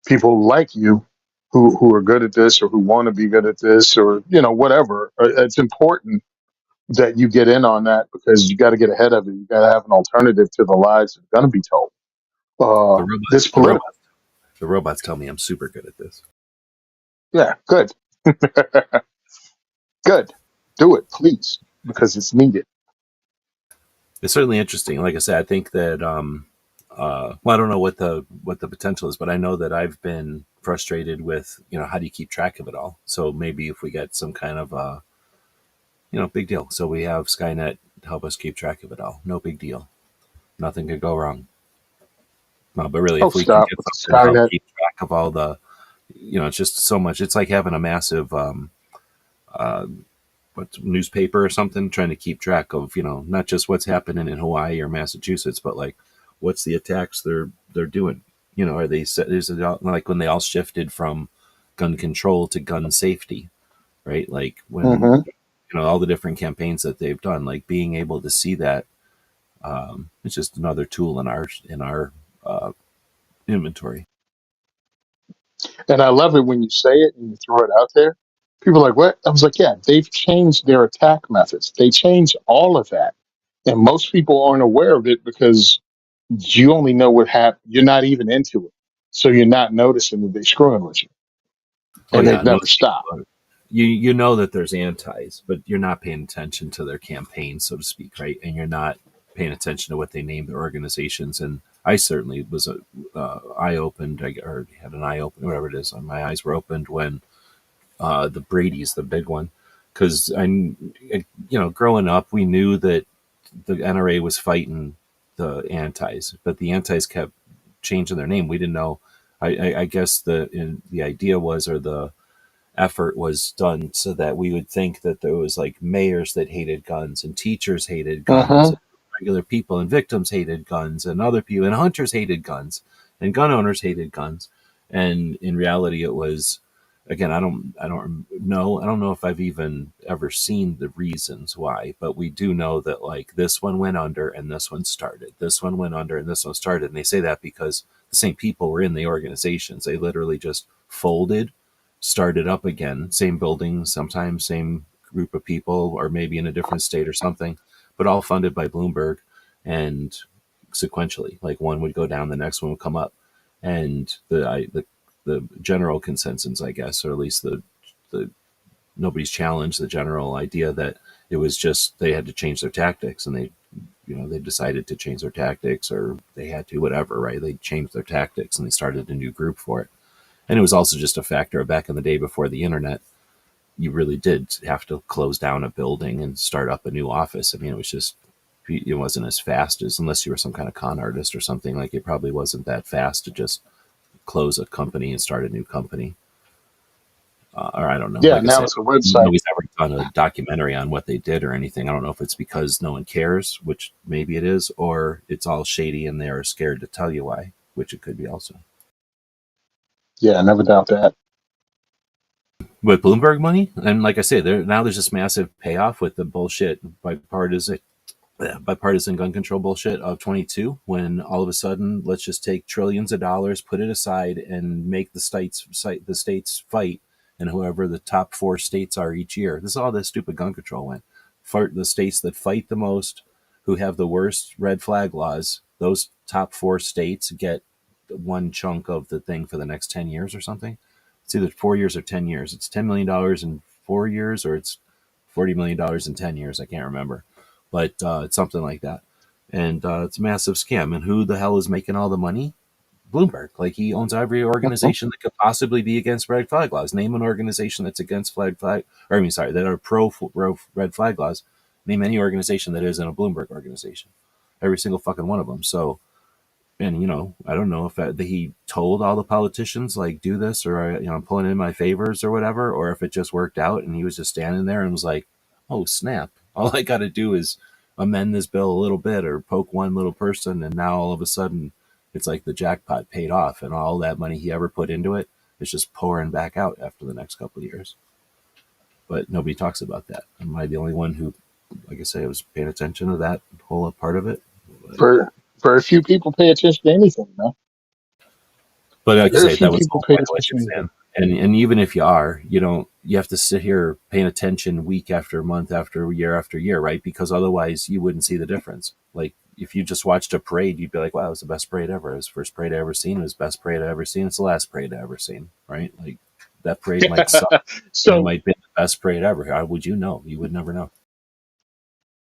people like you, who are good at this or who want to be good at this, or whatever, it's important that you get in on that, because you got to get ahead of it. You got to have an alternative to the lies that are going to be told. The robot, This the political. robots, the robots tell me I'm super good at this. Yeah, good. Good. Do it, please, because it's needed. It's certainly interesting. Like I said, I think that well, I don't know what the potential is, but I know that I've been frustrated with, how do you keep track of it all? So maybe if we get some kind of big deal. So we have Skynet to help us keep track of it all. No big deal. Nothing could go wrong. No, but really, Oh, if we can stop get with the something to help Skynet. keep track of all the, it's just so much. It's like having a massive uh, what, newspaper or something, trying to keep track of, not just what's happening in Hawaii or Massachusetts, but like what's the attacks they're doing. Are they is it like when they all shifted from gun control to gun safety, right? Like when hmm all the different campaigns that they've done, like being able to see that, it's just another tool in our uh, inventory. And I love it when you say it and you throw it out there. People are like, what? I was like, yeah, they've changed their attack methods. They changed all of that. And most people aren't aware of it, because you only know what happened. You're not even into it. So you're not noticing that they're screwing with you. Oh And they've yeah, never most people stopped. are. You know that there's antis, but you're not paying attention to their campaign, so to speak, right? And you're not paying attention to what they name their organizations. And I certainly was eye opened, or had an eye open, whatever it is. My eyes were opened when the Brady's the big one, because growing up, we knew that the NRA was fighting the antis, but the antis kept changing their name. We didn't know. I guess the idea was, or the effort was done so that we would think that there was like mayors that hated guns and teachers hated guns, hmm and regular people and victims hated guns and other people and hunters hated guns and gun owners hated guns. And in reality, it was, again, I don't know if I've even ever seen the reasons why, but we do know that, like, this one went under and this one started, this one went under and this one started. And they say that because the same people were in the organizations. They literally just folded, started up again, same building, sometimes same group of people, or maybe in a different state or something, but all funded by Bloomberg, and sequentially, like one would go down, the next one would come up. And the general consensus, I guess, or at least the nobody's challenged the general idea that it was just they had to change their tactics, and they decided to change their tactics, or they had to, whatever, right? They changed their tactics and they started a new group for it. And it was also just a factor of back in the day before the internet, you really did have to close down a building and start up a new office. I mean, it wasn't as fast as, unless you were some kind of con artist or something, like it probably wasn't that fast to just close a company and start a new company. Or I don't know. Yeah, Like I now said, it's a website. nobody's ever done a documentary on what they did or anything. I don't know if it's because no one cares, which maybe it is, or it's all shady and they're scared to tell you why, which it could be also. Yeah, I never doubt that. With Bloomberg money, and like I say, there's this massive payoff with the bullshit bipartisan gun control bullshit of 22, when all of a sudden, let's just take trillions of dollars, put it aside, and make the states fight, and whoever the top 4 states are each year. This is all this stupid gun control went for the states that fight the most, who have the worst red flag laws. Those top 4 states get one chunk of the thing for the next 10 years or something. It's either 4 years or 10 years. It's $10 million in 4 years, or it's $40 million in 10 years. I can't remember, but it's something like that. And it's a massive scam. And who the hell is making all the money? Bloomberg. Like, he owns every organization that could possibly be against red flag laws. Name an organization that's against that are pro red flag laws. Name any organization that isn't a Bloomberg organization. Every single fucking one of them. So, and I don't know if he told all the politicians, like, do this, or I'm pulling in my favors or whatever, or if it just worked out and he was just standing there and was like, oh snap, all I got to do is amend this bill a little bit or poke one little person, and now all of a sudden it's like the jackpot paid off, and all that money he ever put into it is just pouring back out after the next couple of years. But nobody talks about that. Am I the only one who, like I say, was paying attention to that whole part of it? For very few people pay attention to anything, man. But like you Very say, few that was the people whole pay point of what attention you're to anything. saying. And even if you are, you have to sit here paying attention week after month after year, right? Because otherwise you wouldn't see the difference. Like, if you just watched a parade, you'd be like, wow, it was the best parade ever. It was the first parade I ever seen. It was the best parade I ever seen. It's the last parade I ever seen, right? Like, that parade might suck, and it So might be the best parade ever. How would you know? You would never know.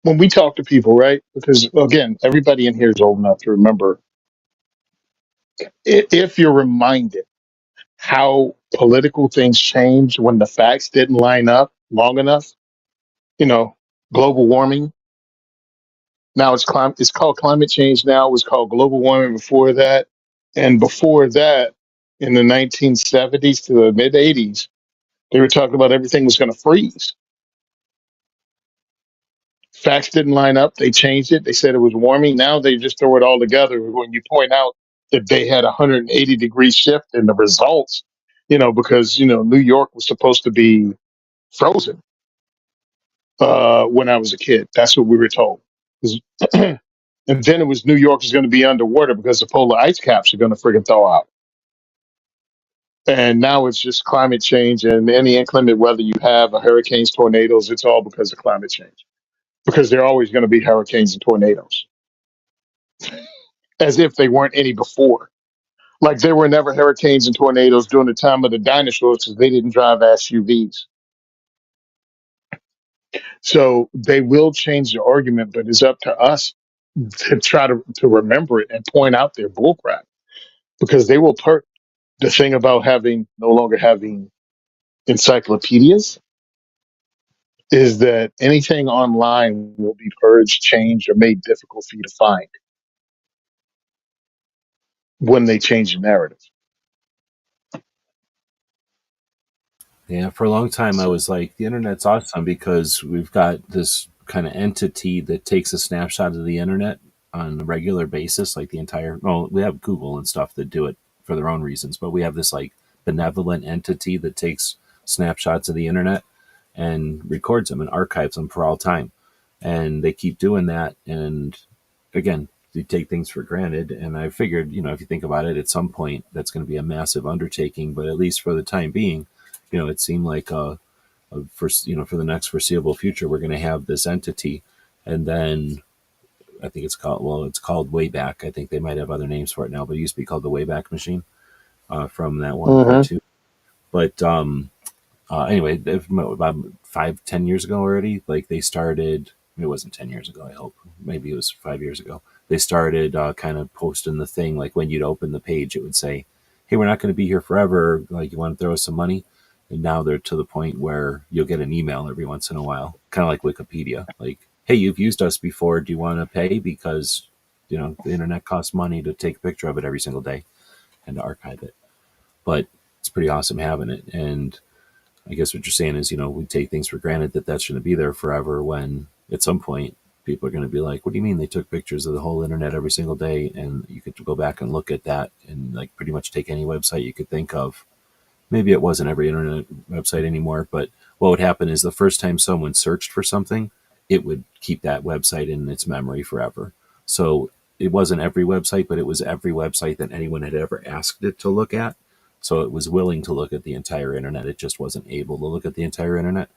when we talk to people, right? Because again, everybody in here is old enough to remember. If you're reminded how political things changed when the facts didn't line up long enough, you know, global warming. Now it's called climate change. Now it was called global warming before that, and before that, in the 1970s to the mid 80s, they were talking about everything was going to freeze. Facts didn't line up. They changed it. They said it was warming. Now they just throw it all together. When you point out that they had a 180-degree shift in the results, because New York was supposed to be frozen when I was a kid. That's what we were told. 'Cause- and then it was New York is going to be underwater because the polar ice caps are going to friggin' thaw out. And now it's just climate change, and any inclement weather you have, hurricanes, tornadoes, it's all because of climate change. Because there are always going to be hurricanes and tornadoes, as if they weren't any before. Like there were never hurricanes and tornadoes during the time of the dinosaurs because they didn't drive SUVs. So they will change the argument, but it's up to us to try to remember it and point out their bullcrap, because they will the thing about no longer having encyclopedias is that anything online will be purged, changed, or made difficult for you to find when they change the narrative. Yeah, for a long time, I So, was like, the internet's awesome because we've got this kind of entity that takes a snapshot of the internet on a regular basis, like well, we have Google and stuff that do it for their own reasons, but we have this like benevolent entity that takes snapshots of the internet and records them and archives them for all time. And they keep doing that. And again, you take things for granted. And I figured, if you think about it, at some point that's going to be a massive undertaking, but at least for the time being, it seemed like for the next foreseeable future, we're going to have this entity. And then I think it's called, well, it's called Wayback. I think they might have other names for it now, but it used to be called the Wayback Machine, from that one Mm-hmm. cartoon. But anyway, about 5, 10 years ago already, like they started. It wasn't 10 years ago. I hope maybe it was 5 years ago. They started kind of posting the thing like when you'd open the page, it would say, "Hey, we're not going to be here forever. Like, you want to throw us some money?" And now they're to the point where you'll get an email every once in a while, kind of like Wikipedia. Like, "Hey, you've used us before. Do you want to pay because the internet costs money to take a picture of it every single day and to archive it?" But it's pretty awesome having it. And I guess what you're saying is, we take things for granted that that's going to be there forever when at some point people are going to be like, what do you mean they took pictures of the whole internet every single day? And you could go back and look at that and like pretty much take any website you could think of. Maybe it wasn't every internet website anymore, but what would happen is the first time someone searched for something, it would keep that website in its memory forever. So it wasn't every website, but it was every website that anyone had ever asked it to look at. So it was willing to look at the entire internet. It just wasn't able to look at the entire internet.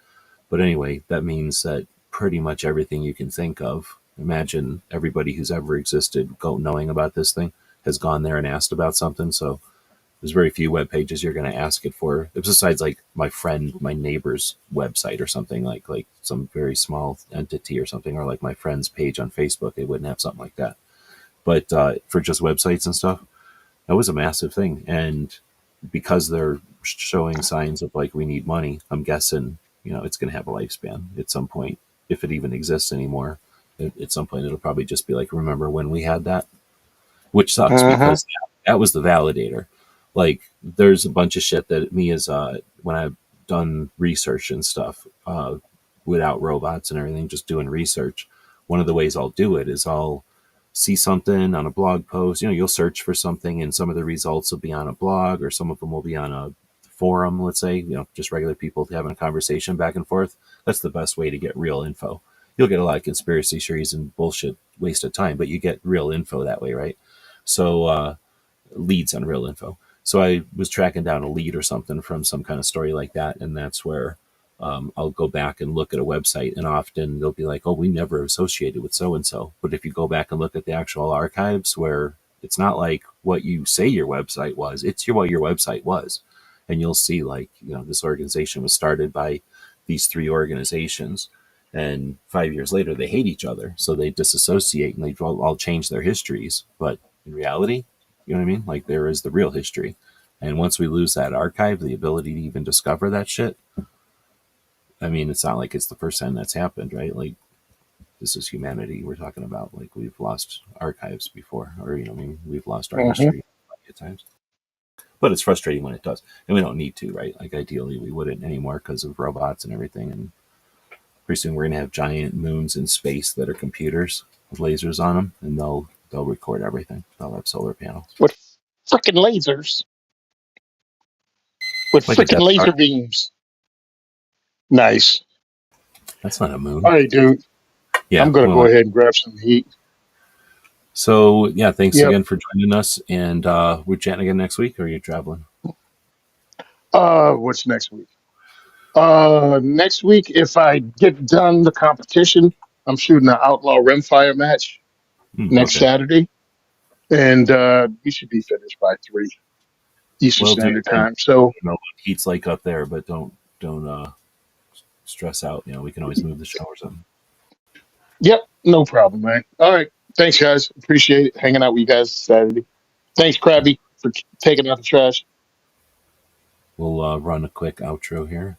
But anyway, that means that pretty much everything you can think of, imagine everybody who's ever existed knowing about this thing has gone there and asked about something. So there's very few web pages you're going to ask it for, besides like my neighbor's website or something like some very small entity or something, or like my friend's page on Facebook. They wouldn't have something like that. But for just websites and stuff, that was a massive thing. And because they're showing signs of like we need money, I'm guessing it's going to have a lifespan at some point, if it even exists anymore. At some point, it'll probably just be like, remember when we had that, which sucks Mm-hmm. because that was the validator. Like, there's a bunch of shit that me as when I've done research and stuff without robots and everything, just doing research. One of the ways I'll do it is I'll see something on a blog post. You'll search for something, and some of the results will be on a blog, or some of them will be on a forum. Let's say, just regular people having a conversation back and forth. That's the best way to get real info. You'll get a lot of conspiracy theories and bullshit, waste of time, but you get real info that way, right? So leads on real info. So I was tracking down a lead or something from some kind of story like that, and that's where I'll go back and look at a website, and often they'll be like, "Oh, we never associated with so and so." But if you go back and look at the actual archives, where it's not like what you say your website was, it's what your website was, and you'll see like this organization was started by these three organizations, and 5 years later they hate each other, so they disassociate and they all change their histories. But in reality, you know what I mean? Like, there is the real history. And once we lose that archive, the ability to even discover that shit, I mean, it's not like it's the first time that's happened, right? Like, this is humanity we're talking about. Like, we've lost archives before, or, I mean, we've lost our Mm-hmm. history at times. But it's frustrating when it does. And we don't need to, right? Like, ideally, we wouldn't anymore because of robots and everything. And pretty soon we're going to have giant moons in space that are computers with lasers on them, and they'll record everything. They'll have solar panels. With freaking lasers. With Like a freaking Death Star. laser beams. Nice. That's not a All moon. right, dude. Yeah. I'm gonna go Well, ahead and grab some heat. so yeah, thanks Yep. again for joining us, and we're chatting again next week. Or are you traveling? What's next week? Next week, if I get done the competition, I'm shooting an Outlaw Rimfire match next Okay. Saturday, and we should be finished by 3 Eastern Well, do your Standard thing. Time. So, I don't know what heat's like up there, but don't stress out. We can always move the show or something. yep, no problem, man. All right. Thanks, guys. Appreciate it. Hanging out with you guys Saturday. Thanks, Krabby, for taking out the trash. We'll run a quick outro here.